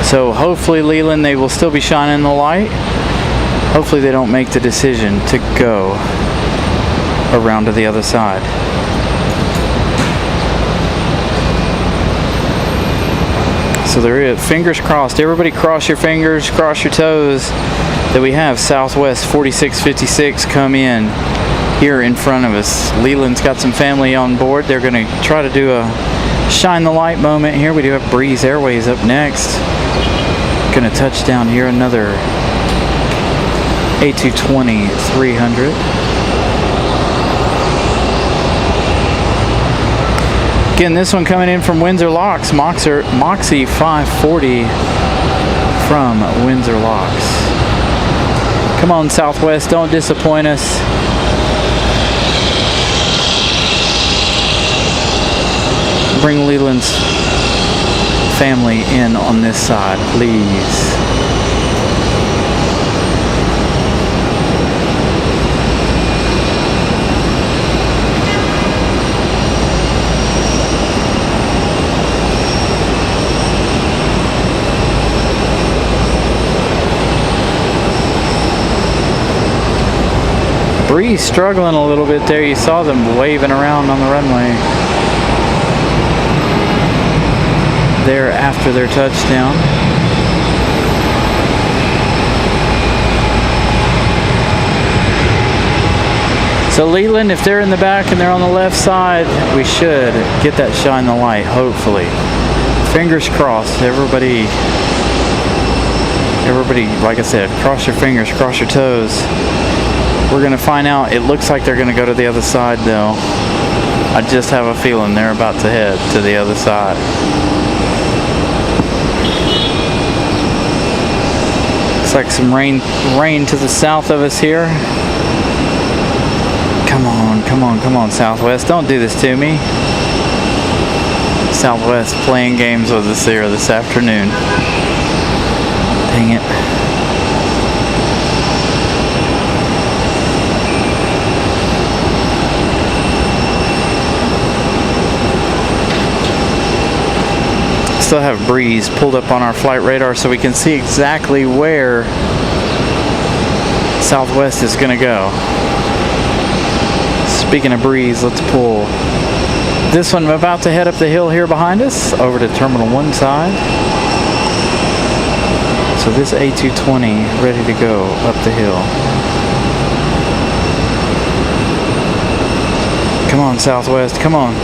So hopefully, Leland, they will still be shining the light. Hopefully they don't make the decision to go around to the other side. So there is, fingers crossed. Everybody cross your fingers, cross your toes that we have Southwest 4656 come in here in front of us. Leland's got some family on board. They're going to try to do a shine the light moment here. We do have Breeze Airways up next. Going to touch down here another A220 300. Again, this one coming in from Windsor Locks, Moxie 540 from Windsor Locks. Come on, Southwest, don't disappoint us. Bring Leland's family in on this side, please. Breeze struggling a little bit there. You saw them waving around on the runway there after their touchdown. So Leland, if they're in the back and they're on the left side, we should get that shine the light, hopefully. Fingers crossed. Everybody, like I said, cross your fingers, cross your toes. We're going to find out. It looks like they're going to go to the other side, though. I just have a feeling they're about to head to the other side. Looks like some rain to the south of us here. Come on, come on, come on, Southwest. Don't do this to me. Southwest playing games with us here this afternoon. Dang it. Still have Breeze pulled up on our flight radar so we can see exactly where Southwest is going to go. Speaking of Breeze, let's pull this one about to head up the hill here behind us over to Terminal 1 side. So this A220 ready to go up the hill. Come on, Southwest, come on.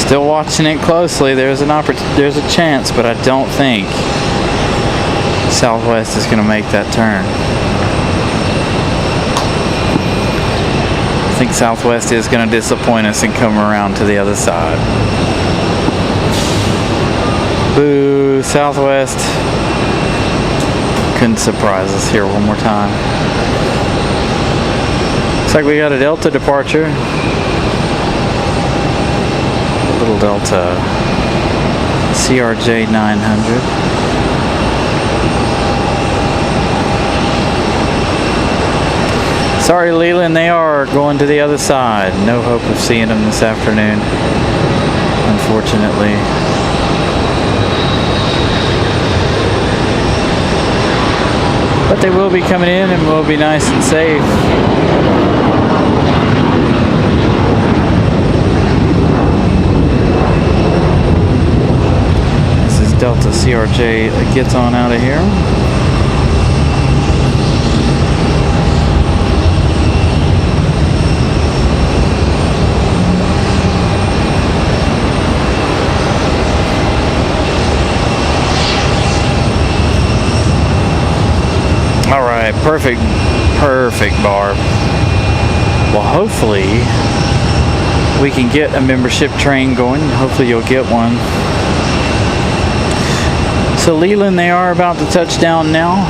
Still watching it closely. There's a chance, but I don't think Southwest is going to make that turn. I think Southwest is going to disappoint us and come around to the other side. Boo. JetBlue, Southwest. Couldn't surprise us here one more time. Looks like we got a Delta departure. A little Delta CRJ 900. Sorry, Leland, they are going to the other side. No hope of seeing them this afternoon, unfortunately. But they will be coming in and will be nice and safe. This is Delta CRJ that gets on out of here. Perfect, perfect, Barb. Well, hopefully we can get a membership train going. Hopefully you'll get one. So Leland, they are about to touch down now.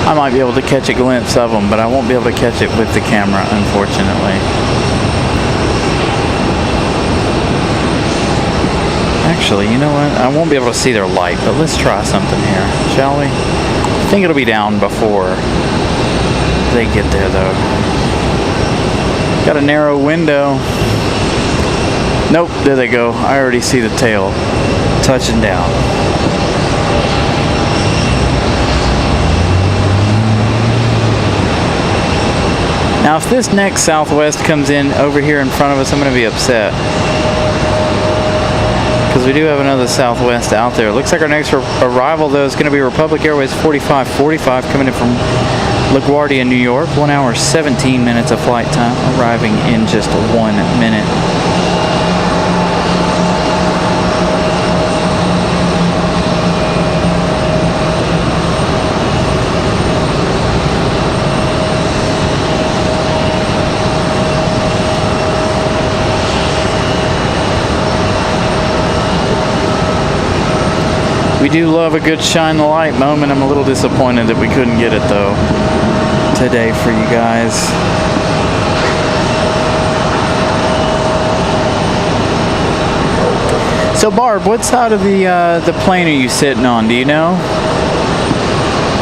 I might be able to catch a glimpse of them, but I won't be able to catch it with the camera, unfortunately. Actually, you know what? I won't be able to see their light, but let's try something here, shall we? I think it'll be down before they get there, though. Got a narrow window. Nope, there they go. I already see the tail touching down. Now, if this next Southwest comes in over here in front of us, I'm going to be upset. Because we do have another Southwest out there. Looks like our next arrival, though, is going to be Republic Airways 4545 coming in from LaGuardia, New York. 1 hour, 17 minutes of flight time, arriving in just 1 minute. We do love a good shine the light moment. I'm a little disappointed that we couldn't get it though today for you guys. So Barb, what side of the plane are you sitting on? Do you know?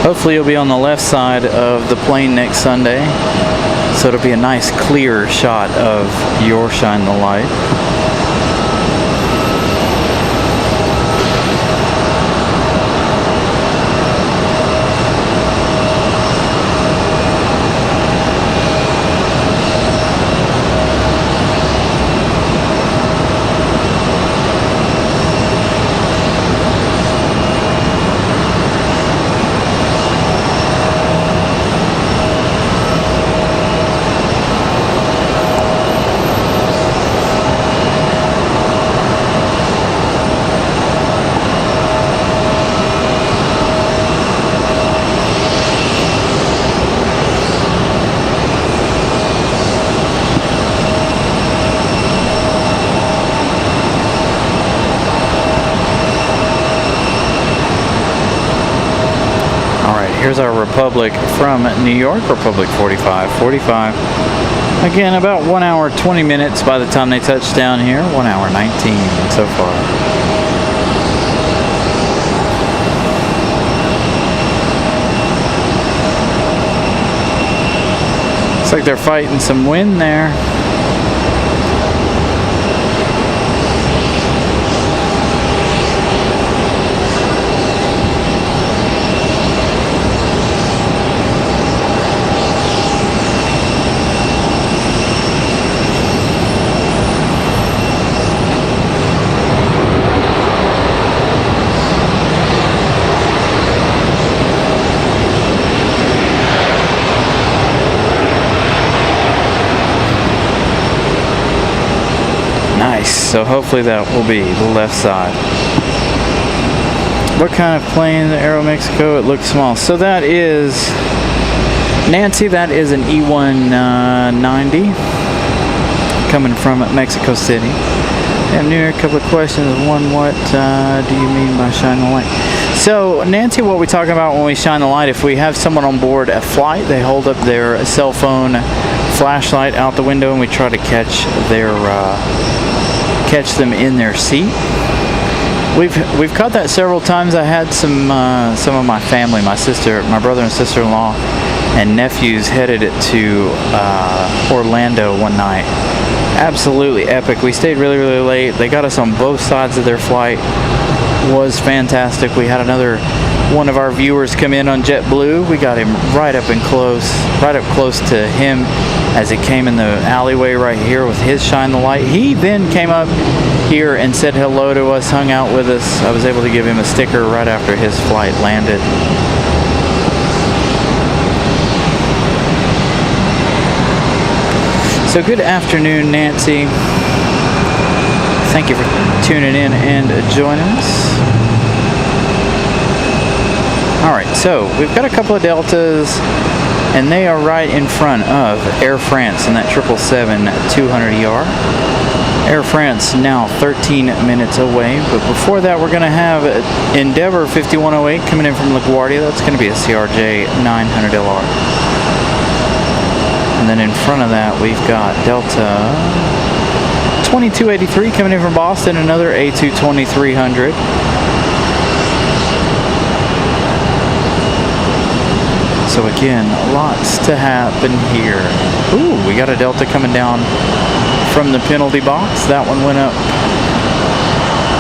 Hopefully you'll be on the left side of the plane next Sunday, so it'll be a nice clear shot of your shine the light. Here's our Republic from New York, Republic 4545. Again, about 1 hour, 20 minutes by the time they touch down here. 1 hour, 19 so far. Looks like they're fighting some wind there. So hopefully that will be the left side. What kind of plane? The Aero Mexico? It looks small. So that is Nancy. That is an E190 coming from Mexico City. I'm new here. A couple of questions. One, what do you mean by shine the light? So, Nancy, what we talk about when we shine the light, if we have someone on board a flight, they hold up their cell phone flashlight out the window and we try to catch them in their seat. We've caught that several times. I had some of my family, my brother and sister-in-law and nephews headed it to Orlando one night. Absolutely epic. We stayed really, really late. They got us on both sides of their flight. Was fantastic. We had another one of our viewers come in on JetBlue. We got him right up close to him as it came in the alleyway right here with his shine the light. He then came up here and said hello to us, hung out with us. I was able to give him a sticker right after his flight landed. So good afternoon, Nancy. Thank you for tuning in and joining us. Alright, so we've got a couple of Deltas, and they are right in front of Air France in that 777-200ER. Air France now 13 minutes away, but before that we're going to have Endeavor 5108 coming in from LaGuardia. That's going to be a CRJ 900LR. And then in front of that, we've got Delta 2283 coming in from Boston, another A22300. So again, lots to happen here. Ooh, we got a Delta coming down from the penalty box. That one went up,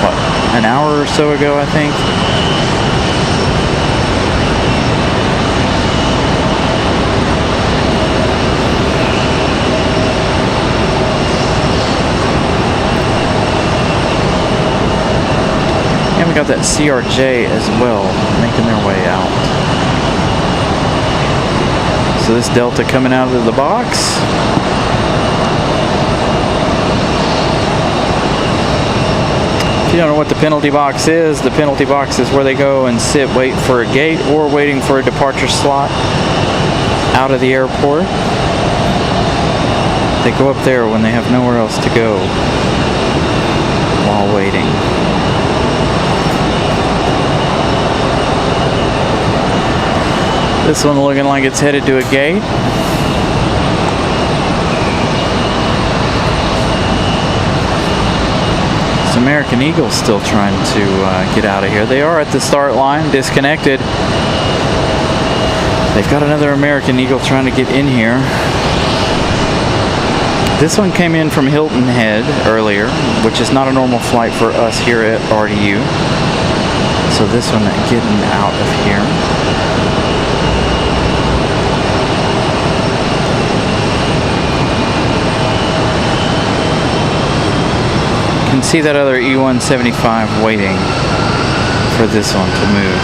what, an hour or so ago, I think. And we got that CRJ as well, making their way out. So this Delta coming out of the box. If you don't know what the penalty box is where they go and sit, wait for a gate or waiting for a departure slot out of the airport. They go up there when they have nowhere else to go while waiting. This one looking like it's headed to a gate. This American Eagle's still trying to get out of here. They are at the start line, disconnected. They've got another American Eagle trying to get in here. This one came in from Hilton Head earlier, which is not a normal flight for us here at RDU. So this one getting out of here. You can see that other E175 waiting for this one to move.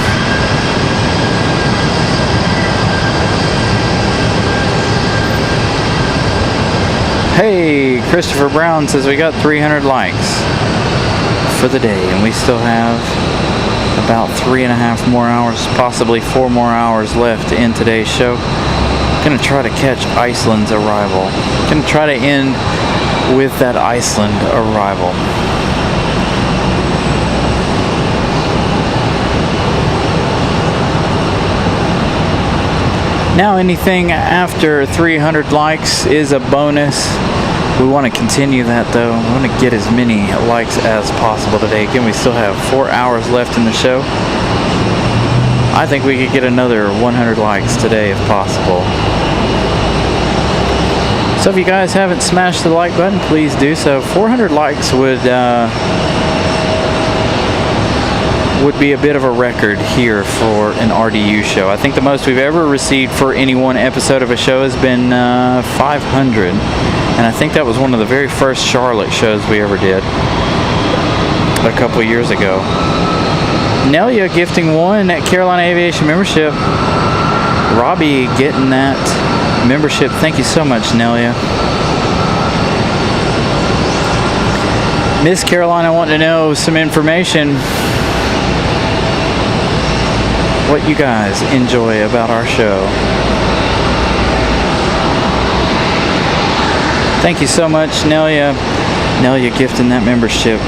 Hey, Christopher Brown says we got 300 likes for the day, and we still have about 3.5 more hours, possibly 4 more hours left in today's show. Gonna try to catch Iceland's arrival. Gonna try to end with that Iceland arrival. Now anything after 300 likes is a bonus. We want to continue that though. We want to get as many likes as possible today. Again, we still have 4 hours left in the show. I think we could get another 100 likes today if possible. So if you guys haven't smashed the like button, please do so. 400 likes would be a bit of a record here for an RDU show. I think the most we've ever received for any one episode of a show has been 500. And I think that was one of the very first Charlotte shows we ever did a couple years ago. Nelia gifting one at Carolina Aviation membership. Robbie getting that membership. Thank you so much, Nelia. Miss Carolina wanting to know some information. What you guys enjoy about our show. Thank you so much, Nelia. Nelia gifting that membership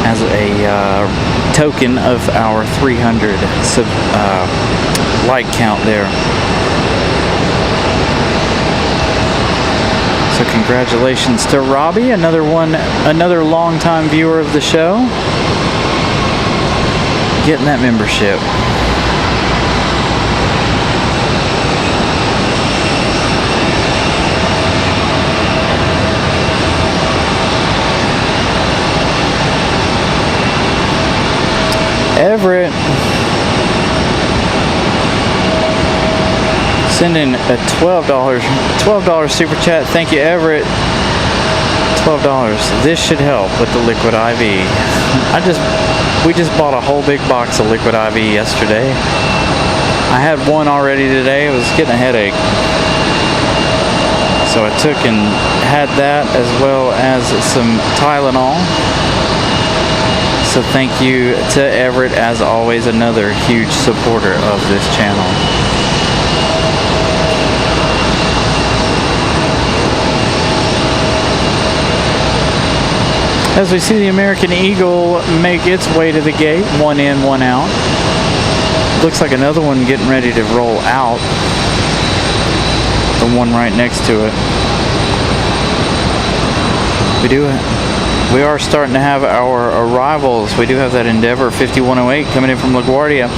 as a token of our 300 like count there. So congratulations to Robbie, another longtime viewer of the show, getting that membership. Everett sending a $12 super chat. Thank you, Everett. $12. This should help with the liquid IV. We just bought a whole big box of liquid IV yesterday. I had one already today. I was getting a headache, so I took and had that as well as some Tylenol. So thank you to Everett, as always, another huge supporter of this channel. As we see the American Eagle make its way to the gate, one in, one out. Looks like another one getting ready to roll out. The one right next to it. We are starting to have our arrivals. We do have that Endeavor 5108 coming in from LaGuardia.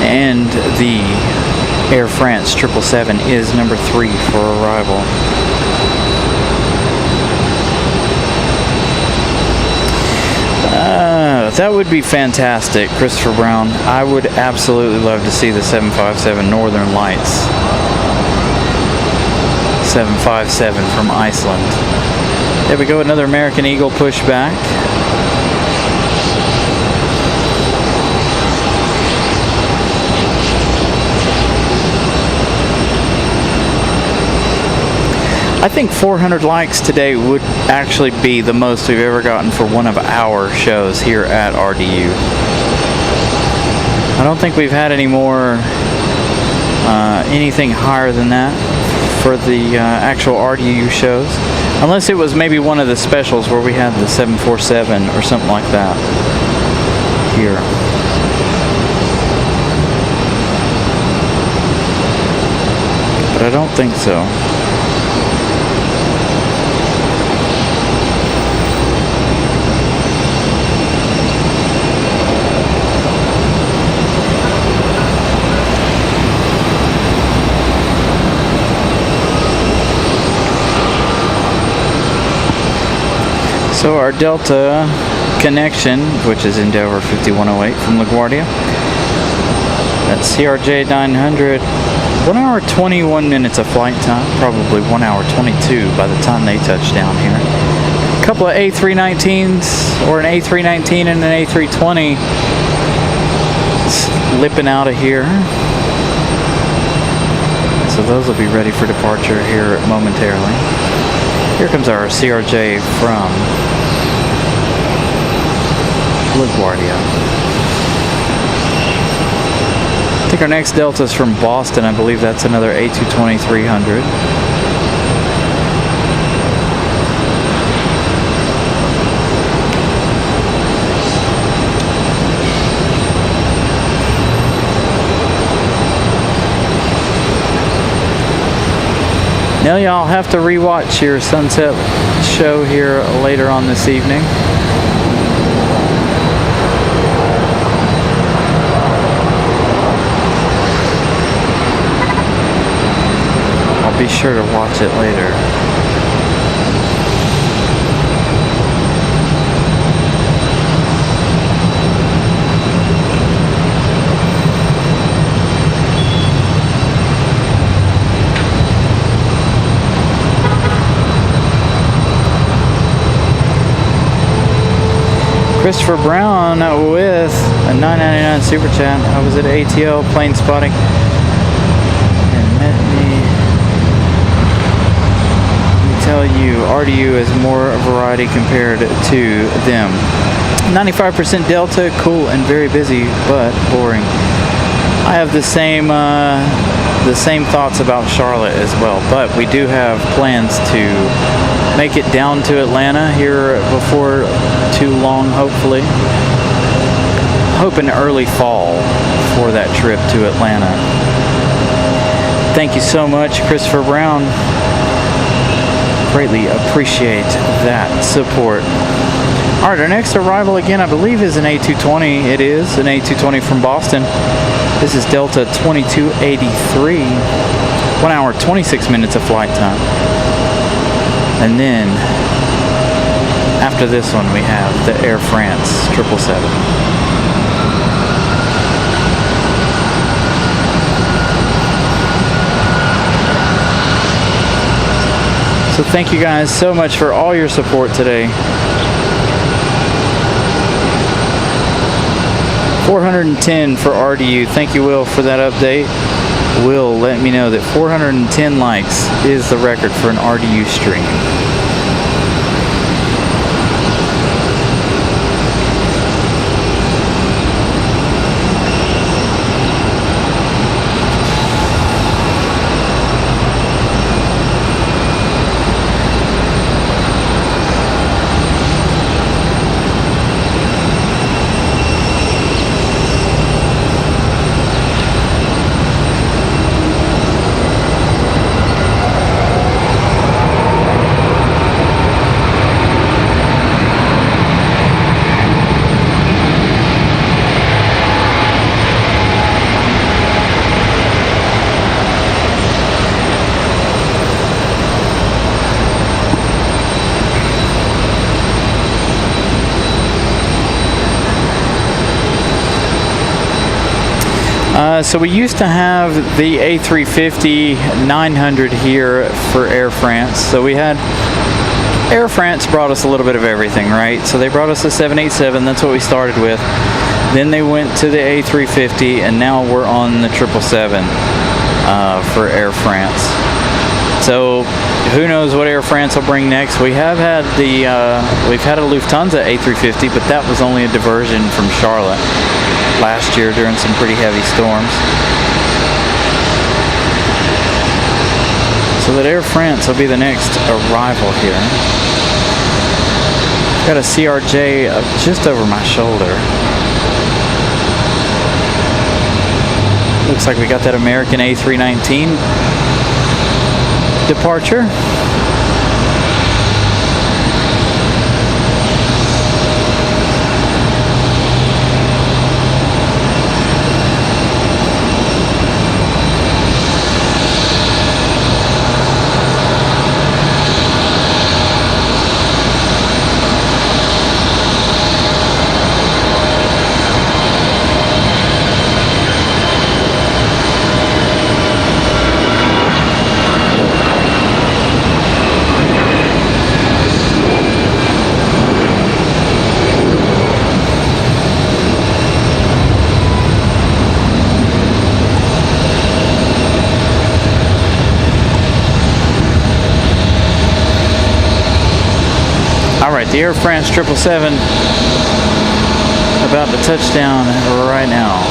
And the Air France 777 is number 3 for arrival. That would be fantastic, Christopher Brown. I would absolutely love to see the 757 Northern Lights. 757 from Iceland. There we go, another American Eagle pushback. I think 400 likes today would actually be the most we've ever gotten for one of our shows here at RDU. I don't think we've had any more, anything higher than that for the actual RDU shows. Unless it was maybe one of the specials where we had the 747 or something like that here. But I don't think so. So our Delta connection, which is Endeavor 5108 from LaGuardia. That's CRJ 900. 1 hour 21 minutes of flight time, probably 1 hour 22 by the time they touch down here. A couple of A319s, or an A319 and an A320 slipping out of here. So those will be ready for departure here momentarily. Here comes our CRJ from LaGuardia. I think our next Delta is from Boston. I believe that's another A220-300. Nelia, I'll have to rewatch your sunset show here later on this evening. I'll be sure to watch it later. Christopher Brown with a $9.99 super chat. I was at ATL plane spotting and met me. Let me tell you, RDU is more variety compared to them. 95% Delta, cool and very busy, but boring. I have the same thoughts about Charlotte as well, but we do have plans to make it down to Atlanta here before too long, hopefully. Hoping early fall for that trip to Atlanta. Thank you so much, Christopher Brown. Greatly appreciate that support. All right, our next arrival again, I believe, is an A220. It is an A220 from Boston. This is Delta 2283. 1 hour, 26 minutes of flight time. And then, after this one, we have the Air France 777. So thank you guys so much for all your support today. 410 for RDU. Thank you, Will, for that update. Will let me know that 410 likes is the record for an RDU stream. So we used to have the A350-900 here for Air France. So we had, Air France brought us a little bit of everything, right? So they brought us a 787, that's what we started with. Then they went to the A350, and now we're on the 777 for Air France. So who knows what Air France will bring next? We have had we've had a Lufthansa A350, but that was only a diversion from Charlotte last year during some pretty heavy storms. So that Air France will be the next arrival here. Got a CRJ just over my shoulder. Looks like we got that American A319 departure. The Air France 777 about to touch down right now.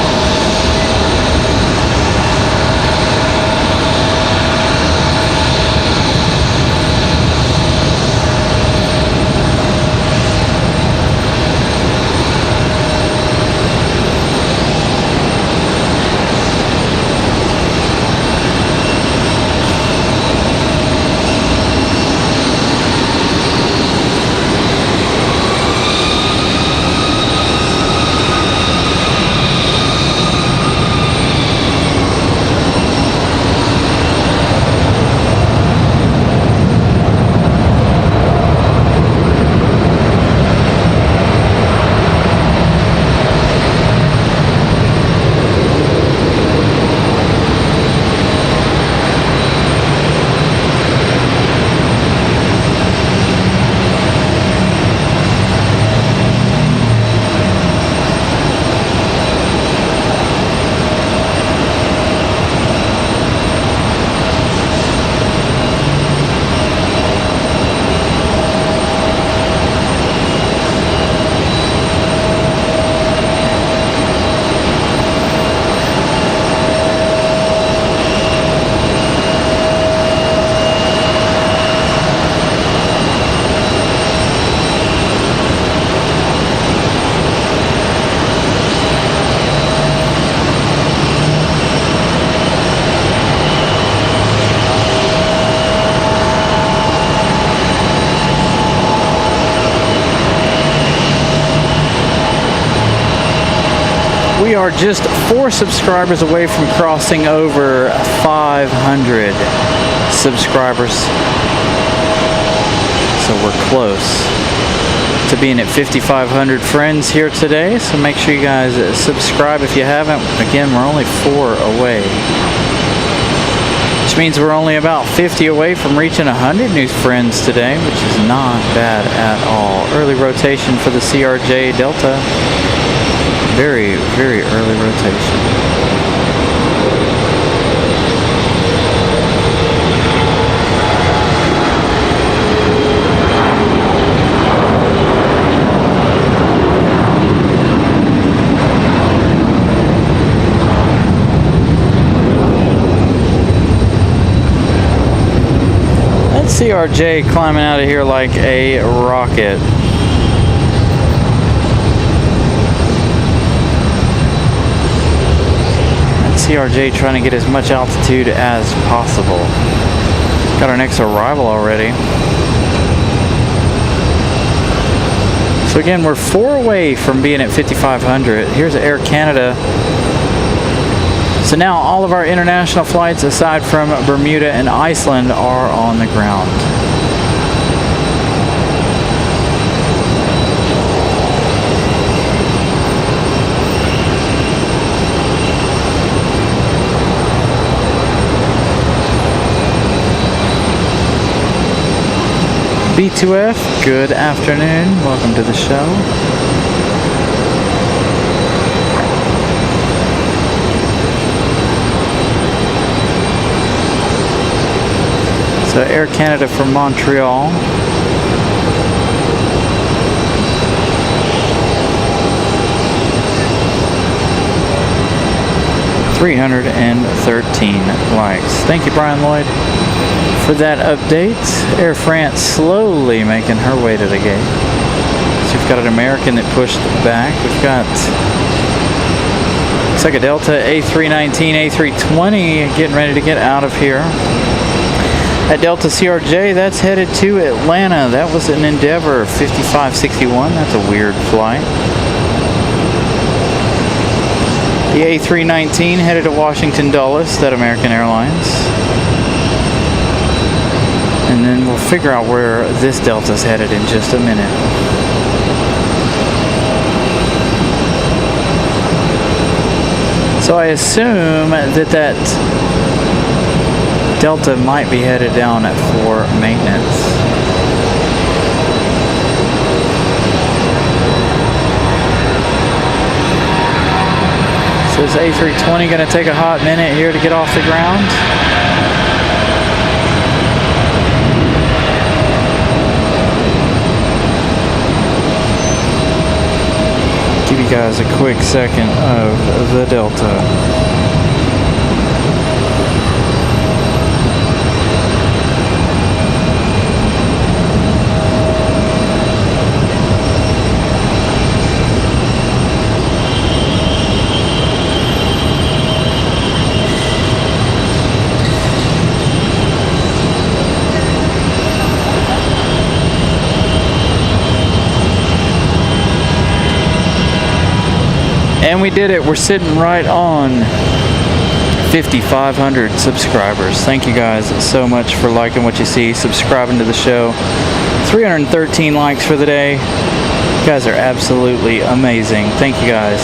We are just 4 subscribers away from crossing over 500 subscribers. So we're close to being at 5,500 friends here today. So make sure you guys subscribe if you haven't. Again, we're only 4 away. Which means we're only about 50 away from reaching 100 new friends today, which is not bad at all. Early rotation for the CRJ Delta. Very, very early rotation. CRJ climbing out of here like a rocket. CRJ trying to get as much altitude as possible. Got our next arrival already. So again, we're 4 away from being at 5,500. Here's Air Canada. So now all of our international flights, aside from Bermuda and Iceland, are on the ground. B2F, good afternoon. Welcome to the show. So Air Canada from Montreal. $313 likes. Thank you, Brian Lloyd, for that update. Air France slowly making her way to the gate. So we've got an American that pushed back. We've got, looks like a Delta A319, A320 getting ready to get out of here. At Delta CRJ, that's headed to Atlanta. That was an Endeavor 5561. That's a weird flight. The A319 headed to Washington Dulles, that American Airlines. And then we'll figure out where this Delta's headed in just a minute. So I assume that Delta might be headed down for maintenance. So is A320 going to take a hot minute here to get off the ground? Give you guys a quick second of the Delta. And we did it. We're sitting right on 5,500 subscribers. Thank you guys so much for liking what you see, subscribing to the show. 313 likes for the day. You guys are absolutely amazing. Thank you guys.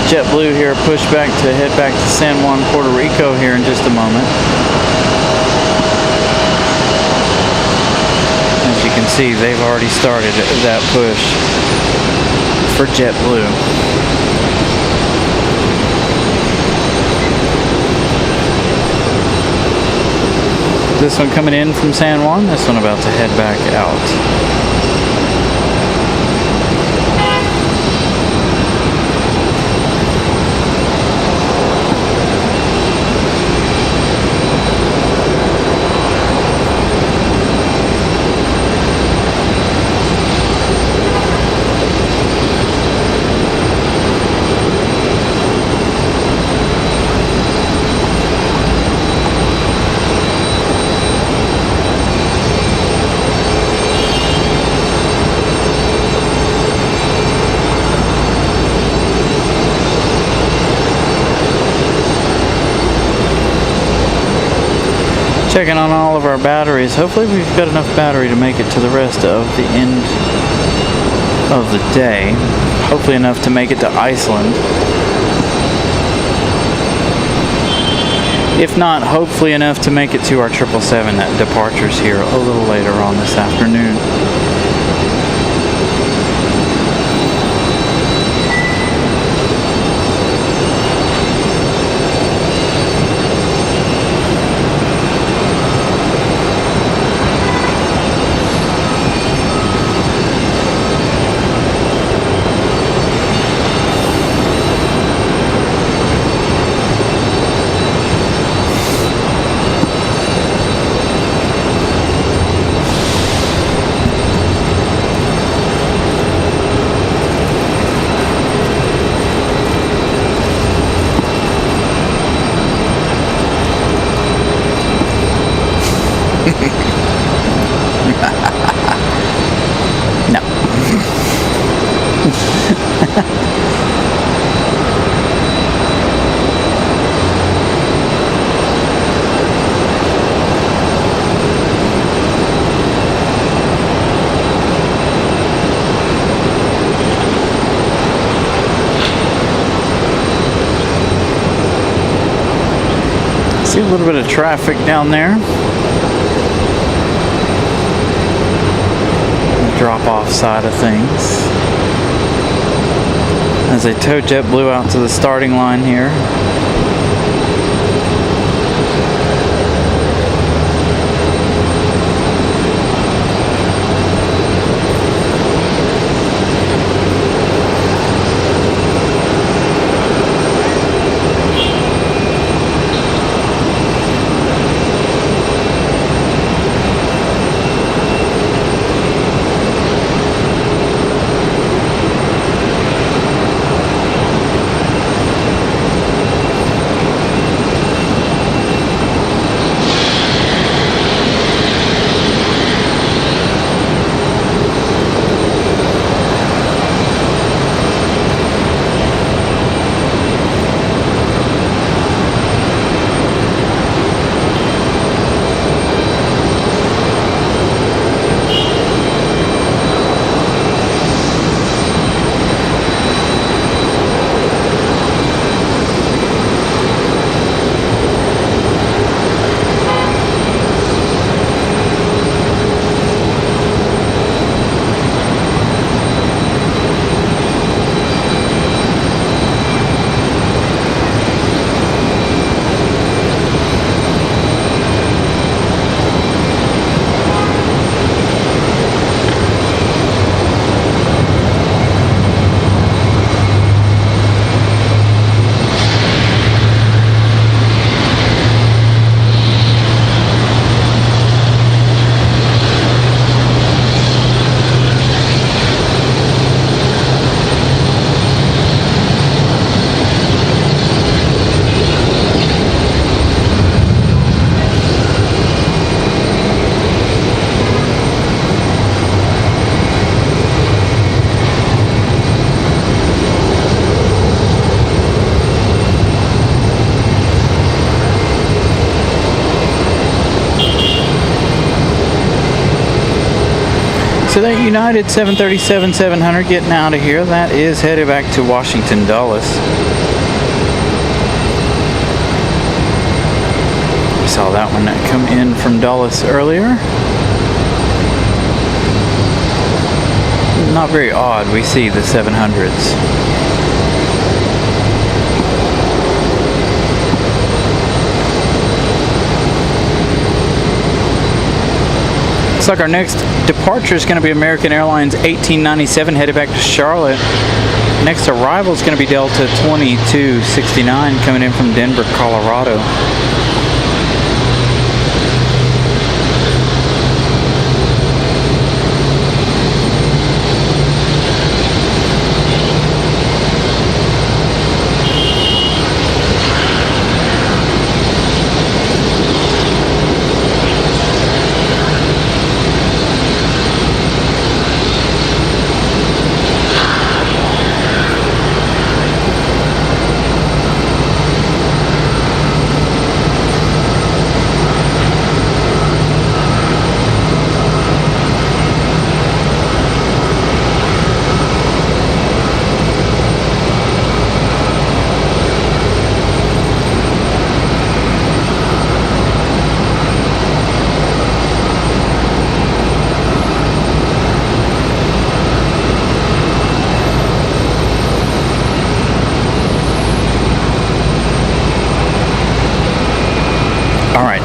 JetBlue here push back to head back to San Juan, Puerto Rico here in just a moment. As you can see, they've already started that push for JetBlue. This one coming in from San Juan, this one about to head back out. Checking on all of our batteries. Hopefully we've got enough battery to make it to the rest of the end of the day. Hopefully enough to make it to Iceland. If not, hopefully enough to make it to our 777 that departures here a little later on this afternoon. No. See a little bit of traffic down there. Drop-off side of things as they tow JetBlue out to the starting line here. So that United 737-700 getting out of here. That is headed back to Washington Dulles. We saw that one come in from Dulles earlier. Not very odd. We see the 700s. Looks like our next departure is going to be American Airlines 1897 headed back to Charlotte. Next arrival is going to be Delta 2269 coming in from Denver, Colorado.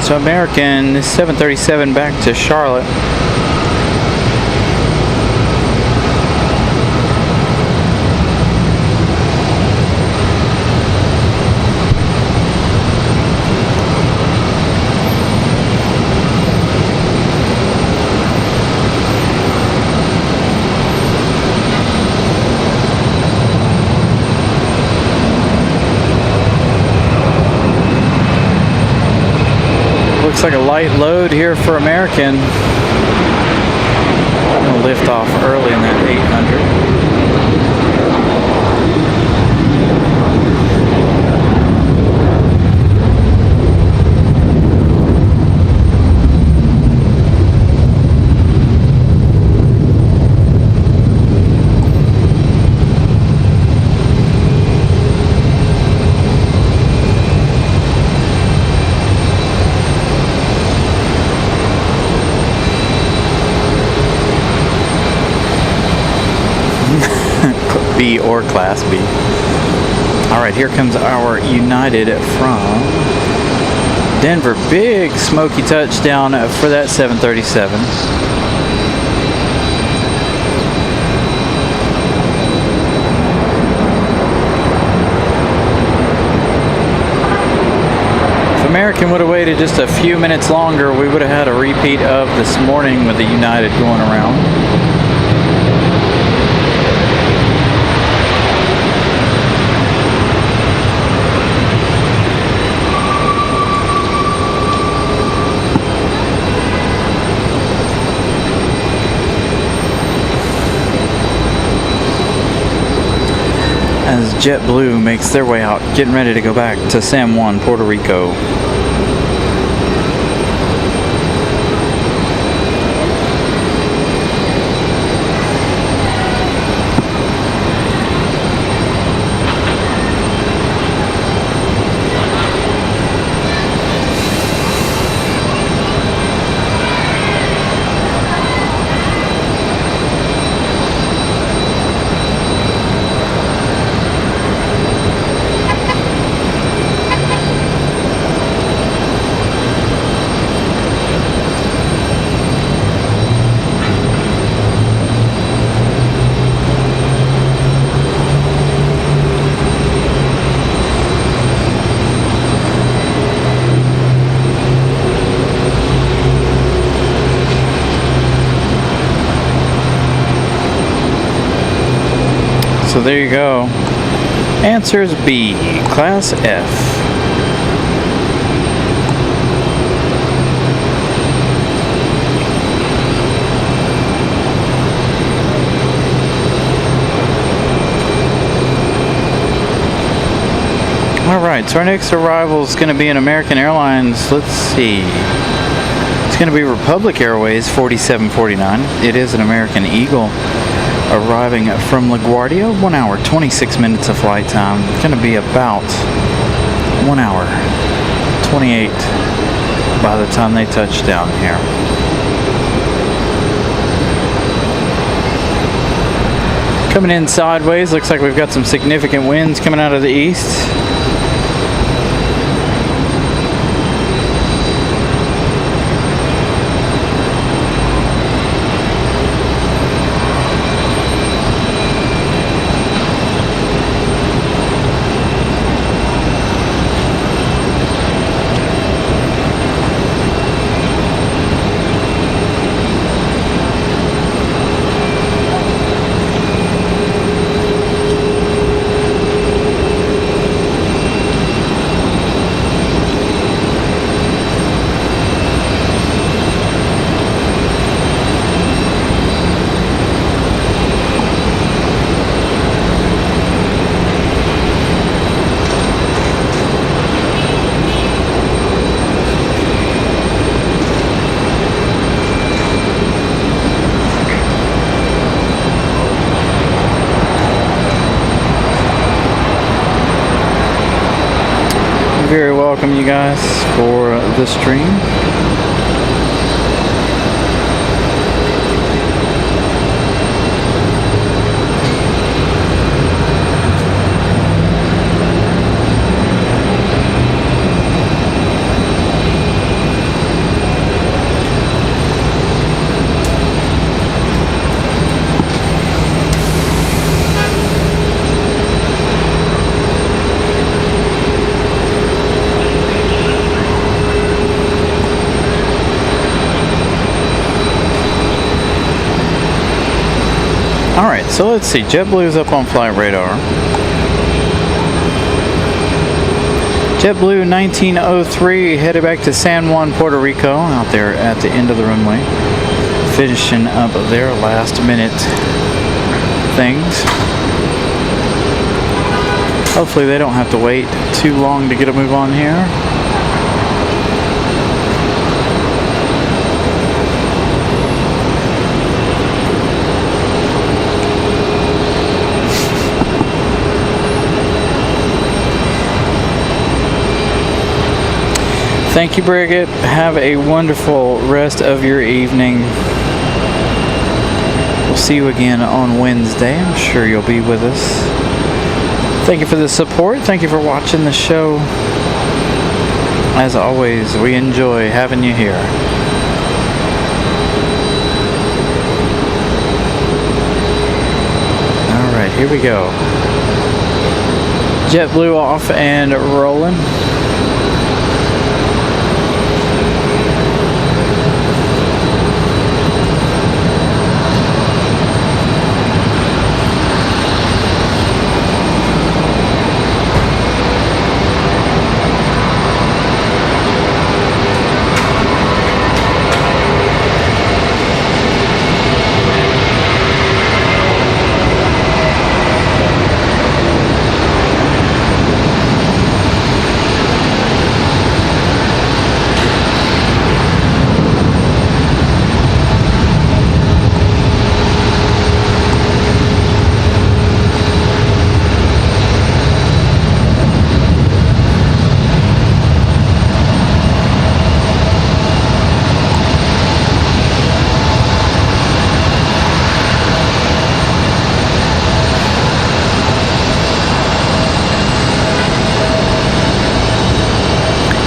So American 737 back to Charlotte. Looks like a light load here for American. We'll lift off early in that 800. B or Class B. Alright, here comes our United from Denver. Big smoky touchdown for that 737. If American would have waited just a few minutes longer, we would have had a repeat of this morning with the United going around. As JetBlue makes their way out, getting ready to go back to San Juan, Puerto Rico. So there you go. Answer is B, Class F. Alright, so our next arrival is going to be an American Airlines. Let's see. It's going going to be Republic Airways 4749. It is an American Eagle arriving from LaGuardia. 1 hour, 26 minutes of flight time. Going to be about 1 hour, 28 by the time they touch down here. Coming in sideways, looks like we've got some significant winds coming out of the east. Very welcome, you guys, for the stream. Alright, so let's see. JetBlue's up on flight radar. JetBlue 1903 headed back to San Juan, Puerto Rico, out there at the end of the runway. Finishing up their last minute things. Hopefully they don't have to wait too long to get a move on here. Thank you, Brigitte. Have a wonderful rest of your evening. We'll see you again on Wednesday. I'm sure you'll be with us. Thank you for the support. Thank you for watching the show. As always, we enjoy having you here. All right, here we go. JetBlue off and rolling.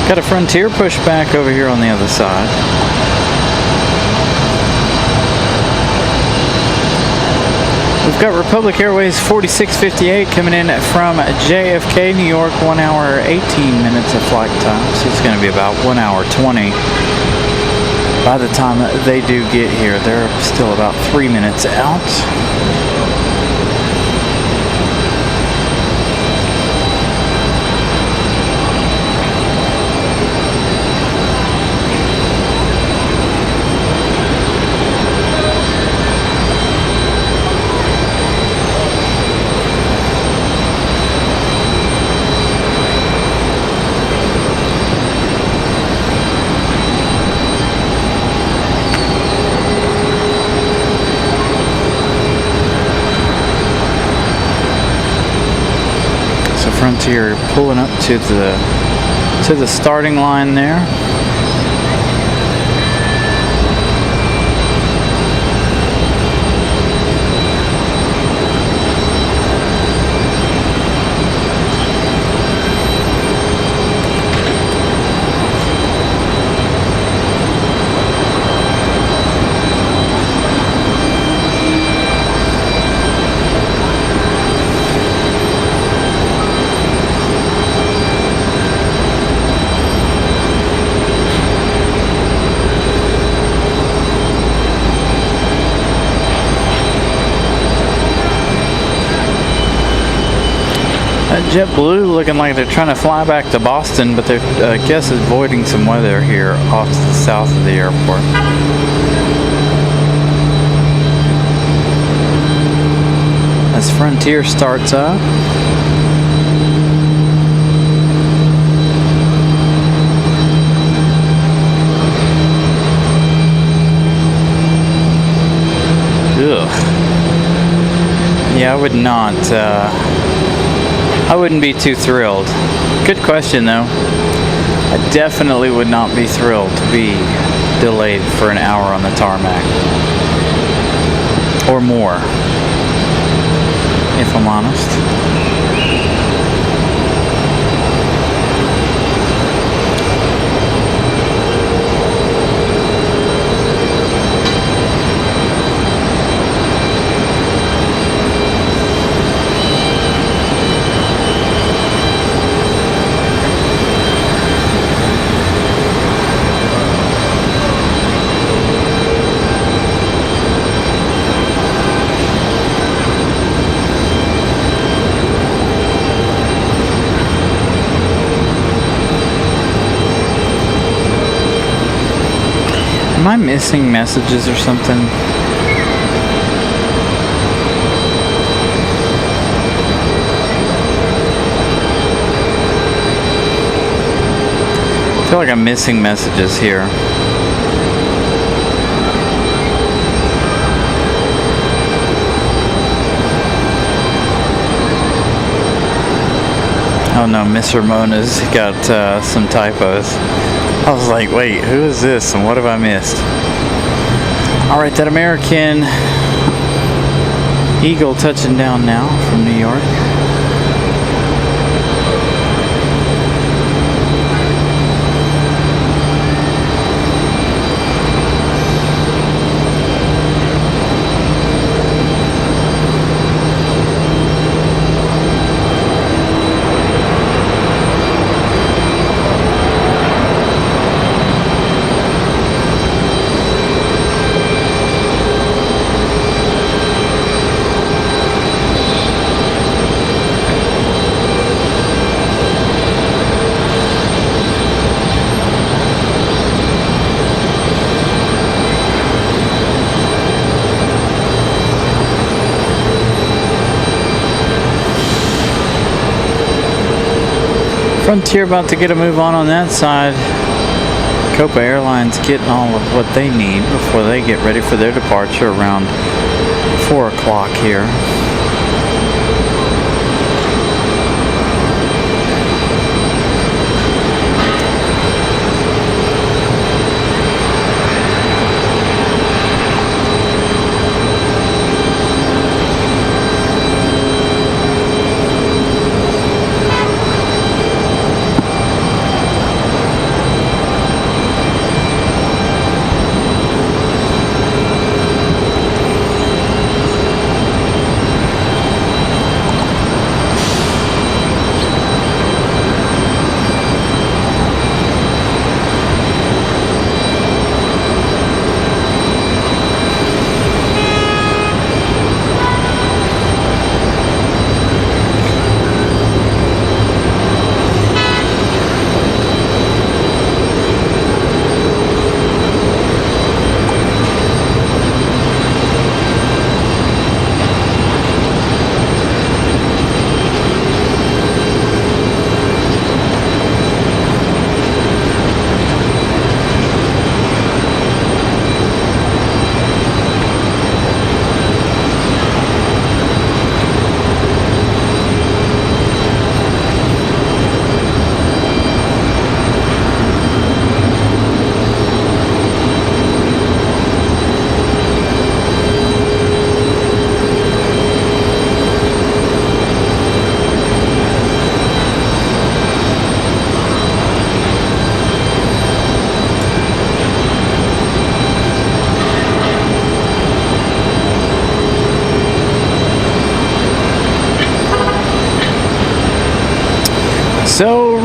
Got a Frontier pushback over here on the other side. We've got Republic Airways 4658 coming in from JFK, New York, 1 hour 18 minutes of flight time. So it's going to be about 1 hour 20 by the time they do get here. They're still about 3 minutes out. Frontier pulling up to the starting line there. JetBlue looking like they're trying to fly back to Boston, but they're, I guess, avoiding some weather here off to the south of the airport. As Frontier starts up. Ugh. Yeah, I wouldn't be too thrilled. Good question, though. I definitely would not be thrilled to be delayed for an hour on the tarmac. Or more, if I'm honest. Am I missing messages or something? I feel like I'm missing messages here. Oh no, Miss Ramona's got some typos. I was like, wait, who is this and what have I missed? Alright, that American Eagle touching down now from New York. Frontier about to get a move on that side. Copa Airlines getting all of what they need before they get ready for their departure around 4 o'clock here.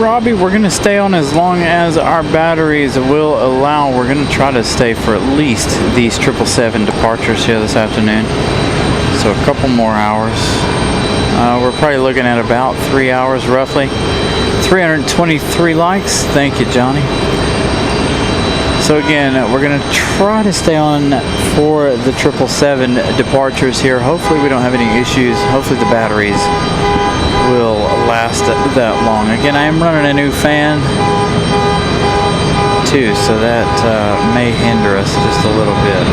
Robbie, we're going to stay on as long as our batteries will allow. We're going to try to stay for at least these 777 departures here this afternoon. So a couple more hours. We're probably looking at about 3 hours roughly. 323 likes. Thank you, Johnny. So again, we're going to try to stay on for the 777 departures here. Hopefully we don't have any issues. Hopefully the batteries will last that long. Again, I am running a new fan too, so that may hinder us just a little bit.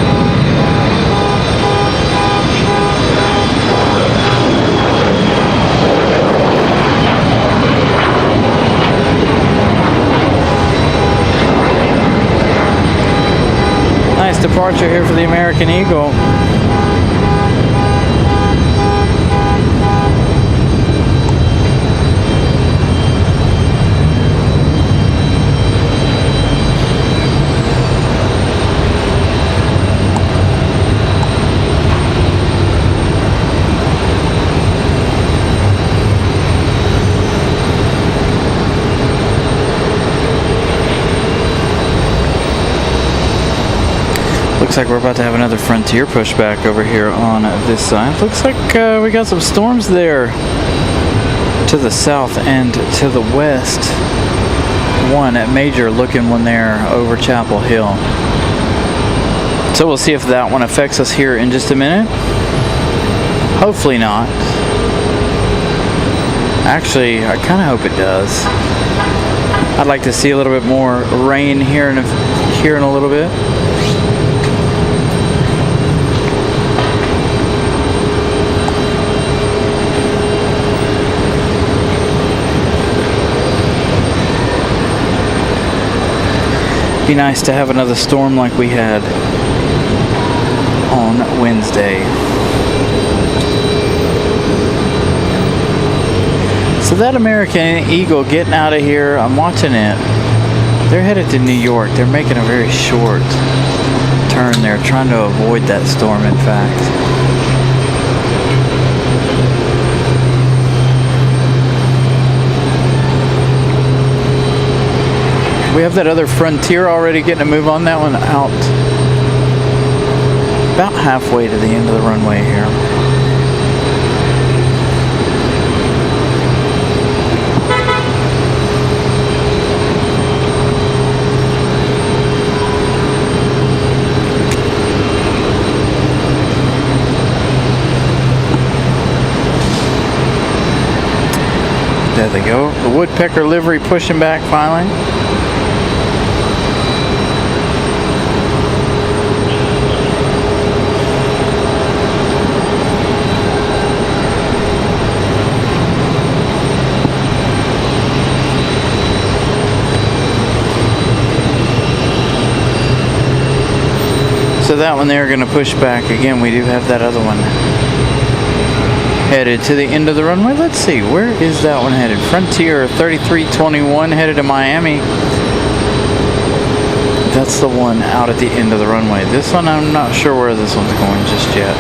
Nice departure here for the American Eagle. Looks like we're about to have another Frontier pushback over here on this side. Looks like we got some storms there to the south and to the west. One at major looking one there over Chapel Hill. So we'll see if that one affects us here in just a minute. Hopefully not. Actually, I kind of hope it does. I'd like to see a little bit more rain here in a little bit. Be nice to have another storm like we had on Wednesday. So that American Eagle getting out of here, I'm watching it. They're headed to New York. They're making a very short turn there, trying to avoid that storm, in fact. We have that other Frontier already getting a move on that one out about halfway to the end of the runway here. There they go. The Woodpecker livery pushing back finally. So that one they're going to push back again. We do have that other one headed to the end of the runway. Let's see, where is that one headed? Frontier 3321 headed to Miami. That's the one out at the end of the runway. This one, I'm not sure where this one's going just yet.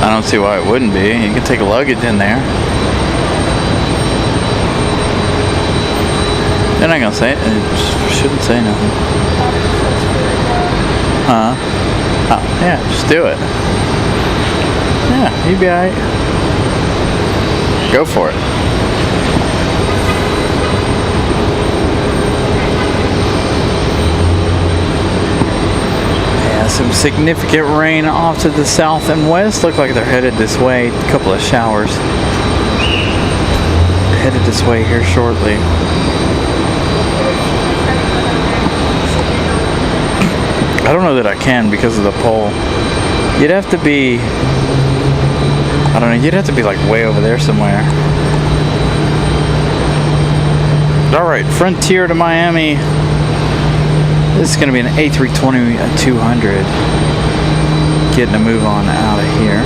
I don't see why it wouldn't be. You can take luggage in there. They're not gonna say it. It shouldn't say nothing. Oh, yeah, just do it. Yeah, you'd be alright. Go for it. Some significant rain off to the south and west. Look like they're headed this way. A couple of showers headed this way here shortly. I don't know that I can because of the pole. You'd have to be, I don't know, you'd have to be like way over there somewhere. Alright, Frontier to Miami. This is going to be an A320-200 getting a move on out of here.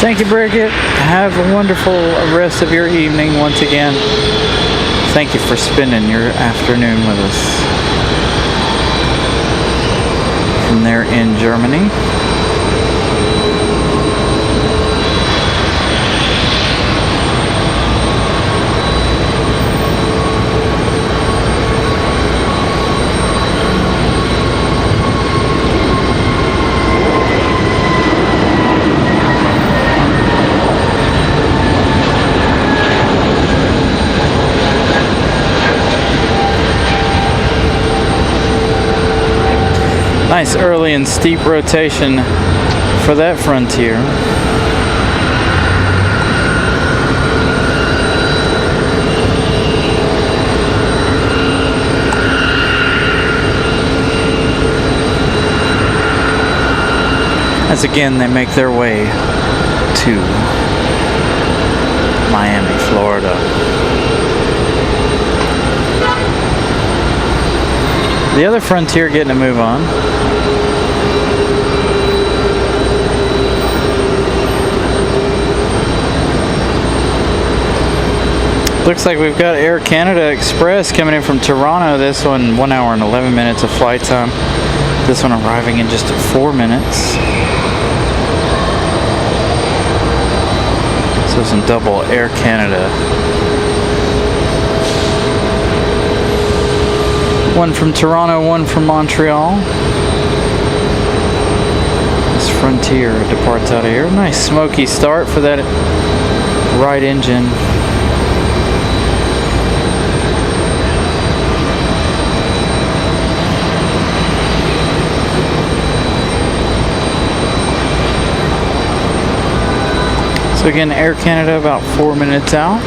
Thank you, Bridget. Have a wonderful rest of your evening once again. Thank you for spending your afternoon with us from there in Germany. Nice early and steep rotation for that Frontier. As again they make their way to Miami, Florida. The other Frontier getting a move on. Looks like we've got Air Canada Express coming in from Toronto. This one 1 hour and 11 minutes of flight time. This one arriving in just 4 minutes. So some double Air Canada. One from Toronto, one from Montreal. This Frontier departs out of here. Nice smoky start for that right engine. So again, Air Canada about 4 minutes out.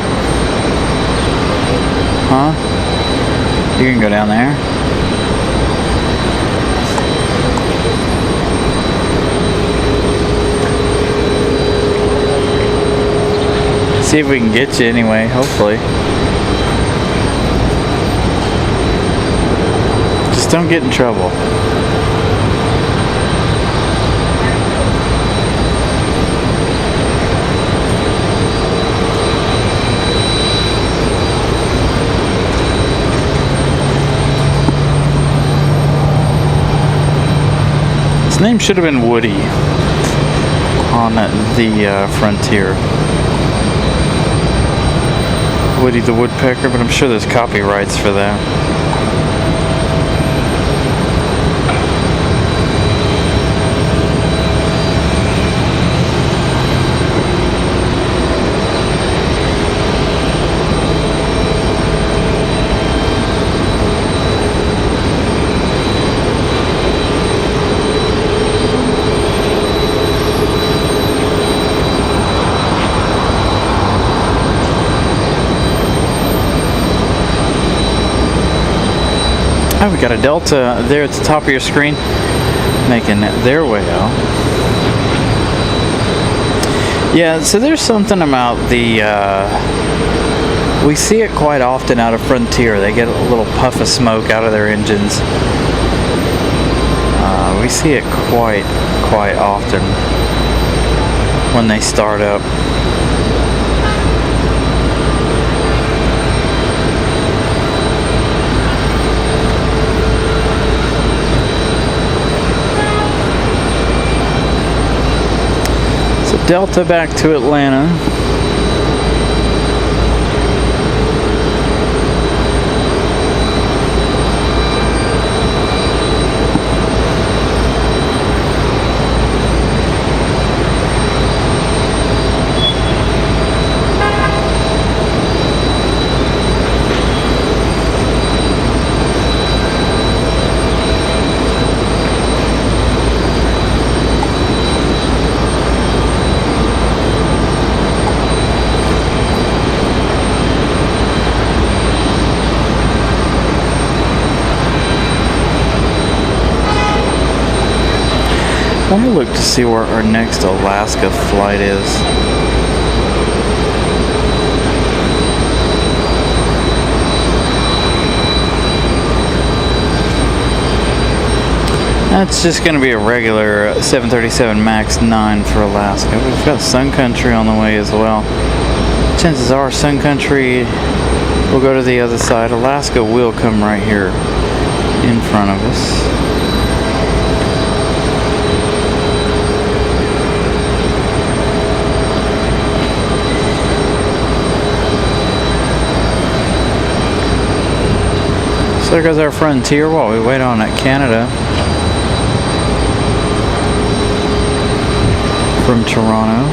Huh? You can go down there. See if we can get you anyway, hopefully. Just don't get in trouble. His name should have been Woody on the Frontier. Woody the Woodpecker, but I'm sure there's copyrights for that. Oh, we got a Delta there at the top of your screen making their way out. Yeah, so there's something about the we see it quite often out of Frontier. They get a little puff of smoke out of their engines. We see it quite often when they start up. Delta back to Atlanta. Let me look to see where our next Alaska flight is. That's just going to be a regular 737 MAX 9 for Alaska. We've got Sun Country on the way as well. Chances are Sun Country will go to the other side. Alaska will come right here in front of us. So there goes our Frontier while we wait on that Canada from Toronto.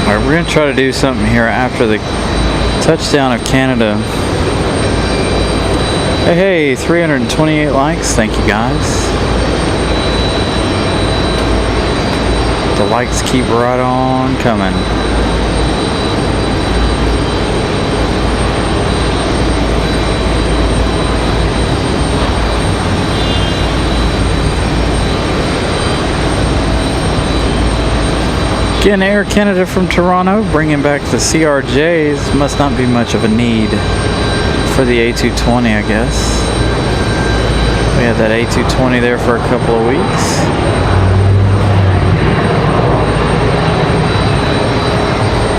Alright, we're going to try to do something here after the touchdown of Canada. Hey, 328 likes. Thank you, guys. The likes keep right on coming. Again, Air Canada from Toronto, bringing back the CRJs. Must not be much of a need for the A220, I guess. We had that A220 there for a couple of weeks.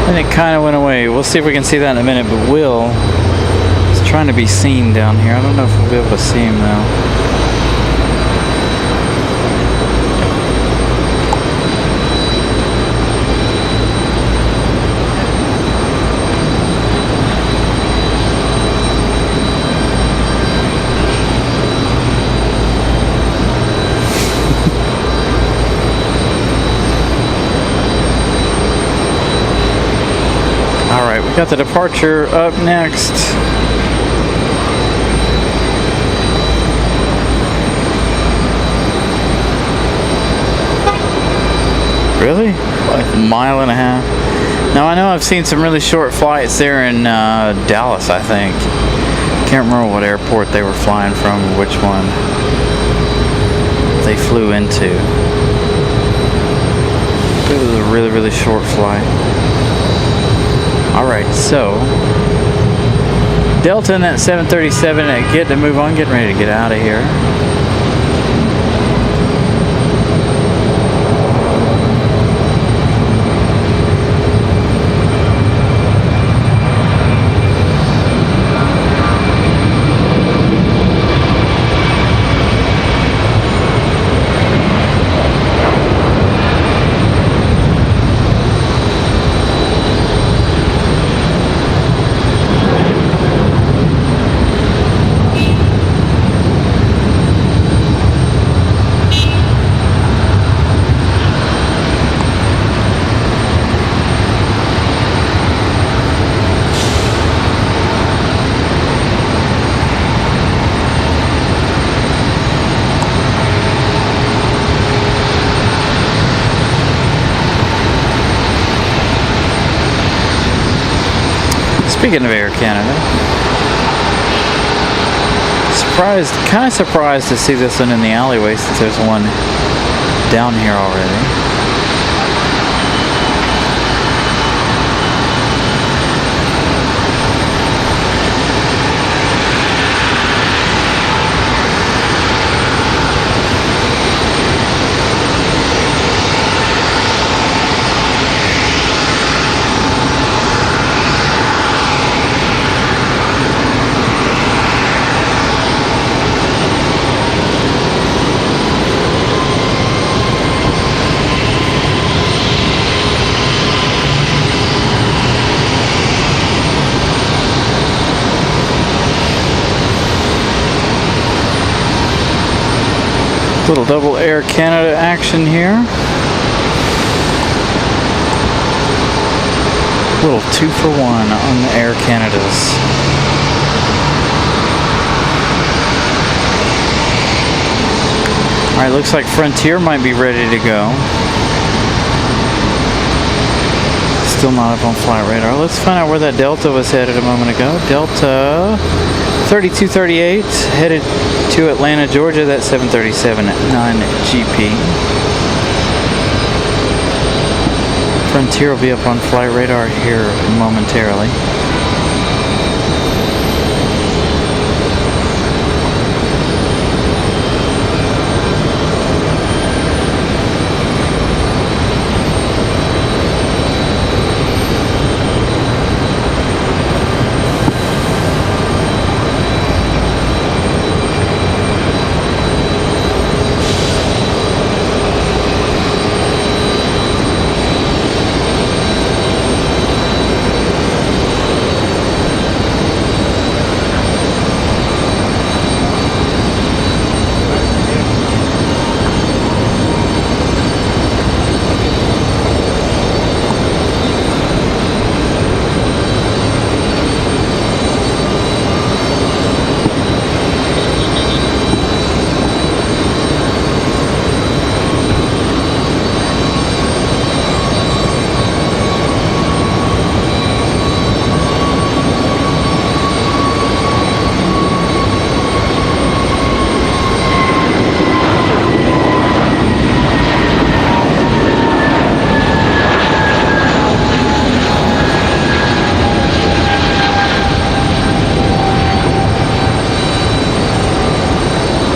And it kind of went away. We'll see if we can see that in a minute, but Will is trying to be seen down here. I don't know if we'll be able to see him though. Got the departure up next. Really? Like a mile and a half. Now I know I've seen some really short flights there in Dallas, I think. Can't remember what airport they were flying from or which one they flew into. It was a really, really short flight. Alright, so Delta and that 737 getting to move on, getting ready to get out of here. Speaking of Air Canada, kind of surprised to see this one in the alleyway since there's one down here already. Little double Air Canada action here. Little 2-for-1 on the Air Canadas. Alright, looks like Frontier might be ready to go. Still not up on flight radar. Let's find out where that Delta was headed a moment ago. Delta 3238 headed to Atlanta, Georgia. That's 737-9 GP. Frontier will be up on flight radar here momentarily.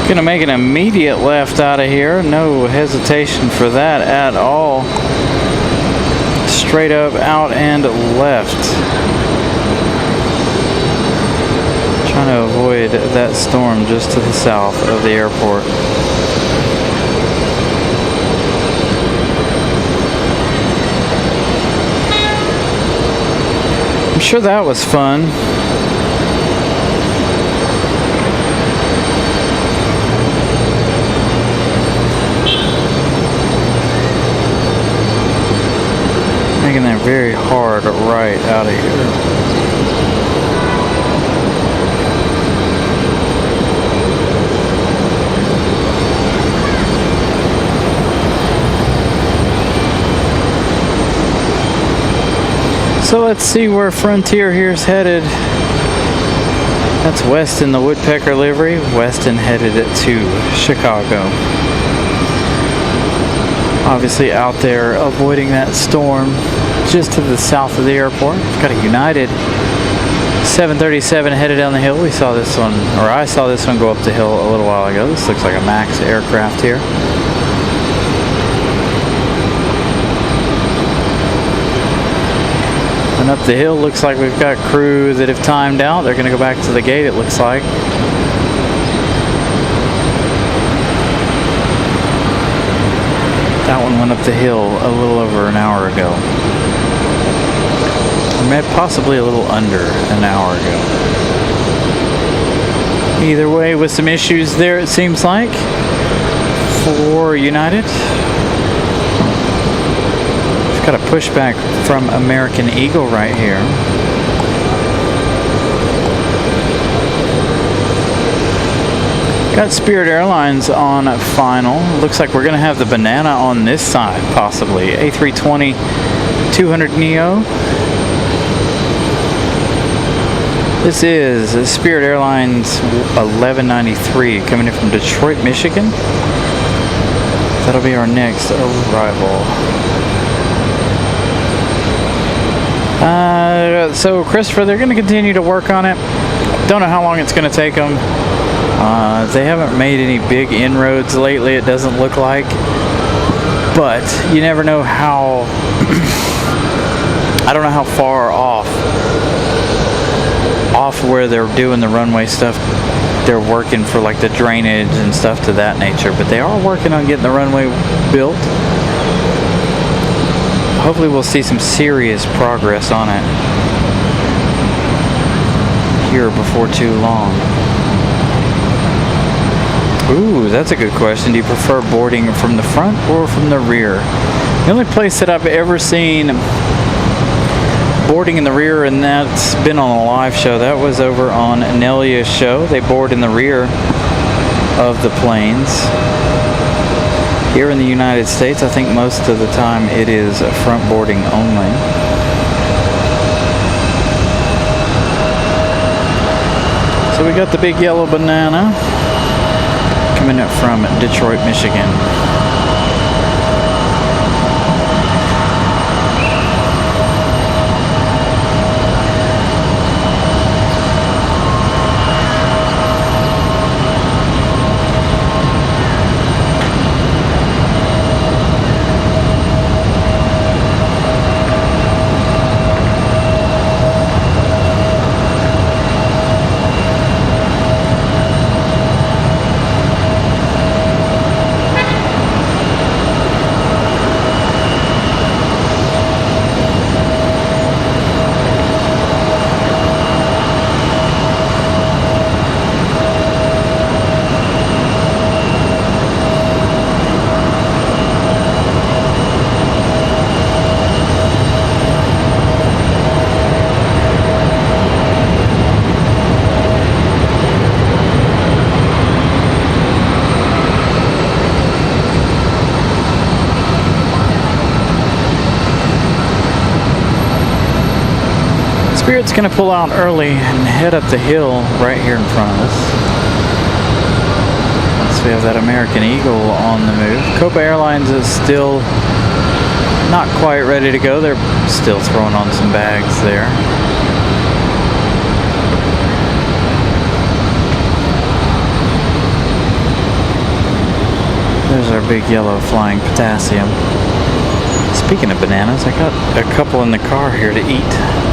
Gonna make an immediate left out of here. No hesitation for that at all. Straight up, out and left. Trying to avoid that storm just to the south of the airport. I'm sure that was fun. Making that very hard right out of here. So let's see where Frontier here is headed. That's Weston, the Woodpecker livery. Weston headed to Chicago. Obviously out there avoiding that storm just to the south of the airport. We've got a United 737 headed down the hill. We saw this one, or I saw this one go up the hill a little while ago. This looks like a MAX aircraft here. And up the hill looks like we've got crew that have timed out. They're going to go back to the gate, it looks like. That one went up the hill a little over an hour ago. Or possibly a little under an hour ago. Either way, with some issues there, it seems like, for United. We've got a pushback from American Eagle right here. Got Spirit Airlines on final. Looks like we're going to have the banana on this side, possibly. A320 200 Neo. This is Spirit Airlines 1193 coming in from Detroit, Michigan. That'll be our next arrival. So Christopher, they're going to continue to work on it. Don't know how long it's going to take them. They haven't made any big inroads lately, it doesn't look like. But you never know how... I don't know how far off where they're doing the runway stuff they're working for, like the drainage and stuff to that nature. But they are working on getting the runway built. Hopefully we'll see some serious progress on it here before too long. Ooh, that's a good question. Do you prefer boarding from the front or from the rear? The only place that I've ever seen boarding in the rear, and that's been on a live show, that was over on Nelia's show. They board in the rear of the planes. Here in the United States, I think most of the time it is front boarding only. So we got the big yellow banana coming up from Detroit, Michigan. Spirit's going to pull out early and head up the hill right here in front of us. So we have that American Eagle on the move. Copa Airlines is still not quite ready to go. They're still throwing on some bags there. There's our big yellow flying potassium. Speaking of bananas, I got a couple in the car here to eat.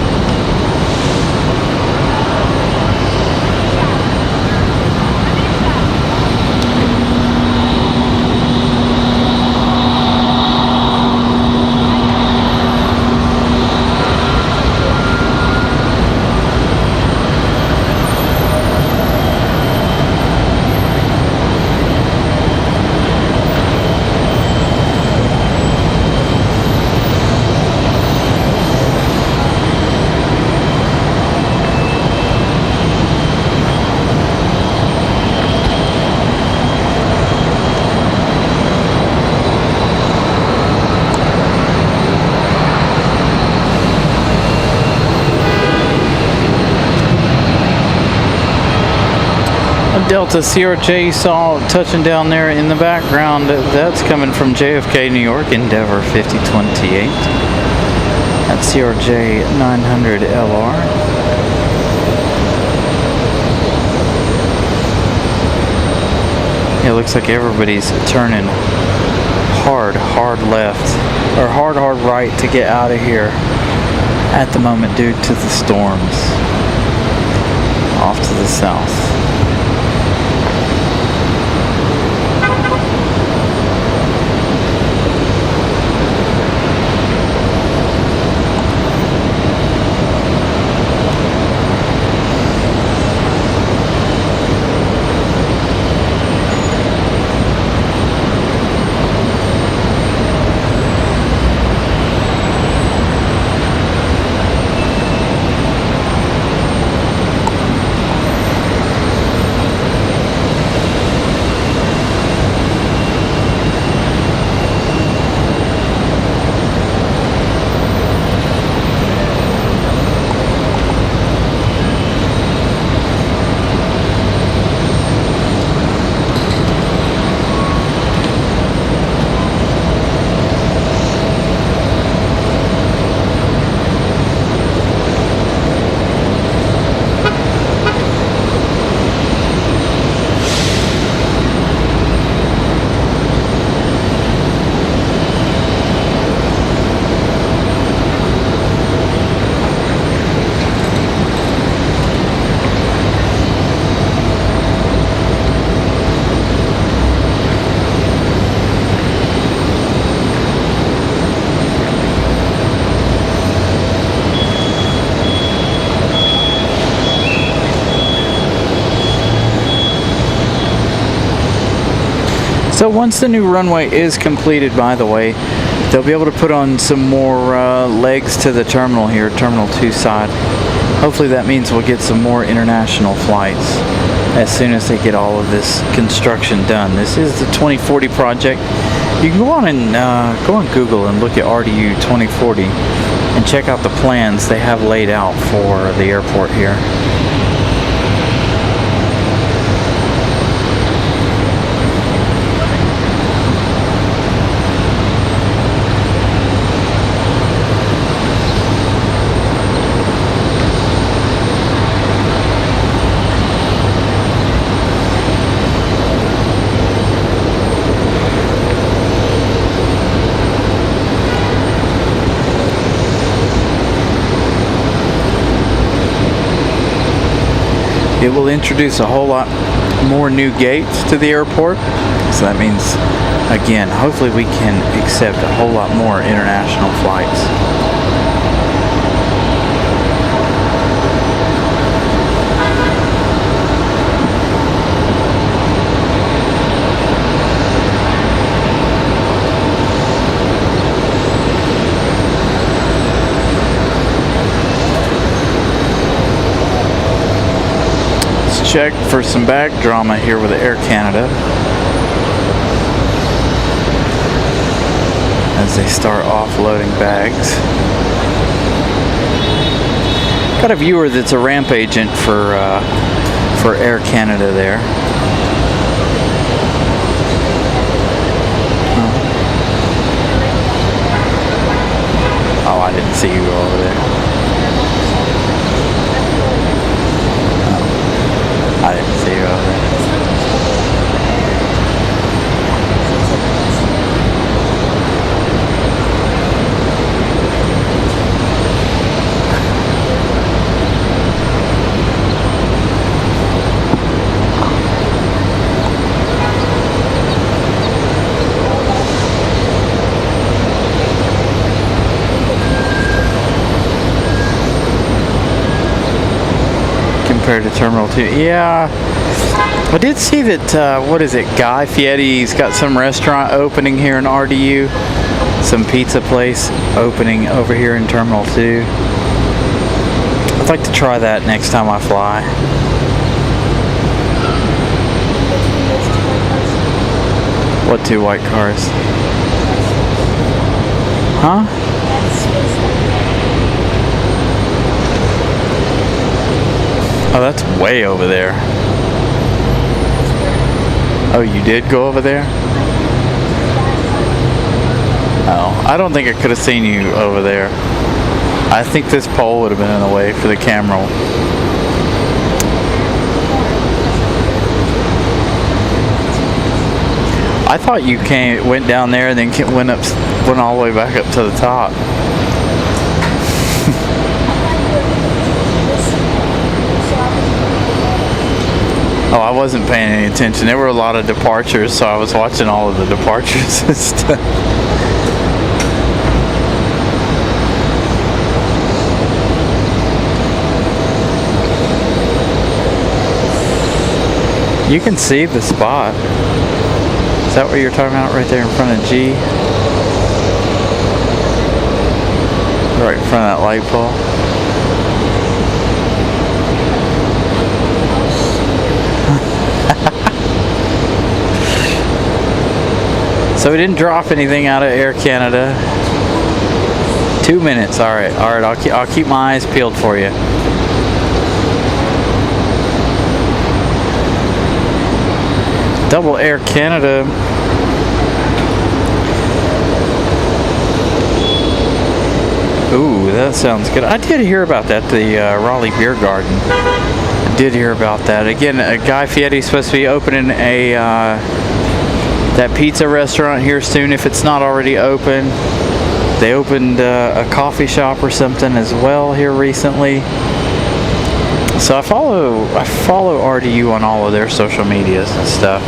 Delta CRJ saw touching down there in the background. That's coming from JFK, New York, Endeavor 5028. That's CRJ 900 LR. It looks like everybody's turning hard left, or hard right to get out of here at the moment due to the storms off to the south. So once the new runway is completed, by the way, they'll be able to put on some more legs to the terminal here, Terminal 2 side. Hopefully that means we'll get some more international flights as soon as they get all of this construction done. This is the 2040 project. You can go on Google and look at RDU 2040 and check out the plans they have laid out for the airport here. it will introduce a whole lot more new gates to the airport. So that means, again, hopefully we can accept a whole lot more international flights. Check for some bag drama here with Air Canada as they start offloading bags. Got a viewer that's a ramp agent for Air Canada there. Oh, I didn't see you over there. I didn't see you over there. Compared to Terminal 2. Yeah, I did see that, what is it, Guy Fieri's got some restaurant opening here in RDU, some pizza place opening over here in Terminal 2. I'd like to try that next time I fly. What two white cars? Huh? Oh, that's way over there. Oh, you did go over there? Oh, I don't think I could have seen you over there. I think this pole would have been in the way for the camera. I thought you went down there and then went all the way back up to the top. Oh, I wasn't paying any attention. There were a lot of departures, so I was watching all of the departures and stuff. You can see the spot. Is that what you're talking about right there in front of G? Right in front of that light pole? So we didn't drop anything out of Air Canada. 2 minutes. All right. I'll keep my eyes peeled for you. Double Air Canada. Ooh, that sounds good. I did hear about that. The Raleigh Beer Garden. I did hear about that. Again, Guy Fieri's supposed to be opening that pizza restaurant here soon, if it's not already open. They opened a coffee shop or something as well here recently. So I follow RDU on all of their social medias and stuff.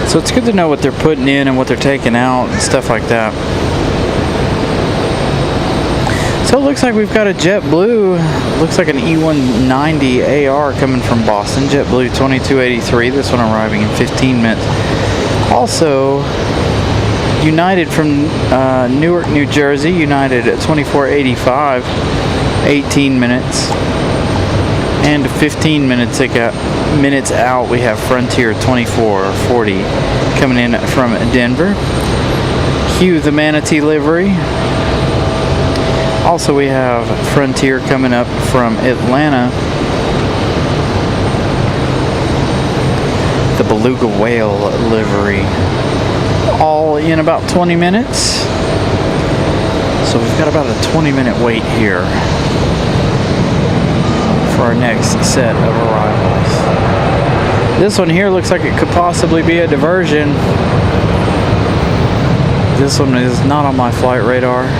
So it's good to know what they're putting in and what they're taking out and stuff like that. So it looks like we've got a JetBlue, looks like an E190 AR coming from Boston, JetBlue 2283, this one arriving in 15 minutes. Also, United from Newark, New Jersey, United at 2485, 18 minutes. And 15 minutes out, we have Frontier 2440 coming in from Denver. Hugh the Manatee livery. Also, we have Frontier coming up from Atlanta. The Beluga Whale livery. All in about 20 minutes. So we've got about a 20-minute wait here for our next set of arrivals. This one here looks like it could possibly be a diversion. This one is not on my flight radar.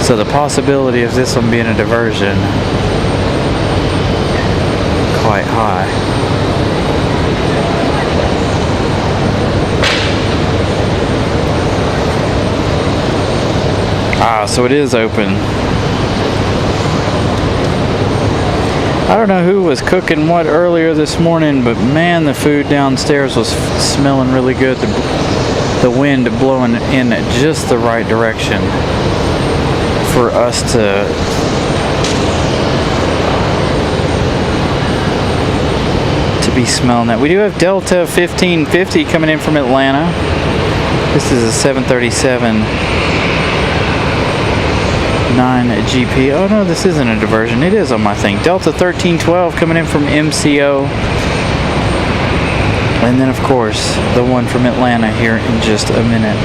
So the possibility of this one being a diversion, quite high. So it is open. I don't know who was cooking what earlier this morning, but man, the food downstairs was smelling really good. The wind blowing in just the right direction for us to be smelling that. We do have Delta 1550 coming in from Atlanta. This is a 737 9GP. Oh no, this isn't a diversion. It is on my thing. Delta 1312 coming in from MCO. And then of course, the one from Atlanta here in just a minute.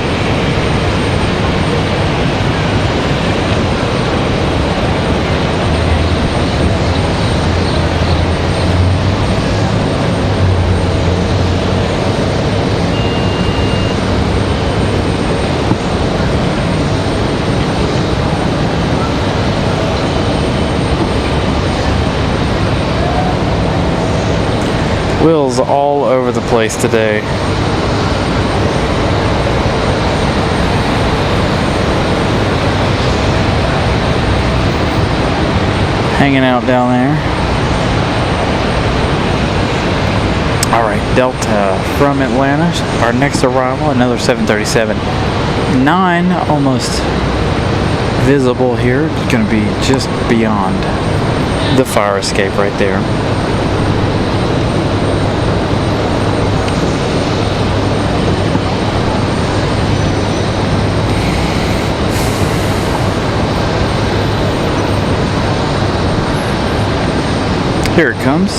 Wheels all over the place today. Hanging out down there. Alright, Delta from Atlanta. Our next arrival, another 737. 9 almost visible here. It's going to be just beyond the fire escape right there. Here it comes.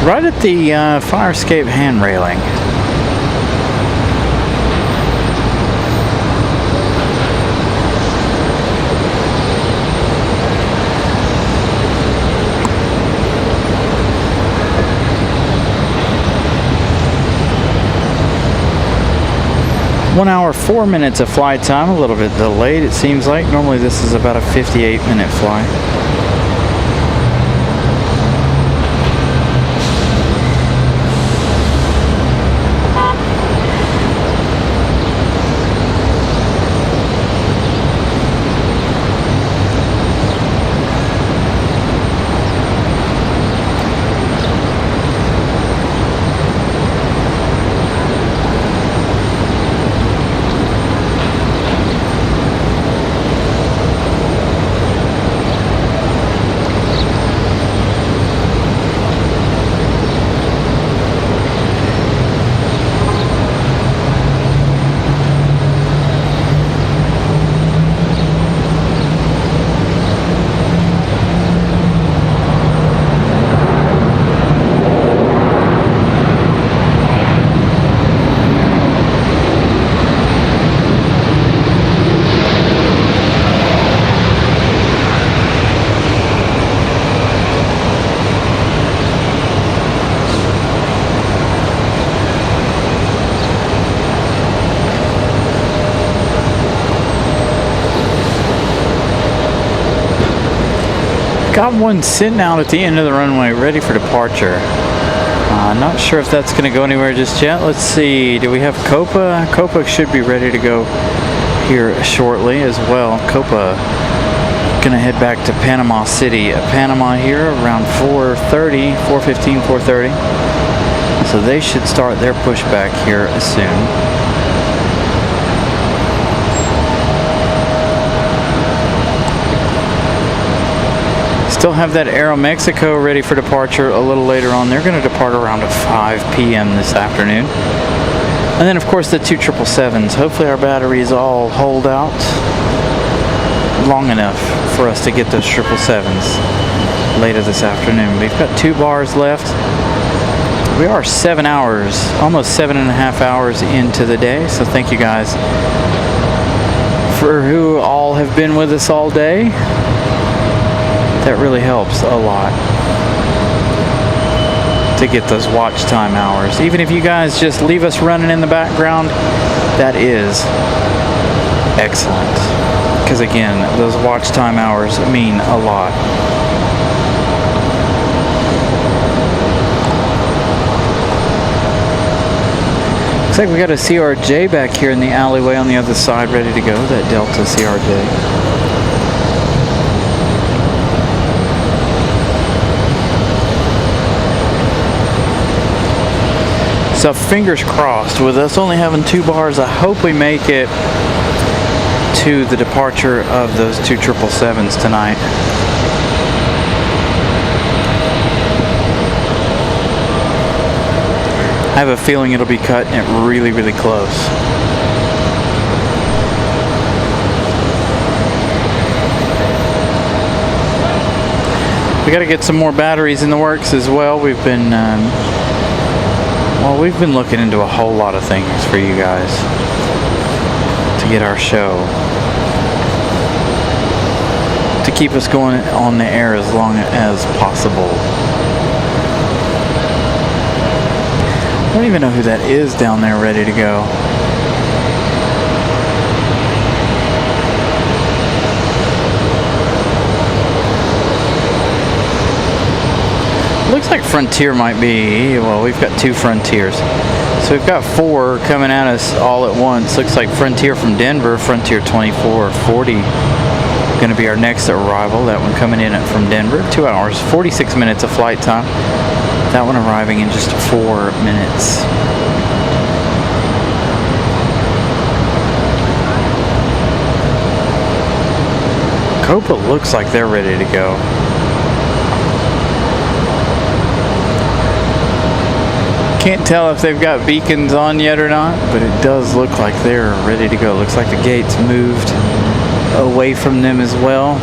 Right at the fire escape hand railing. One hour, 4 minutes of flight time, a little bit delayed it seems like. Normally this is about a 58-minute flight. Got one sitting out at the end of the runway ready for departure. Not sure if that's going to go anywhere just yet. Let's see. Do we have Copa? Copa should be ready to go here shortly as well. Copa going to head back to Panama City. Panama here around 4:30, 4:15, 4:30. So they should start their pushback here soon. Still have that Aeromexico ready for departure a little later on. They're going to depart around 5 p.m. this afternoon. And then, of course, the two 777s. Hopefully our batteries all hold out long enough for us to get those 777s later this afternoon. We've got 2 bars left. We are 7 hours, almost 7.5 hours into the day. So thank you guys for who all have been with us all day. That really helps a lot to get those watch time hours. Even if you guys just leave us running in the background, that is excellent. Because again, those watch time hours mean a lot. Looks like we got a CRJ back here in the alleyway on the other side, ready to go. That Delta CRJ. So fingers crossed, with us only having 2 bars, I hope we make it to the departure of those 2 777s tonight. I have a feeling it'll be cut it really, really close. We got to get some more batteries in the works as well. We've been looking into a whole lot of things for you guys to get our show, to keep us going on the air as long as possible. I don't even know who that is down there ready to go. Looks like Frontier might be, well, we've got 2 Frontiers. So we've got 4 coming at us all at once. Looks like Frontier from Denver, Frontier 2440. Going to be our next arrival. That one coming in from Denver. 2 hours, 46 minutes of flight time. That one arriving in just 4 minutes. Copa looks like they're ready to go. Can't tell if they've got beacons on yet or not, but it does look like they're ready to go. Looks like the gates moved away from them as well.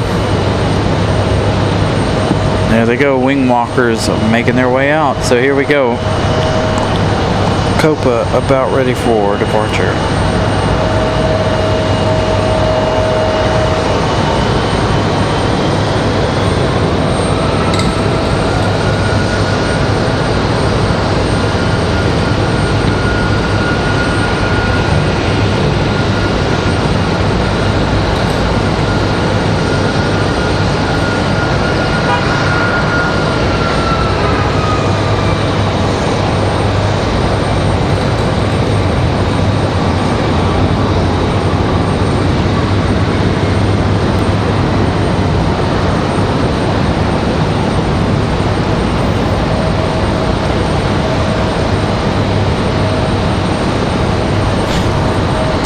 There they go, wing walkers making their way out. So here we go. Copa about ready for departure.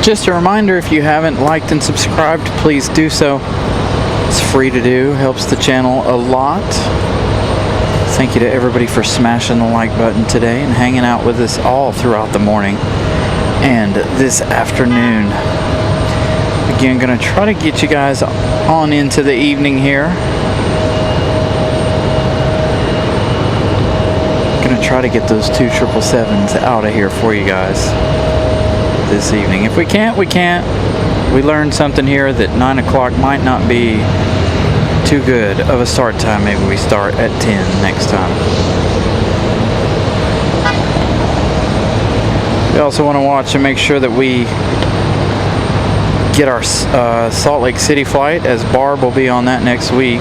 Just a reminder, if you haven't liked and subscribed, please do so. It's free to do, helps the channel a lot. Thank you to everybody for smashing the like button today and hanging out with us all throughout the morning and this afternoon. Again, gonna try to get you guys on into the evening here. Gonna try to get those 2 777s out of here for you guys this evening. If we can't, we can't. We learned something here that 9 o'clock might not be too good of a start time. Maybe we start at 10 next time. We also want to watch and make sure that we get our Salt Lake City flight, as Barb will be on that next week.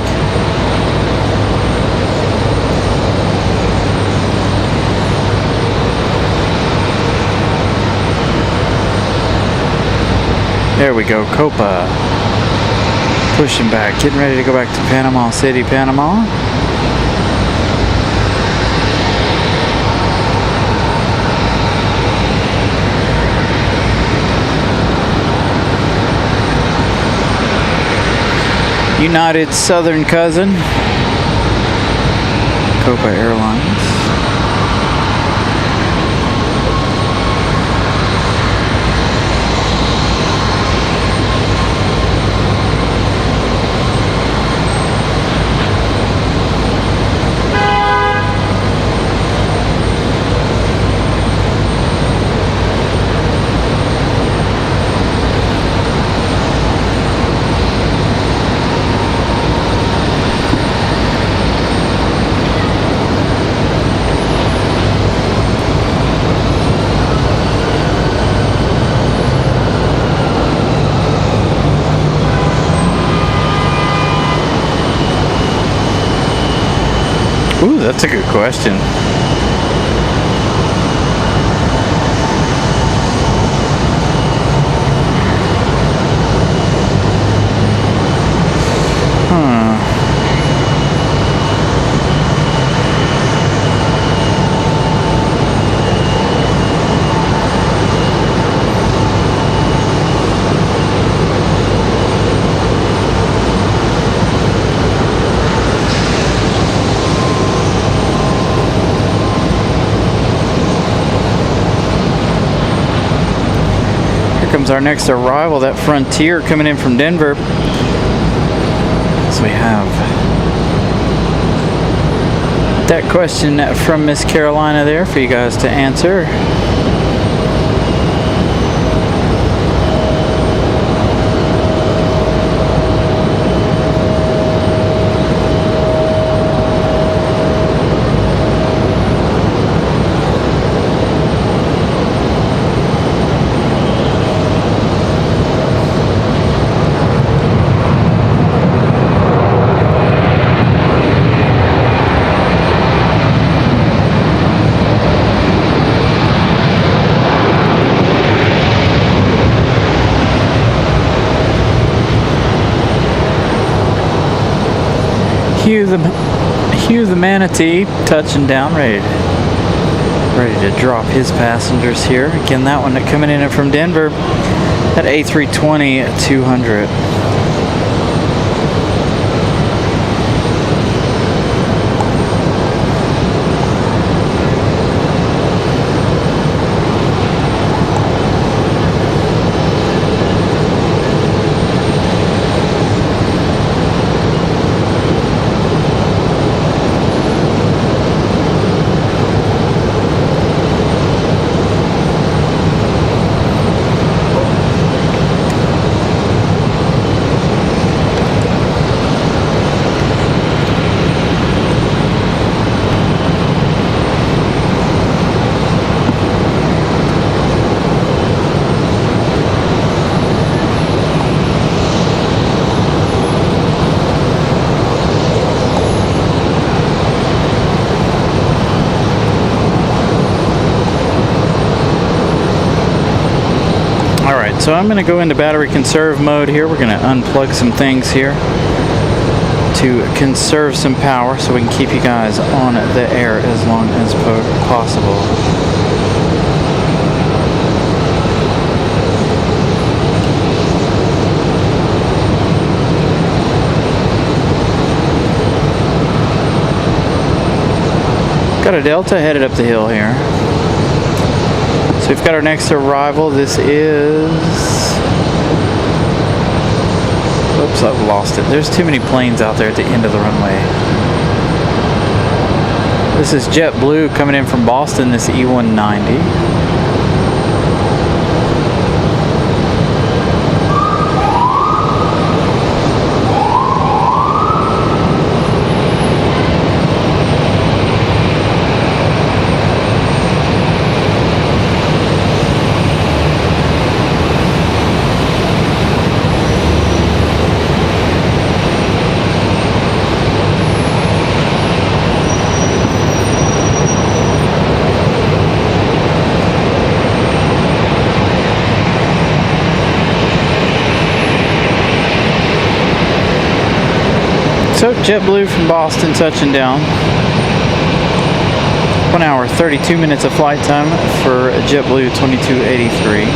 There we go, Copa. Pushing back, getting ready to go back to Panama City, Panama. United Southern cousin, Copa Airlines. Ooh, that's a good question. Comes our next arrival, that Frontier coming in from Denver. So we have that question from Miss Carolina there for you guys to answer. Hugh the Manatee touching down, ready to drop his passengers here. Again, that one coming in from Denver, that A320-200. So I'm going to go into battery conserve mode here. We're going to unplug some things here to conserve some power so we can keep you guys on the air as long as possible. Got a Delta headed up the hill here. So we've got our next arrival. This is... Oops, I've lost it. There's too many planes out there at the end of the runway. This is JetBlue coming in from Boston, this E190. So JetBlue from Boston touching down. 1 hour, 32 minutes of flight time for JetBlue 2283.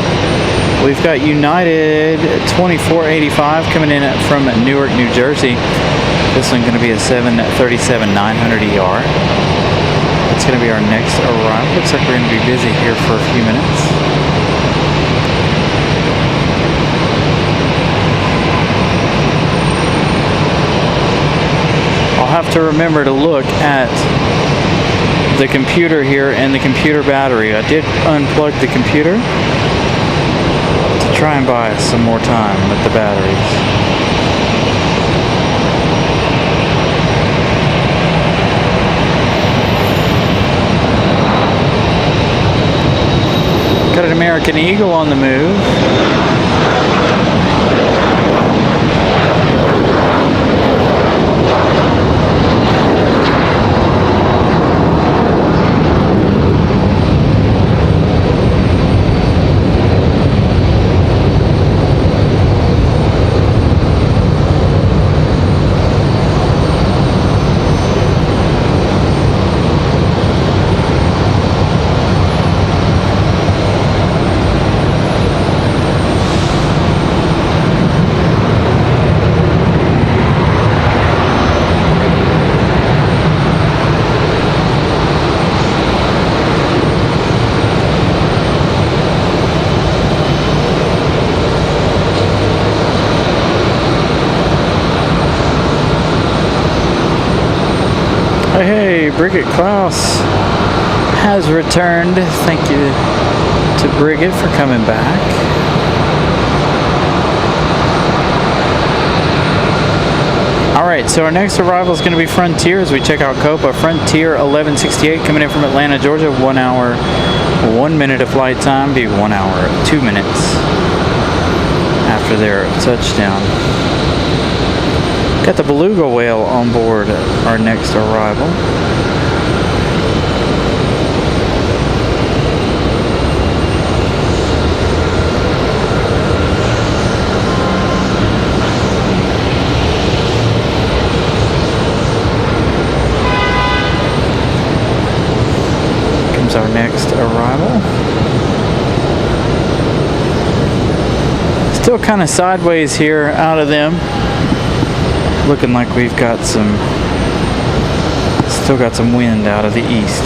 We've got United 2485 coming in from Newark, New Jersey. This one's going to be a 737-900ER. It's going to be our next arrival. Looks like we're going to be busy here for a few minutes. I'll have to remember to look at the computer here and the computer battery. I did unplug the computer to try and buy some more time with the batteries. Got an American Eagle on the move. Bridget Klaus has returned. Thank you to Bridget for coming back. Alright, so our next arrival is going to be Frontier as we check out Copa. Frontier 1168 coming in from Atlanta, Georgia. 1 hour, 1 minute of flight time. Be 1 hour, 2 minutes after their touchdown. Got the beluga whale on board our next arrival. Comes our next arrival. Still kind of sideways here out of them. Looking like we've got still got some wind out of the east.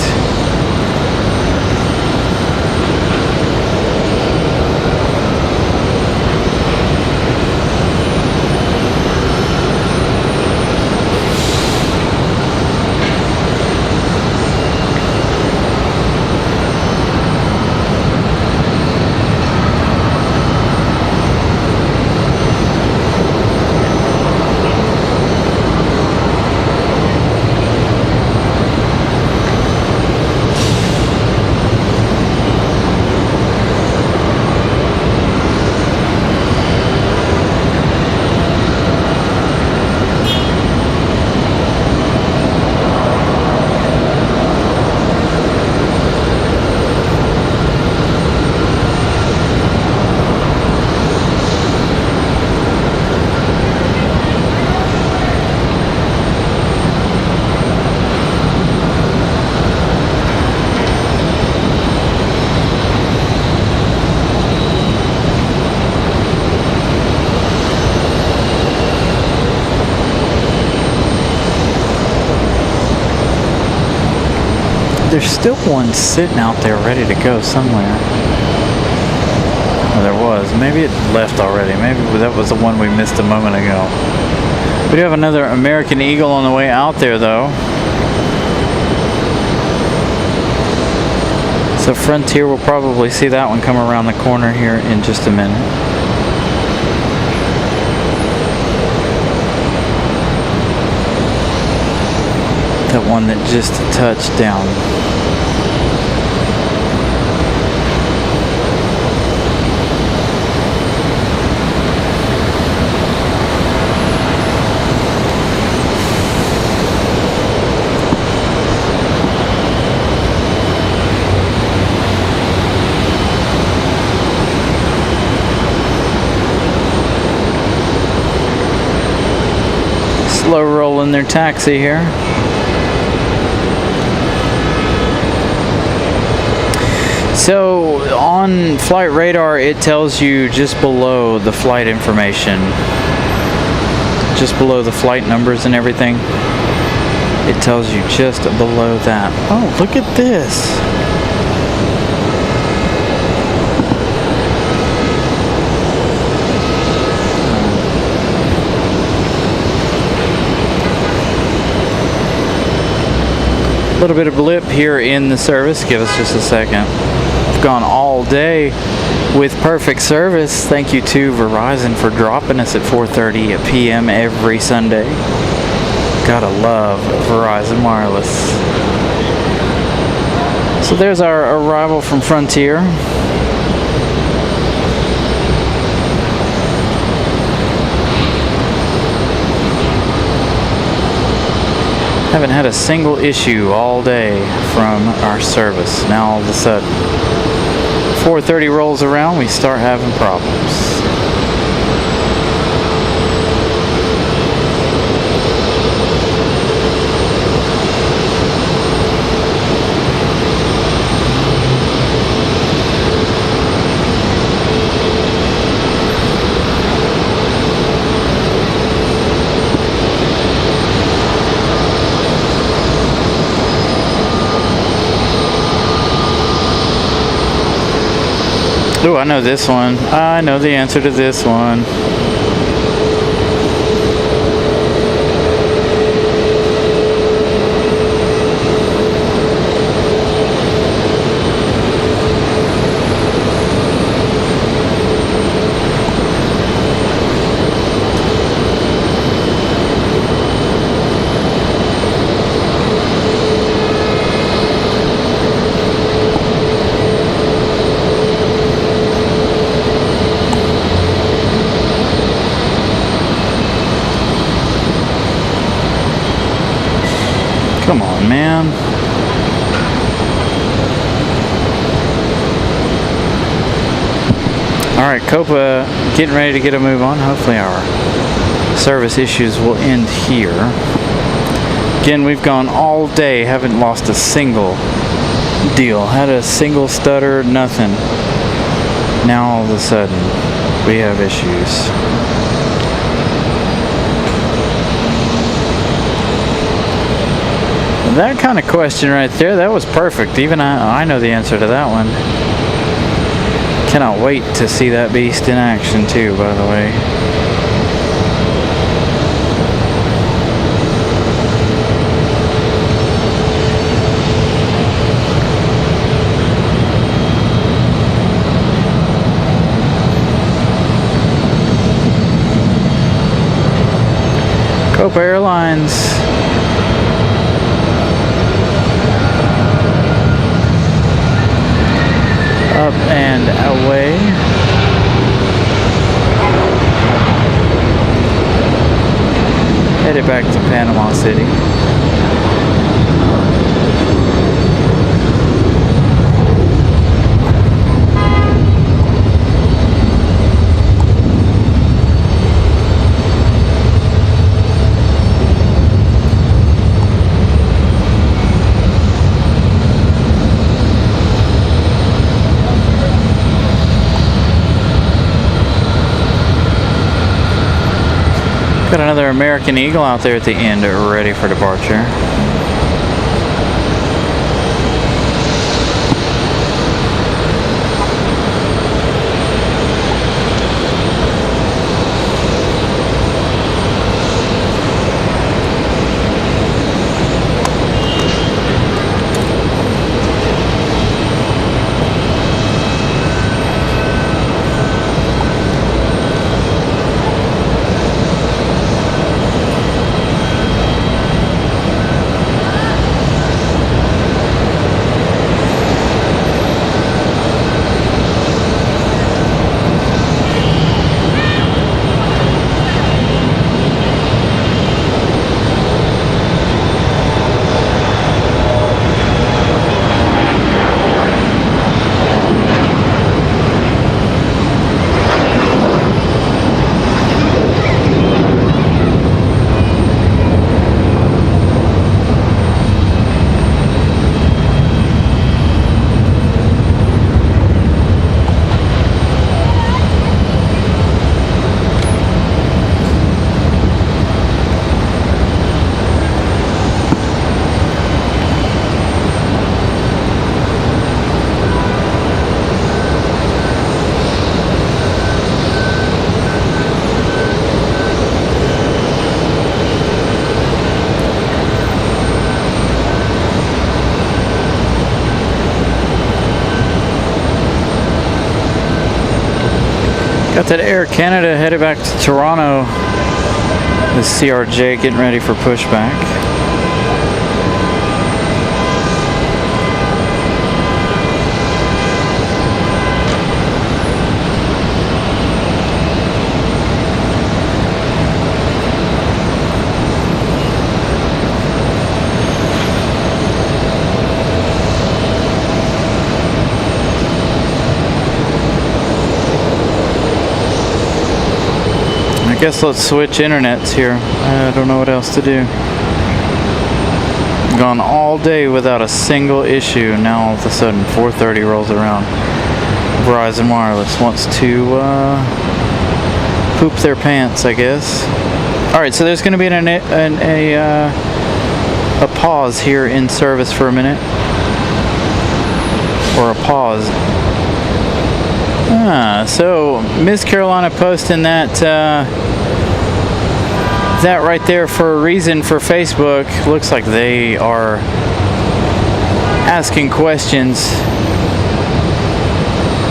There's still one sitting out there ready to go somewhere. Oh, there was. Maybe it left already. Maybe that was the one we missed a moment ago. We do have another American Eagle on the way out there, though. So Frontier will probably see that one come around the corner here in just a minute. That one that just touched down. Slow rolling their taxi here. So on flight radar, it tells you just below the flight information, just below the flight numbers and everything. It tells you just below that. Oh, look at this. A little bit of blip here in the service. Give us just a second. We've gone all day with perfect service. Thank you to Verizon for dropping us at 4:30 p.m. every Sunday. Gotta love Verizon Wireless. So there's our arrival from Frontier. Haven't had a single issue all day from our service. Now all of a sudden, 4:30 rolls around, we start having problems. Ooh, I know this one. I know the answer to this one. Come on, man. Alright, Copa getting ready to get a move on. Hopefully our service issues will end here. Again, we've gone all day, haven't lost a single deal. Had a single stutter, nothing. Now all of a sudden, we have issues. That kind of question right there, that was perfect. Even I know the answer to that one. Cannot wait to see that beast in action too, by the way. Copa Airlines. Up and away. Headed back to Panama City. Got another American Eagle out there at the end, ready for departure. Got that Air Canada headed back to Toronto. The CRJ getting ready for pushback. I guess let's switch internets here. I don't know what else to do. Gone all day without a single issue. Now all of a sudden 4:30 rolls around. Verizon Wireless wants to poop their pants, I guess. All right, so there's going to be a pause here in service for a minute, or a pause. So Miss Carolina posting that that right there for a reason for Facebook. Looks like they are asking questions.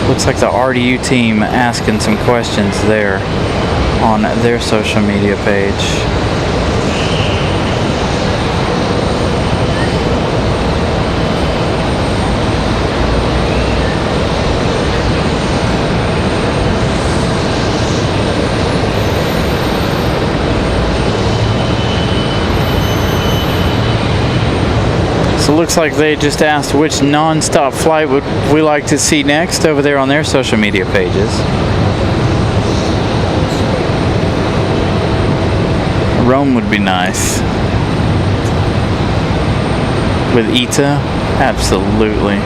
Looks like the RDU team asking some questions there on their social media page. So it looks like they just asked which non-stop flight would we like to see next over there on their social media pages. Rome would be nice. With ITA? Absolutely.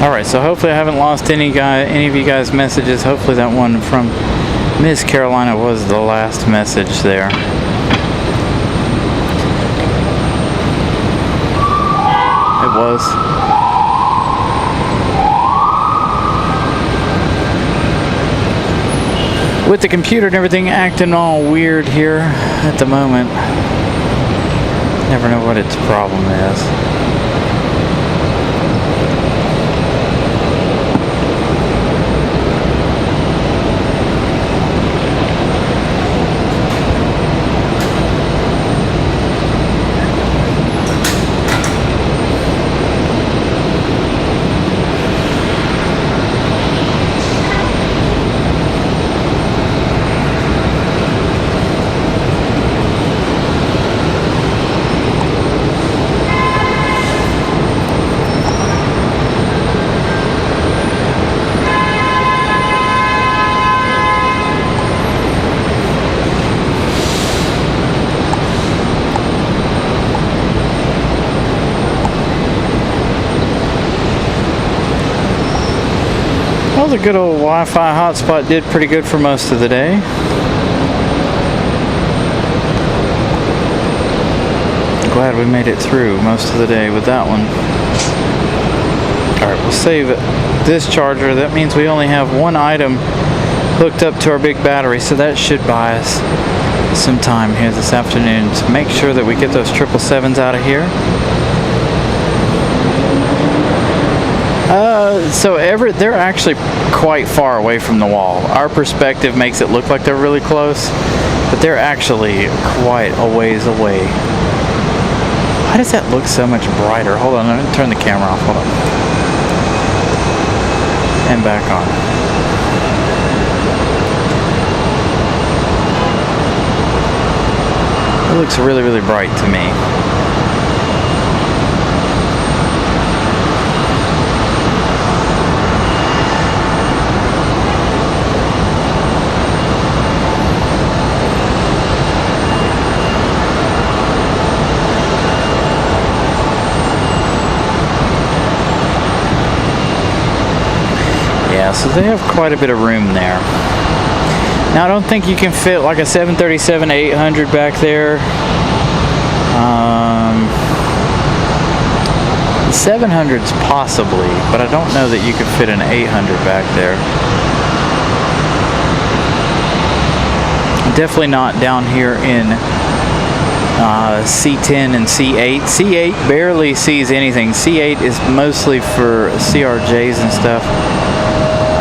Alright, so hopefully I haven't lost any of you guys' messages. Hopefully that one from Miss Carolina was the last message there. It was. With the computer and everything acting all weird here at the moment. Never know what its problem is. Well, the good old Wi-Fi hotspot did pretty good for most of the day. Glad we made it through most of the day with that one. Alright, we'll save this charger. That means we only have one item hooked up to our big battery, so that should buy us some time here this afternoon to make sure that we get those 777s out of here. They're actually quite far away from the wall. Our perspective makes it look like they're really close, but they're actually quite a ways away. Why does that look so much brighter? Hold on, let me turn the camera off. Hold on. And back on. It looks really, really bright to me. So they have quite a bit of room there. Now I don't think you can fit like a 737-800 back there. The 700s possibly, but I don't know that you could fit an 800 back there. Definitely not down here in C10 and C8. C8 barely sees anything. C8 is mostly for CRJs and stuff.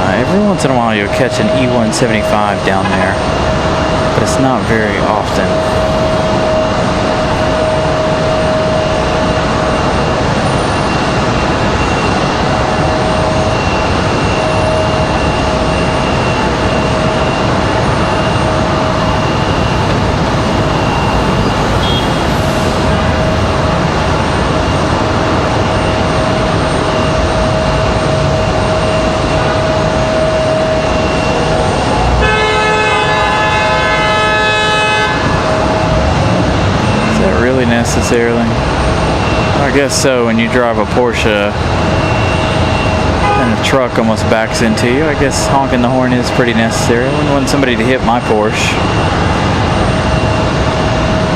Every once in a while you'll catch an E175 down there, but it's not very often. Necessarily. I guess so. When you drive a Porsche and a truck almost backs into you, I guess honking the horn is pretty necessary. I wouldn't want somebody to hit my Porsche.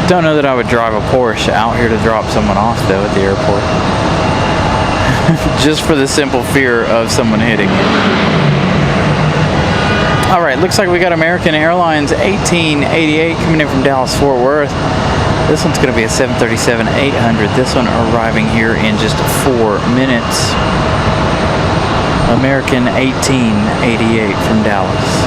Don't know that I would drive a Porsche out here to drop someone off though at the airport. Just for the simple fear of someone hitting you. All right, looks like we got American Airlines 1888 coming in from Dallas Fort Worth. This one's going to be a 737-800. This one arriving here in just 4 minutes. American 1888 from Dallas.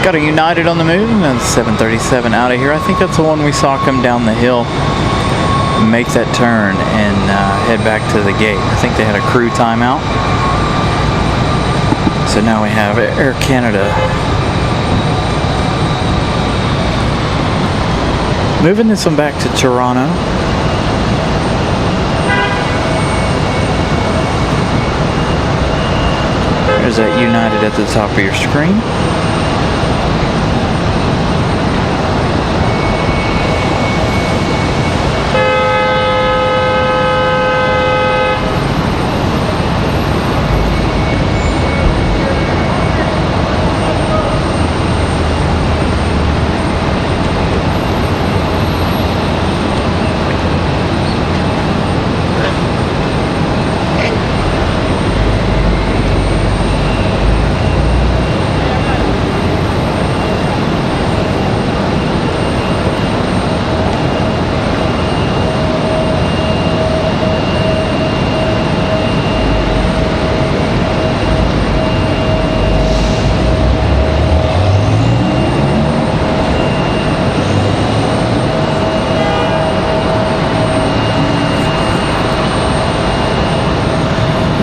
Got a United on the move, and 737 out of here. I think that's the one we saw come down the hill, make that turn, and head back to the gate. I think they had a crew timeout. So now we have Air Canada moving this one back to Toronto. There's that United at the top of your screen.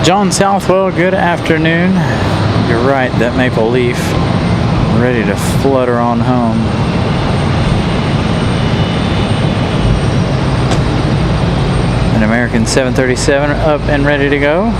John Southwell, good afternoon. You're right, that Maple Leaf ready to flutter on home. An American 737 up and ready to go.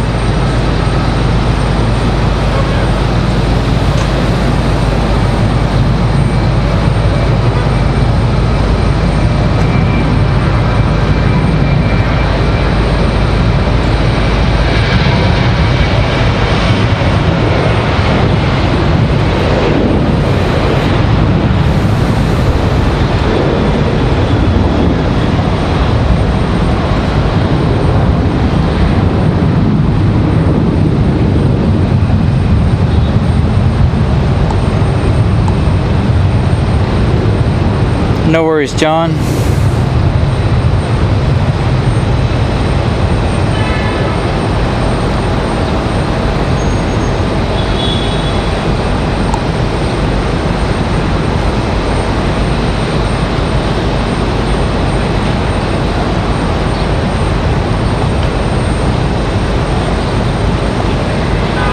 No worries, John.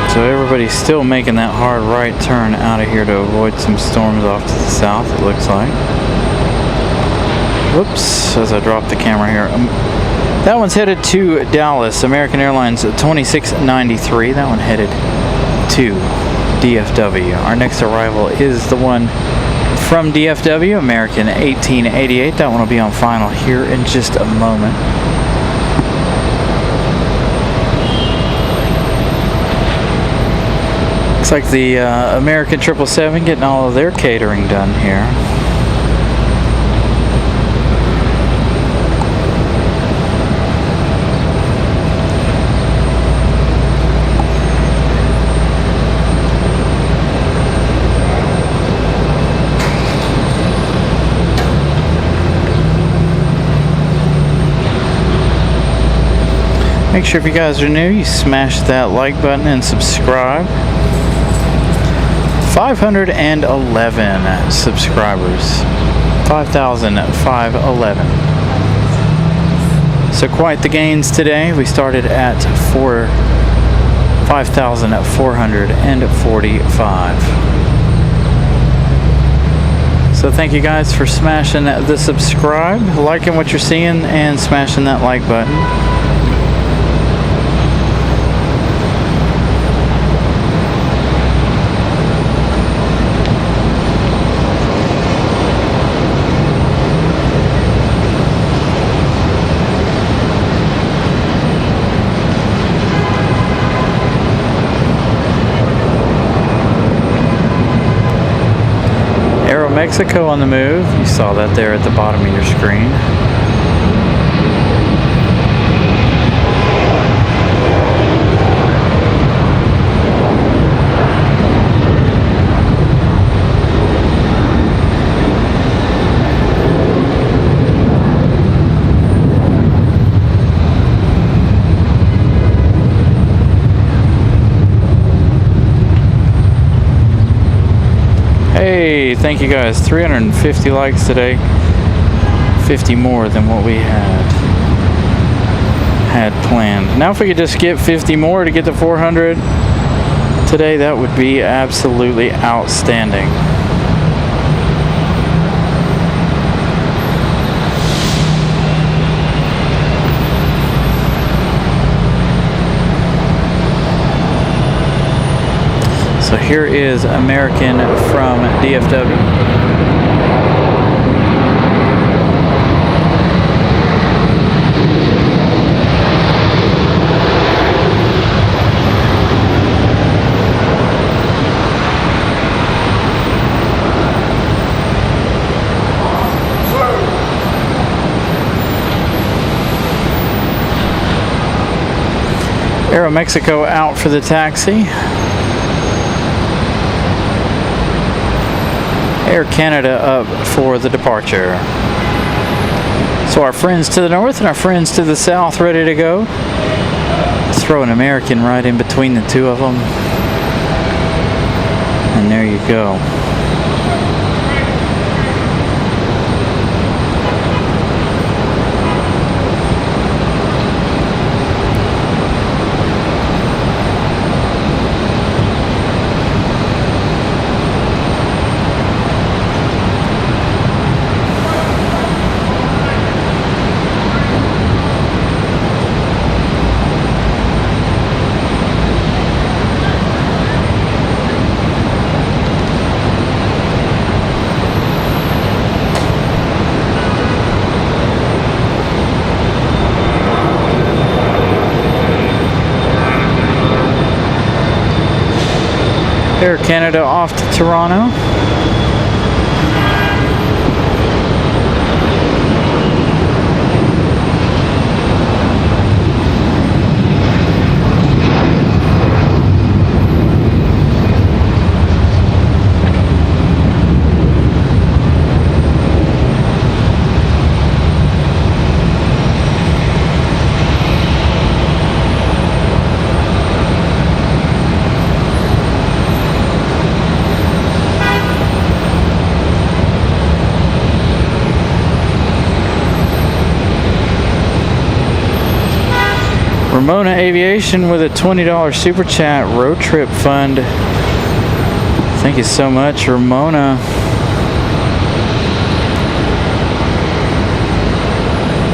So everybody's still making that hard right turn out of here to avoid some storms off to the south, it looks like. Whoops, as I drop the camera here. That one's headed to Dallas. American Airlines 2693. That one headed to DFW. Our next arrival is the one from DFW, American 1888. That one will be on final here in just a moment. Looks like the American 777 getting all of their catering done here. Make sure if you guys are new, you smash that like button and subscribe. 511 subscribers. 5,511. So quite the gains today. We started at 5,445. So thank you guys for smashing the subscribe, liking what you're seeing, and smashing that like button. Mexico on the move. You saw that there at the bottom of your screen. Hey, thank you guys. 350 likes today. 50 more than what we had planned. Now if we could just get 50 more to get to 400 today, that would be absolutely outstanding. So here is American from DFW. Aeromexico out for the taxi. Air Canada up for the departure. So our friends to the north and our friends to the south ready to go. Let's throw an American right in between the two of them. And there you go. Air Canada off to Toronto. Ramona Aviation with a $20 super chat road trip fund. Thank you so much, Ramona.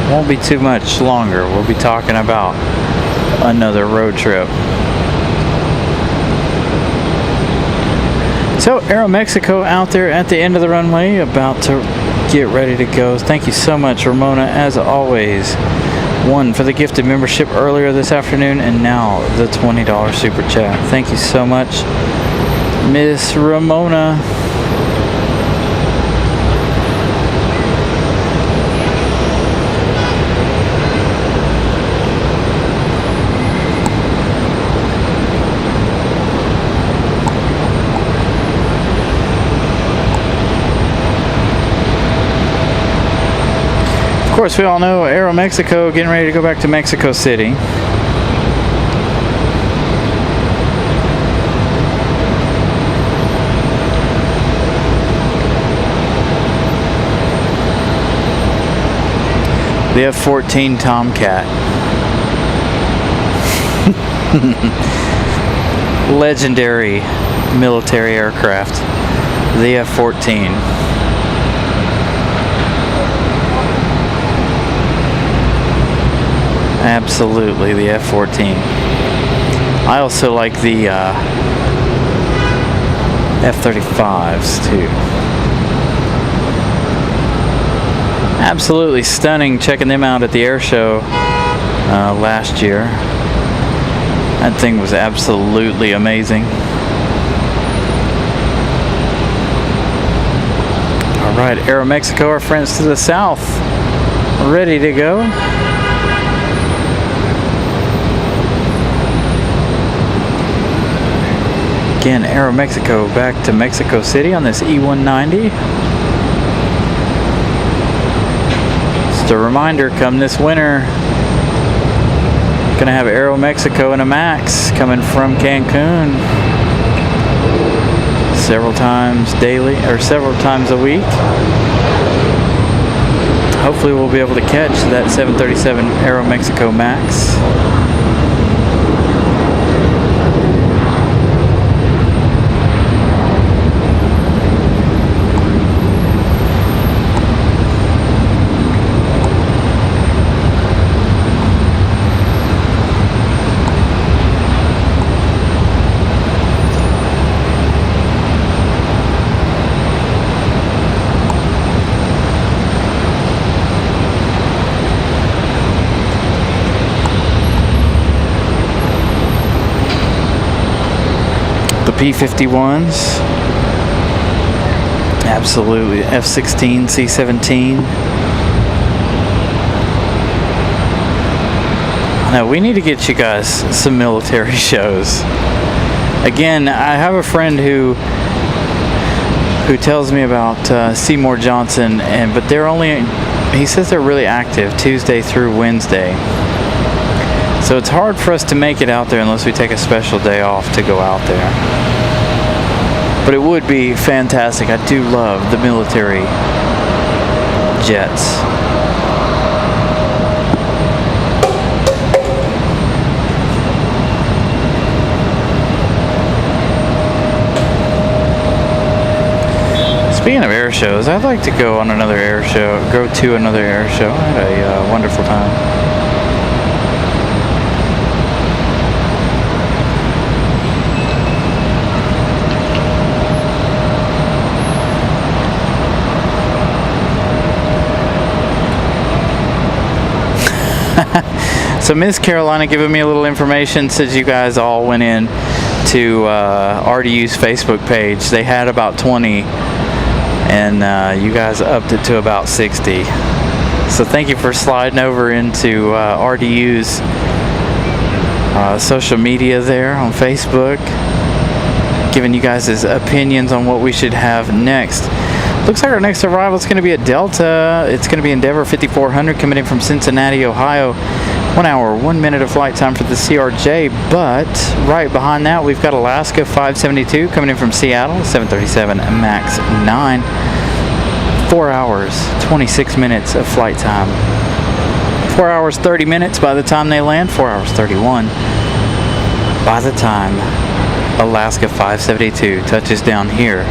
Won't be too much longer. We'll be talking about another road trip. So Aeromexico out there at the end of the runway, about to get ready to go. Thank you so much, Ramona, as always. One for the gifted membership earlier this afternoon, and now the $20 super chat. Thank you so much, Miss Ramona. Of course, we all know Aeromexico getting ready to go back to Mexico City. The F-14 Tomcat. Legendary military aircraft. The F-14. Absolutely, the F-14. I also like the F-35s too. Absolutely stunning checking them out at the air show last year. That thing was absolutely amazing. Right, Aeromexico, our friends to the south, ready to go. Again, Aeromexico back to Mexico City on this E190. Just a reminder, come this winter, gonna have Aeromexico and a MAX coming from Cancun several times daily, or several times a week. Hopefully we'll be able to catch that 737 Aeromexico MAX. P-51s, absolutely, F-16, C-17. Now we need to get you guys some military shows. Again, I have a friend who tells me about Seymour Johnson, but they're only, he says they're really active Tuesday through Wednesday. So it's hard for us to make it out there unless we take a special day off to go out there. But it would be fantastic. I do love the military jets. Speaking of air shows, I'd like to go on another air show, go to another air show. I had a wonderful time. So Miss Carolina giving me a little information, says you guys all went in to RDU's Facebook page. They had about 20 and you guys upped it to about 60. So thank you for sliding over into RDU's social media there on Facebook, giving you guys his opinions on what we should have next. Looks like our next arrival is going to be at Delta. It's going to be Endeavor 5400 coming in from Cincinnati, Ohio. 1 hour, 1 minute of flight time for the CRJ, but right behind that we've got Alaska 572 coming in from Seattle, 737 MAX 9. 4 hours, 26 minutes of flight time. 4 hours, 30 minutes by the time they land, 4 hours, 31 by the time Alaska 572 touches down here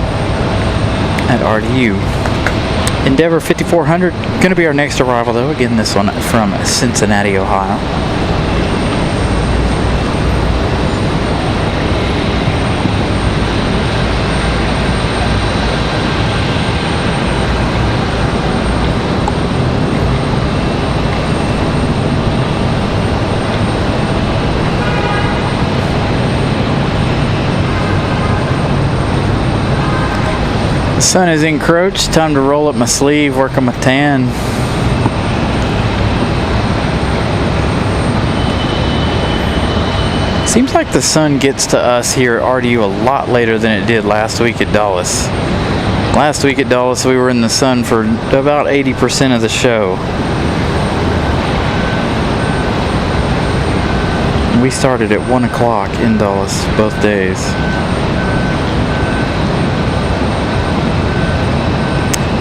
at RDU. Endeavor 5400, going to be our next arrival though. Again, this one from Cincinnati, Ohio. The sun is encroached. Time to roll up my sleeve, work on my tan. Seems like the sun gets to us here at RDU a lot later than it did last week at Dulles. Last week at Dulles we were in the sun for about 80% of the show. We started at 1 o'clock in Dulles both days.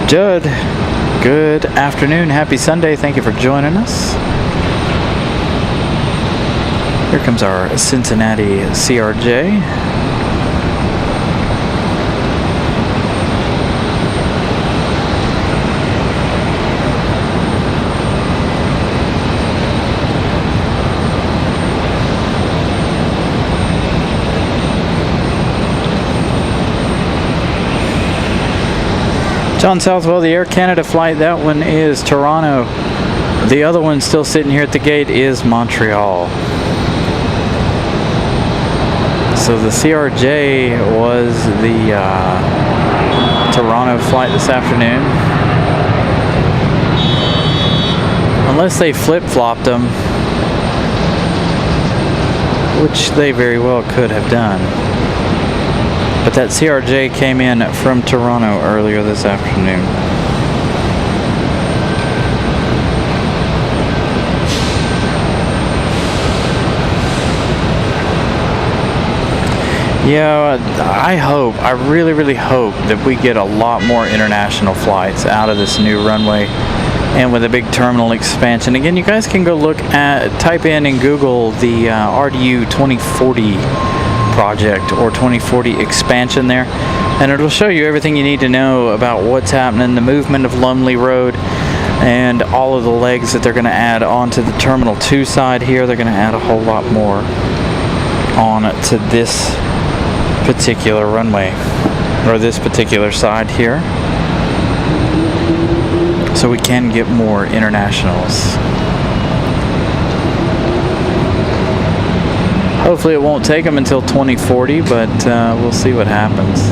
Judd, good afternoon, happy Sunday, thank you for joining us. Here comes our Cincinnati CRJ. John Southwell, the Air Canada flight, that one is Toronto. The other one still sitting here at the gate is Montreal. So the CRJ was the Toronto flight this afternoon. Unless they flip-flopped them, which they very well could have done. But that CRJ came in from Toronto earlier this afternoon. Yeah, I really, really hope that we get a lot more international flights out of this new runway and with a big terminal expansion. Again, you guys can go type in Google the RDU 2040 project or 2040 expansion there, and it'll show you everything you need to know about what's happening, the movement of Lumley Road, and all of the legs that they're going to add onto the Terminal 2 side here. They're going to add a whole lot more on to this particular runway, or this particular side here, so we can get more internationals. Hopefully it won't take them until 2040, but we'll see what happens.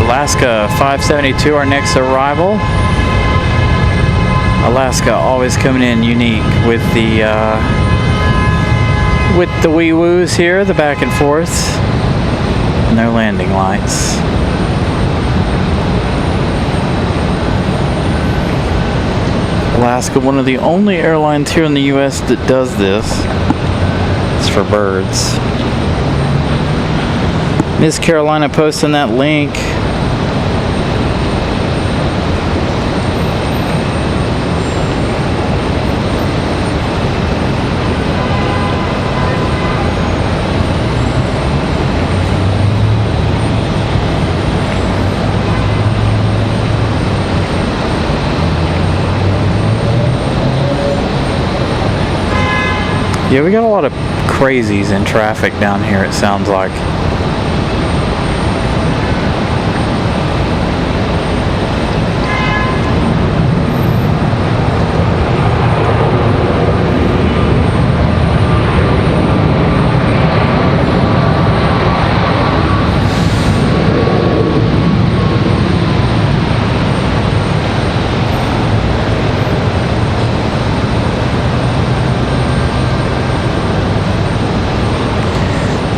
Alaska 572, our next arrival. Alaska always coming in unique with the wee woos here, the back and forths, and their landing lights. Alaska, one of the only airlines here in the U.S. that does this. It's for birds. Miss Carolina posting that link. Yeah, we got a lot of crazies in traffic down here, it sounds like.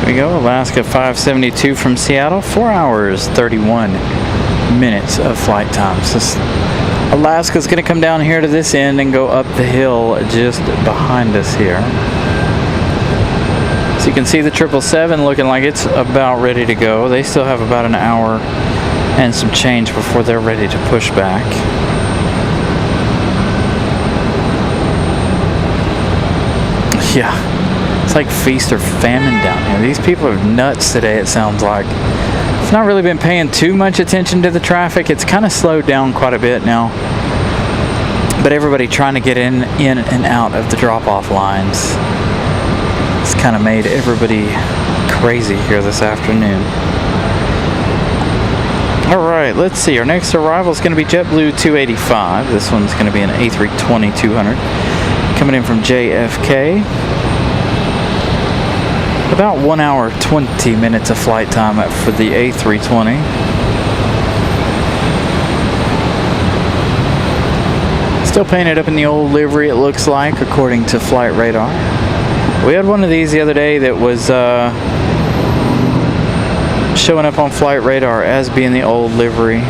We go, Alaska 572 from Seattle, 4 hours 31 minutes of flight time. So Alaska's going to come down here to this end and go up the hill just behind us here. So you can see the 777 looking like it's about ready to go. They still have about an hour and some change before they're ready to push back. Yeah. It's like feast or famine down here. These people are nuts today, it sounds like. I've not really been paying too much attention to the traffic. It's kind of slowed down quite a bit now. But everybody trying to get in and out of the drop-off lines. It's kind of made everybody crazy here this afternoon. Alright, let's see. Our next arrival is going to be JetBlue 285. This one's going to be an A320-200. Coming in from JFK. About 1 hour 20 minutes of flight time for the A320. Still painted up in the old livery, it looks like, according to flight radar. We had one of these the other day that was showing up on flight radar as being the old livery.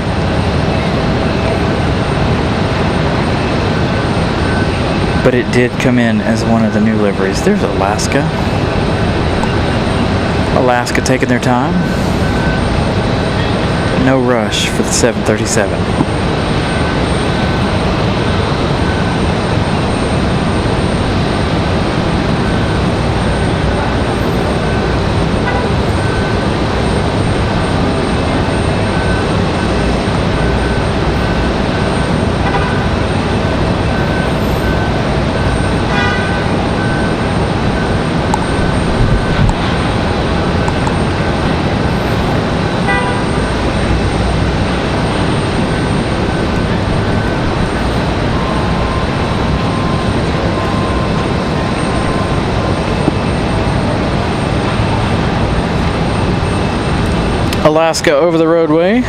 But it did come in as one of the new liveries. There's Alaska. Alaska taking their time. No rush for the 737. Alaska over the roadway.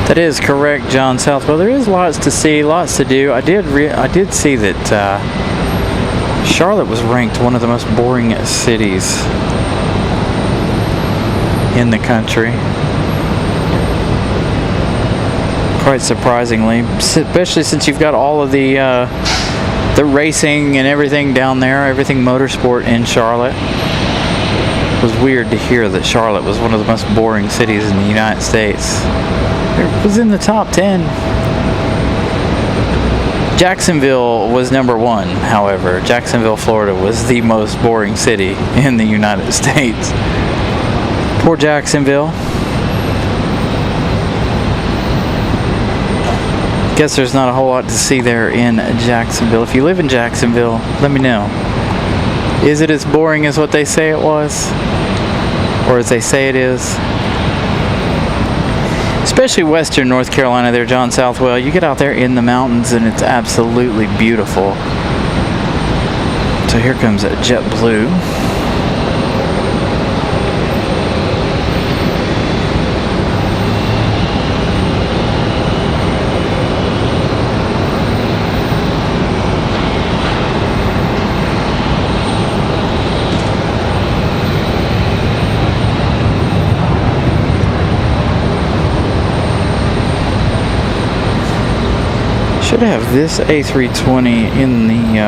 That is correct, John Southwell. There is lots to see, lots to do. I did see that Charlotte was ranked one of the most boring cities in the country. Quite surprisingly, especially since you've got all of the racing and everything down there, everything motorsport in Charlotte. It was weird to hear that Charlotte was one of the most boring cities in the United States. It was in the top 10. Jacksonville was number 1, however. Jacksonville, Florida was the most boring city in the United States. Poor Jacksonville. Guess there's not a whole lot to see there in Jacksonville. If you live in Jacksonville, let me know. Is it as boring as what they say it was? Or as they say it is? Especially western North Carolina there, John Southwell. You get out there in the mountains and it's absolutely beautiful. So here comes JetBlue. Should have this A320 in the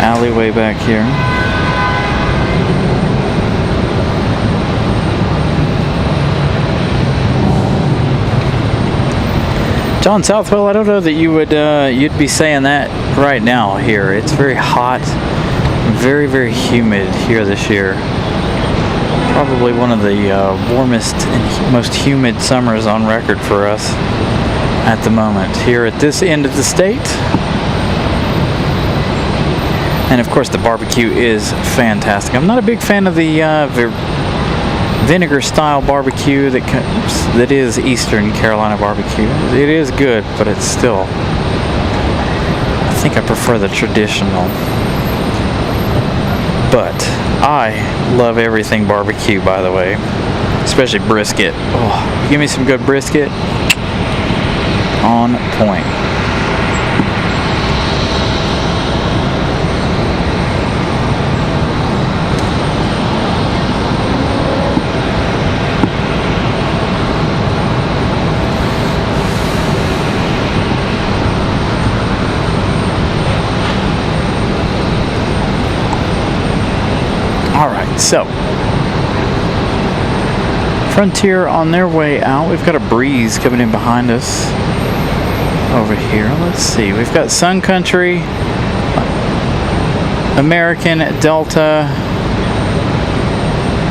alleyway back here. John Southwell, I don't know that you would you'd be saying that right now here. It's very hot, very, very humid here this year. Probably one of the warmest and most humid summers on record for us at the moment here at this end of the state. And of course the barbecue is fantastic. I'm not a big fan of the vinegar style barbecue that is Eastern Carolina barbecue. It is good, but it's still, I think I prefer the traditional. But I love everything barbecue, by the way, especially brisket. Oh, give me some good brisket. On point. All right, so Frontier on their way out. We've got a breeze coming in behind us. Over here, let's see, we've got Sun Country, American Delta,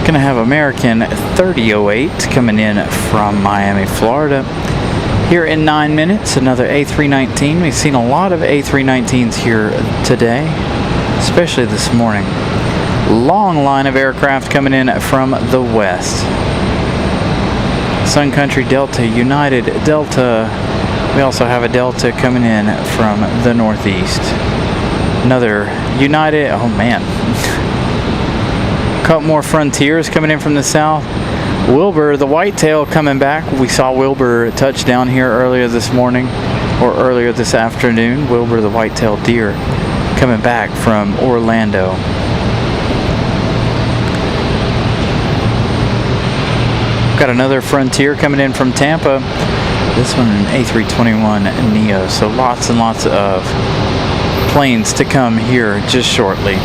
gonna have American 3008 coming in from Miami, Florida. Here in 9 minutes, another A319. We've seen a lot of A319s here today, especially this morning. Long line of aircraft coming in from the west. Sun Country, Delta, United, Delta. We also have a Delta coming in from the northeast. Another United, oh man. A couple more Frontiers coming in from the south. Wilbur, the whitetail, coming back. We saw Wilbur touch down here earlier this morning, or earlier this afternoon. Wilbur, the whitetail deer, coming back from Orlando. Got another Frontier coming in from Tampa. This one an A321 Neo. So lots and lots of planes to come here just shortly.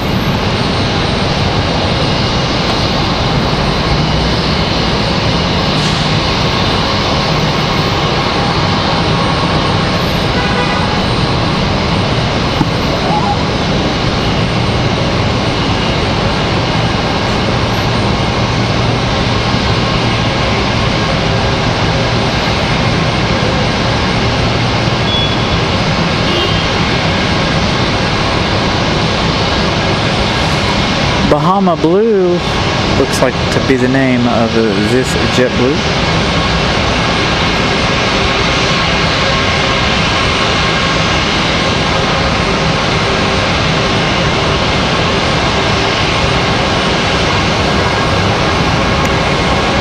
Bahama Blue looks like to be the name of this JetBlue.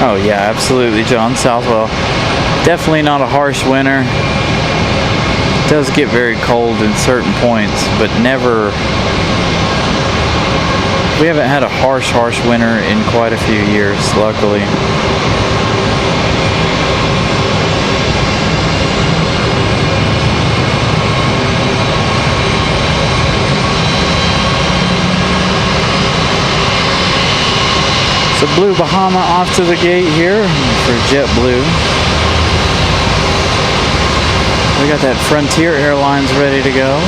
Oh yeah, absolutely, John Southwell. Definitely not a harsh winter. It does get very cold in certain points, but never. We haven't had a harsh winter in quite a few years, luckily. So Blue Bahama off to the gate here for JetBlue. We got that Frontier Airlines ready to go.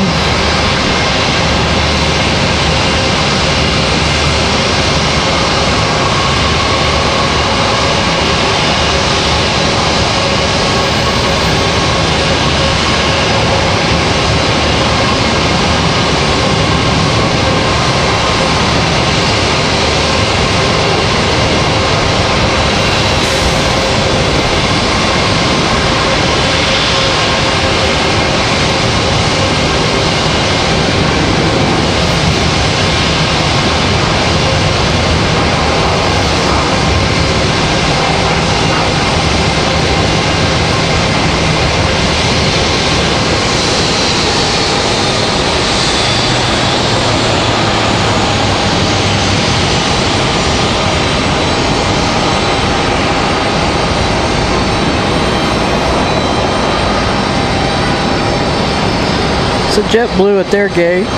So JetBlue at their gate.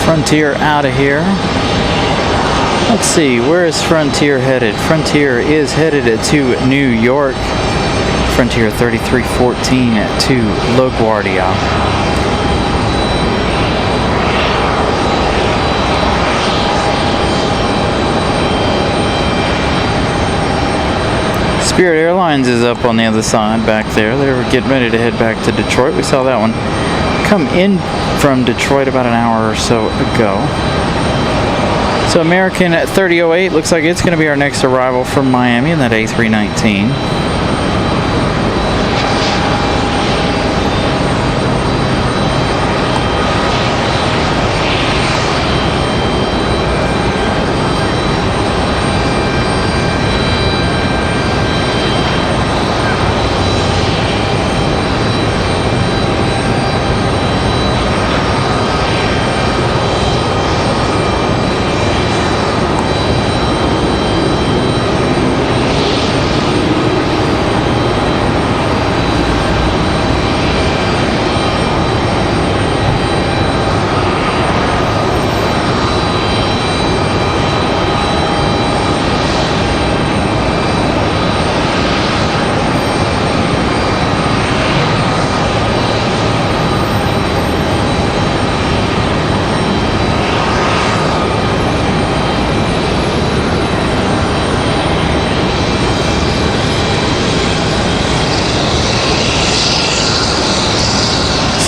Frontier out of here. Let's see, where is Frontier headed? Frontier is headed to New York. Frontier 3314 to LaGuardia. Spirit Airlines is up on the other side back there. They were getting ready to head back to Detroit. We saw that one come in from Detroit about an hour or so ago. So American at 3008 looks like it's going to be our next arrival from Miami in that A319.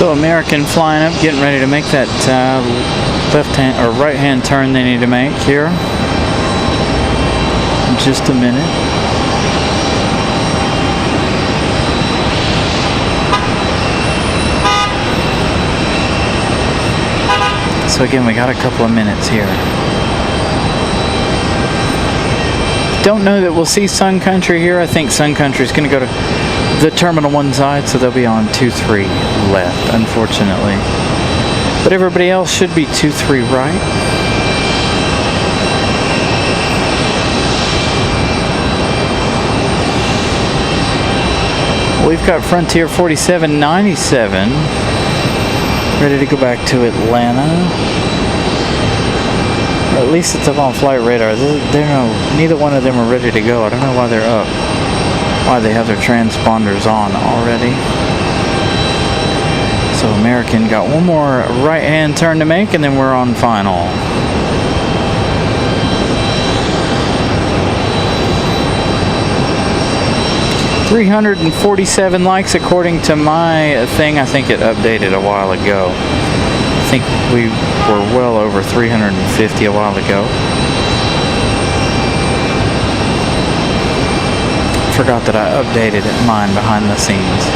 So American flying up, getting ready to make that left hand or right hand turn they need to make here. In just a minute. So again, we got a couple of minutes here. Don't know that we'll see Sun Country here. I think Sun Country is going to go to the Terminal 1 side, so they'll be on 2-3 left, unfortunately. But everybody else should be 2-3 right. We've got Frontier 4797 ready to go back to Atlanta. Or at least it's up on flight radar. Neither one of them are ready to go. I don't know why they're up. Why they have their transponders on already. So American got one more right hand turn to make and then we're on final. .347 likes according to my thing. I think it updated a while ago. think we were well over 350 a while ago. Forgot that I updated mine behind the scenes.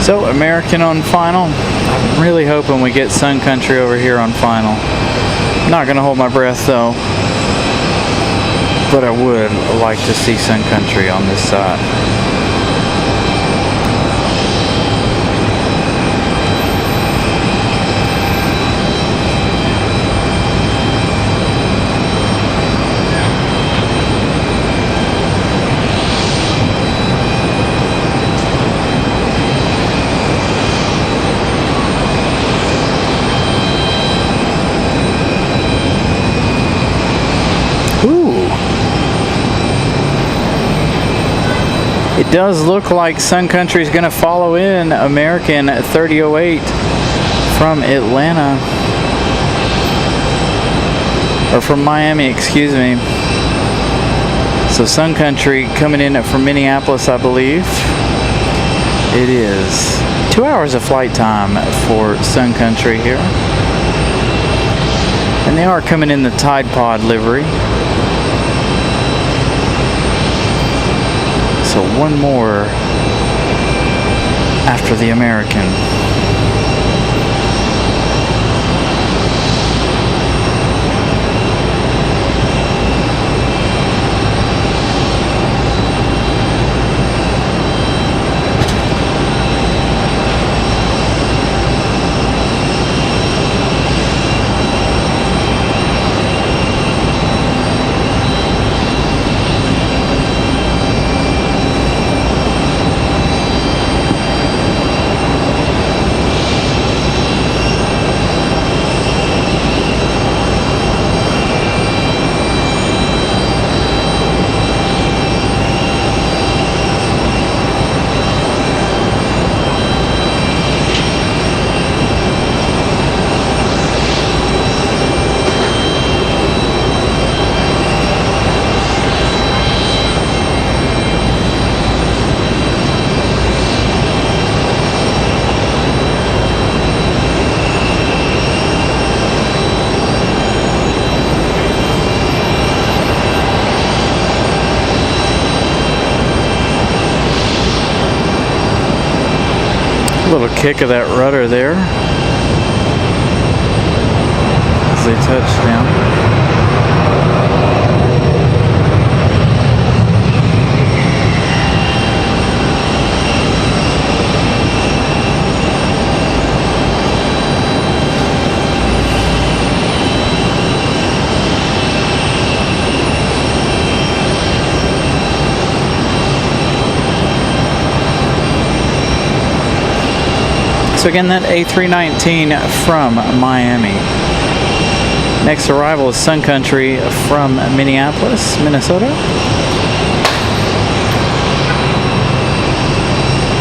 So, American on final. I'm really hoping we get Sun Country over here on final. Not going to hold my breath though. But I would like to see Sun Country on this side. It does look like Sun Country is going to follow in American at 3008 from Atlanta, or from Miami, excuse me. So Sun Country coming in from Minneapolis, I believe. It is 2 hours of flight time for Sun Country here. And they are coming in the Tide Pod livery. So one more after the American. Little kick of that rudder there as they touch down. So again, that A319 from Miami. Next arrival is Sun Country from Minneapolis, Minnesota.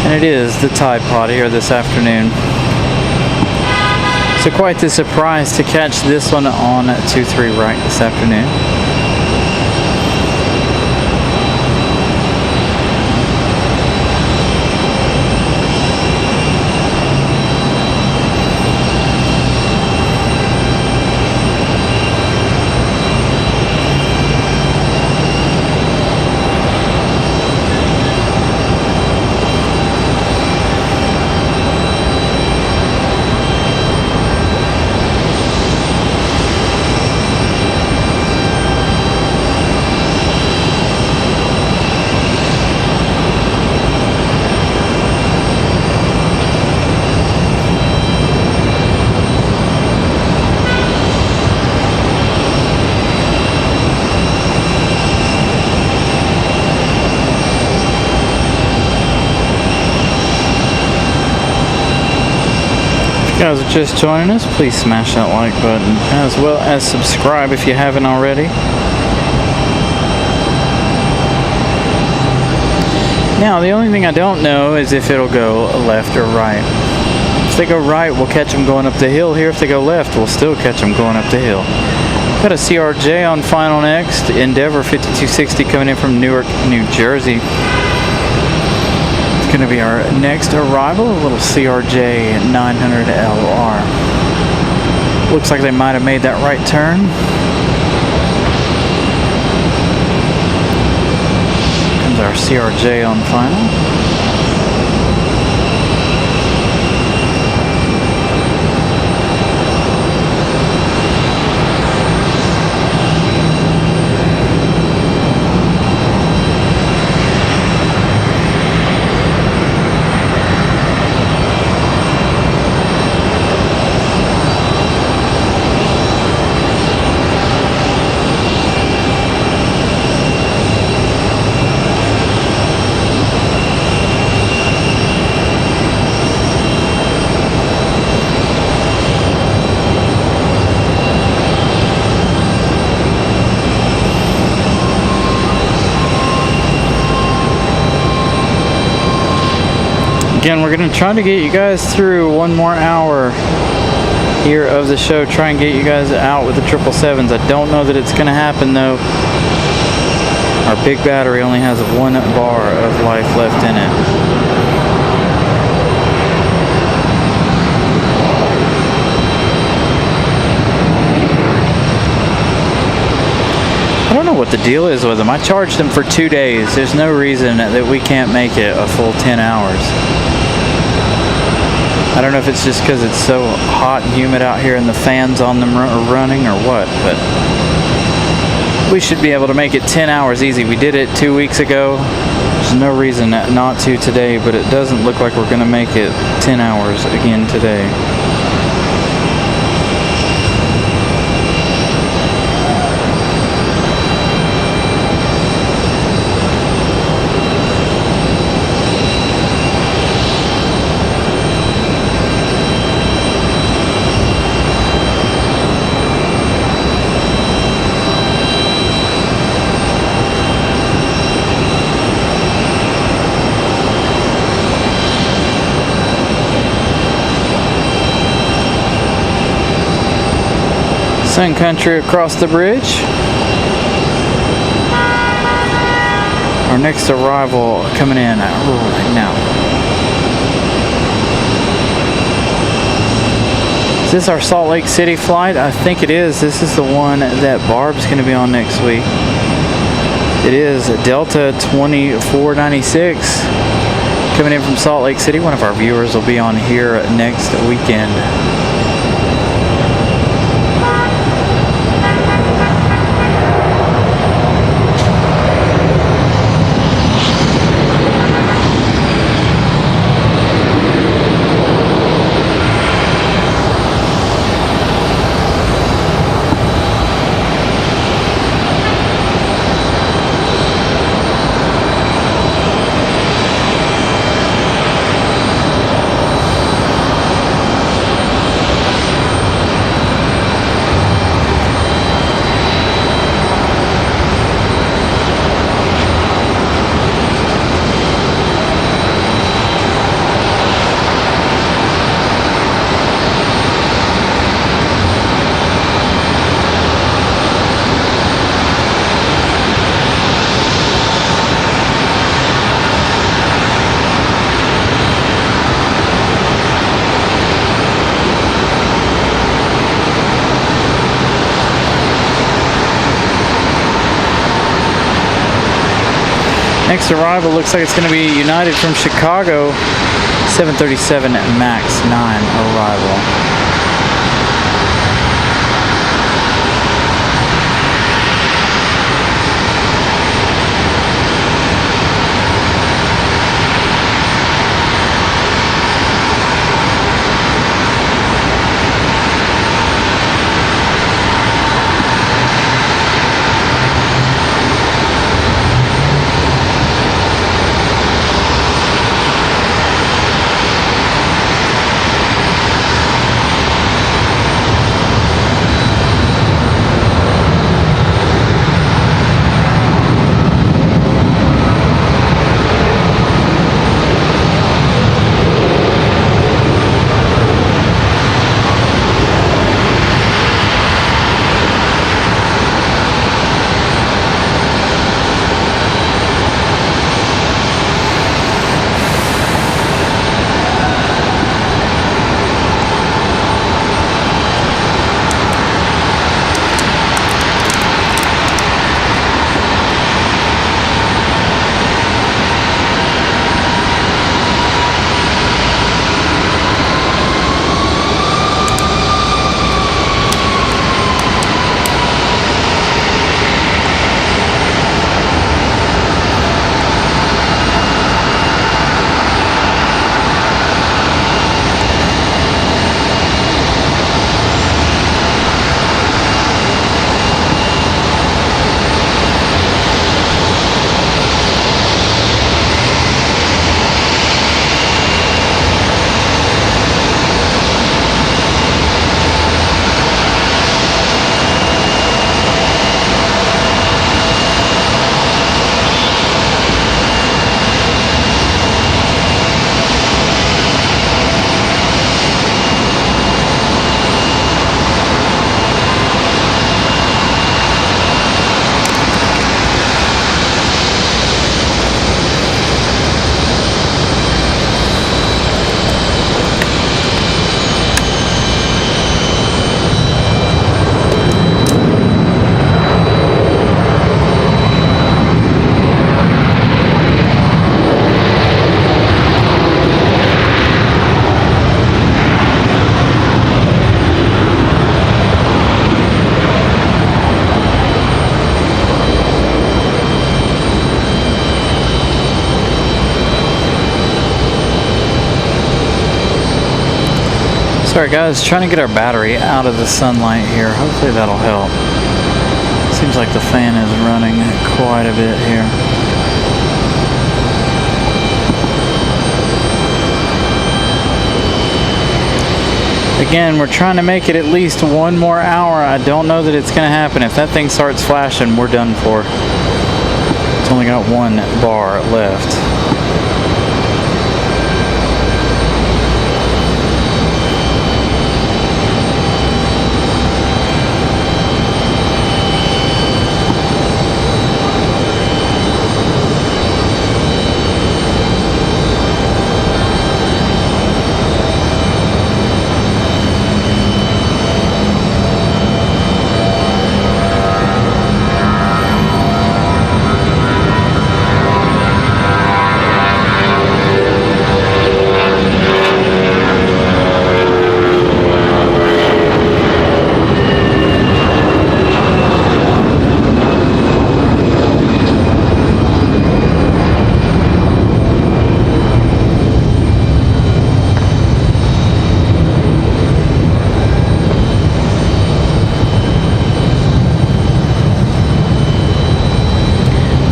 And it is the Tide Pod here this afternoon. So quite the surprise to catch this one on 2-3 right this afternoon. guys are just joining us, please smash that like button as well as subscribe if you haven't already. Now, the only thing I don't know is if it'll go left or right. If they go right, we'll catch them going up the hill here. If they go left, we'll still catch them going up the hill. Got a CRJ on final next. Endeavor 5260 coming in from Newark, New Jersey. It's going to be our next arrival, a little CRJ 900LR. Looks like they might have made that right turn. Comes our CRJ on final. Again, we're going to try to get you guys through one more hour here of the show. Try and get you guys out with the 777s. I don't know that it's going to happen, though. Our big battery only has 1 bar of life left in it. I don't know what the deal is with them. I charged them for 2 days. There's no reason that we can't make it a full 10 hours. I don't know if it's just because it's so hot and humid out here and the fans on them are running or what, but we should be able to make it 10 hours easy. We did it 2 weeks ago. There's no reason not to today, but it doesn't look like we're going to make it 10 hours again today. Sun Country across the bridge. Our next arrival coming in right now. Is this our Salt Lake City flight? I think it is. This is the one that Barb's going to be on next week. It is Delta 2496 coming in from Salt Lake City. One of our viewers will be on here next weekend. Next arrival looks like it's going to be United from Chicago, 737 MAX 9 arrival. Sorry guys, trying to get our battery out of the sunlight here. Hopefully that'll help. Seems like the fan is running quite a bit here. Again, we're trying to make it at least one more hour. I don't know that it's going to happen. If that thing starts flashing, we're done for. It's only got one bar left.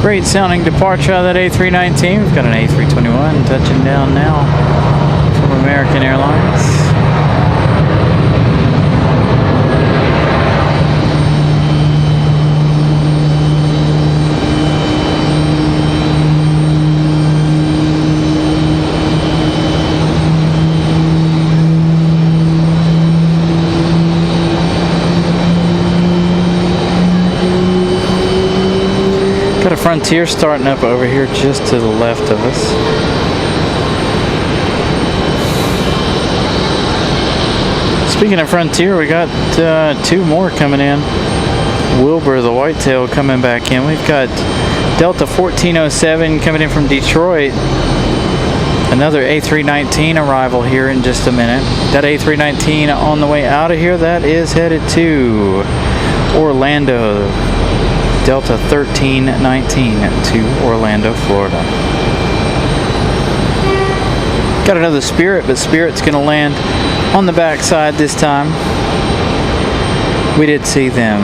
Great sounding departure out of that A319. We've got an A321 touching down now from American Airlines. Got a Frontier starting up over here just to the left of us. Speaking of Frontier, we got two more coming in. Wilbur, the whitetail, coming back in. We've got Delta 1407 coming in from Detroit. Another A319 arrival here in just a minute. That A319 on the way out of here, that is headed to Orlando. Delta 1319 to Orlando, Florida. Got another Spirit, but Spirit's going to land on the backside this time. We did see them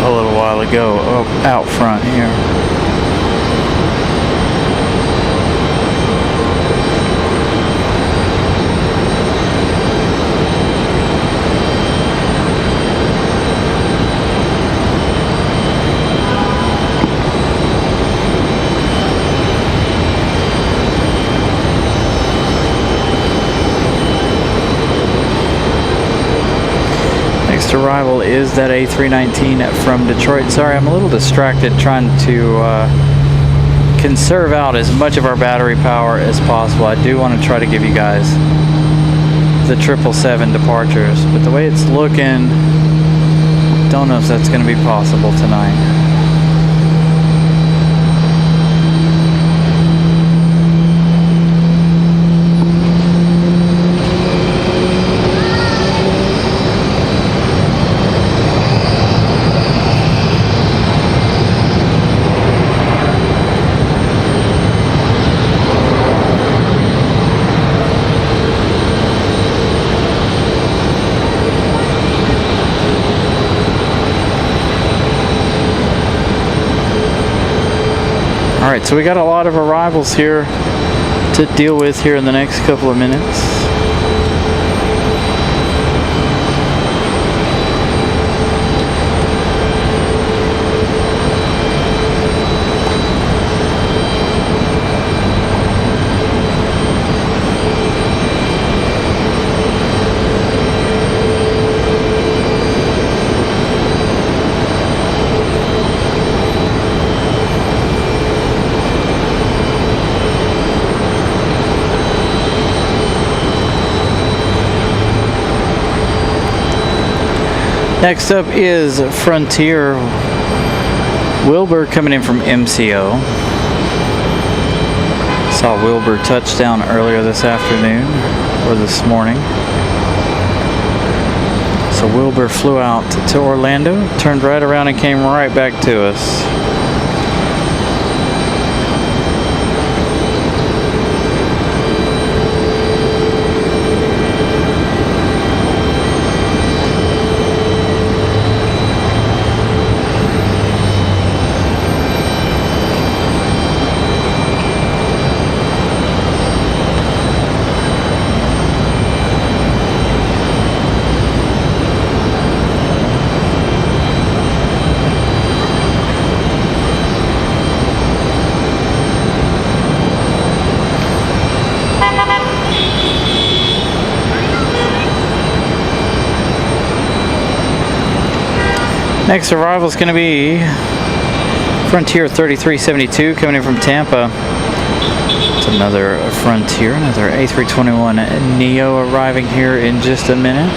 a little while ago out front here. Next arrival is that A319 from Detroit. Sorry, I'm a little distracted trying to conserve out as much of our battery power as possible. I do want to try to give you guys the 777 departures, but the way it's looking, don't know if that's going to be possible tonight. Alright, so we got a lot of arrivals here to deal with here in the next couple of minutes. Next up is Frontier. Wilbur coming in from MCO. Saw Wilbur touch down earlier this afternoon or this morning. So Wilbur flew out to Orlando, turned right around and came right back to us. Next arrival is going to be Frontier 3372 coming in from Tampa. It's another Frontier, another A321 Neo arriving here in just a minute.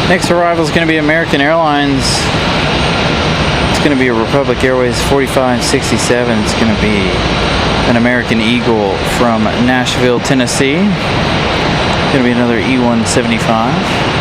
Next arrival is going to be American Airlines. It's going to be a Republic Airways 4567. It's going to be an American Eagle from Nashville, Tennessee. It's going to be another E175.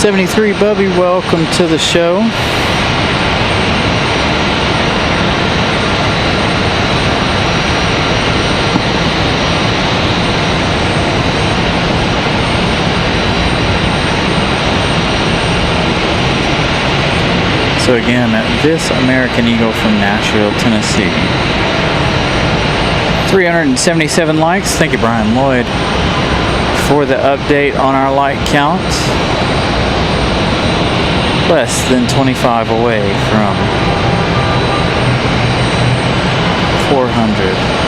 '73 Bubby, welcome to the show. So again, this American Eagle from Nashville, Tennessee. 377 likes. Thank you, Brian Lloyd, for the update on our like count. Less than 25 away from 400.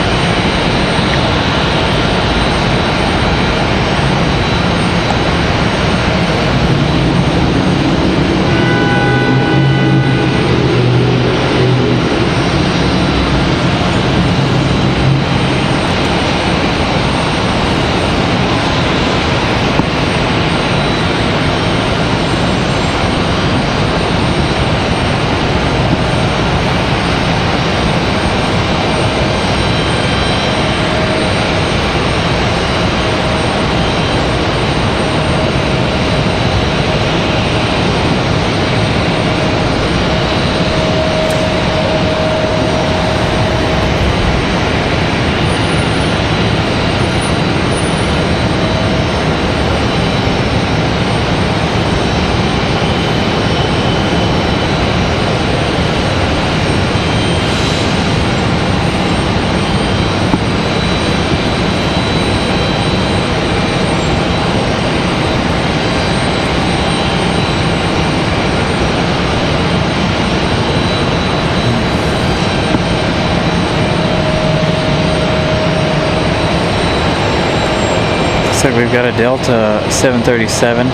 Looks like we've got a Delta 737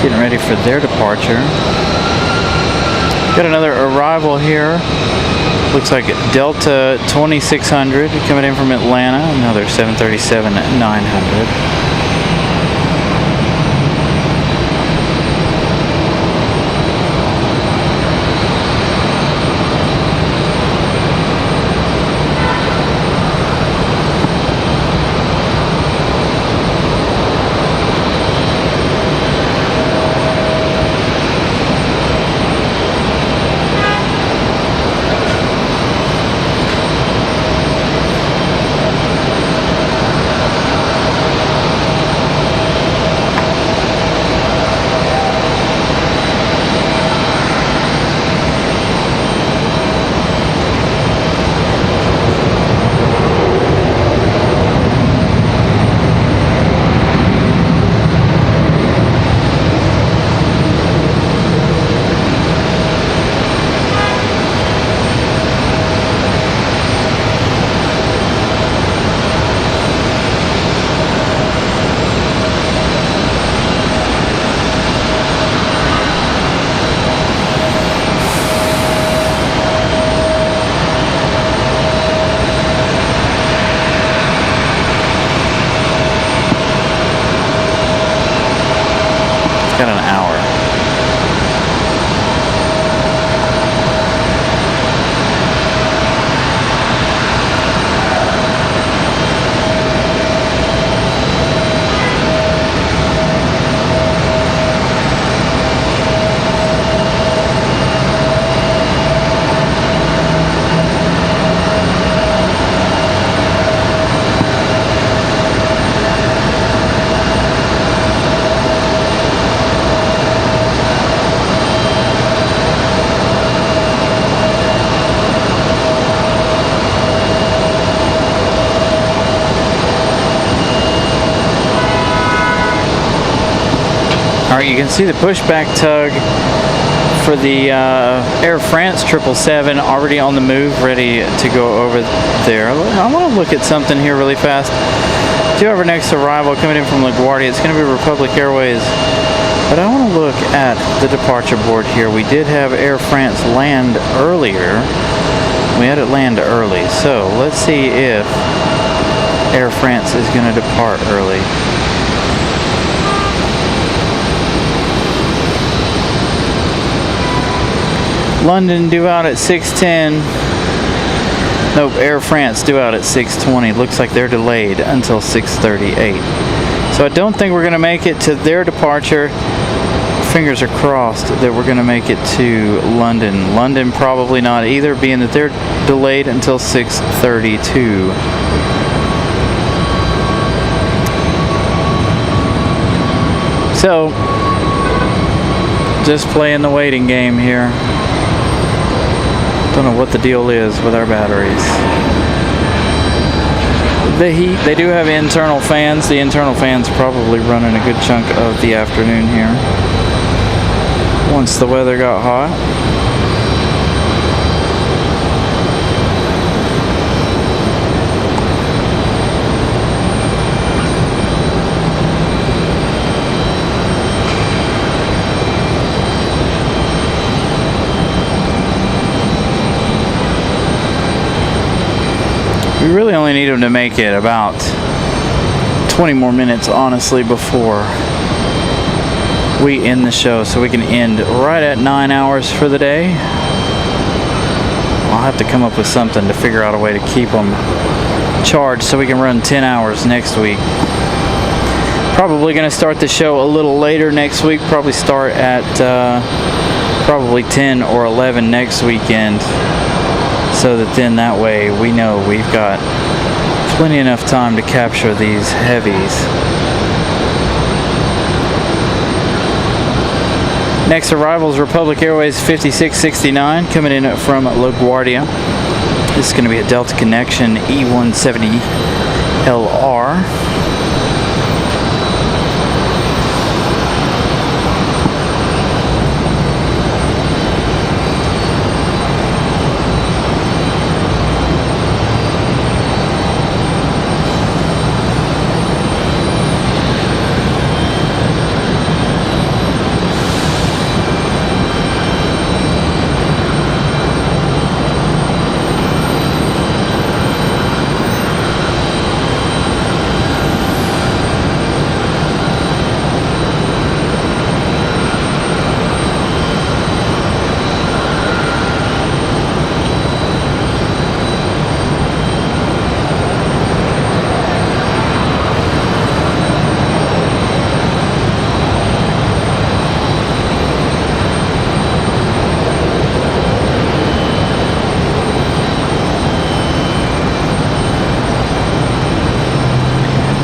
getting ready for their departure. Got another arrival here. Looks like Delta 2600 coming in from Atlanta. Another 737-900. Got an hour. Alright, you can see the pushback tug for the Air France 777 already on the move, ready to go over there. I want to look at something here really fast. Do have our next arrival coming in from LaGuardia. It's going to be Republic Airways. But I want to look at the departure board here. We did have Air France land earlier. We had it land early. So let's see if Air France is going to depart early. London due out at 6:10. Nope, Air France due out at 6:20. Looks like they're delayed until 6:38. So I don't think we're going to make it to their departure. Fingers are crossed that we're going to make it to London. London probably not either, being that they're delayed until 6:32. So, just playing the waiting game here. Don't know what the deal is with our batteries. The heat, they do have internal fans. The internal fans probably running a good chunk of the afternoon here. Once the weather got hot. We really only need them to make it about 20 more minutes, honestly, before we end the show, so we can end right at 9 hours for the day. I'll have to come up with something to figure out a way to keep them charged so we can run 10 hours next week. Probably going to start the show a little later next week. Probably start at probably 10 or 11 next weekend. So that then that way we know we've got plenty enough time to capture these heavies. Next arrival is Republic Airways 5669 coming in from LaGuardia. This is going to be a Delta Connection E170LR.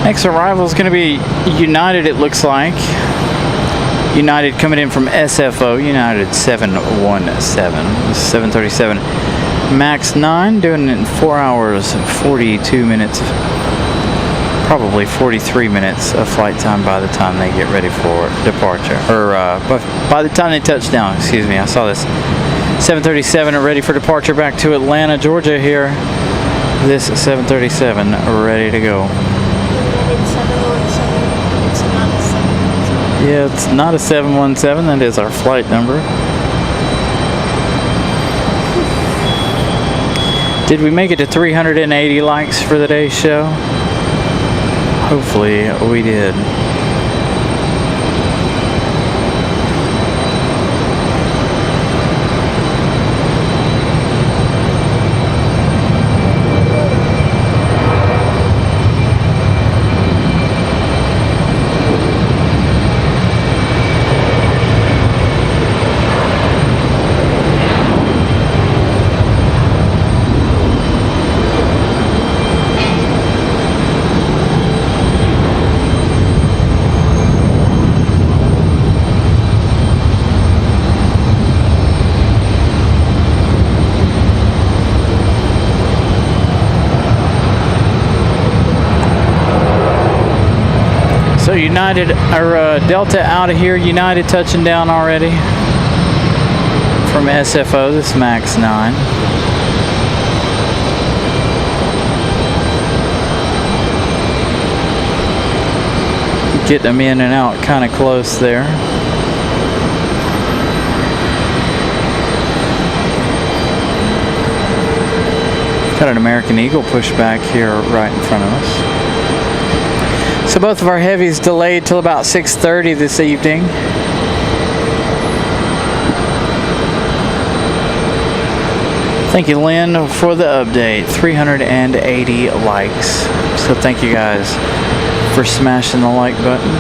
Next arrival is going to be United, it looks like. United coming in from SFO, United 717, 737 MAX 9, doing it in 4 hours, 42 minutes, probably 43 minutes of flight time by the time they get ready for departure. Or by the time they touch down, excuse me, I saw this. 737 ready for departure back to Atlanta, Georgia here. This 737 ready to go. United 717. It's not a 717. Yeah, it's not a 717. That is our flight number. Did we make it to 380 likes for the day's show? Hopefully we did. So United, or Delta out of here, United touching down already from SFO, this MAX 9. Get them in and out kind of close there. Got an American Eagle pushback here right in front of us. So both of our heavies delayed till about 6:30 this evening. Thank you, Lynn, for the update. 380 likes. So thank you guys for smashing the like button.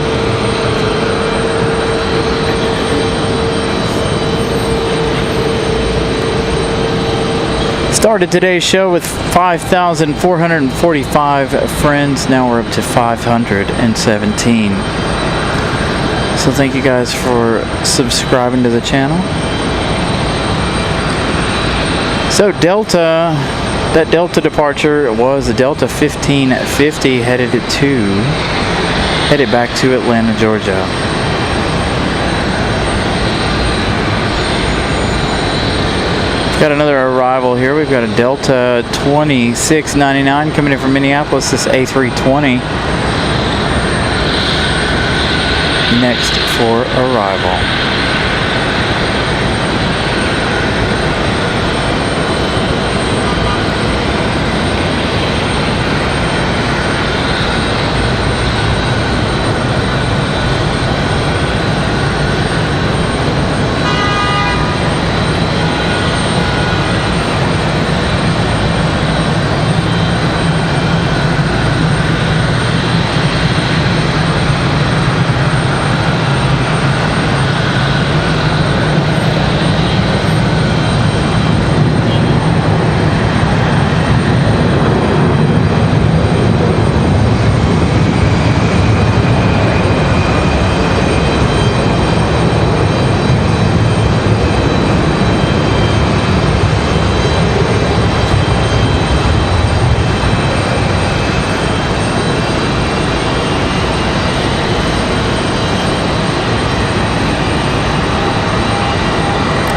Started today's show with 5,445 friends. Now we're up to 517. So thank you guys for subscribing to the channel. So Delta, that Delta departure was a Delta 1550 headed back to Atlanta, Georgia. Got another arrival here. We've got a Delta 2699 coming in from Minneapolis. This A320 next for arrival.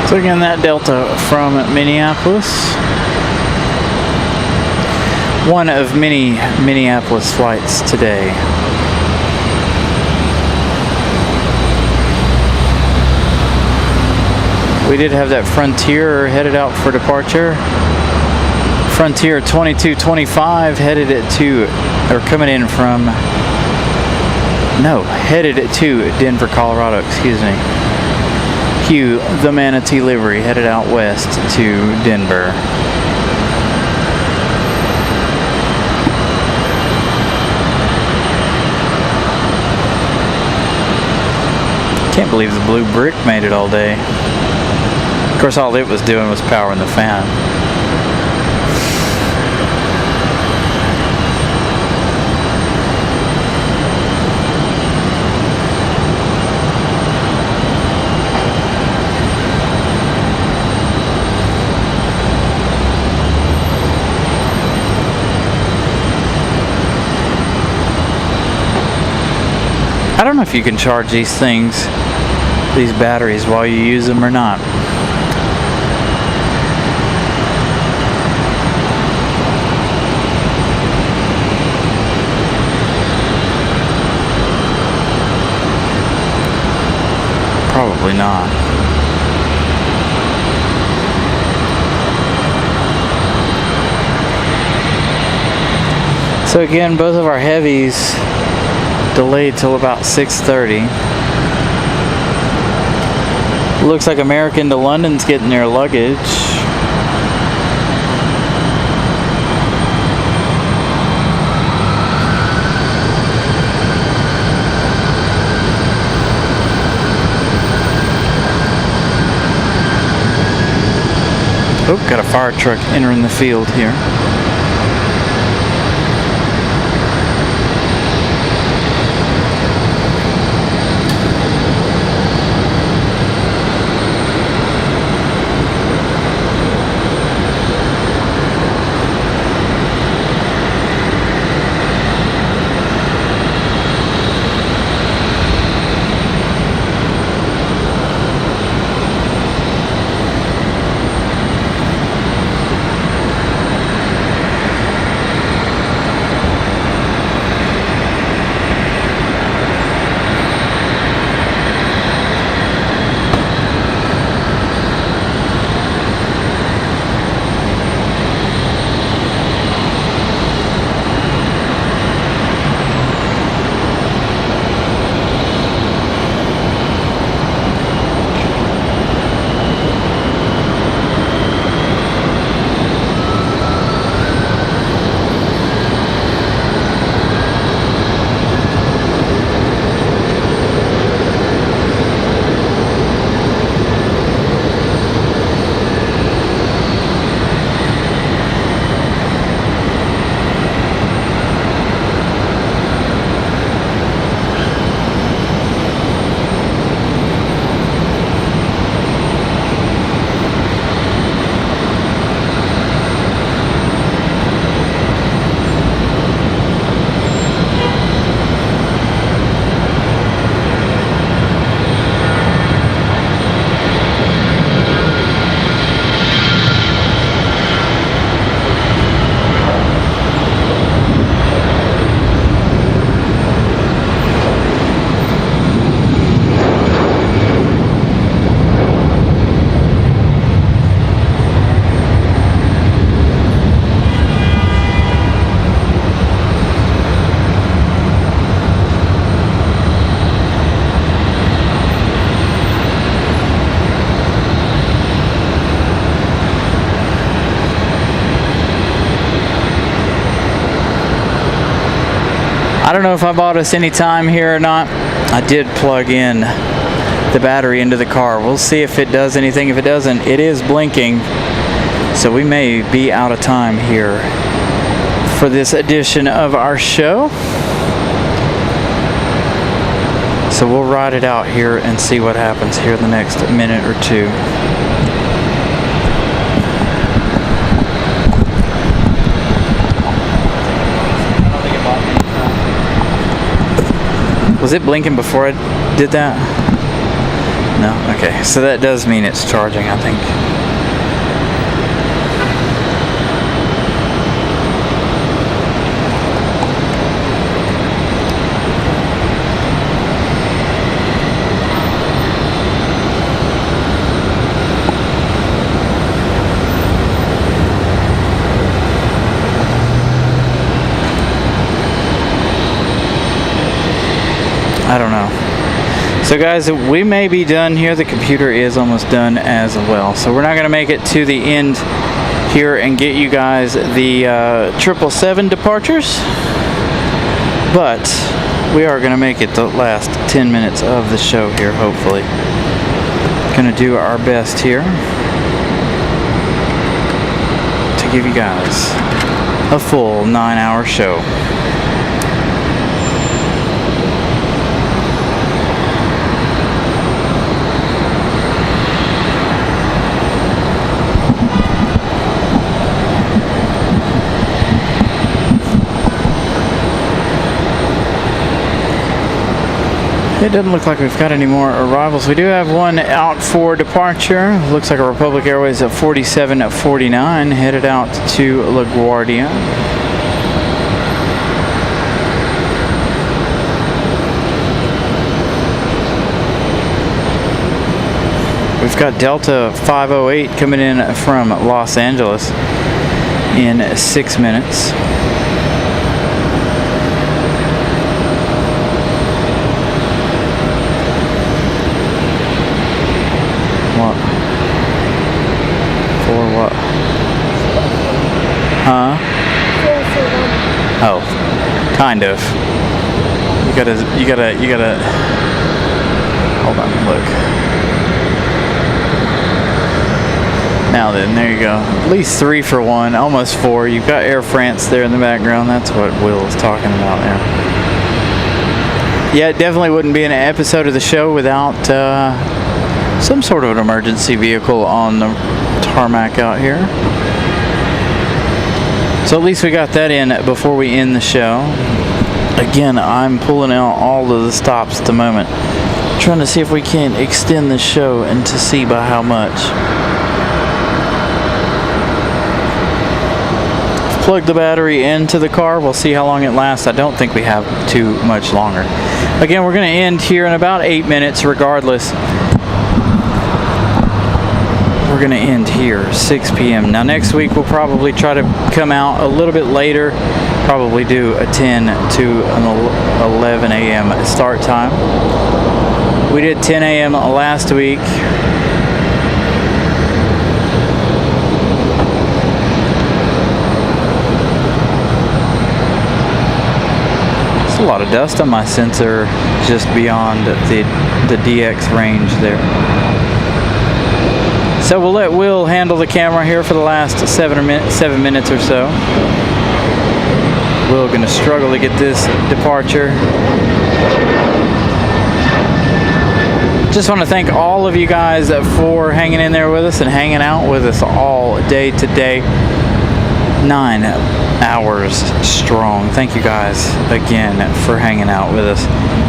So again, that Delta from Minneapolis. One of many Minneapolis flights today. We did have that Frontier headed out for departure. Frontier 2225 headed it to, or coming in from, no, headed it to Denver, Colorado, excuse me. Q, the Manatee livery, headed out west to Denver. Can't believe the blue brick made it all day. Of course, all it was doing was powering the fan. I don't know if you can charge these things, these batteries, while you use them or not. Probably not. So again, both of our heavies delayed till about 6:30. Looks like American to London's getting their luggage. Oh, got a fire truck entering the field here. I don't know if I bought us any time here or not. I did plug in the battery into the car. We'll see if it does anything. If it doesn't, it is blinking. So we may be out of time here for this edition of our show. So we'll ride it out here and see what happens here in the next minute or two. Was it blinking before I did that? No? Okay, so that does mean it's charging, I think. I don't know. So guys, we may be done here. The computer is almost done as well. So we're not going to make it to the end here and get you guys the 777 departures. But we are going to make it the last 10 minutes of the show here, hopefully. Going to do our best here to give you guys a full 9-hour show. It doesn't look like we've got any more arrivals. We do have one out for departure. Looks like a Republic Airways at 4749 headed out to LaGuardia. We've got Delta 508 coming in from Los Angeles in 6 minutes. What? For what? Huh? 441. Oh, kind of. You gotta. Hold on, look. Now then, there you go. At least 3 for 1, almost 4. You've got Air France there in the background. That's what Will is talking about there. Yeah, it definitely wouldn't be an episode of the show without some sort of an emergency vehicle on the tarmac out here. So at least we got that in before we end the show. Again, I'm pulling out all of the stops at the moment, trying to see if we can extend the show and to see by how much. Plug the battery into the car. We'll see how long it lasts. I don't think we have too much longer. Again, we're going to end here in about 8 minutes regardless. We're going to end here 6 p.m. Now next week we'll probably try to come out a little bit later. Probably do a 10 to an 11 a.m. start time. We did 10 a.m. last week. A lot of dust on my sensor just beyond the DX range there. So we'll let Will handle the camera here for the last 7 minutes or so. Will gonna struggle to get this departure. Just want to thank all of you guys for hanging in there with us and hanging out with us all day today. 9 hours strong. Thank you guys again for hanging out with us.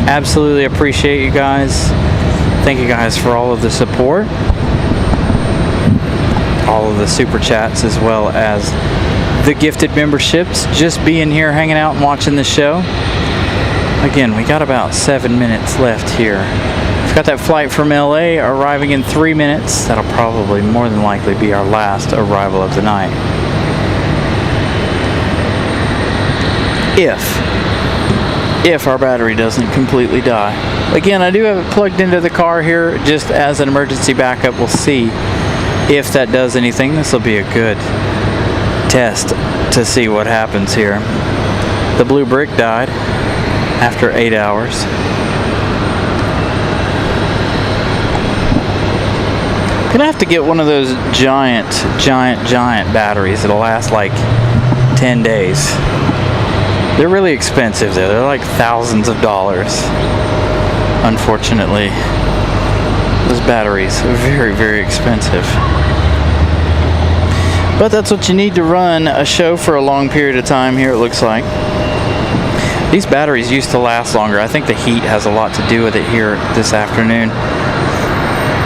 Absolutely appreciate you guys. Thank you guys for all of the support, all of the super chats, as well as the gifted memberships. Just being here, hanging out and watching the show. Again, we got about 7 minutes left here. We've got that flight from LA arriving in 3 minutes. That'll probably more than likely be our last arrival of the night. If our battery doesn't completely die. Again, I do have it plugged into the car here just as an emergency backup. We'll see if that does anything. This will be a good test to see what happens here. The blue brick died after 8 hours. Gonna have to get one of those giant batteries that'll last like 10 days. They're really expensive though. They're like thousands of dollars. Unfortunately, those batteries are very, very expensive. But that's what you need to run a show for a long period of time here, it looks like. These batteries used to last longer. I think the heat has a lot to do with it here this afternoon,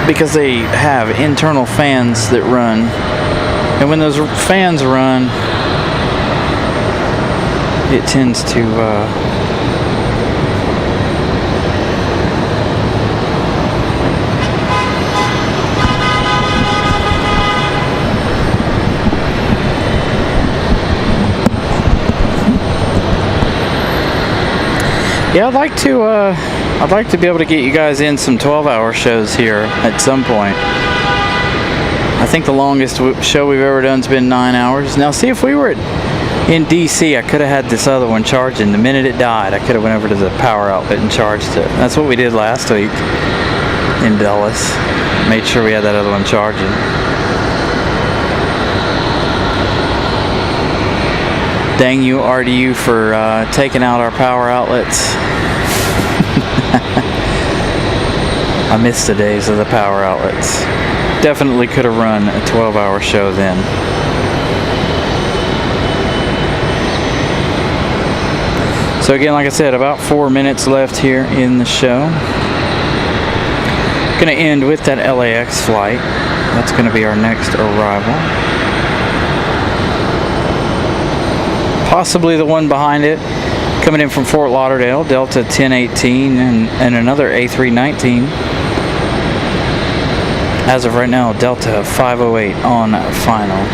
because they have internal fans that run, and when those fans run, it tends to yeah, I'd like to be able to get you guys in some 12-hour shows here at some point. I think the longest show we've ever done has been 9 hours. Now, see, if we were in DC, I could have had this other one charging. The minute it died, I could have went over to the power outlet and charged it. That's what we did last week in Dallas. Made sure we had that other one charging. Dang you, RDU, for taking out our power outlets. I miss the days of the power outlets. Definitely could have run a 12-hour show then. So again, like I said, about 4 minutes left here in the show. Going to end with that LAX flight. That's going to be our next arrival. Possibly the one behind it, coming in from Fort Lauderdale, Delta 1018 and another A319. As of right now, Delta 508 on final.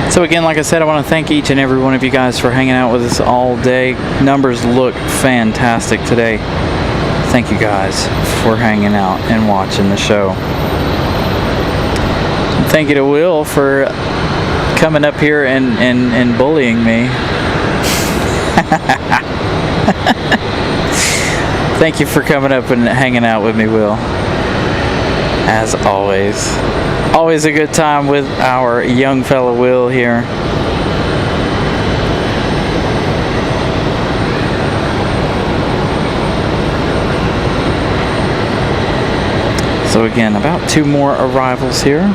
So again, like I said, I want to thank each and every one of you guys for hanging out with us all day. Numbers look fantastic today. Thank you guys for hanging out and watching the show. Thank you to Will for coming up here and bullying me. Thank you for coming up and hanging out with me, Will. As always. Always a good time with our young fella Will here. So again, about 2 more arrivals here.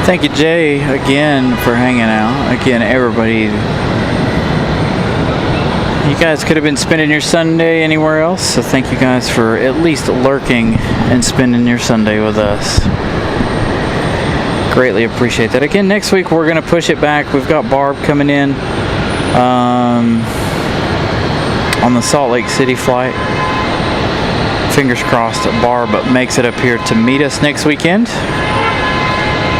Thank you, Jay, again for hanging out. Again, everybody. You guys could have been spending your Sunday anywhere else, so thank you guys for at least lurking and spending your Sunday with us. Greatly appreciate that. Again, next week we're going to push it back. We've got Barb coming in on the Salt Lake City flight. Fingers crossed Barb makes it up here to meet us next weekend.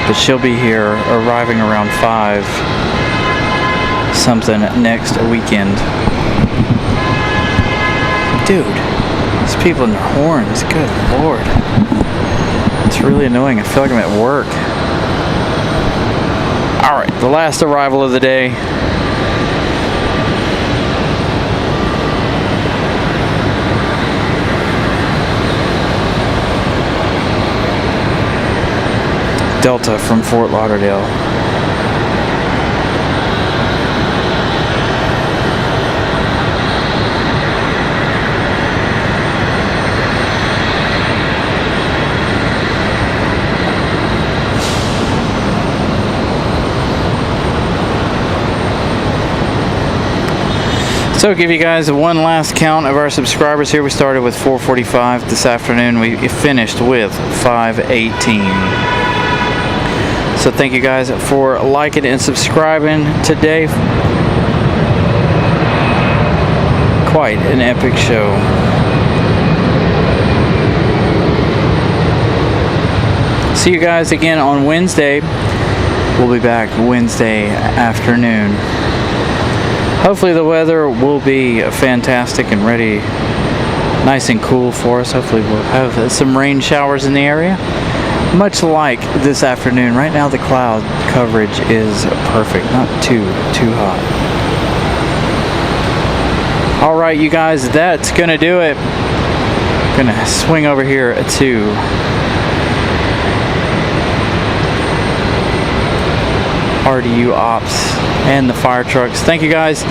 But she'll be here arriving around 5 something next weekend. Dude, these people in their horns, good lord. It's really annoying. I feel like I'm at work. Alright, the last arrival of the day. Delta from Fort Lauderdale. So give you guys one last count of our subscribers here. We started with 445 this afternoon. We finished with 518. So thank you guys for liking and subscribing today. Quite an epic show. See you guys again on Wednesday. We'll be back Wednesday afternoon. Hopefully the weather will be fantastic and ready, nice and cool for us. Hopefully we'll have some rain showers in the area. Much like this afternoon. Right now the cloud coverage is perfect, not too hot. All right, you guys, that's gonna do it. Gonna swing over here to RDU Ops and the fire trucks. Thank you guys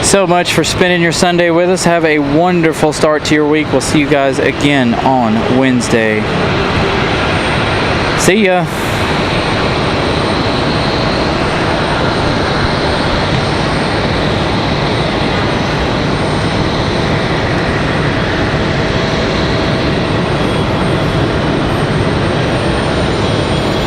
so much for spending your Sunday with us. Have a wonderful start to your week. We'll see you guys again on Wednesday. See ya.